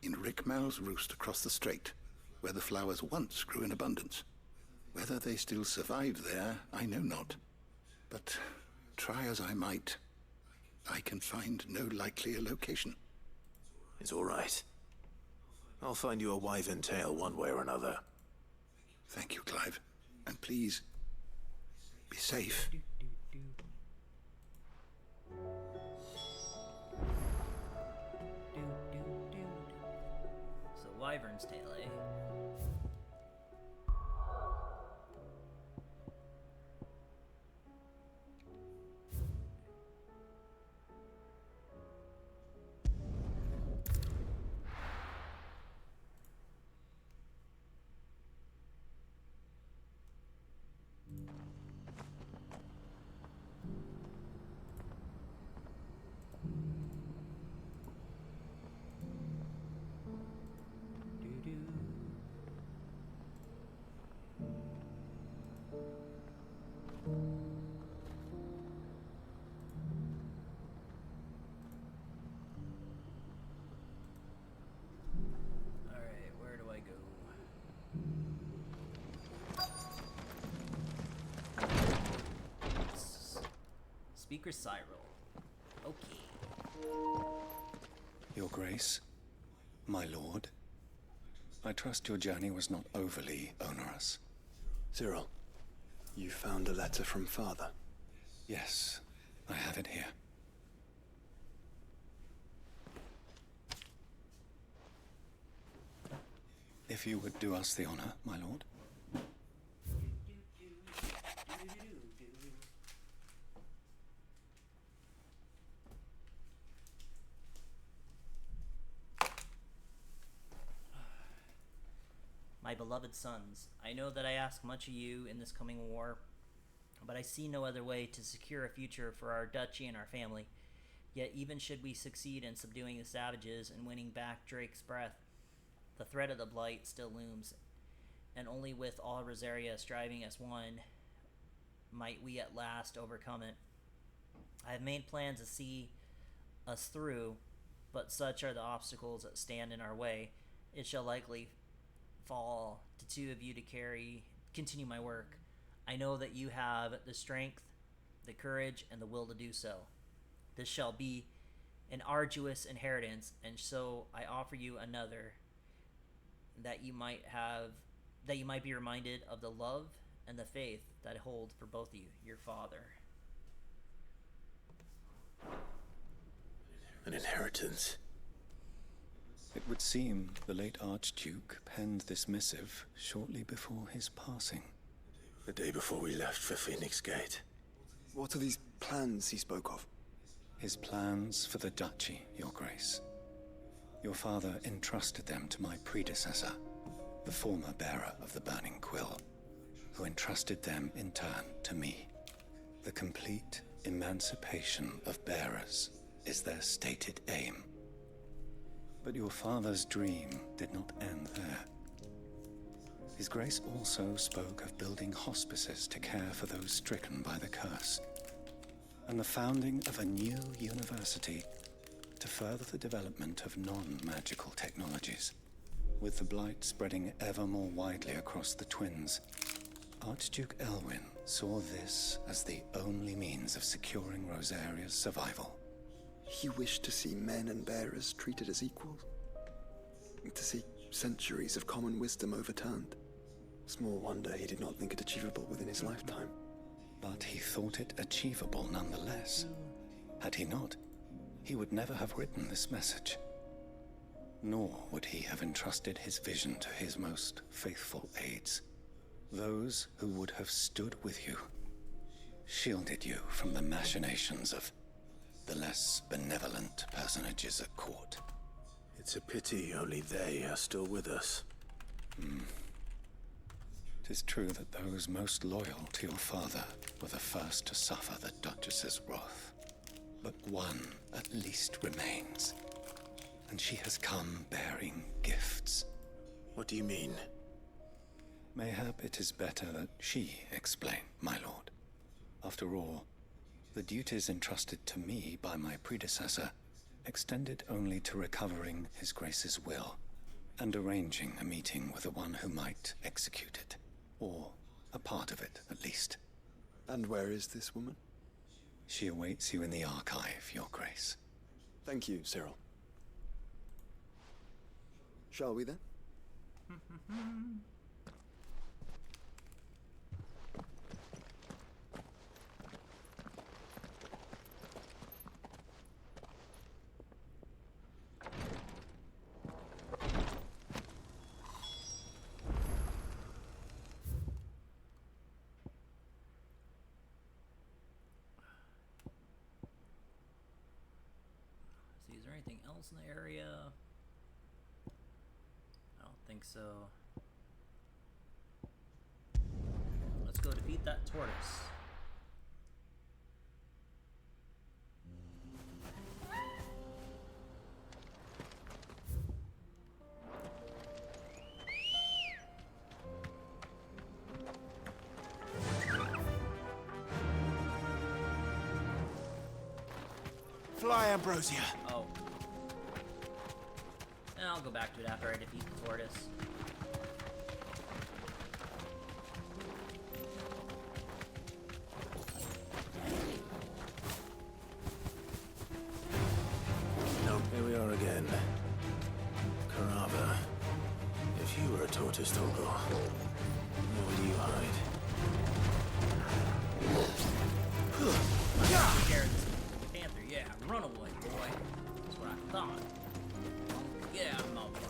in Rickmal's roost across the strait, where the flowers once grew in abundance. Whether they still survive there, I know not. But try as I might, I can find no likelier location. It's all right. I'll find you a wyvern tail one way or another. Thank you, Clive. And please, be safe. So wyvern's tail, eh? Alright, where do I go? Speaker Cyril. Okay. Your Grace, my lord, I trust your journey was not overly onerous. Cyril, you found a letter from Father? Yes, I have it here. If you would do us the honor, my lord. My beloved sons, I know that I ask much of you in this coming war, but I see no other way to secure a future for our duchy and our family. Yet even should we succeed in subduing the savages and winning back Drake's breath, the threat of the Blight still looms, and only with all Rosaria striving as one might we at last overcome it. I have made plans to see us through, but such are the obstacles that stand in our way. It shall likely fall to two of you to continue my work. I know that you have the strength, the courage, and the will to do so. This shall be an arduous inheritance, and so I offer you another, that you might be reminded of the love and the faith that I hold for both of you, your father. An inheritance. It would seem the late Archduke penned this missive shortly before his passing. The day before we left for Phoenix Gate. What are these plans he spoke of? His plans for the duchy, Your Grace. Your father entrusted them to my predecessor, the former bearer of the Burning Quill, who entrusted them in turn to me. The complete emancipation of bearers is their stated aim. But your father's dream did not end there. His Grace also spoke of building hospices to care for those stricken by the curse, and the founding of a new university to further the development of non-magical technologies. With the blight spreading ever more widely across the twins, Archduke Elwyn saw this as the only means of securing Rosaria's survival. He wished to see men and bearers treated as equals. To see centuries of common wisdom overturned. Small wonder he did not think it achievable within his lifetime. But he thought it achievable nonetheless. Had he not, he would never have written this message. Nor would he have entrusted his vision to his most faithful aides. Those who would have stood with you, shielded you from the machinations of the less benevolent personages at court. It's a pity only they are still with us. It is true that those most loyal to your father were the first to suffer the Duchess's wrath. But one at least remains, and she has come bearing gifts. What do you mean? Mayhap it is better that she explain, my lord. After all, the duties entrusted to me by my predecessor extended only to recovering His Grace's will and arranging a meeting with the one who might execute it, or a part of it at least. And where is this woman? She awaits you in the archive, Your Grace. Thank you, Cyril. Shall we then? See, is there anything else in the area? I don't think so. Let's go defeat that tortoise. Fly, Ambrosia. Oh. And I'll go back to it after I defeat the tortoise. Here we are again. Carava. If you were a tortoise, Toggle, where would you hide? Scared this panther, yeah. Run away, boy. That's what I thought. Yeah, I'm all right.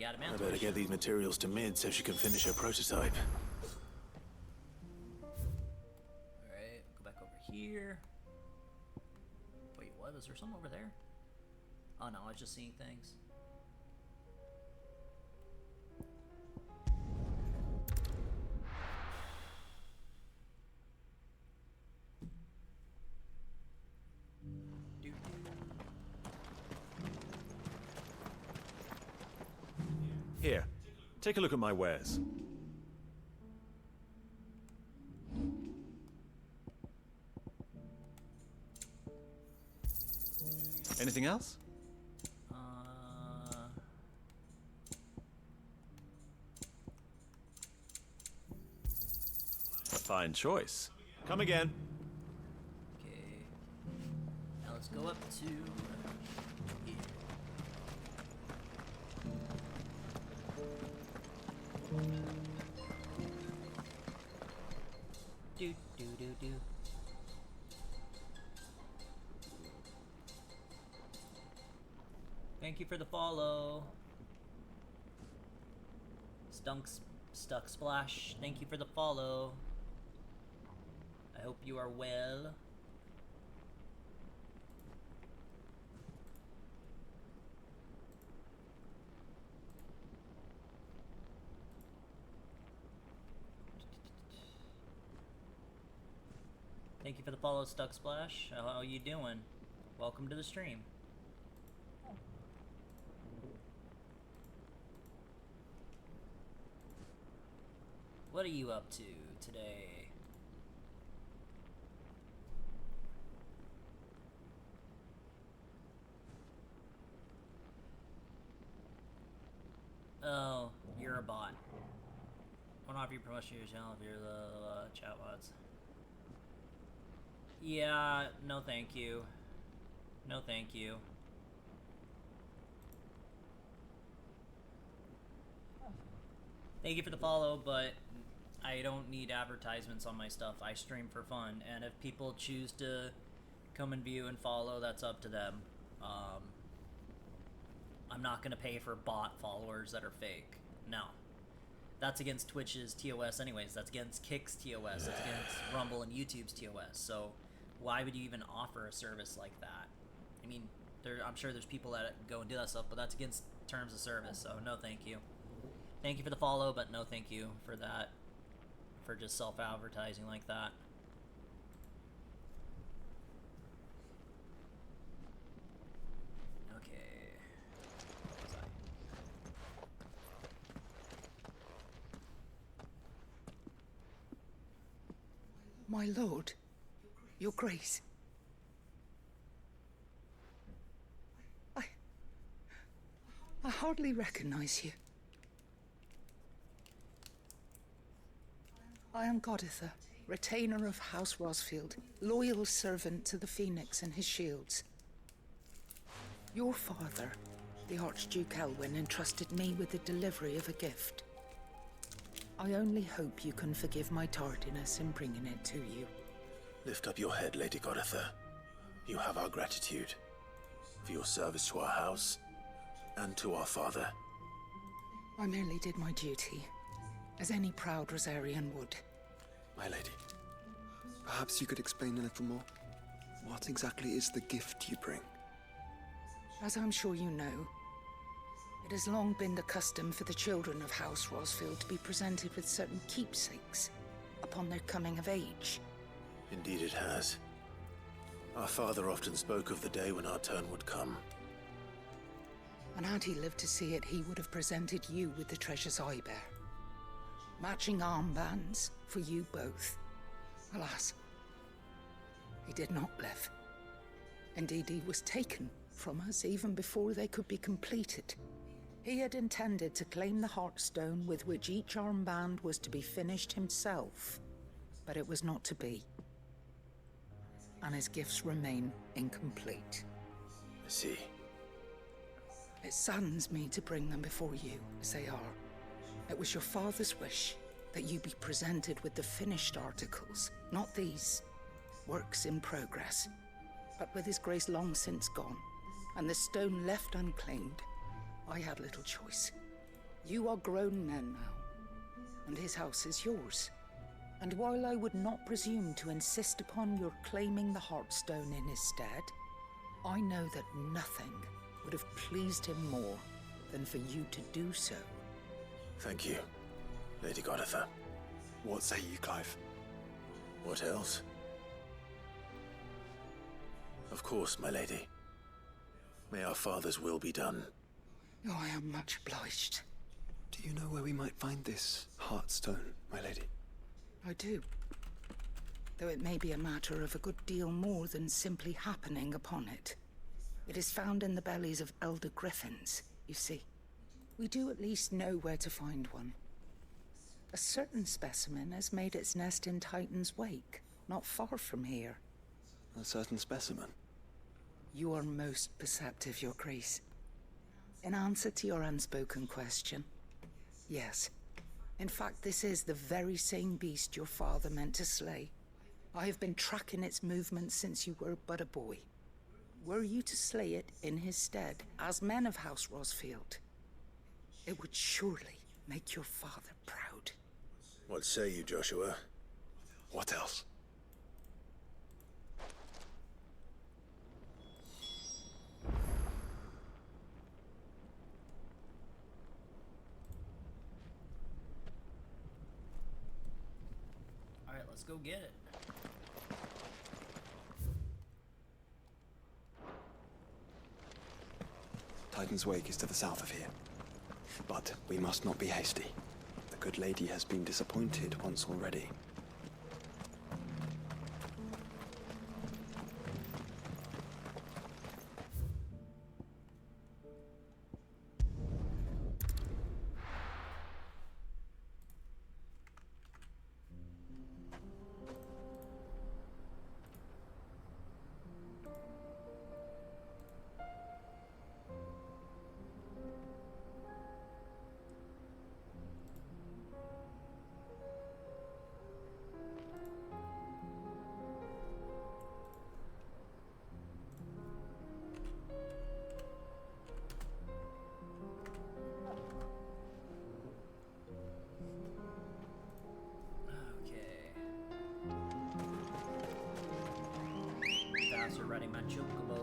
the adamant. I better get these materials to Mid so she can finish her prototype. Alright, go back over here. Wait, what? Was there something over there? Oh no, I was just seeing things. Here, take a look at my wares. Anything else? A fine choice. Come again. Okay. Now let's go up to here. Do do do do. Thank you for the follow. Stuck Splash, thank you for the follow. I hope you are well. Thank you for the follow, Stuck Splash. How you doing? Welcome to the stream. What are you up to today? Oh, you're a bot. I don't know if you promotion your channel if you're the chat bots. Yeah, no thank you. No thank you. Thank you for the follow, but I don't need advertisements on my stuff. I stream for fun, and if people choose to come and view and follow, that's up to them. I'm not gonna pay for bot followers that are fake. No. That's against Twitch's TOS anyways. That's against Kick's TOS. That's against Rumble and YouTube's TOS. So why would you even offer a service like that? I mean, I'm sure there's people that go and do that stuff, but that's against terms of service, so no thank you. Thank you for the follow, but no thank you for that. For just self-advertising like that. Okay. My lord, your grace. I hardly recognize you. I am Goditha, retainer of House Rosfield, loyal servant to the Phoenix and his shields. Your father, the Archduke Elwyn, entrusted me with the delivery of a gift. I only hope you can forgive my tardiness in bringing it to you. Lift up your head, Lady Goditha. You have our gratitude for your service to our house and to our father. I merely did my duty, as any proud Rosarian would. My lady, perhaps you could explain a little more. What exactly is the gift you bring? As I'm sure you know, it has long been the custom for the children of House Rosfield to be presented with certain keepsakes upon their coming of age. Indeed it has. Our father often spoke of the day when our turn would come. And had he lived to see it, he would have presented you with the treasures I bear. Matching armbands for you both. Alas, he did not live. Indeed, he was taken from us even before they could be completed. He had intended to claim the Heartstone with which each armband was to be finished himself, but it was not to be. And his gifts remain incomplete. I see. It saddens me to bring them before you, as they are. It was your father's wish that you be presented with the finished articles, not these, works in progress. But with his grace long since gone, and the stone left unclaimed, I had little choice. You are grown men now, and his house is yours. And while I would not presume to insist upon your claiming the Heartstone in his stead, I know that nothing would have pleased him more than for you to do so. Thank you, Lady Goditha. What say you, Clive? What else? Of course, my lady. May our father's will be done. Oh, I am much obliged. Do you know where we might find this Heartstone, my lady? I do. Though it may be a matter of a good deal more than simply happening upon it. It is found in the bellies of elder griffins, you see. We do at least know where to find one. A certain specimen has made its nest in Titan's Wake, not far from here. A certain specimen? You are most perceptive, Your Grace. In answer to your unspoken question, yes. In fact, this is the very same beast your father meant to slay. I have been tracking its movements since you were but a boy. Were you to slay it in his stead, as men of House Rosfield, it would surely make your father proud. What say you, Joshua? What else? Alright, let's go get it. Titan's Wake is to the south of here. But we must not be hasty. The good lady has been disappointed once already. Faster riding my chocobo.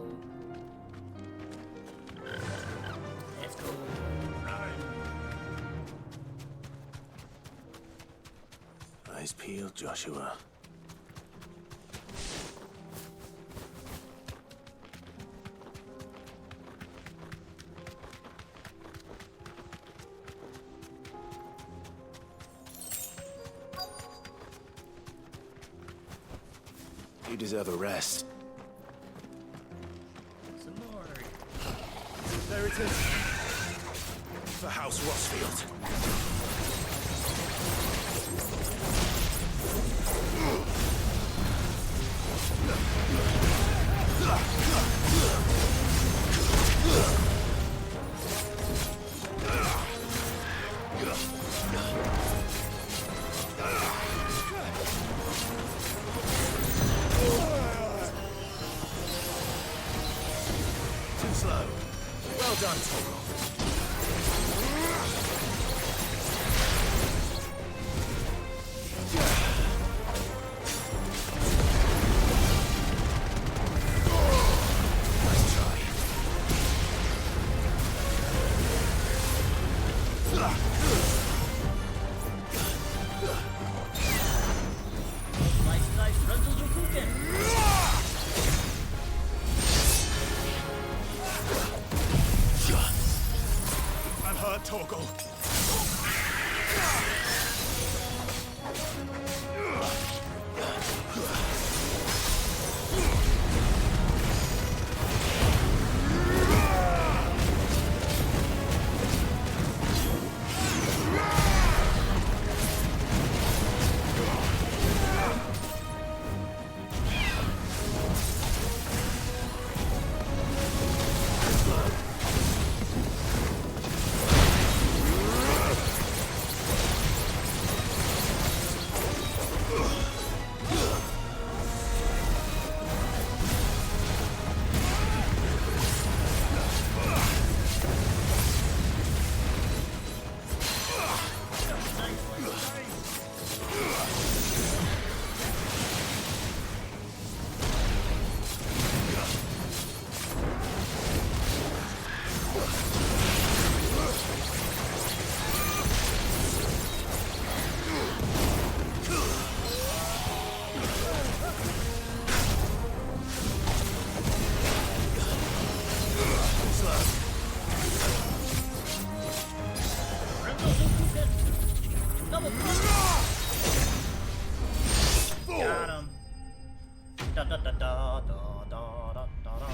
Let's go. Run. Eyes peeled, Joshua. You deserve a rest. Some more. There it is. The House Rosfield. Too slow. Well done, Toggle. Nice try. Nice, Rental to cooking. I'm hurt, Torgal. Double got him. Da da da da da da da da da.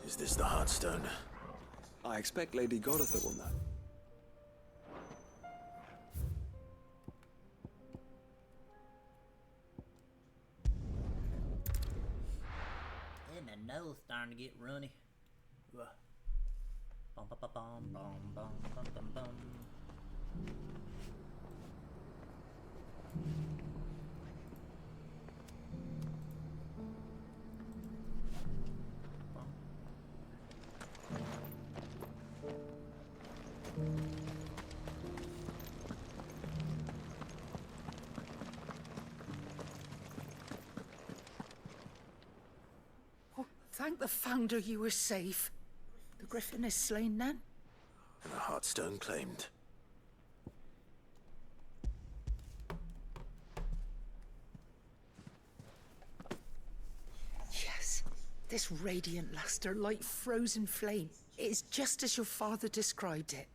Is this the Heartstone? I expect Lady Goditha will know. And the nose starting to get runny. Ugh. Bum bum bum bum bum bum bum bum. Oh, thank the Founder you were safe. The Griffin is slain then? And the Heartstone claimed. Yes. This radiant luster, like frozen flame. It is just as your father described it.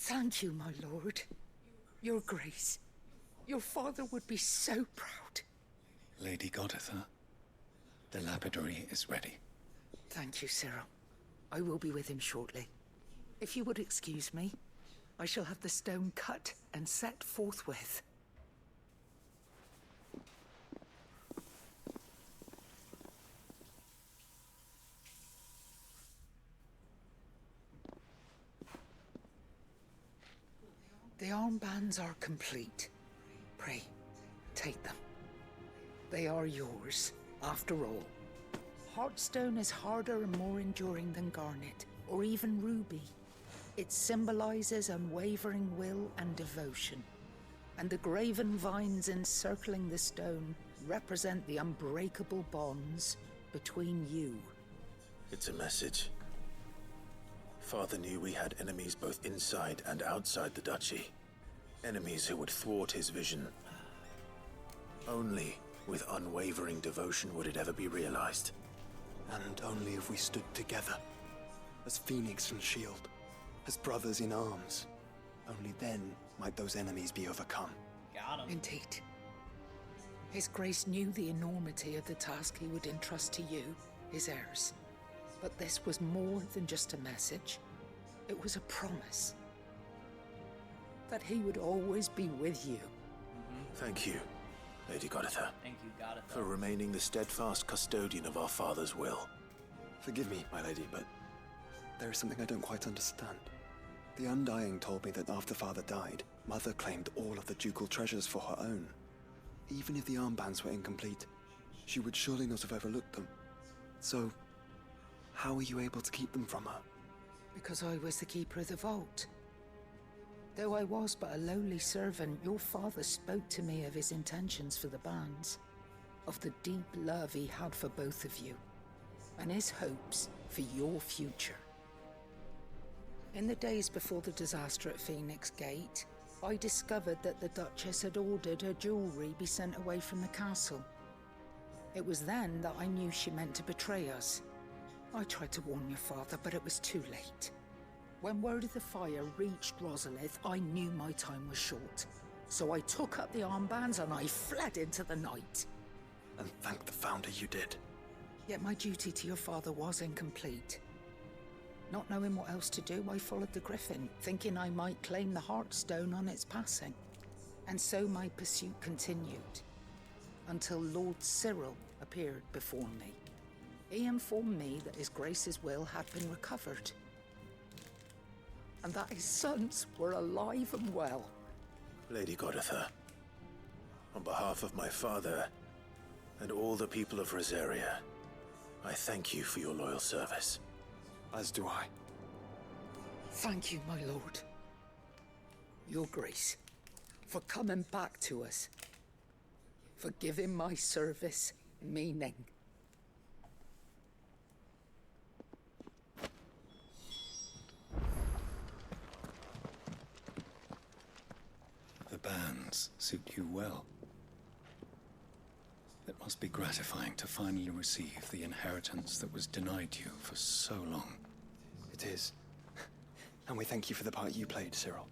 Thank you, my lord. Your grace. Your father would be so proud. Lady Goditha, the lapidary is ready. Thank you, Cyril. I will be with him shortly. If you would excuse me, I shall have the stone cut and set forthwith. The armbands are complete. Pray, take them. They are yours, after all. Heartstone is harder and more enduring than garnet, or even ruby. It symbolizes unwavering will and devotion. And the graven vines encircling the stone represent the unbreakable bonds between you. It's a message. Father knew we had enemies both inside and outside the duchy. Enemies who would thwart his vision. Only with unwavering devotion would it ever be realized. And only if we stood together, as Phoenix and Shield, as brothers in arms. Only then might those enemies be overcome. Got him. Indeed. His Grace knew the enormity of the task he would entrust to you, his heirs. But this was more than just a message. It was a promise. That he would always be with you. Thank you, Lady Goditha. Thank you, Goditha. For remaining the steadfast custodian of our father's will. Forgive me, my lady, but there is something I don't quite understand. The Undying told me that after Father died, Mother claimed all of the ducal treasures for her own. Even if the armbands were incomplete, she would surely not have overlooked them. So, how were you able to keep them from her? Because I was the keeper of the vault. Though I was but a lowly servant, your father spoke to me of his intentions for the bands, of the deep love he had for both of you, and his hopes for your future. In the days before the disaster at Phoenix Gate, I discovered that the Duchess had ordered her jewelry be sent away from the castle. It was then that I knew she meant to betray us. I tried to warn your father, but it was too late. When word of the fire reached Rosalith, I knew my time was short. So I took up the armbands and I fled into the night. And thank the Founder you did. Yet my duty to your father was incomplete. Not knowing what else to do, I followed the Griffin, thinking I might claim the Heartstone on its passing. And so my pursuit continued, until Lord Cyril appeared before me. He informed me that His Grace's will had been recovered, and that his sons were alive and well. Lady Goditha, on behalf of my father and all the people of Rosaria, I thank you for your loyal service. As do I. Thank you, my lord. Your grace, for coming back to us, for giving my service meaning. The bands suit you well. It must be gratifying to finally receive the inheritance that was denied you for so long. It is. And we thank you for the part you played, Cyril.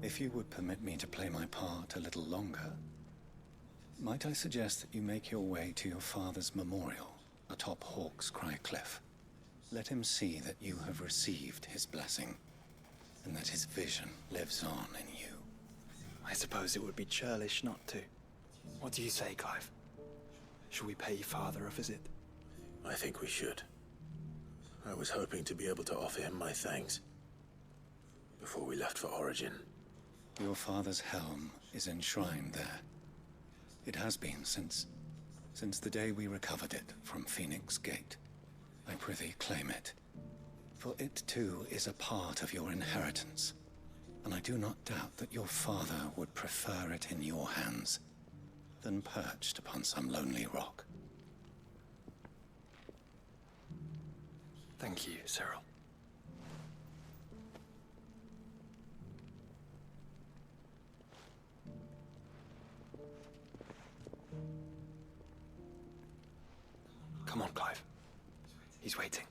If you would permit me to play my part a little longer, might I suggest that you make your way to your father's memorial atop Hawk's Cry Cliff? Let him see that you have received his blessing, and that his vision lives on in you. I suppose it would be churlish not to. What do you say, Clive? Should we pay Father a visit? I think we should. I was hoping to be able to offer him my thanks before we left for Origin. Your father's helm is enshrined there. It has been since the day we recovered it from Phoenix Gate. I prithee claim it, for it too is a part of your inheritance, and I do not doubt that your father would prefer it in your hands than perched upon some lonely rock. Thank you, Cyril. Come on, Clive. He's waiting.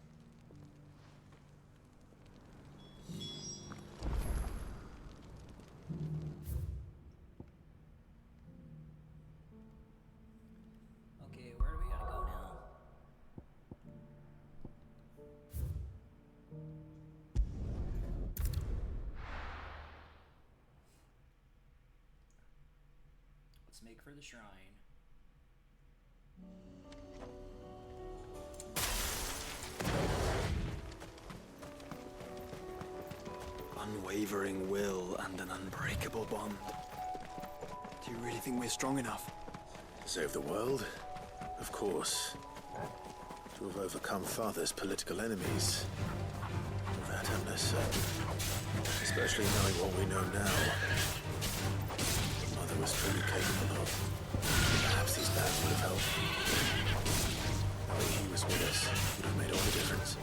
Okay, where do we gotta go now? Let's make for the shrine. Unwavering will and an unbreakable bond. Do you really think we're strong enough? To save the world? Of course. To have overcome Father's political enemies? That I'm less certain. Especially knowing what we know now. Mother was truly capable of. Perhaps these bands would have helped. Knowing he was with us would have made all the difference.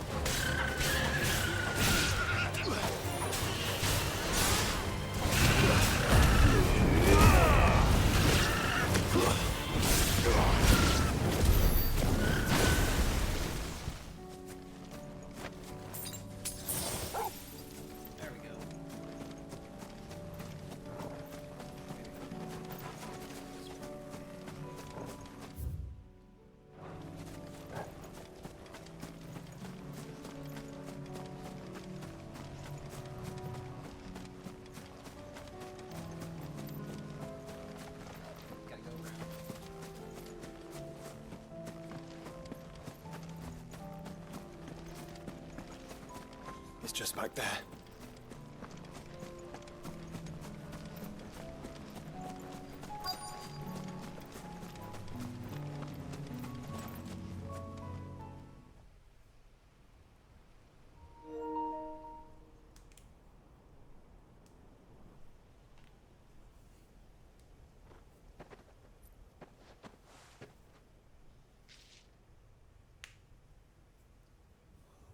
There we go. Gotta go around. It's just back there.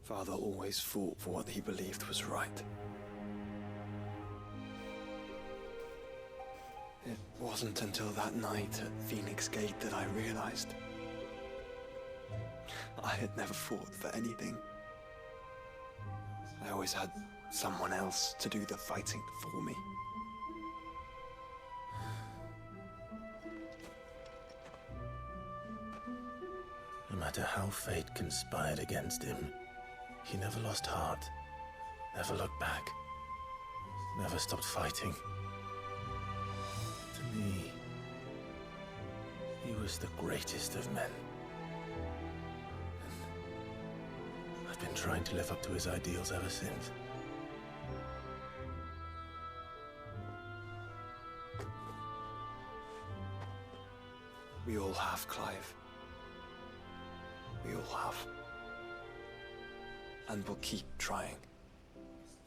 Father always fought for what he believed was right. It wasn't until that night at Phoenix Gate that I realized I had never fought for anything. I always had someone else to do the fighting for me. No matter how fate conspired against him, he never lost heart, never looked back, never stopped fighting. To me, he was the greatest of men. And I've been trying to live up to his ideals ever since. We all have, Clive. have. And we'll keep trying.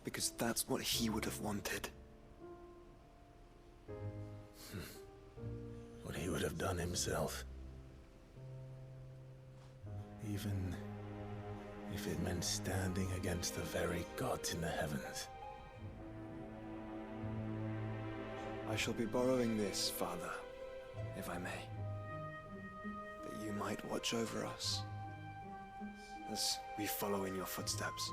Because that's what he would have wanted. What he would have done himself. Even if it meant standing against the very gods in the heavens. I shall be borrowing this, Father, if I may. That you might watch over us as we follow in your footsteps.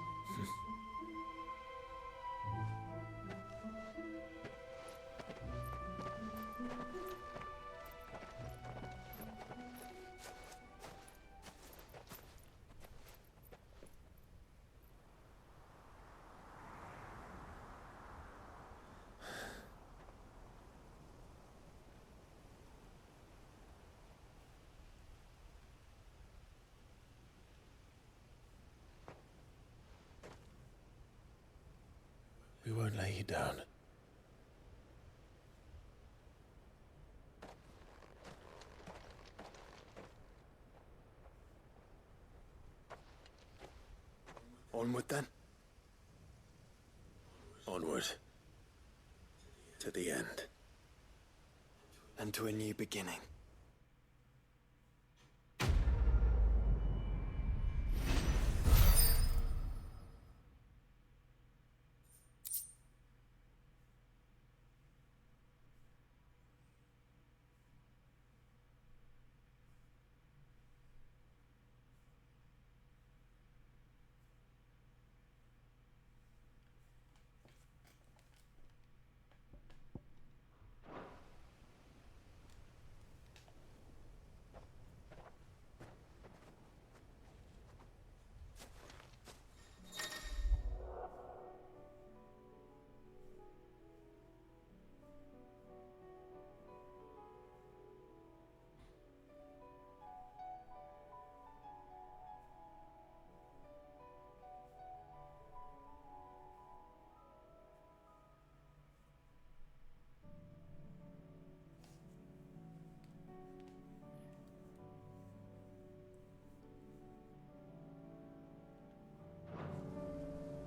We won't lay you down. Onward then. Onward. To the end. And to a new beginning.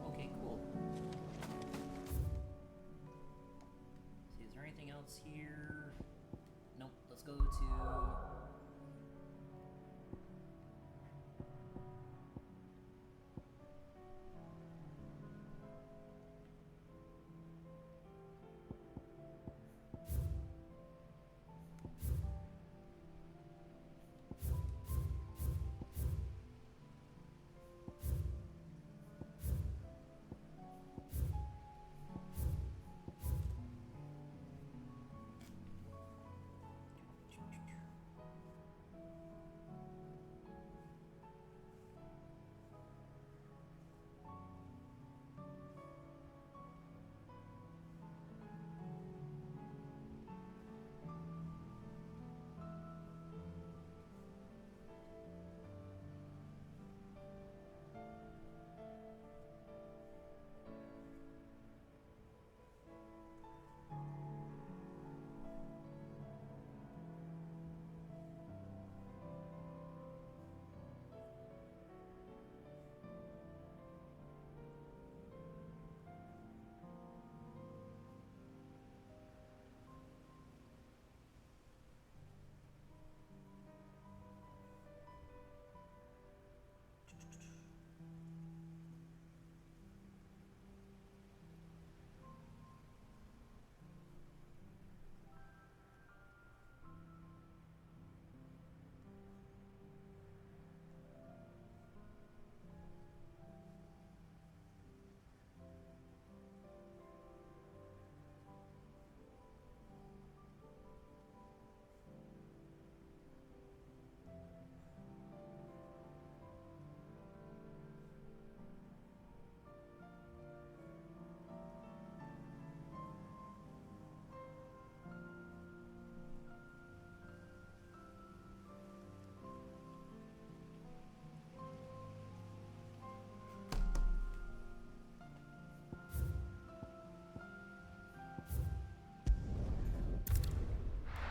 Okay, cool. See, is there anything else here? Nope, let's go to...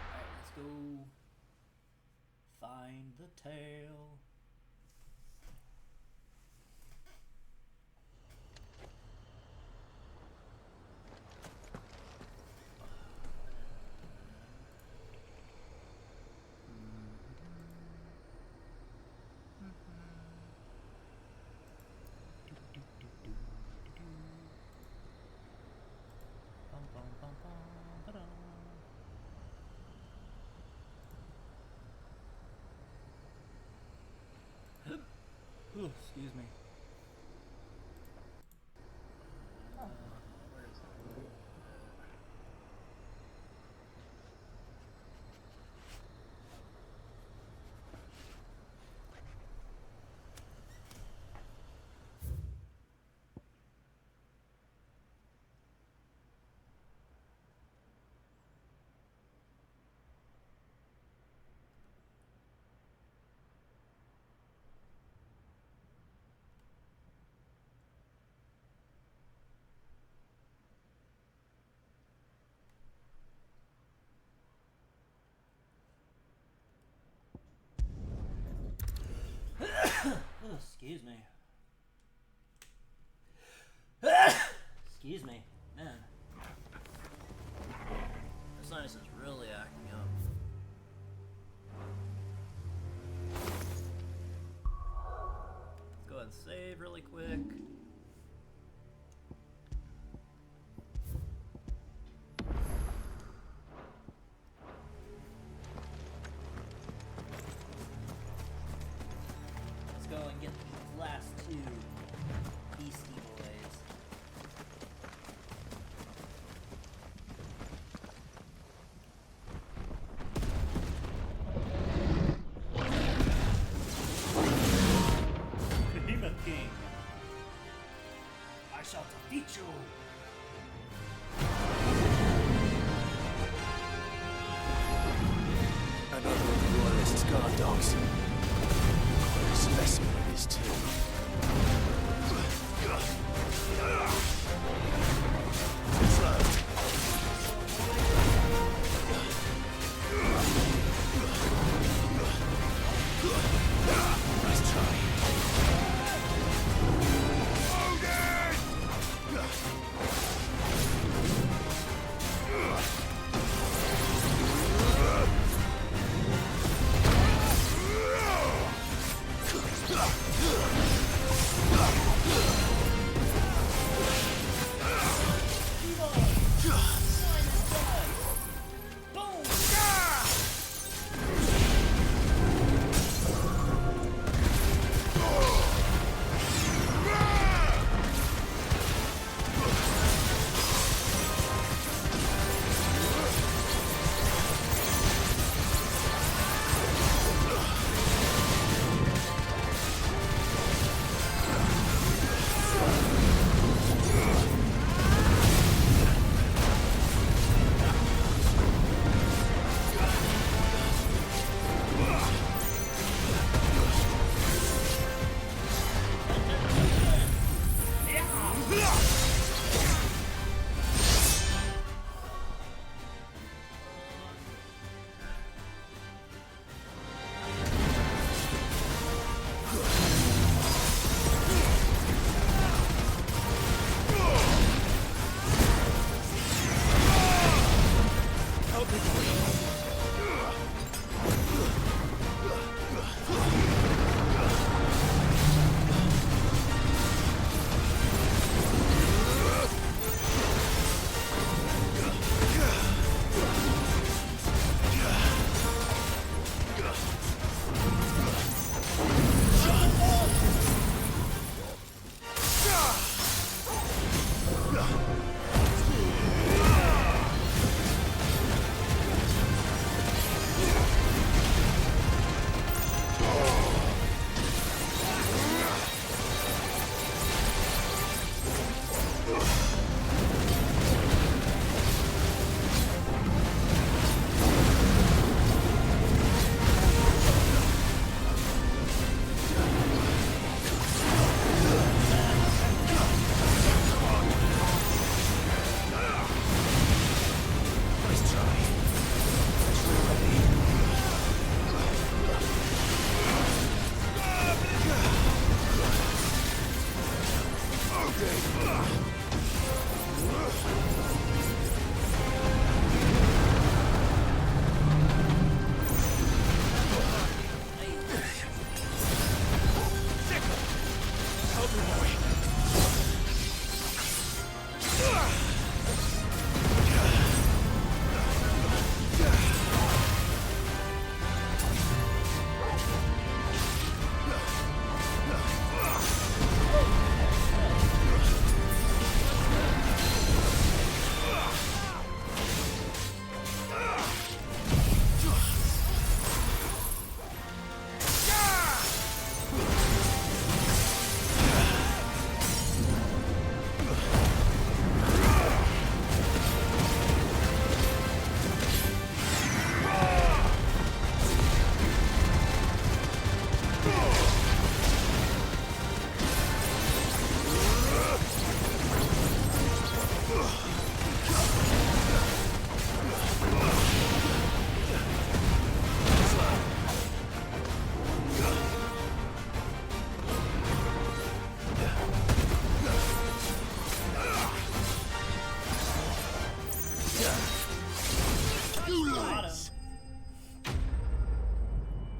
Alright, let's go find the tail. Excuse me. Excuse me. Excuse me. Man. The sinus is really acting up. Let's go ahead and save really quick. Go and get these last two beastie boys. Behemoth King, I shall defeat you. Another of the Royalist guard dogs. Quite a specimen of his too. Nice try.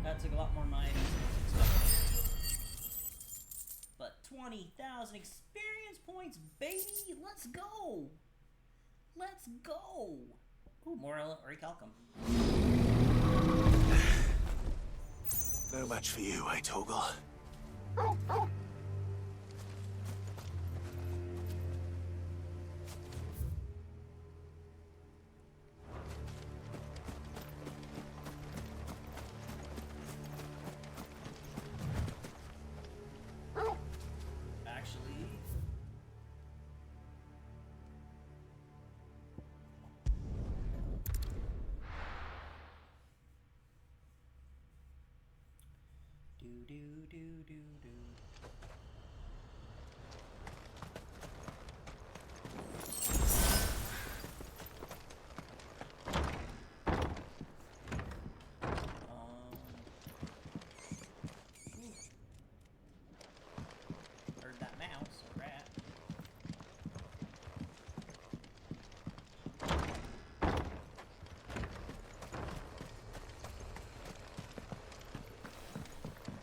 That took a lot more money. But 20,000 experience points, baby! Let's go! Let's go! Ooh, more recalcum. No match for you, eh, Torgal? Actually, do. Heard that mouse, a rat.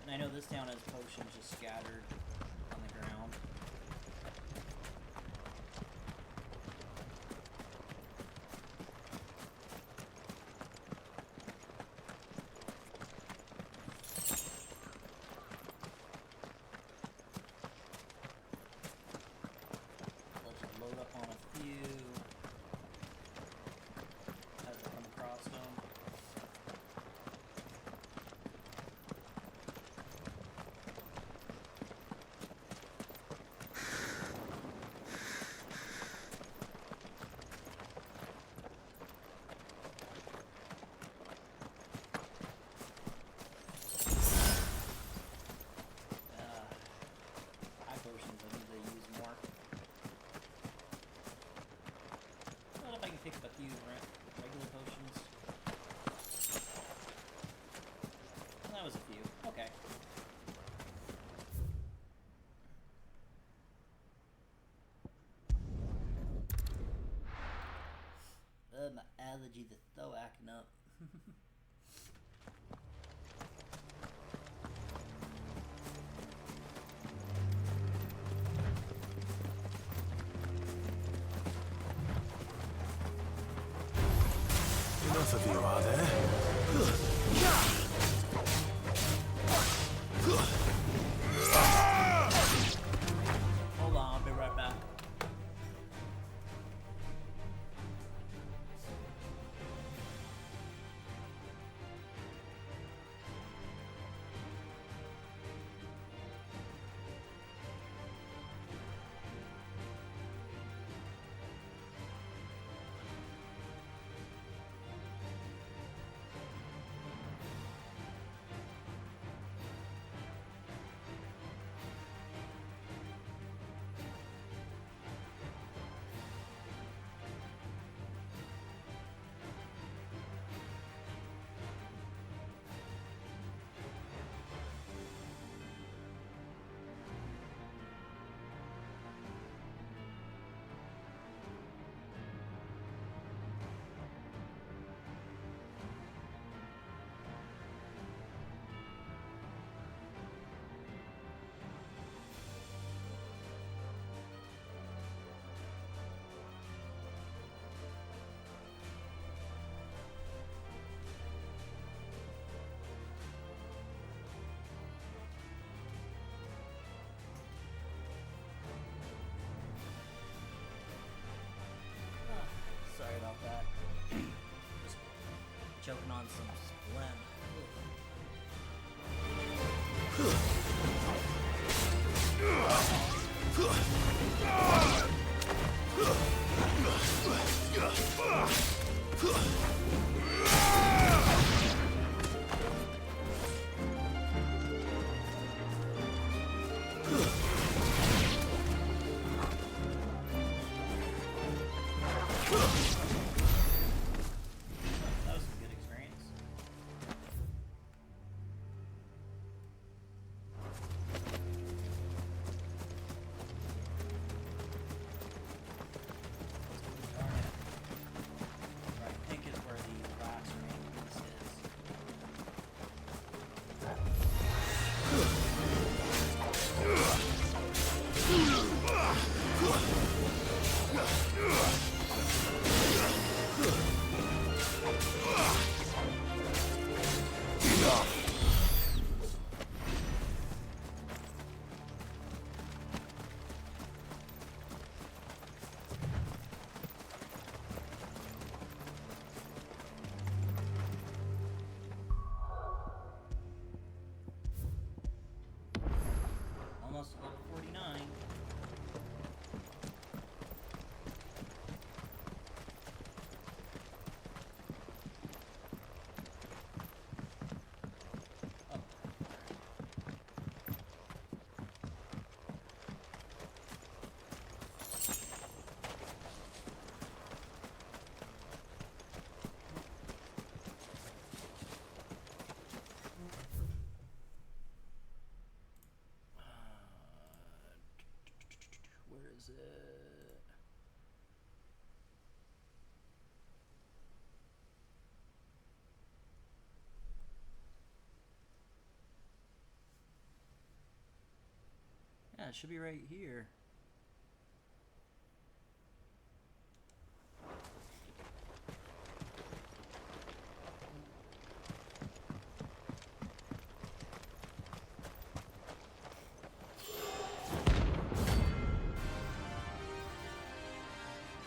And I know this town has potions just scattered on the ground. Let's just load up on a few as I come across them. High potions, I need to use more. Well, if I can pick up a few regular potions. Well, that was a few. Okay. My allergies are so acting up. Enough of you, are there? Hold on, I'll be right back. Sorry about that. Just choking on some phlegm. almost level 49. Where is it? Yeah, it should be right here.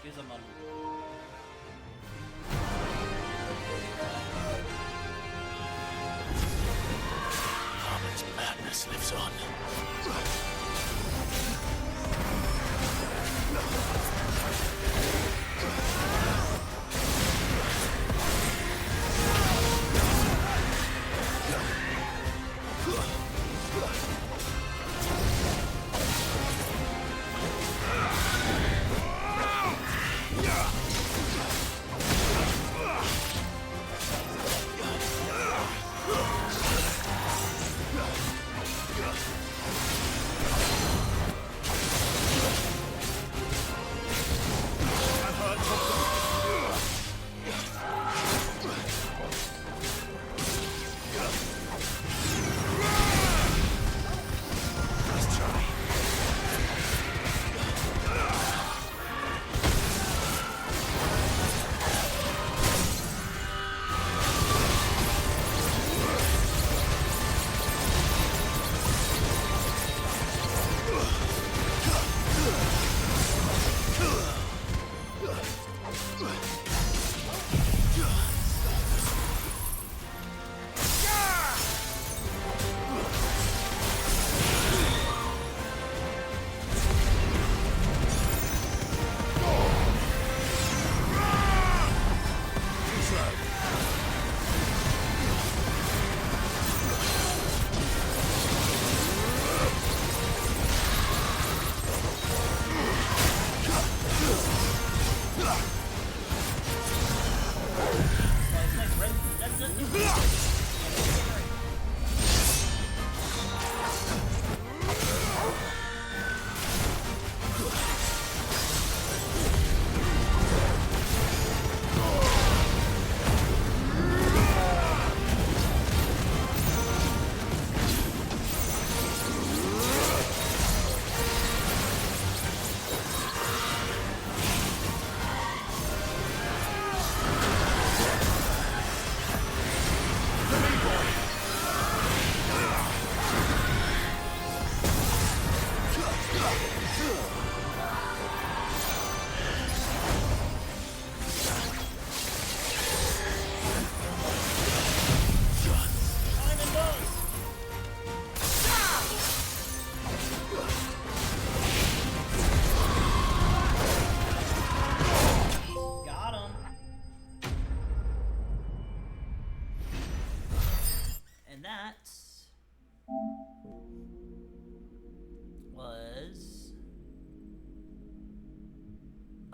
Gives them a Harmon's madness lives on.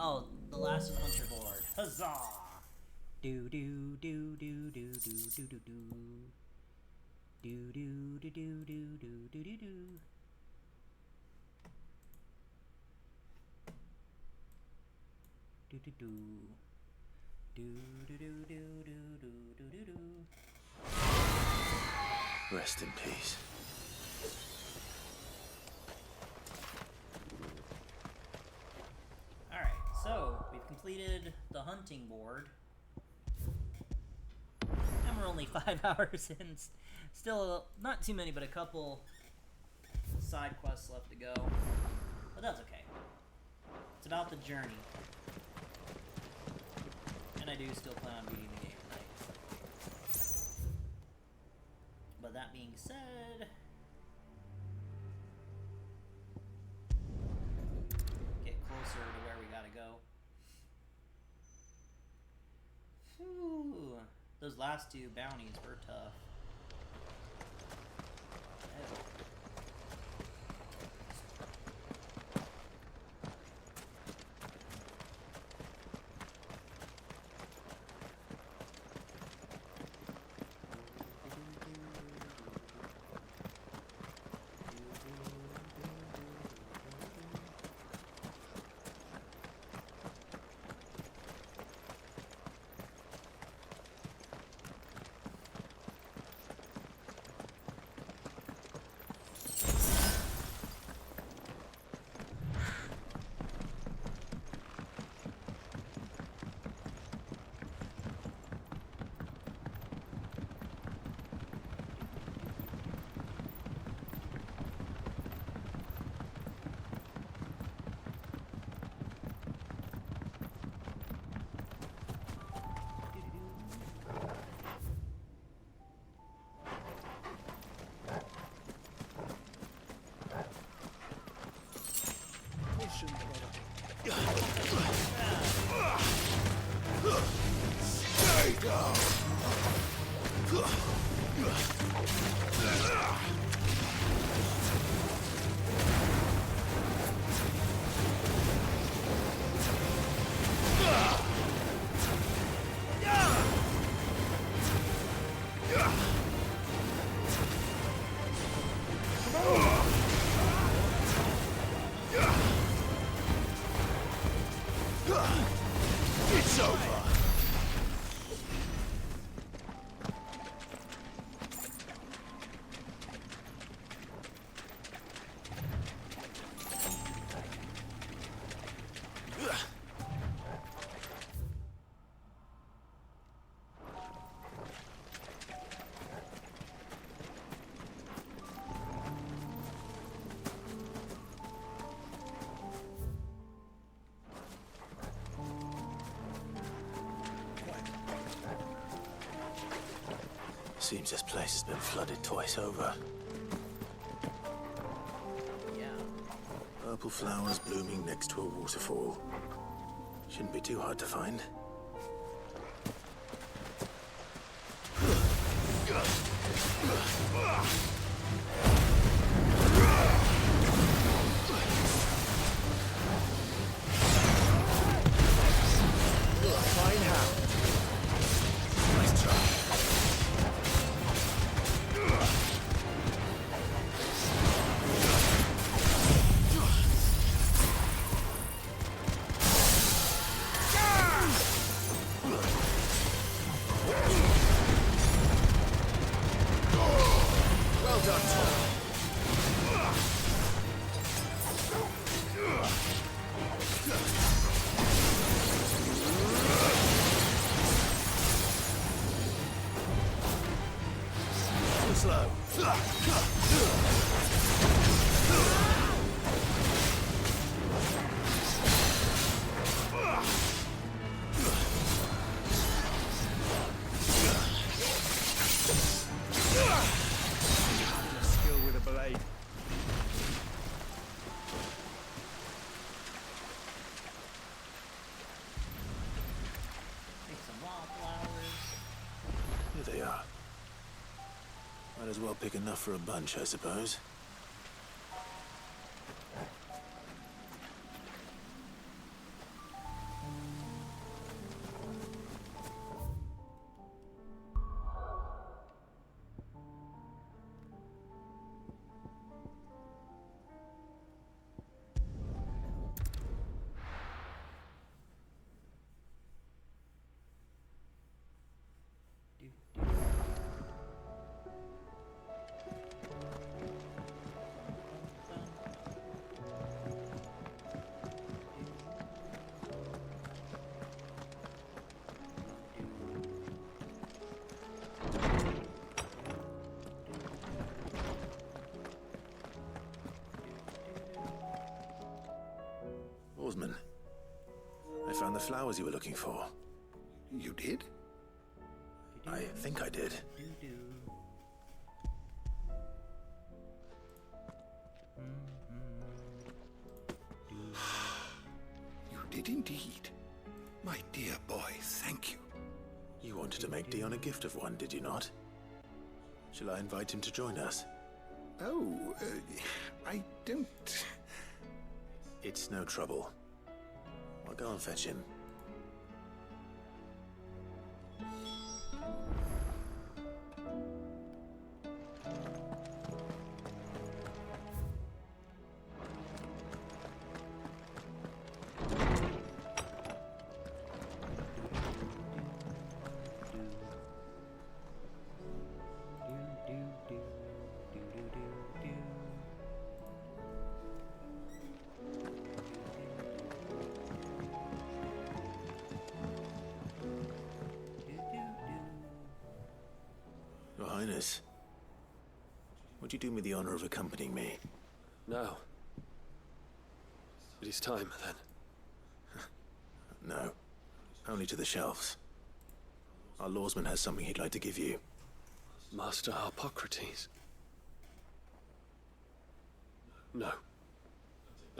Oh, the last Hunter board. Huzzah! Do do do do do do do do do. Do do do do do do do do do. Do do do. Do do do do do do do do do. Rest in peace. Alright, so we've completed the hunting board. And we're only 5 hours in. Still not too many, but a couple side quests left to go. But that's okay. It's about the journey. And I do still plan on beating the game tonight. But that being said, last two bounties were tough. Stay down! It's over! Seems this place has been flooded twice over. Yeah. Purple flowers blooming next to a waterfall. Shouldn't be too hard to find. Fine how. Nice try. Well done, Tom. Slow. Skill with a blade. Take some wildflowers. Here they are. Might as well pick enough for a bunch, I suppose. Oarsman, I found the flowers you were looking for. You did? I think I did. You did indeed. My dear boy, thank you. You wanted to make Dion a gift of one, did you not? Shall I invite him to join us? Oh, I don't... It's no trouble. I'll go and fetch him. Your Highness, would you do me the honor of accompanying me? Now. It is time, then. No, only to the shelves. Our lawsman has something he'd like to give you. Master Harpocrates. No.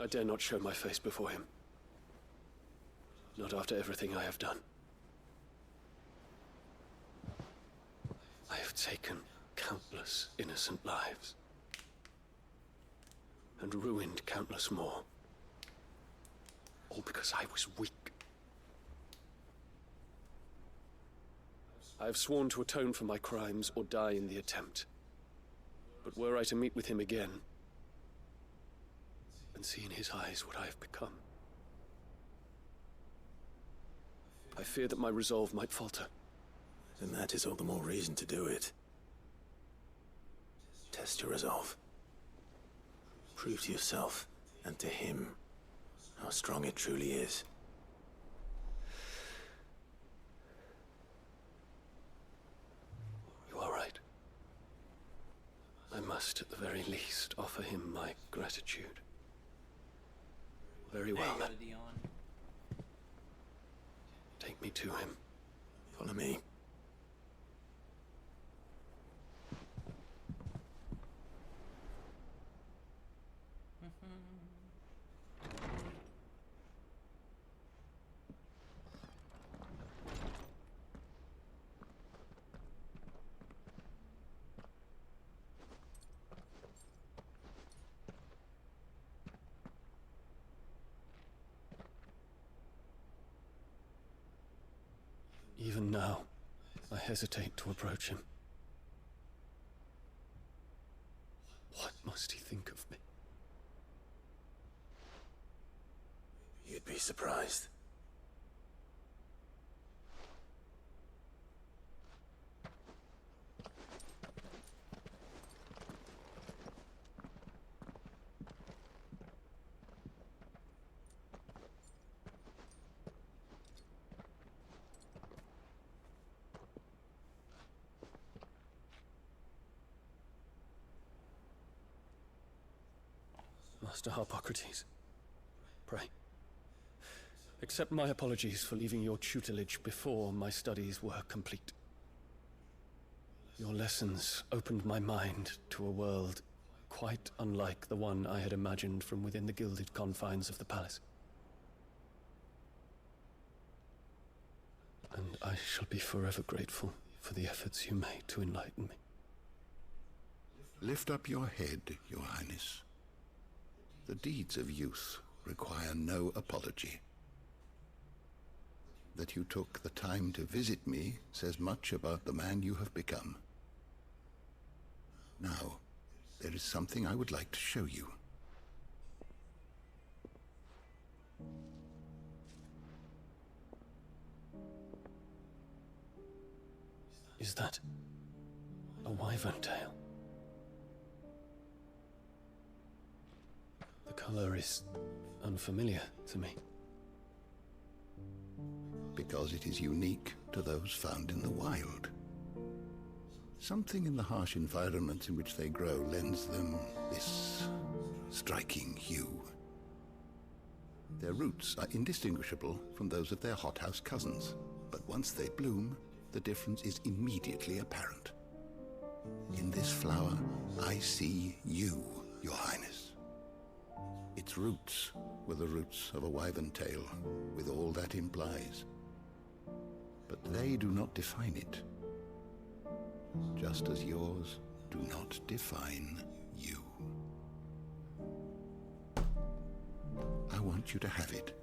I dare not show my face before him. Not after everything I have done. I have taken countless innocent lives. And ruined countless more. All because I was weak. I have sworn to atone for my crimes or die in the attempt. But were I to meet with him again, and see in his eyes what I have become, I fear that my resolve might falter. Then that is all the more reason to do it. Test your resolve. Prove to yourself, and to him, how strong it truly is. You are right. I must, at the very least, offer him my gratitude. Very well, then. Take me to him. Follow me. Even now, I hesitate to approach him. What must he think of me? You'd be surprised. Master Harpocrates, pray, accept my apologies for leaving your tutelage before my studies were complete. Your lessons opened my mind to a world quite unlike the one I had imagined from within the gilded confines of the palace. And I shall be forever grateful for the efforts you made to enlighten me. Lift up your head, Your Highness. The deeds of youth require no apology. That you took the time to visit me says much about the man you have become. Now, there is something I would like to show you. Is that a wyvern tail? The color is unfamiliar to me. Because it is unique to those found in the wild. Something in the harsh environment in which they grow lends them this striking hue. Their roots are indistinguishable from those of their hothouse cousins, but once they bloom, the difference is immediately apparent. In this flower, I see you, Your Highness. Its roots were the roots of a wyvern tail, with all that implies. but they do not define it. Just as yours do not define you. I want you to have it,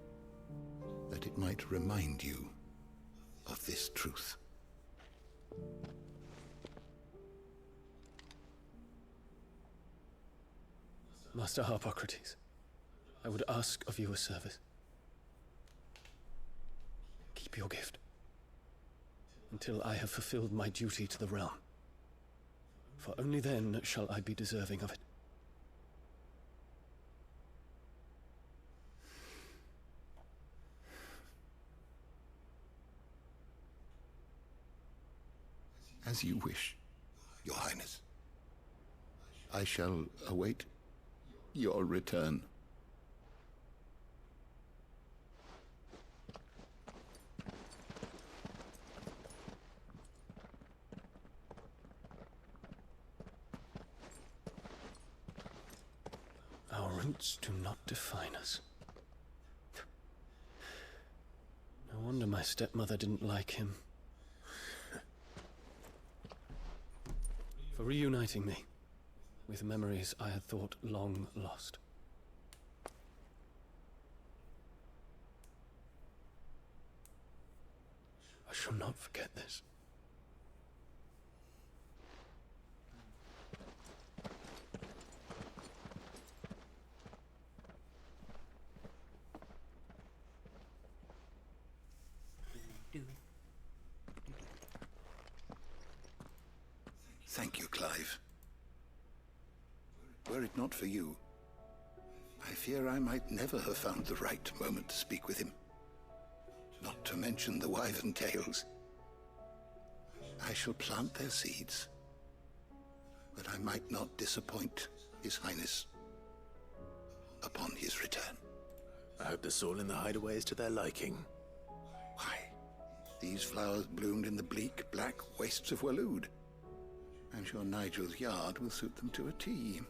that it might remind you of this truth. Master Harpocrates, I would ask of you a service. Keep your gift until I have fulfilled my duty to the realm, for only then shall I be deserving of it. As you wish, Your Highness. I shall await your return. Our roots do not define us. No wonder my stepmother didn't like him. For reuniting me with memories I had thought long lost. I shall not forget this. Thank you, Clive. Were it not for you, I fear I might never have found the right moment to speak with him. Not to mention the wyvern tales. I shall plant their seeds, that I might not disappoint His Highness upon his return. I hope the soul in the hideaway is to their liking. Why, these flowers bloomed in the bleak, black wastes of Waloed. I'm sure Nigel's yard will suit them to a T.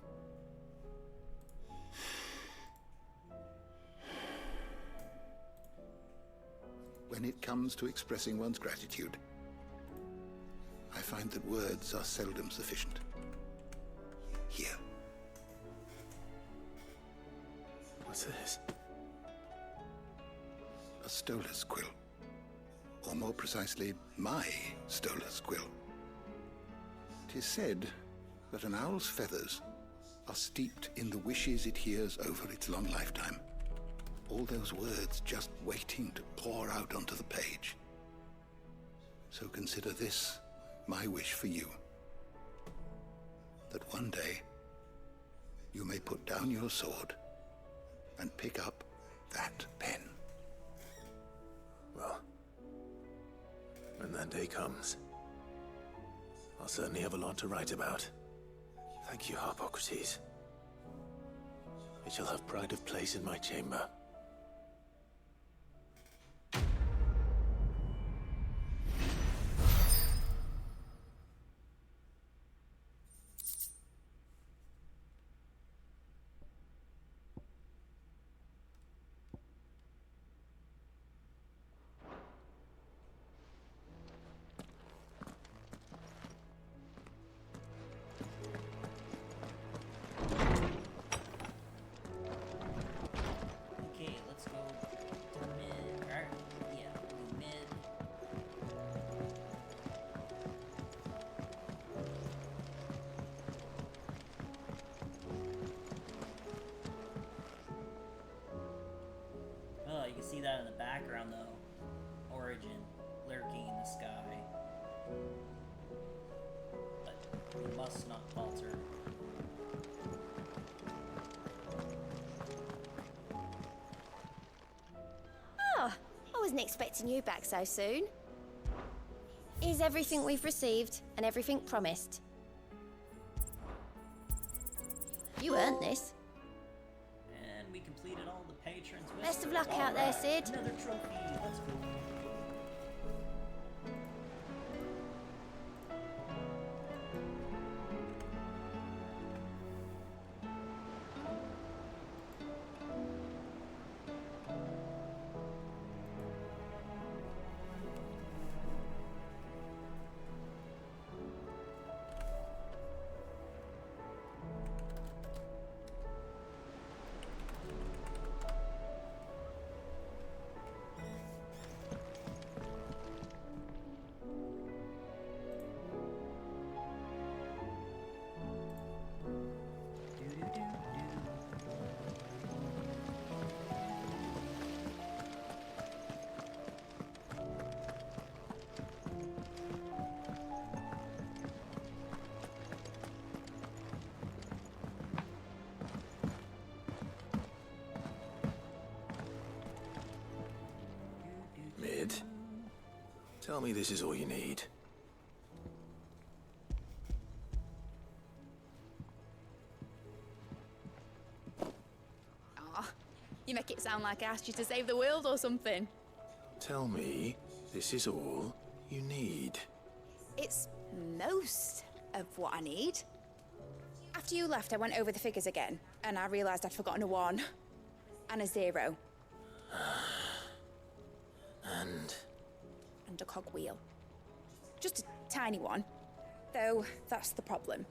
When it comes to expressing one's gratitude, I find that words are seldom sufficient. Here. What's this? A stolas quill. Or more precisely, my stolas quill. 'Tis said that an owl's feathers are steeped in the wishes it hears over its long lifetime. All those words just waiting to pour out onto the page. So consider this my wish for you. That one day you may put down your sword and pick up that pen. Well, when that day comes, I'll certainly have a lot to write about. Thank you, Harpocrates. It shall have pride of place in my chamber. Okay, let's go to mid. Or, yeah, mid. Oh, you can see that in the background though. Origin lurking in the sky. But we must not falter. Oh, I wasn't expecting you back so soon. Is everything we've received and everything promised? You earned this. And we completed all the patrons. Best of luck out there, Sid. Another trophy. Let's go. Tell me this is all you need. Aw, you make it sound like I asked you to save the world or something. Tell me this is all you need. It's most of what I need. After you left, I went over the figures again, and I realised I'd forgotten a 1 and a 0. And a cogwheel. Just a tiny one. Though, that's the problem.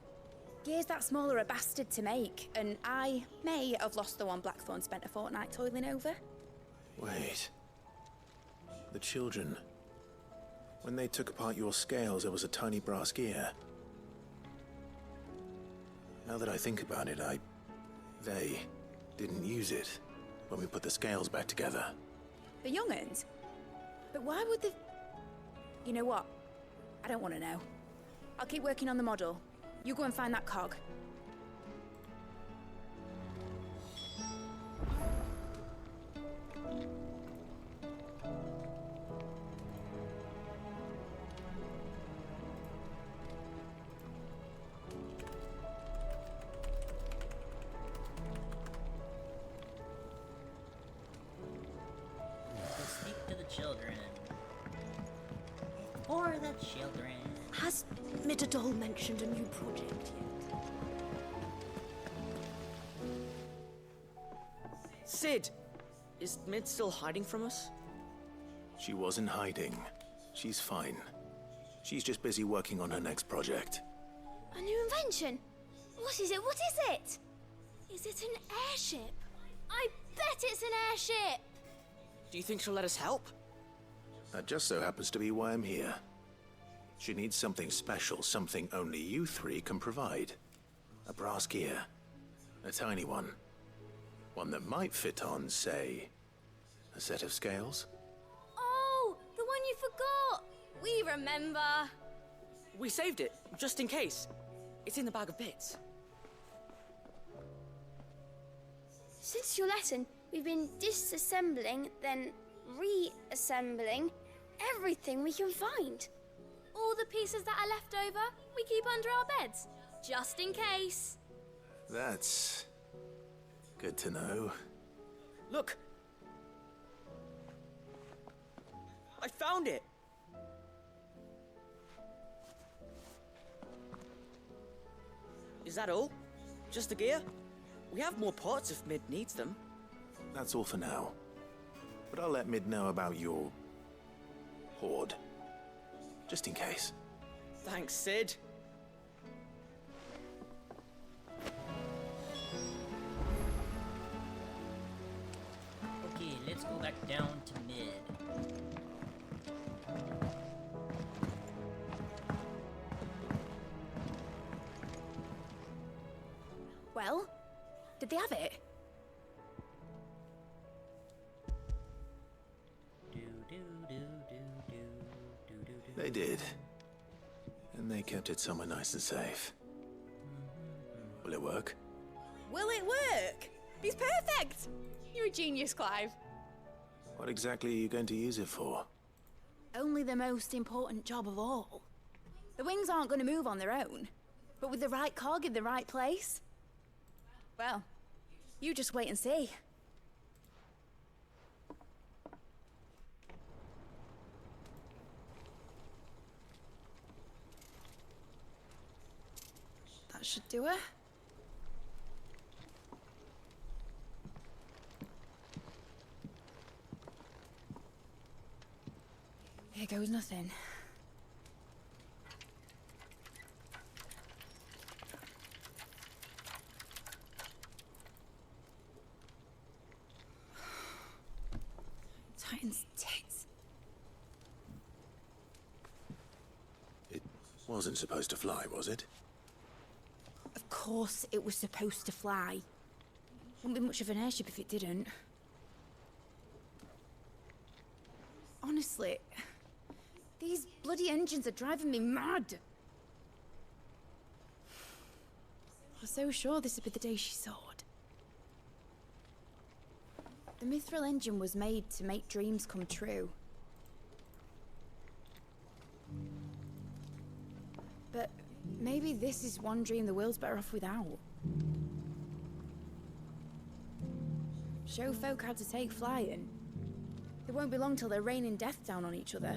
Gears that small are a bastard to make, and I may have lost the one Blackthorn spent a fortnight toiling over. Wait. The children. When they took apart your scales, there was a tiny brass gear. Now that I think about it, they didn't use it when we put the scales back together. The young'uns? But why would the... You know what? I don't want to know. I'll keep working on the model. You go and find that cog. Speak to the children. For the children. Has Midadol mentioned a new project yet? Sid! Is Mid still hiding from us? She wasn't hiding. She's fine. She's just busy working on her next project. A new invention? What is it? What is it? Is it an airship? I bet it's an airship! Do you think she'll let us help? That just so happens to be why I'm here. She needs something special, something only you three can provide. A brass gear. A tiny one. One that might fit on, say, a set of scales? Oh, the one you forgot! We remember! We saved it, just in case. It's in the bag of bits. Since your lesson, we've been disassembling, then reassembling everything we can find. All the pieces that are left over, we keep under our beds, just in case. That's good to know. Look! I found it! Is that all? Just the gear? We have more parts if Mid needs them. That's all for now. But I'll let Mid know about your hoard. Just in case. Thanks, Sid. Okay, let's go back down to Mid. Well, did they have it? They did. And they kept it somewhere nice and safe. Will it work? Will it work? He's perfect! You're a genius, Clive. What exactly are you going to use it for? Only the most important job of all. The wings aren't going to move on their own. But with the right cog in the right place... Well, you just wait and see. That should do it. Here goes nothing. Titan's tits. It wasn't supposed to fly, was it? Of course it was supposed to fly. Wouldn't be much of an airship if it didn't. Honestly, these bloody engines are driving me mad. I was so sure this would be the day she soared. The Mithril engine was made to make dreams come true. But maybe this is one dream the world's better off without. Show folk how to take flying. It won't be long till they're raining death down on each other.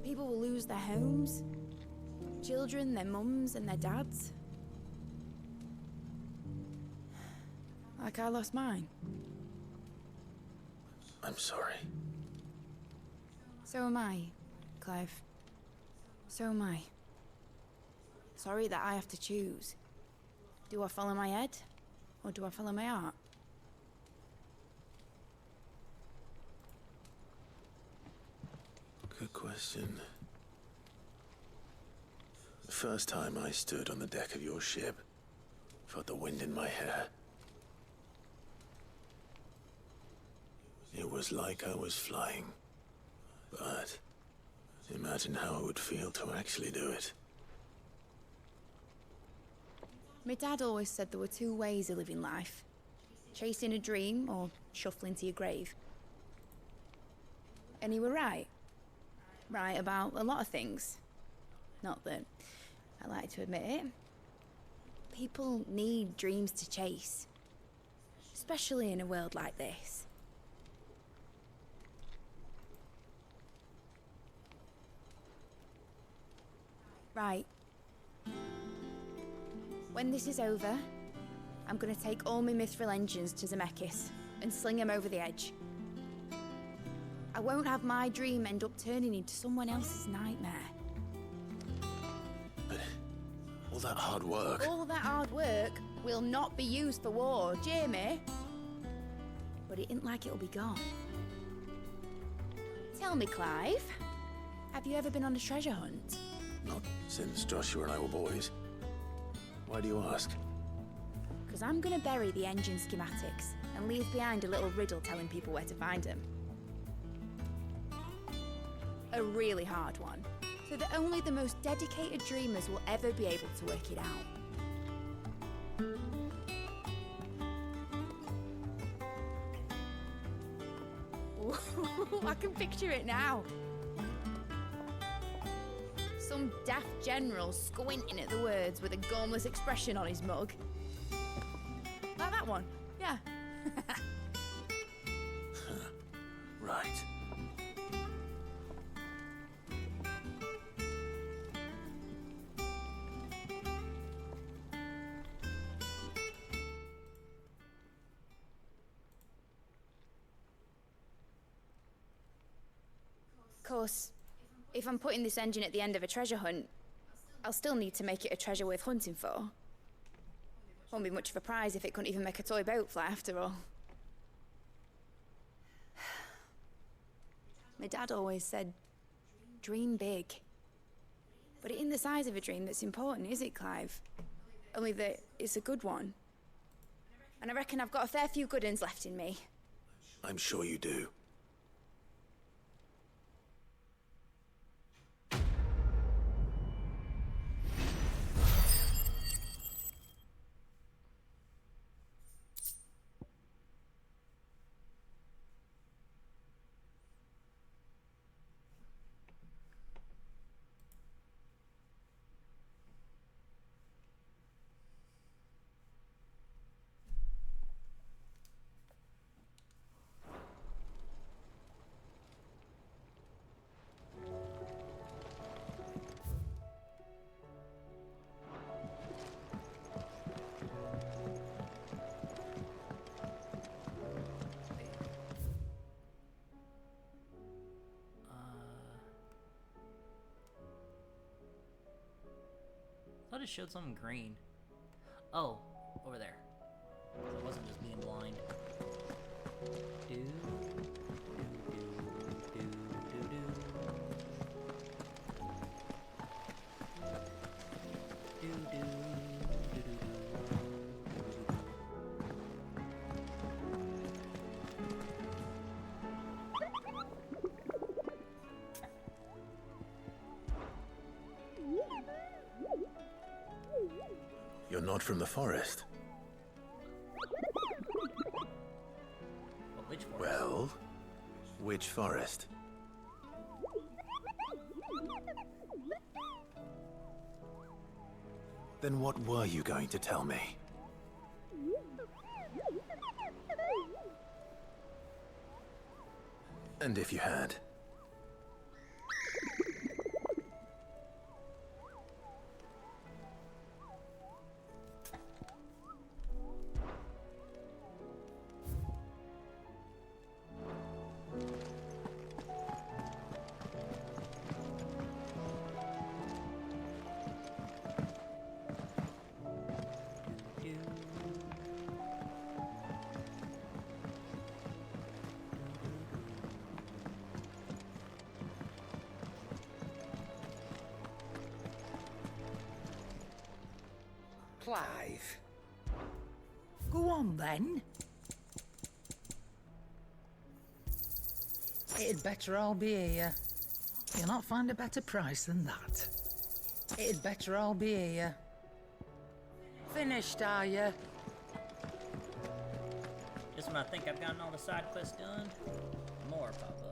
People will lose their homes. Children, their mums and their dads. Like I lost mine. I'm sorry. So am I, Clive. So am I. Sorry that I have to choose. Do I follow my head, or do I follow my heart? Good question. The first time I stood on the deck of your ship, felt the wind in my hair. It was like I was flying. But imagine how it would feel to actually do it. My dad always said there were two ways of living life. Chasing a dream or shuffling to your grave. And he were right. Right about a lot of things. Not that I like to admit it. People need dreams to chase. Especially in a world like this. Right. When this is over, I'm gonna take all my mithril engines to Zemeckis and sling them over the edge. I won't have my dream end up turning into someone else's nightmare. But all that hard work... All that hard work will not be used for war, Jamie. But it isn't like it'll be gone. Tell me, Clive, have you ever been on a treasure hunt? Not since Joshua and I were boys. Why do you ask? Because I'm gonna bury the engine schematics and leave behind a little riddle telling people where to find them. A really hard one, so that only the most dedicated dreamers will ever be able to work it out. Ooh, I can picture it now. Some daft general squinting at the words with a gormless expression on his mug. Like that one, yeah. Right. Of course, if I'm putting this engine at the end of a treasure hunt, I'll still need to make it a treasure worth hunting for. Won't be much of a prize if it couldn't even make a toy boat fly after all. My dad always said, dream big. But it ain't the size of a dream that's important, is it, Clive? Only that it's a good one. And I reckon I've got a fair few good uns left in me. I'm sure you do. I thought it showed something green. Oh, over there. So it wasn't just being blind. Do, do, do, do, do, do. Do, do, do, do, do. You're not from the forest. But which forest? Well, which forest? Then what were you going to tell me? And if you had? Clive. Go on then. It'd better all be here. You'll not find a better price than that. It'd better all be here. Finished, are you? Just when I think I've gotten all the side quests done, more pop up.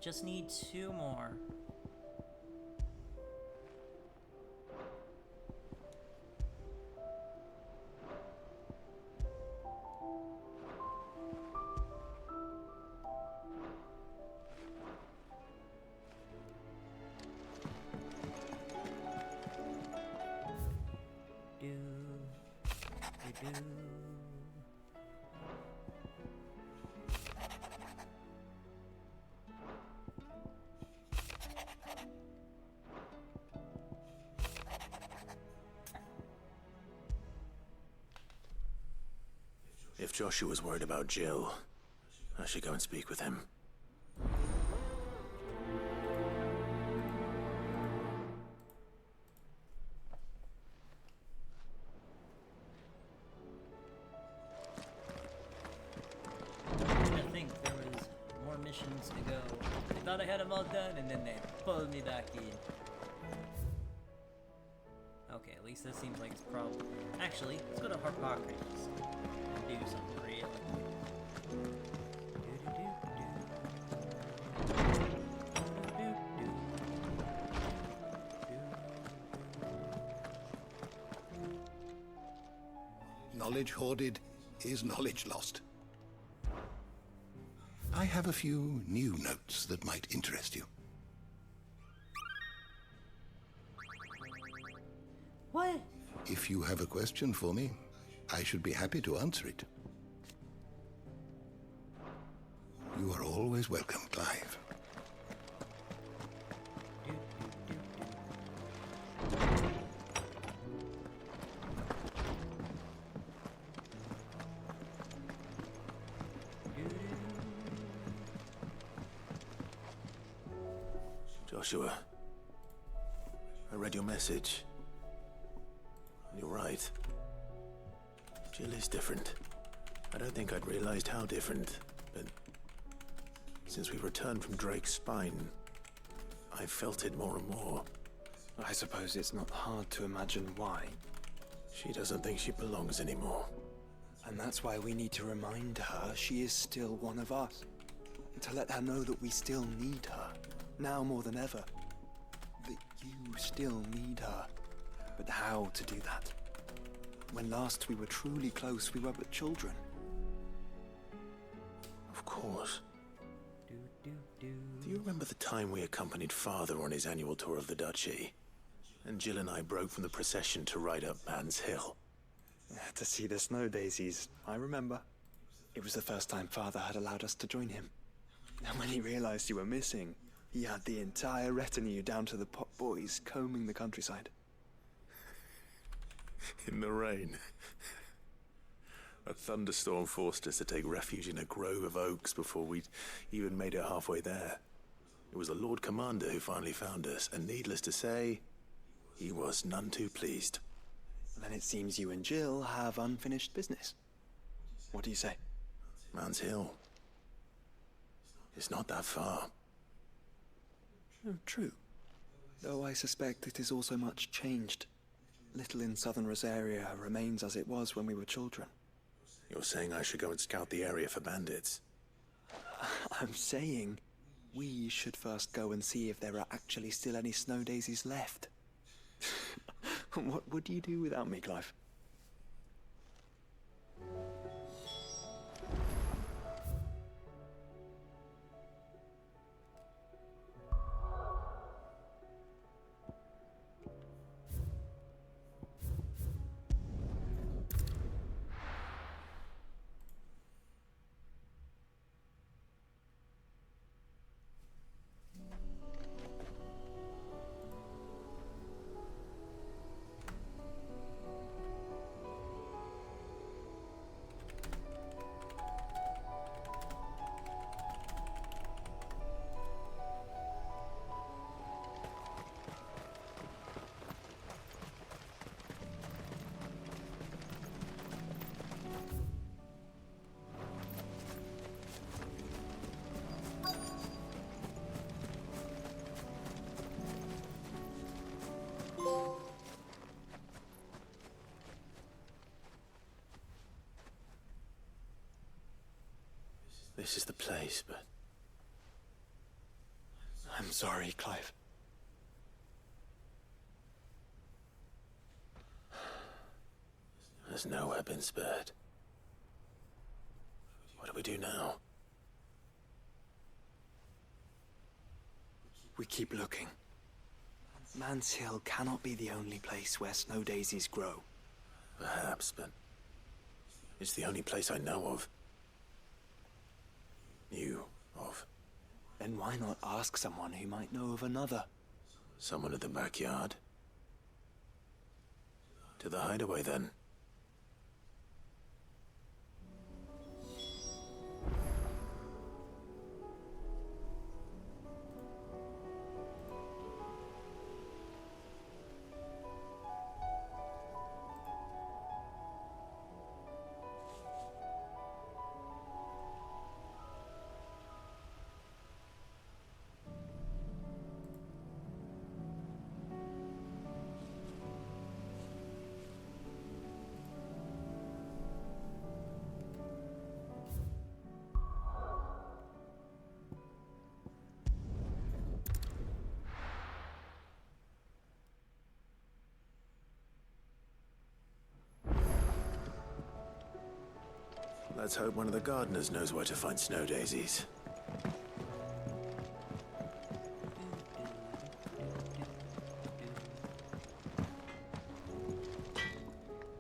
Just need 2 more. If Joshua's worried about Jill, I should go and speak with him. I think there was more missions to go. I thought I had them all done, and then they pulled me back in. Okay, at least this seems like it's probably... Actually, let's go to Harpocrates and do something real. Knowledge hoarded is knowledge lost. I have a few new notes that might interest you. What? If you have a question for me, I should be happy to answer it. You are always welcome, Clive. Joshua, I read your message. You're right. Jill is different. I don't think I'd realized how different, but since we returned from Drake's spine, I've felt it more and more. I suppose it's not hard to imagine why. She doesn't think she belongs anymore. And that's why we need to remind her she is still one of us. To let her know that we still need her, now more than ever. That you still need her. But how to do that? When last we were truly close, we were but children. Of course. Do you remember the time we accompanied Father on his annual tour of the Duchy? And Jill and I broke from the procession to ride up Ban's Hill. To see the snow daisies, I remember. It was the first time Father had allowed us to join him. And when he realized you were missing, he had the entire retinue down to the pot boys combing the countryside. In the rain. A thunderstorm forced us to take refuge in a grove of oaks before we'd even made it halfway there. It was the Lord Commander who finally found us, and needless to say, he was none too pleased. Then it seems you and Jill have unfinished business. What do you say? Man's Hill. It's not that far. Oh, true. Though I suspect it is also much changed. Little in southern Rosaria remains as it was when we were children. You're saying I should go and scout the area for bandits? I'm saying we should first go and see if there are actually still any snow daisies left. What would you do without me, Clive? This is the place, but... I'm sorry, Clive. There's nowhere been spared. What do we do now? We keep looking. Man's Hill cannot be the only place where snow daisies grow. Perhaps, but... it's the only place I know of. Knew of. Then why not ask someone who might know of another? Someone at the backyard? To the hideaway, then. Let's hope one of the gardeners knows where to find snow daisies.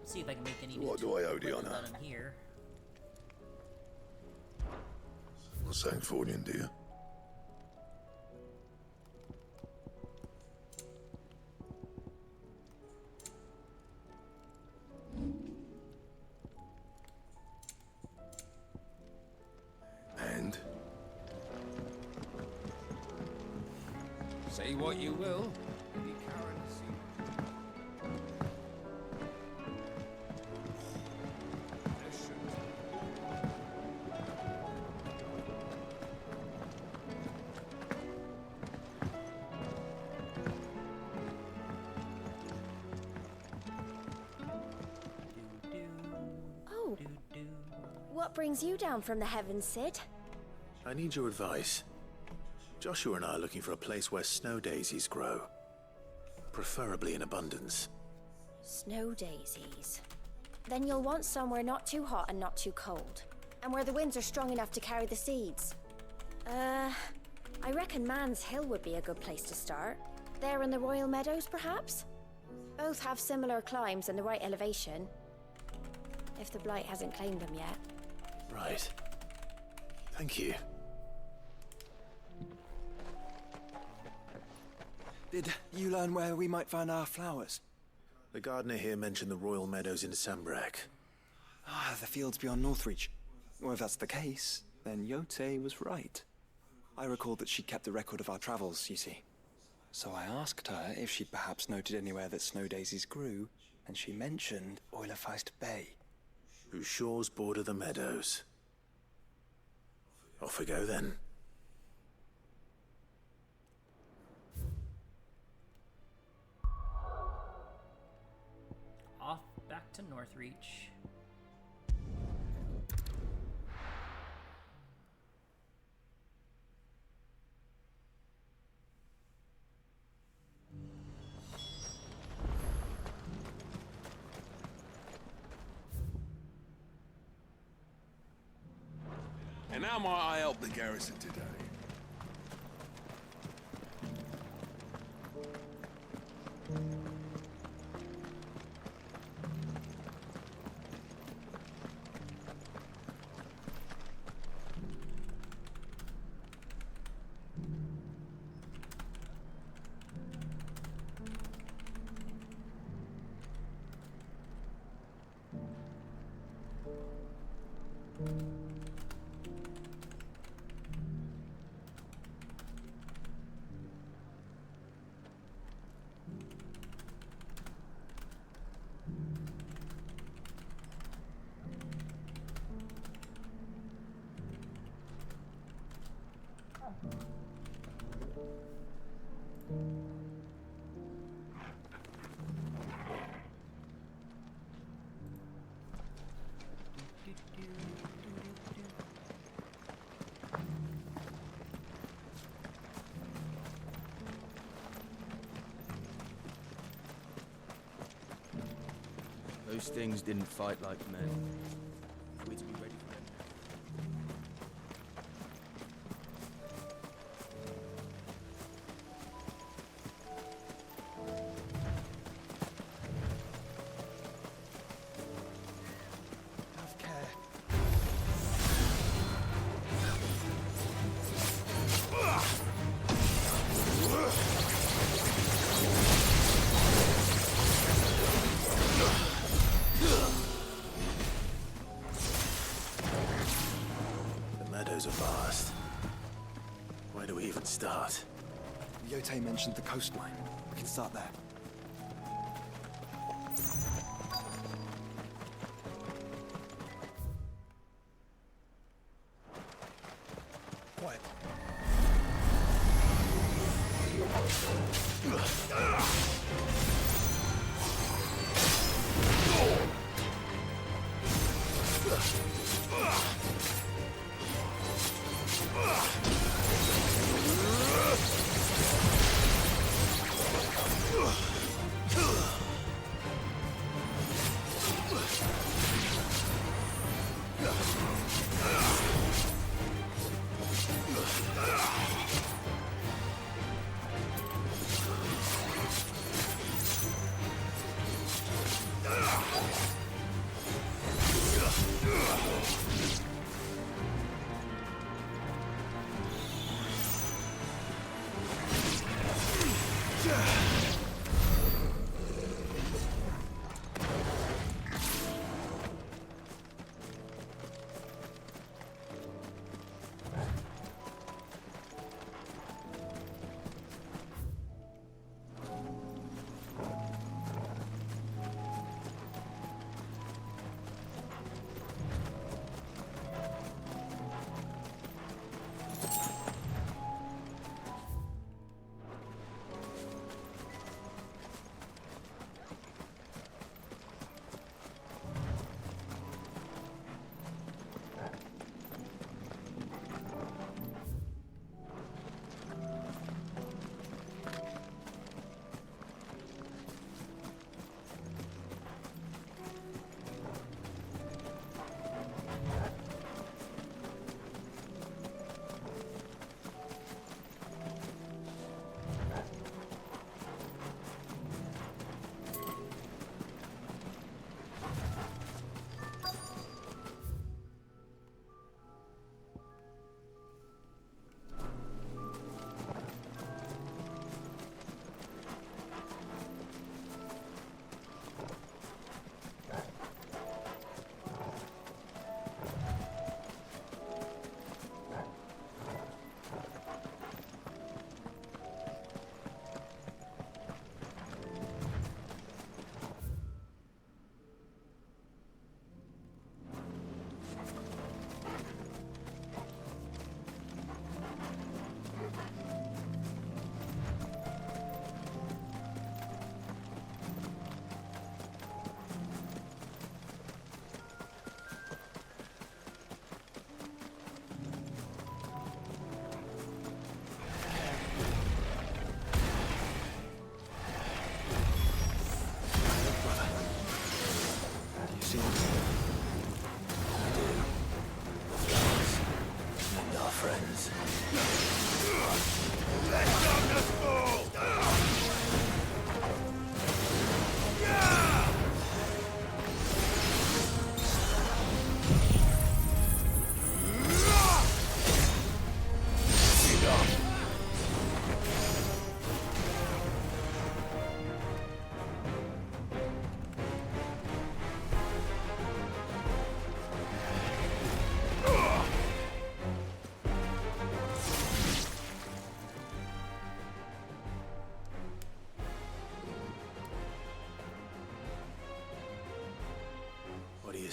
See if I can make any. What do I owe the honor? Done in here. What's Sanfordine, dear? And? Say what you will. Oh. What brings you down from the heavens, Sid? I need your advice. Joshua and I are looking for a place where snow daisies grow. Preferably in abundance. Snow daisies. Then you'll want somewhere not too hot and not too cold. And where the winds are strong enough to carry the seeds. I reckon Man's Hill would be a good place to start. There in the Royal Meadows, perhaps? Both have similar climbs and the right elevation. If the Blight hasn't claimed them yet. Right. Thank you. Did you learn where we might find our flowers? The gardener here mentioned the Royal Meadows in Sambrak. Ah, the fields beyond Northreach. Well, if that's the case, then Yote was right. I recalled that she kept a record of our travels, you see. So I asked her if she'd perhaps noted anywhere that snow daisies grew, and she mentioned Oilefeist Bay. Whose shores border the meadows. Off we go then. Off back to Northreach. And how might I help the garrison today? Those things didn't fight like men. We're to be ready for them. Have care. The meadows are vast. Where do we even start? Yote mentioned the coastline. We can start there. Quiet.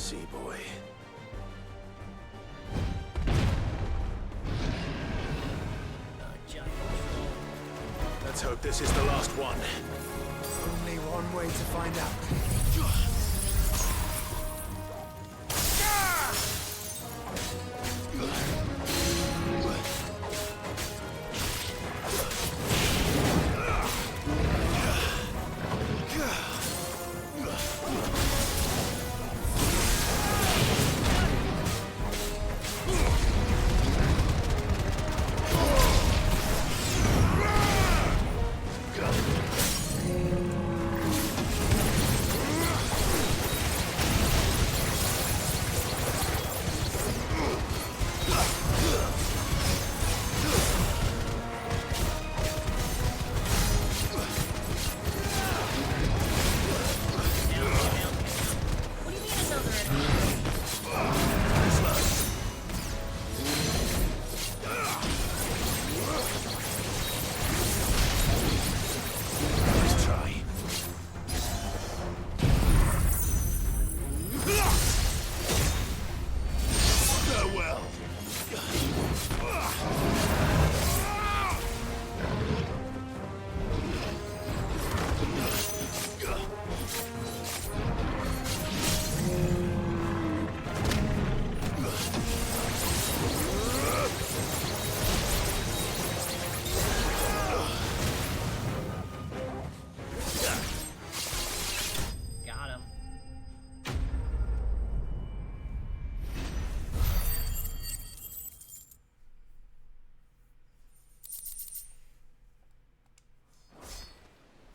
see, boy? Let's hope this is the last one. Only one way to find out.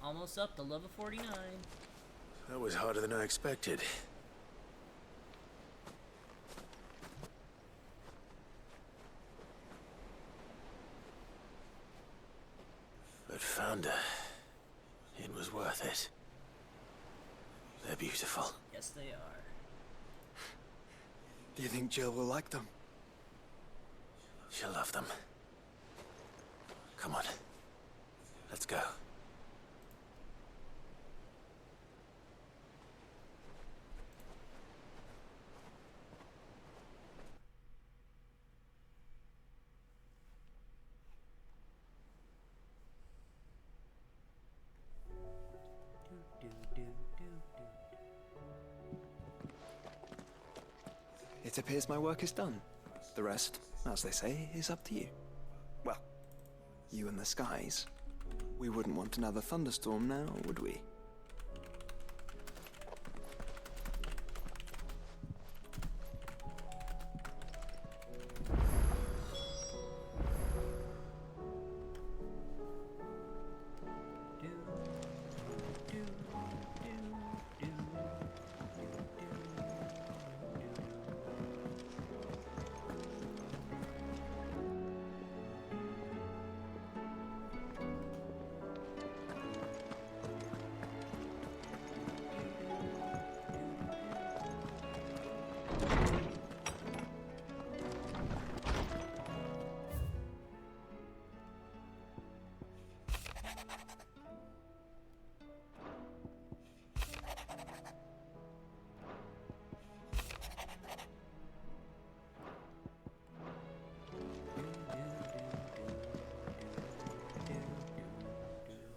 Almost up to level 49. That was harder than I expected. But Founder, it was worth it. They're beautiful. Yes, they are. Do you think Jill will like them? She'll love them. Come on. Let's go. It appears my work is done. The rest, as they say, is up to you. Well, you and the skies. We wouldn't want another thunderstorm now, would we?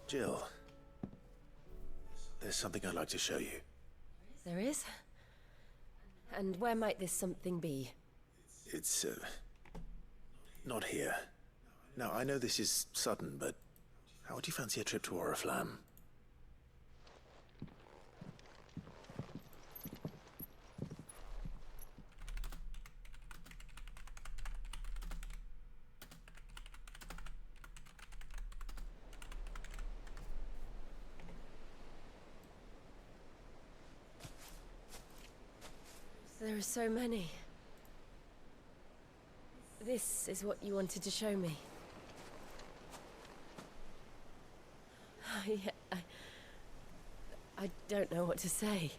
Jill, there's something I'd like to show you. There is? And where might this something be? It's, not here. Now, I know this is sudden, but how would you fancy a trip to Oriflamme? There are so many. This is what you wanted to show me. I don't know what to say.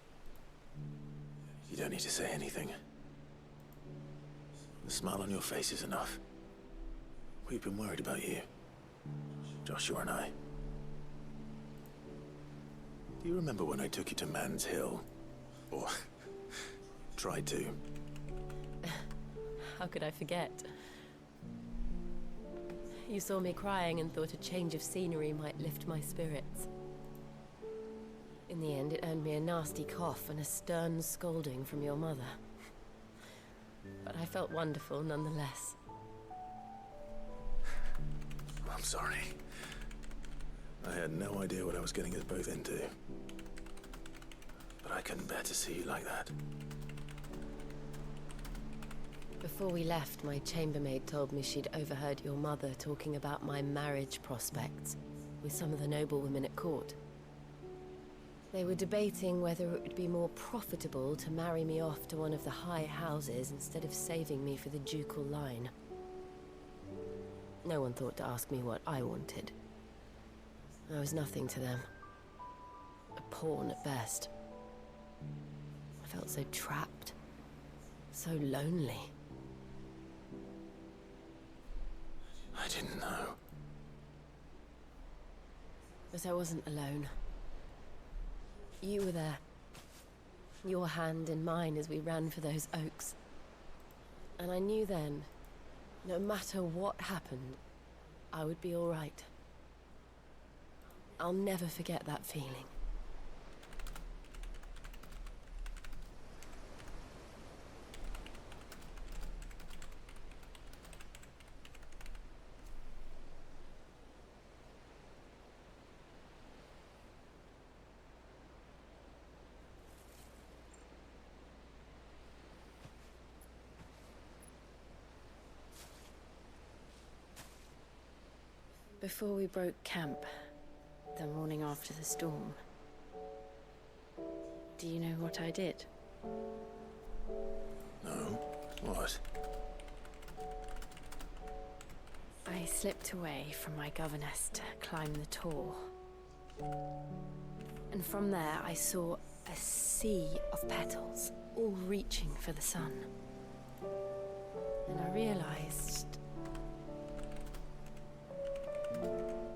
You don't need to say anything. The smile on your face is enough. We've been worried about you, Joshua and I. Do you remember when I took you to Man's Hill? Or tried to. How could I forget? You saw me crying and thought a change of scenery might lift my spirits. In the end, it earned me a nasty cough and a stern scolding from your mother. But I felt wonderful nonetheless. I'm sorry. I had no idea what I was getting us both into. But I couldn't bear to see you like that. Before we left, my chambermaid told me she'd overheard your mother talking about my marriage prospects with some of the noblewomen at court. They were debating whether it would be more profitable to marry me off to one of the high houses instead of saving me for the ducal line. No one thought to ask me what I wanted. I was nothing to them. A pawn at best. I felt so trapped. So lonely. I didn't know. But I wasn't alone. You were there. Your hand in mine as we ran for those oaks. And I knew then, no matter what happened, I would be all right. I'll never forget that feeling. Before we broke camp, the morning after the storm, do you know what I did? No? What? I slipped away from my governess to climb the tor. And from there I saw a sea of petals, all reaching for the sun. And I realized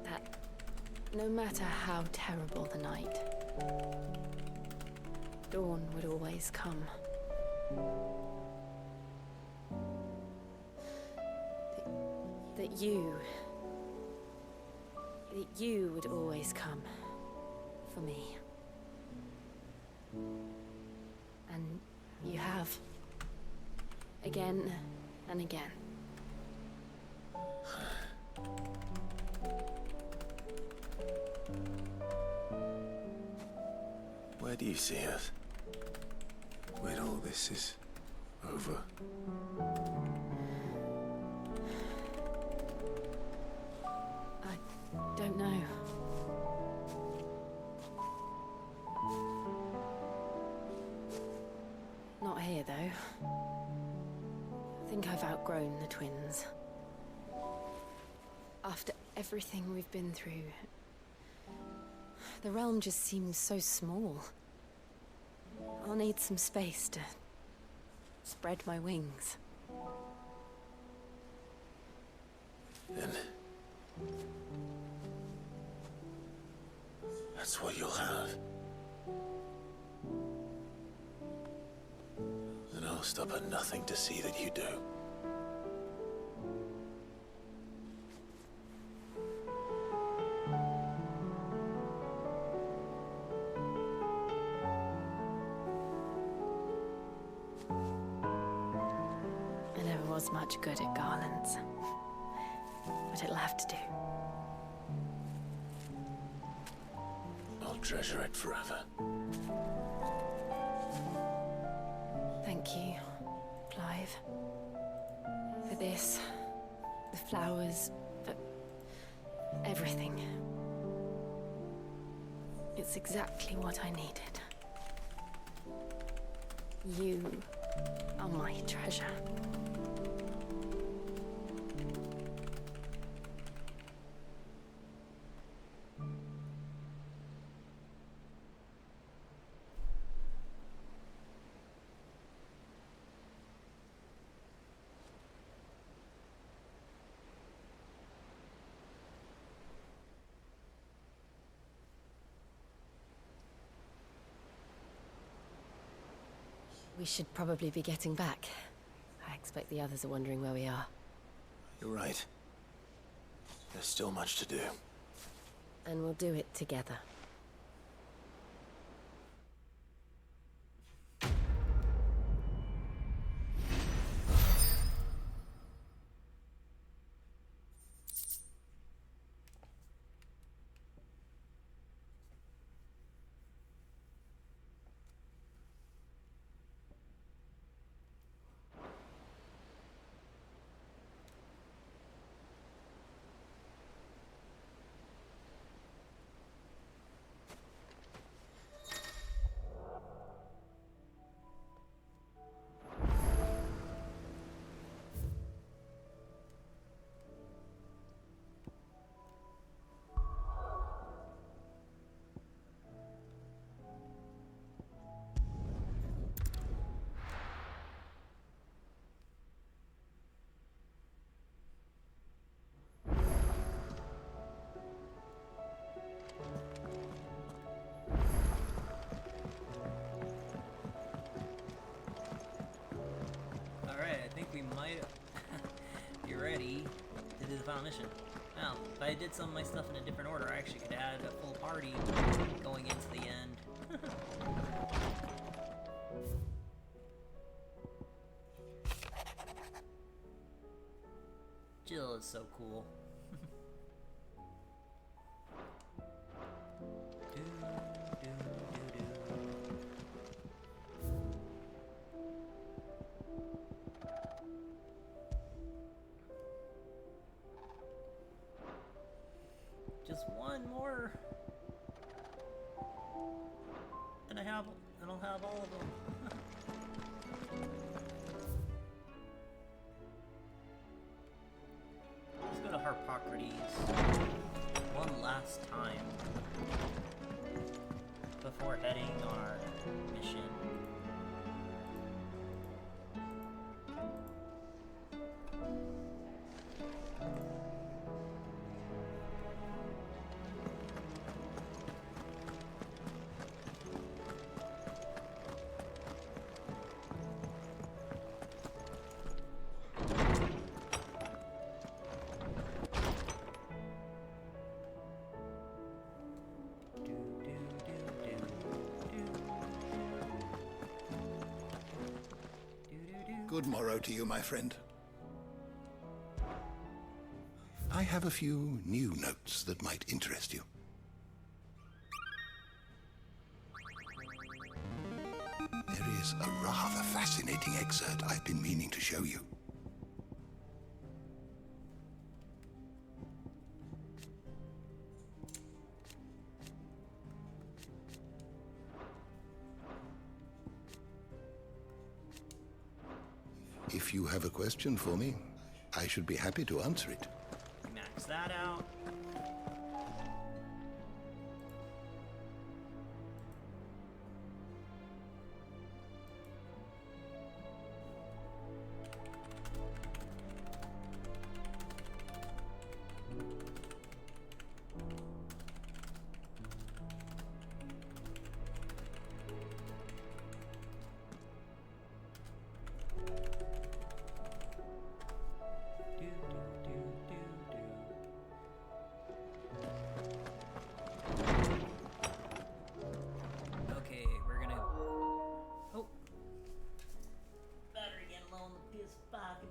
that no matter how terrible the night, dawn would always come. That you would always come for me. And you have. Again and again. Where do you see us? When all this is over? I don't know. Not here, though. I think I've outgrown the twins. After everything we've been through, the realm just seems so small. I'll need some space to spread my wings. Then that's what you'll have. And I'll stop at nothing to see that you do. I never was much good at garlands, but it'll have to do. I'll treasure it forever. Thank you, Clive. For this, the flowers, for everything. It's exactly what I needed. You are my treasure. We should probably be getting back. I expect the others are wondering where we are. You're right. There's still much to do. And we'll do it together. We might be ready to do the final mission. Now, if I did some of my stuff in a different order, I actually could add a full party going into the end. Jill is so cool. Just one more, and I'll have all of them. Let's go to Harpocrates one last time before heading on our mission. Good morrow to you, my friend. I have a few new notes that might interest you. There is a rather fascinating excerpt I've been meaning to show you. If you have a question for me, I should be happy to answer it. Max that out.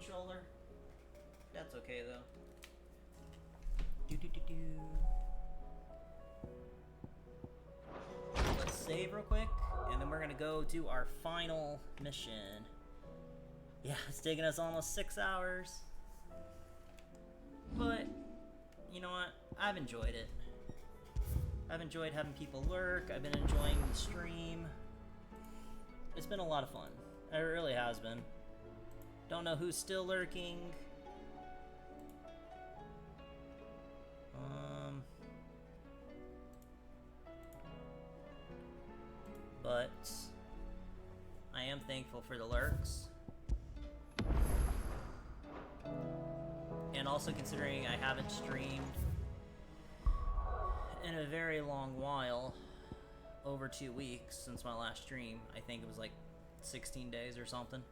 Controller. That's okay though. Let's save real quick, and then we're gonna go do our final mission. Yeah, it's taking us almost 6 hours. But, you know what? I've enjoyed it. I've enjoyed having people lurk. I've been enjoying the stream. It's been a lot of fun. It really has been. Don't know who's still lurking. But I am thankful for the lurks. And also considering I haven't streamed in a very long while, over 2 weeks since my last stream. I think it was like 16 days or something.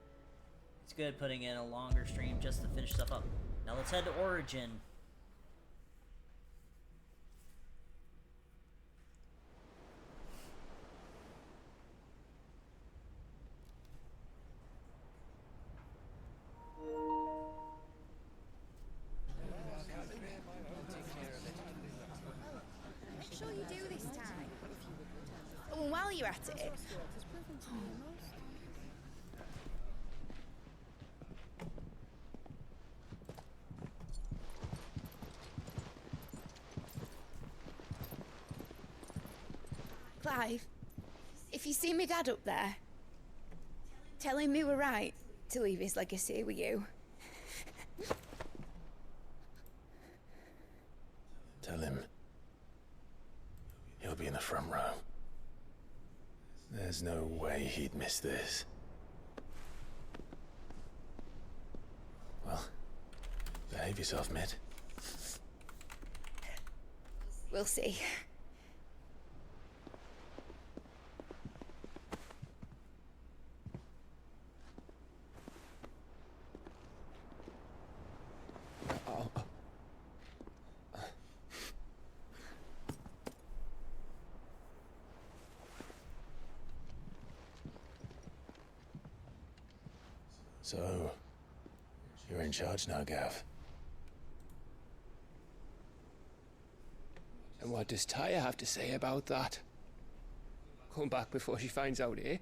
It's good putting in a longer stream just to finish stuff up. Now let's head to Origin. Make sure you do this time. Oh, and while you're at it. Clive, if you see me dad up there, tell him we were right to leave his legacy with you. Tell him he'll be in the front row. There's no way he'd miss this. Well, behave yourself, Mid. We'll see. So, you're in charge now, Gav. And what does Tyre have to say about that? Come back before she finds out, eh?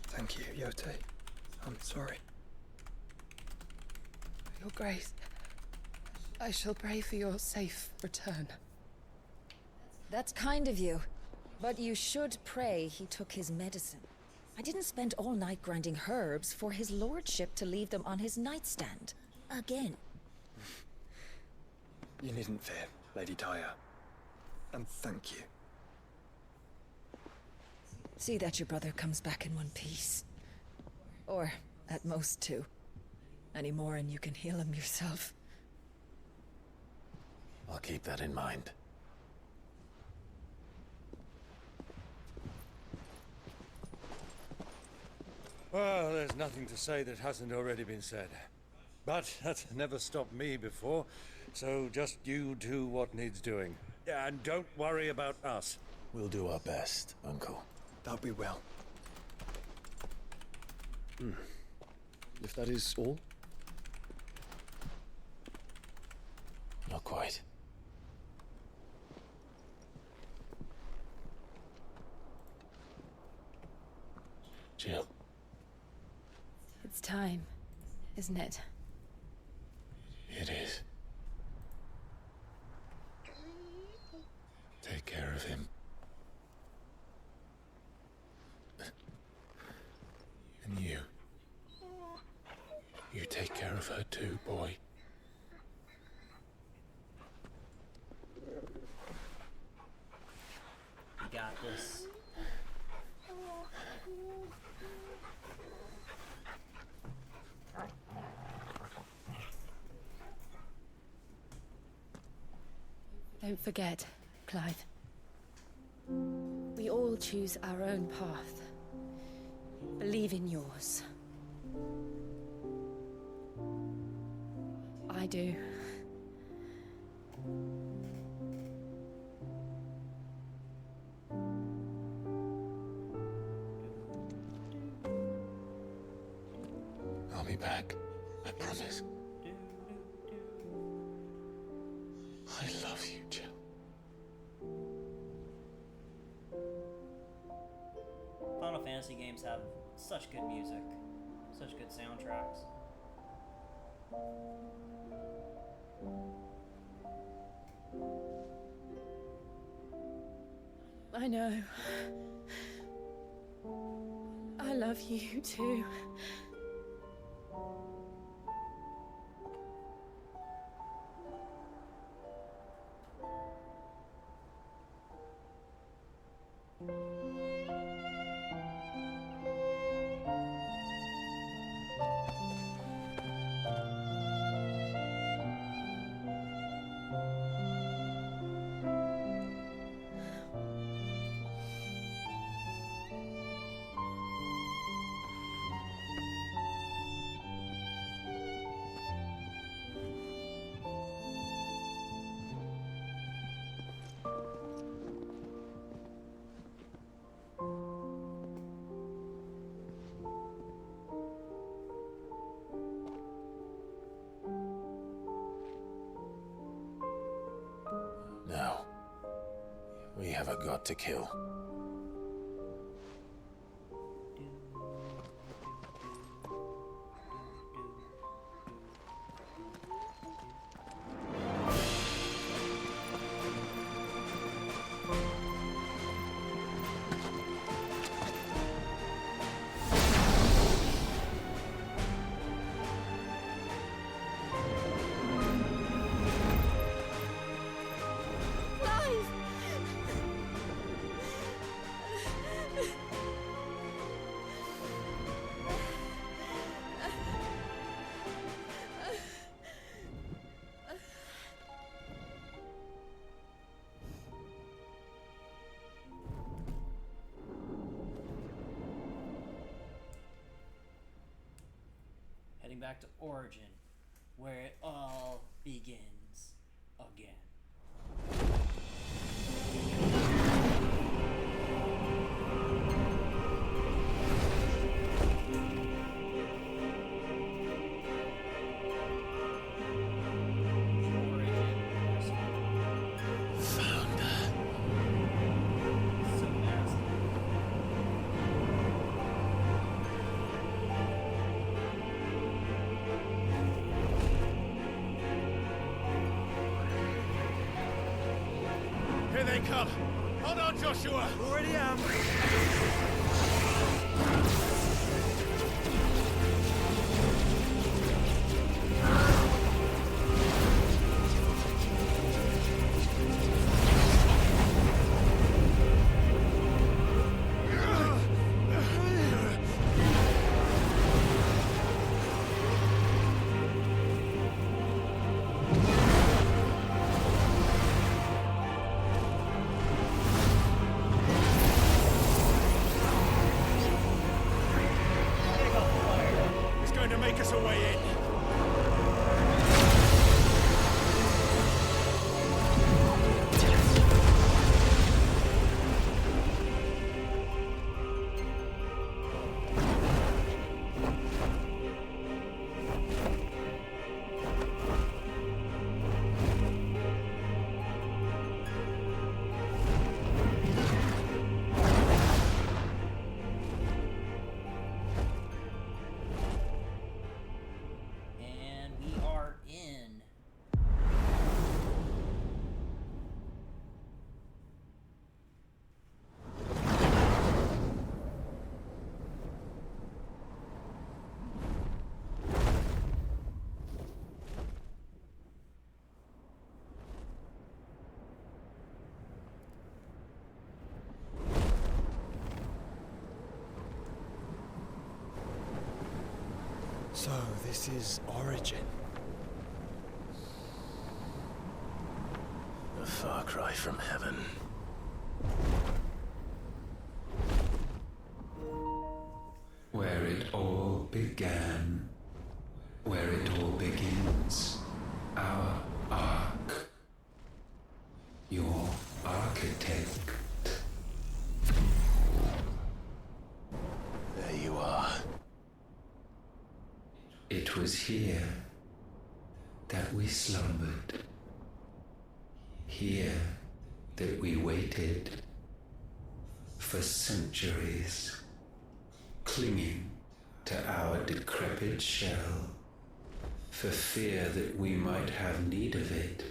Thank you, Yote. I'm sorry. Your Grace, I shall pray for your safe return. That's kind of you. But you should pray he took his medicine. I didn't spend all night grinding herbs for his lordship to leave them on his nightstand. Again. You needn't fear, Lady Tyre. And thank you. See that your brother comes back in one piece. Or, at most, two. Any more and you can heal him yourself. I'll keep that in mind. Well, there's nothing to say that hasn't already been said. But that's never stopped me before, so just you do what needs doing. And don't worry about us. We'll do our best, Uncle. That we will. If that is all? Not quite. Jill. It's time, isn't it? It is. Take care of him. And you. You take care of her too, boy. You got this. Don't forget, Clive. We all choose our own path. Believe in yours. I do. I'll be back. I promise. I love you, Jill. Final Fantasy games have such good music, such good soundtracks. I know. I love you too. have a god to kill. Heading back to Origin, where it all begins again. Here they come. Hold on, Joshua. Already am. Make us a way in. So, this is Origin. A far cry from heaven. Where it all began, where it all begins, our ark, your architect. There you are. It was here that we slumbered, here that we waited for centuries, clinging to our decrepit shell, for fear that we might have need of it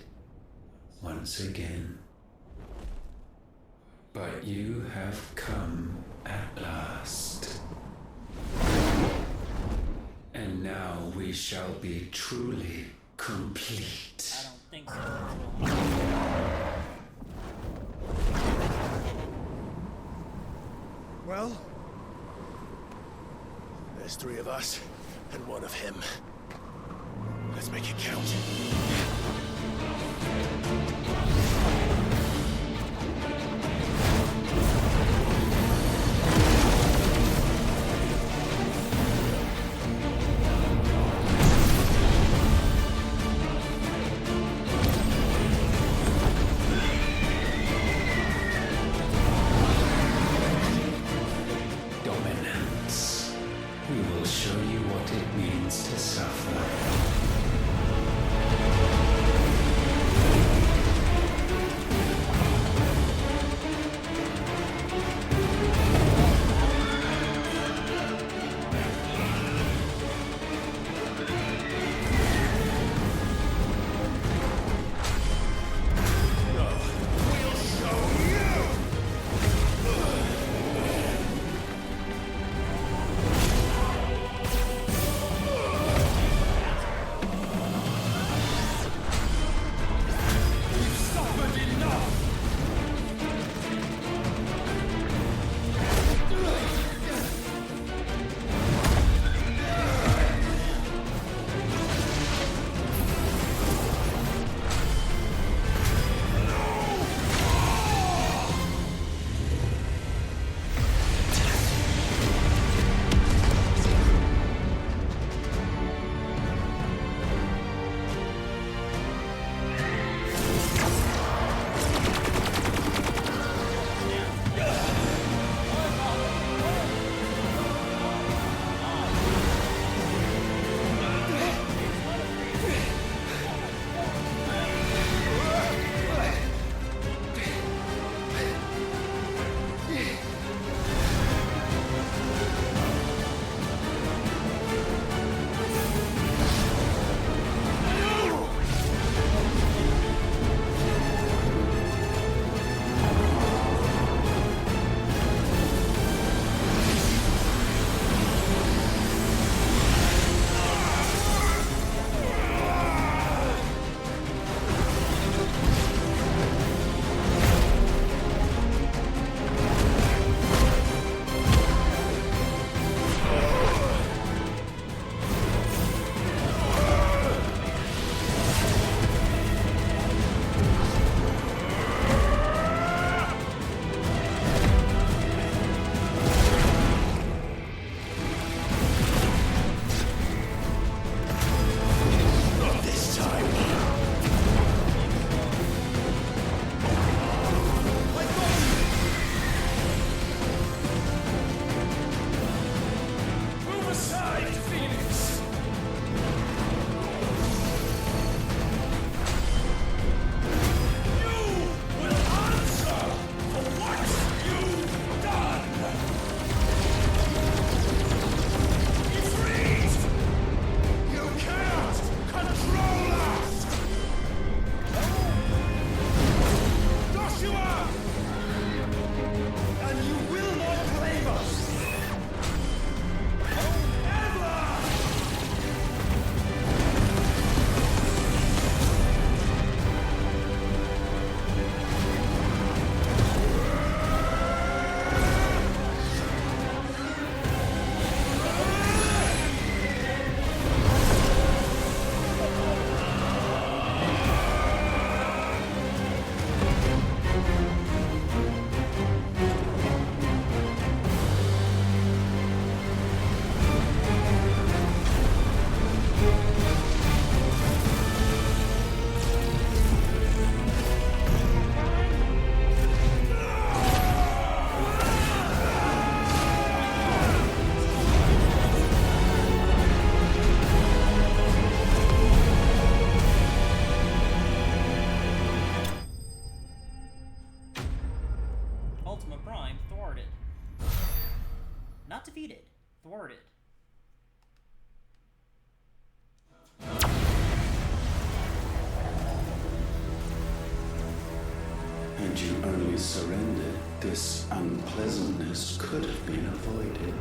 once again. But you have come at last. And now we shall be truly complete. I don't think so. Well, there's 3 of us and 1 of him. Let's make it count. Dominance. We will show you what it means to suffer. rewarded. Had you only surrendered, this unpleasantness could have been avoided.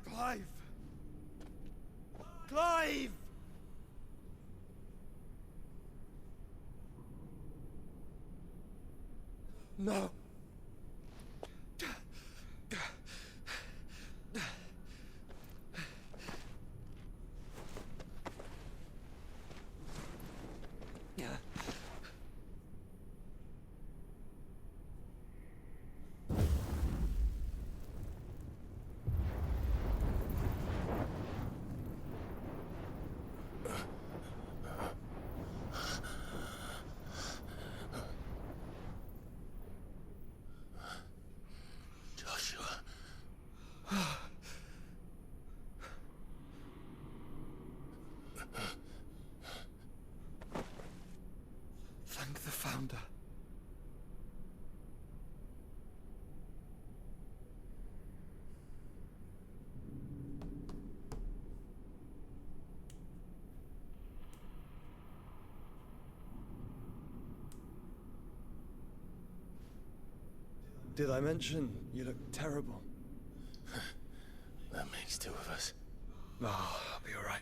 Clive! Clive! No. Thank the Founder. Did I mention you look terrible? That makes two of us. Oh, I'll be all right.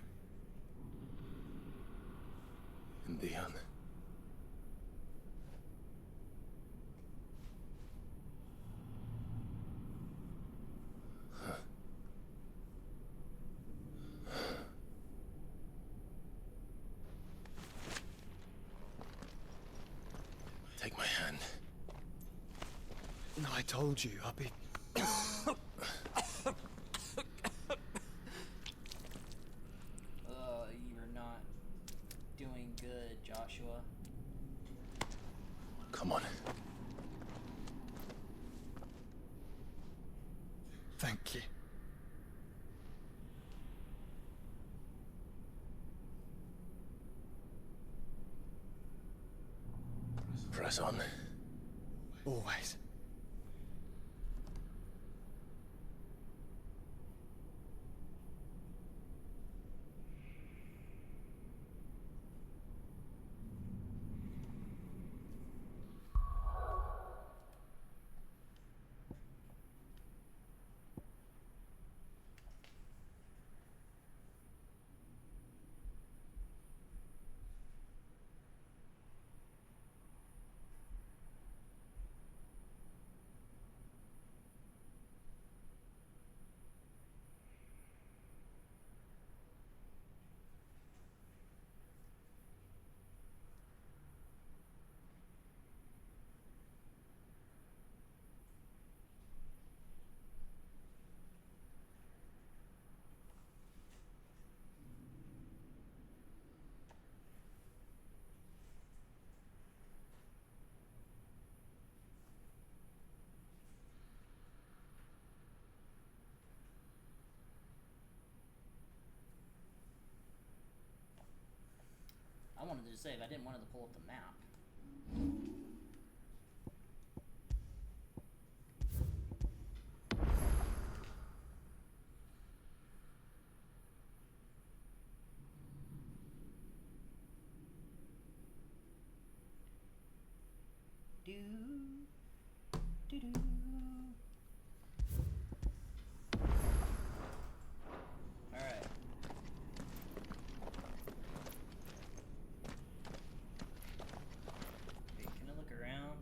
And Dion. Take my hand. No, I told you, I'll be... You're not doing good, Joshua. Come on. Thank you. Press on. Always. I wanted to save. I didn't want to pull up the map. Do do do. All right. Okay, can I look around?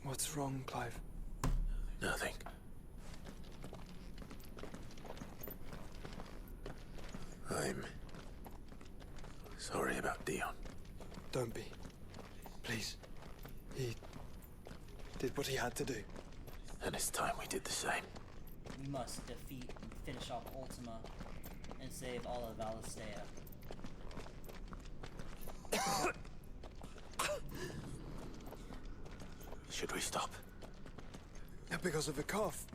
What's wrong, Clive? Nothing. I'm sorry about Dion. Don't be. Please. He did what he had to do. And it's time we did the same. We must defeat and finish off Ultima and save all of Valistea. Should we stop? Because of the cough.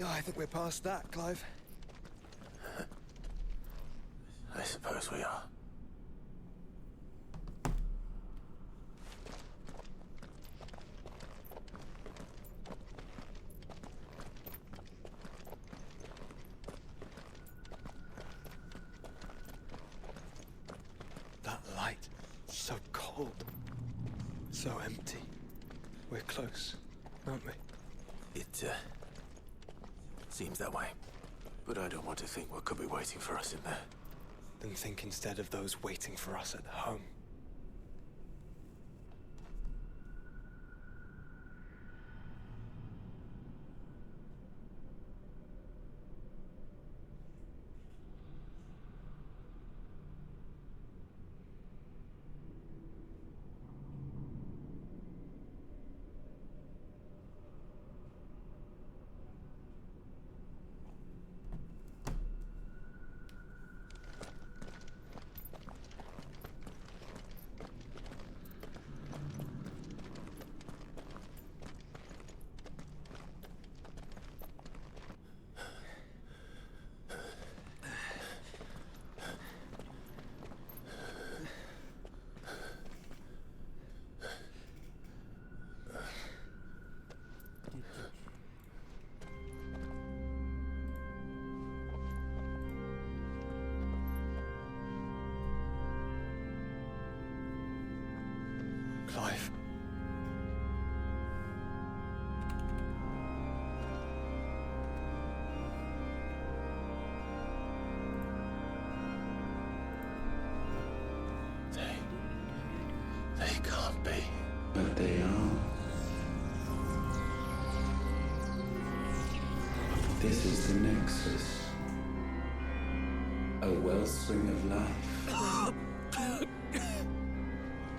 No, I think we're past that, Clive. I suppose we are. That light, so cold, so empty. We're close, aren't we? It seems that way. But I don't want to think what could be waiting for us in there. Then think instead of those waiting for us at home. Clive. They can't be. But they are. This is the Nexus. A wellspring of life.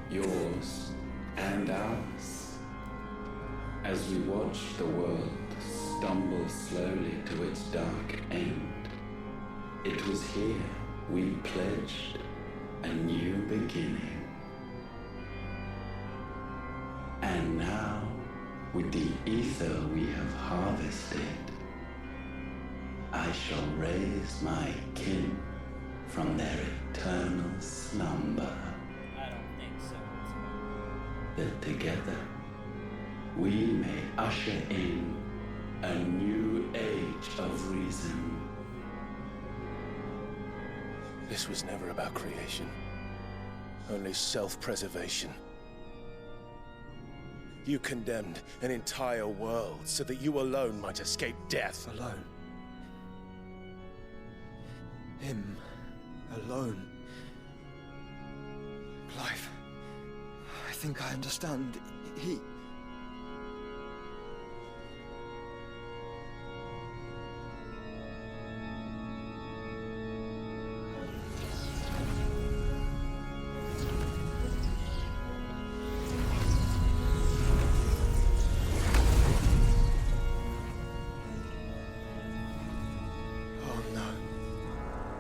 Yours and ours. as we watch the world stumble slowly to its dark end. It was here we pledged a new beginning. And now, with the ether we have harvested, I shall raise my kin from their eternal slumber. I don't think so. That together we may usher in a new age of reason. This was never about creation, only self-preservation. You condemned an entire world so that you alone might escape death. Alone. Him. Alone. Clive. I think I understand. He...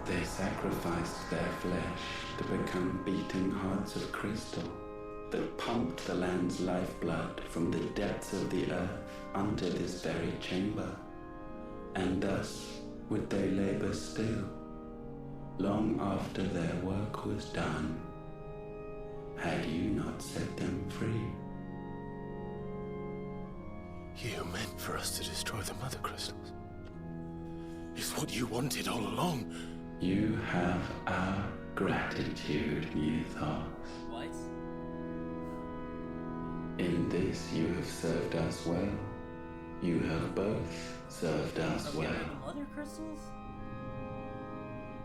They sacrificed their flesh to become beating hearts of crystal that pumped the land's lifeblood from the depths of the earth unto this very chamber. And thus would they labor still, long after their work was done, had you not set them free. You meant for us to destroy the Mother Crystals. It's what you wanted all along. You have our gratitude, Mythos. What? In this you have served us well. You have both served us well. Mother crystals?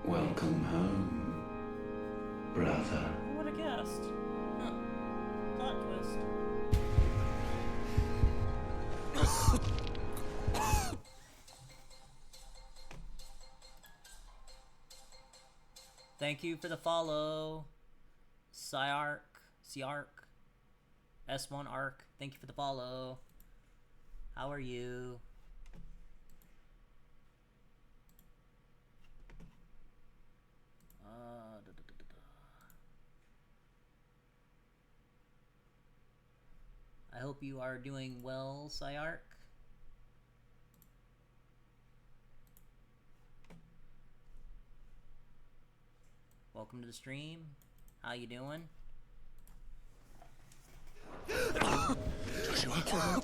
Welcome home, brother. Who would have guessed? Huh. Plot twist. Thank you for the follow, Siark, S1 Arc. Thank you for the follow. How are you? I hope you are doing well, Siark. Welcome to the stream. How you doing? Joshua.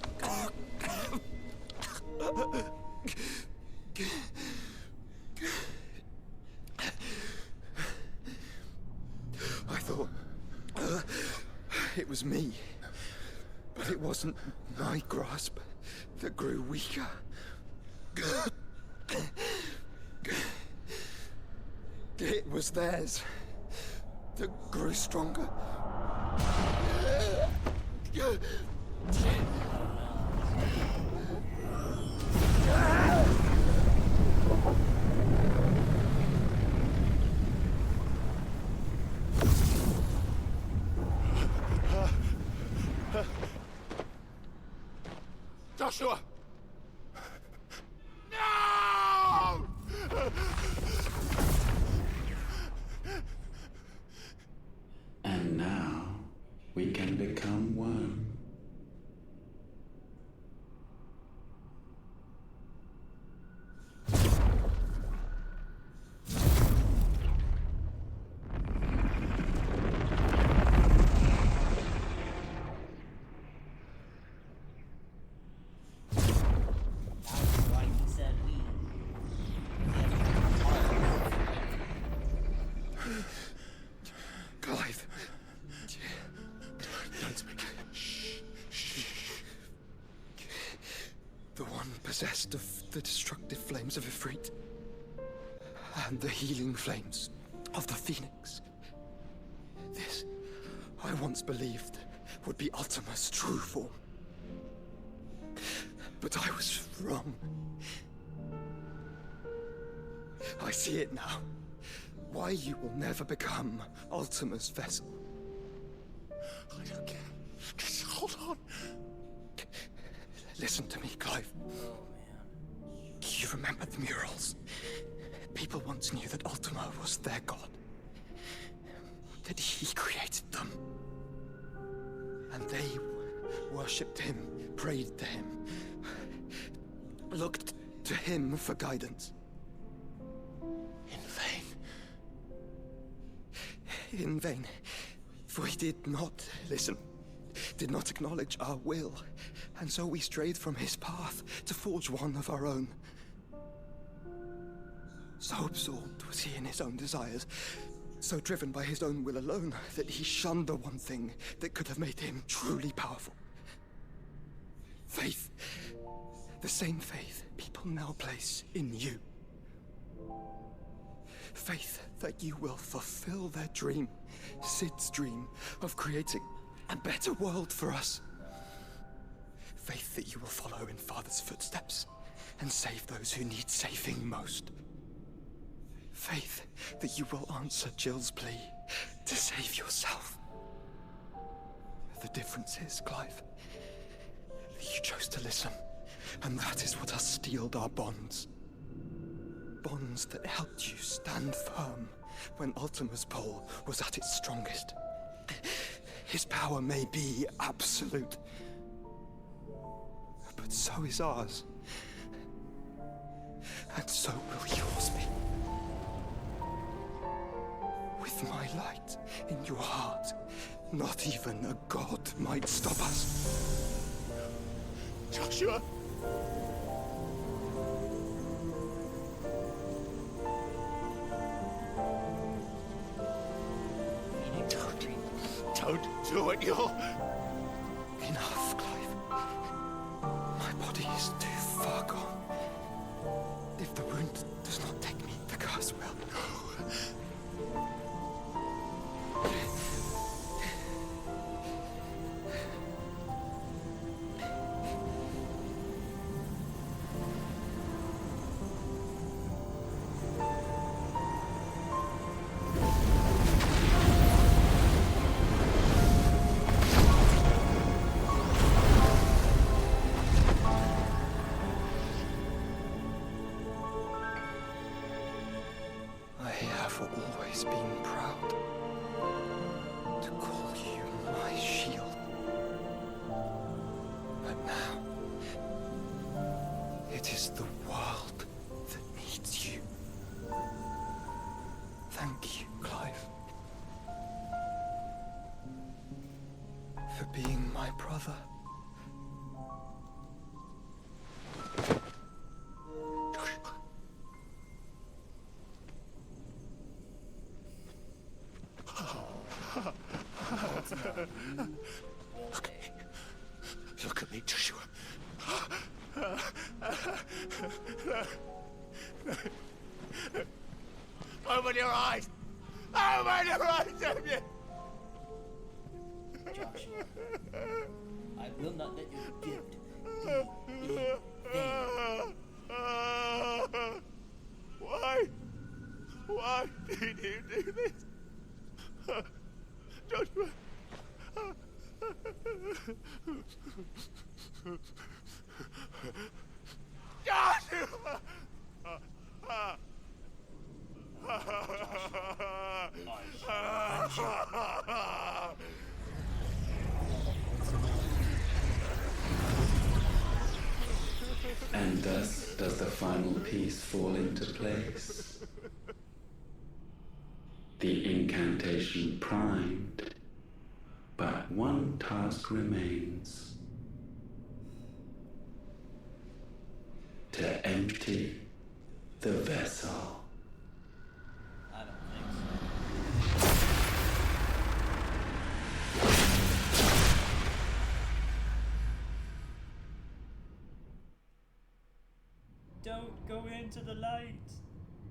I thought it was me, but it wasn't my grasp that grew weaker. It was theirs that grew stronger. Joshua! No! And now we can become one. Clive. Don't speak. The one possessed of the destructive flames of Ifrit and the healing flames of the Phoenix. This, I once believed, would be Ultima's true form. But I was wrong. I see it now. Why you will never become Ultima's vessel. I don't care. Just hold on. Listen to me, Clive. Oh, man. Do you remember the murals? People once knew that Ultima was their god. That he created them. And they worshipped him, prayed to him, looked to him for guidance. In vain. In vain. For he did not listen, did not acknowledge our will, and so we strayed from his path to forge one of our own. So absorbed was he in his own desires, so driven by his own will alone, that he shunned the one thing that could have made him truly powerful. Faith. The same faith people now place in you. Faith that you will fulfill their dream, Sid's dream, of creating a better world for us. Faith that you will follow in Father's footsteps and save those who need saving most. Faith that you will answer Jill's plea to save yourself. The difference is, Clive, that you chose to listen, and that is what has steeled our bonds. Bonds that helped you stand firm when Ultima's pull was at its strongest. His power may be absolute, but so is ours. And so will yours be. With my light in your heart, not even a god might stop us. Joshua! Don't do it, you'll... Enough, Clive. My body is too far gone. If the wound does not take me, the curse will. Always been proud to call you my shield. But now, it is the world that needs you. Thank you, Clive, for being my brother. Look at me, Joshua. Open your eyes! Open your eyes, Damien! Joshua, I will not let your gift be in vain. Why? Why did you do this? Joshua! Joshua! And thus does the final piece fall into place. The incantation primed, but one task remains. To empty the vessel. I don't think so. Don't go into the light!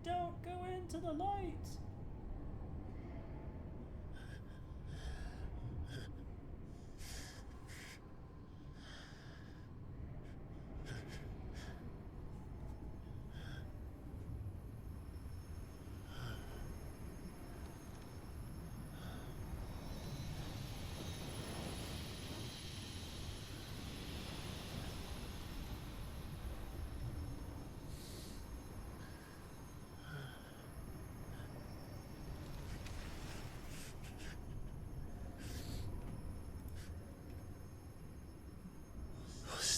Don't go into the light!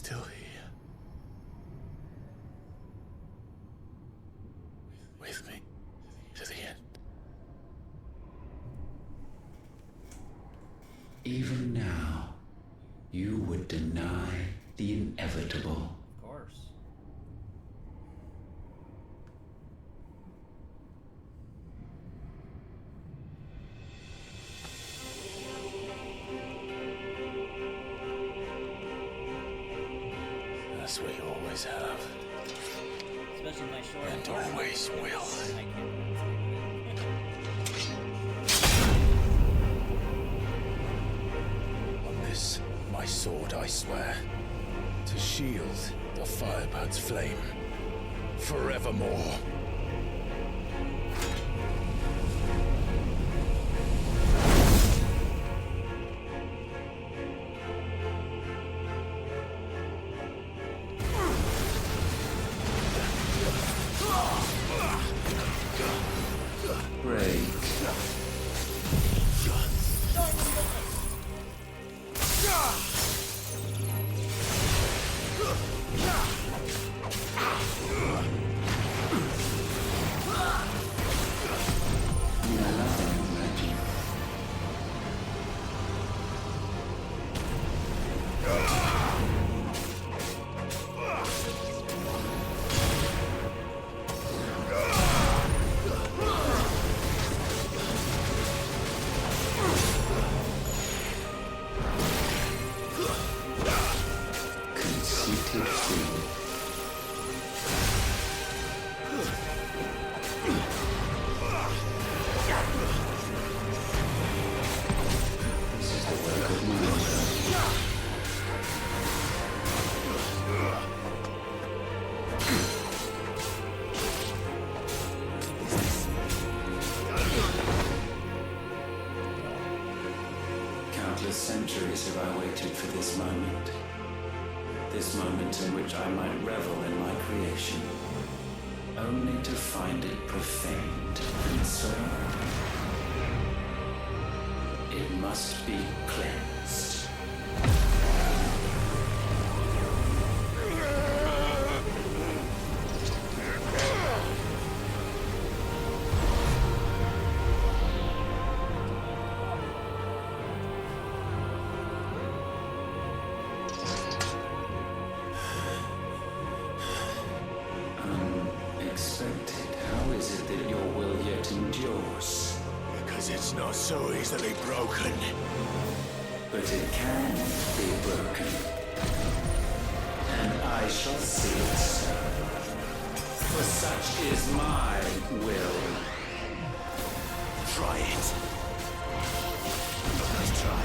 still here. With me to the end. Even now, you would deny the inevitable. Of course. That's what you always have. Especially my short. And always will. On this, my sword, I swear, to shield the Firebird's flame forevermore. Break. Conceited fool. This is the work of mine. Countless centuries have I waited for this moment. This moment in which I might revel in my creation, only to find it profaned, and so it must be cleansed. Unexpected. How is it that your will yet endures? Because it's not so easily broken. But it can be broken. And I shall see it so. For such is my will. Try it. Let's try.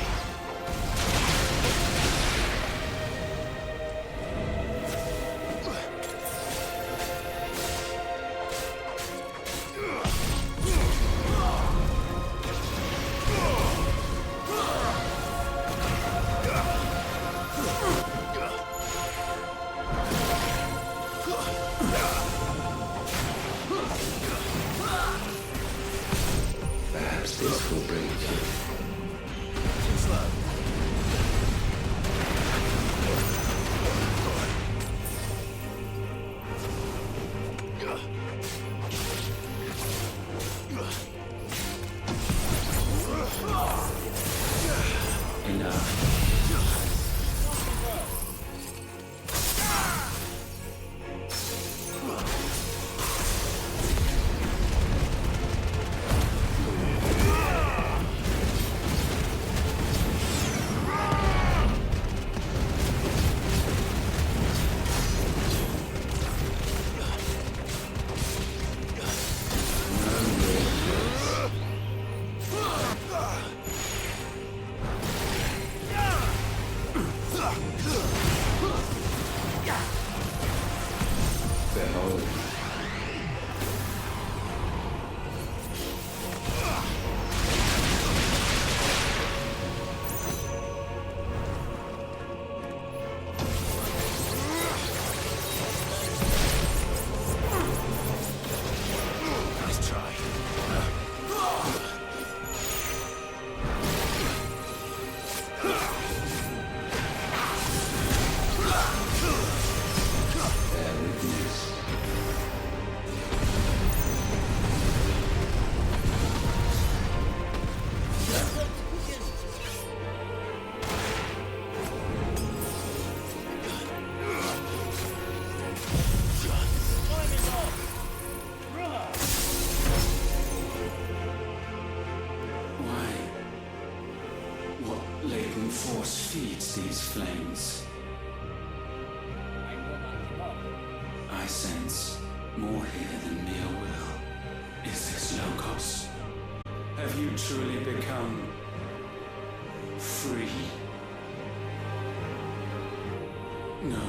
Perhaps this will Latent force feeds these flames. I sense more here than mere will. Is this Logos? Have you truly become free?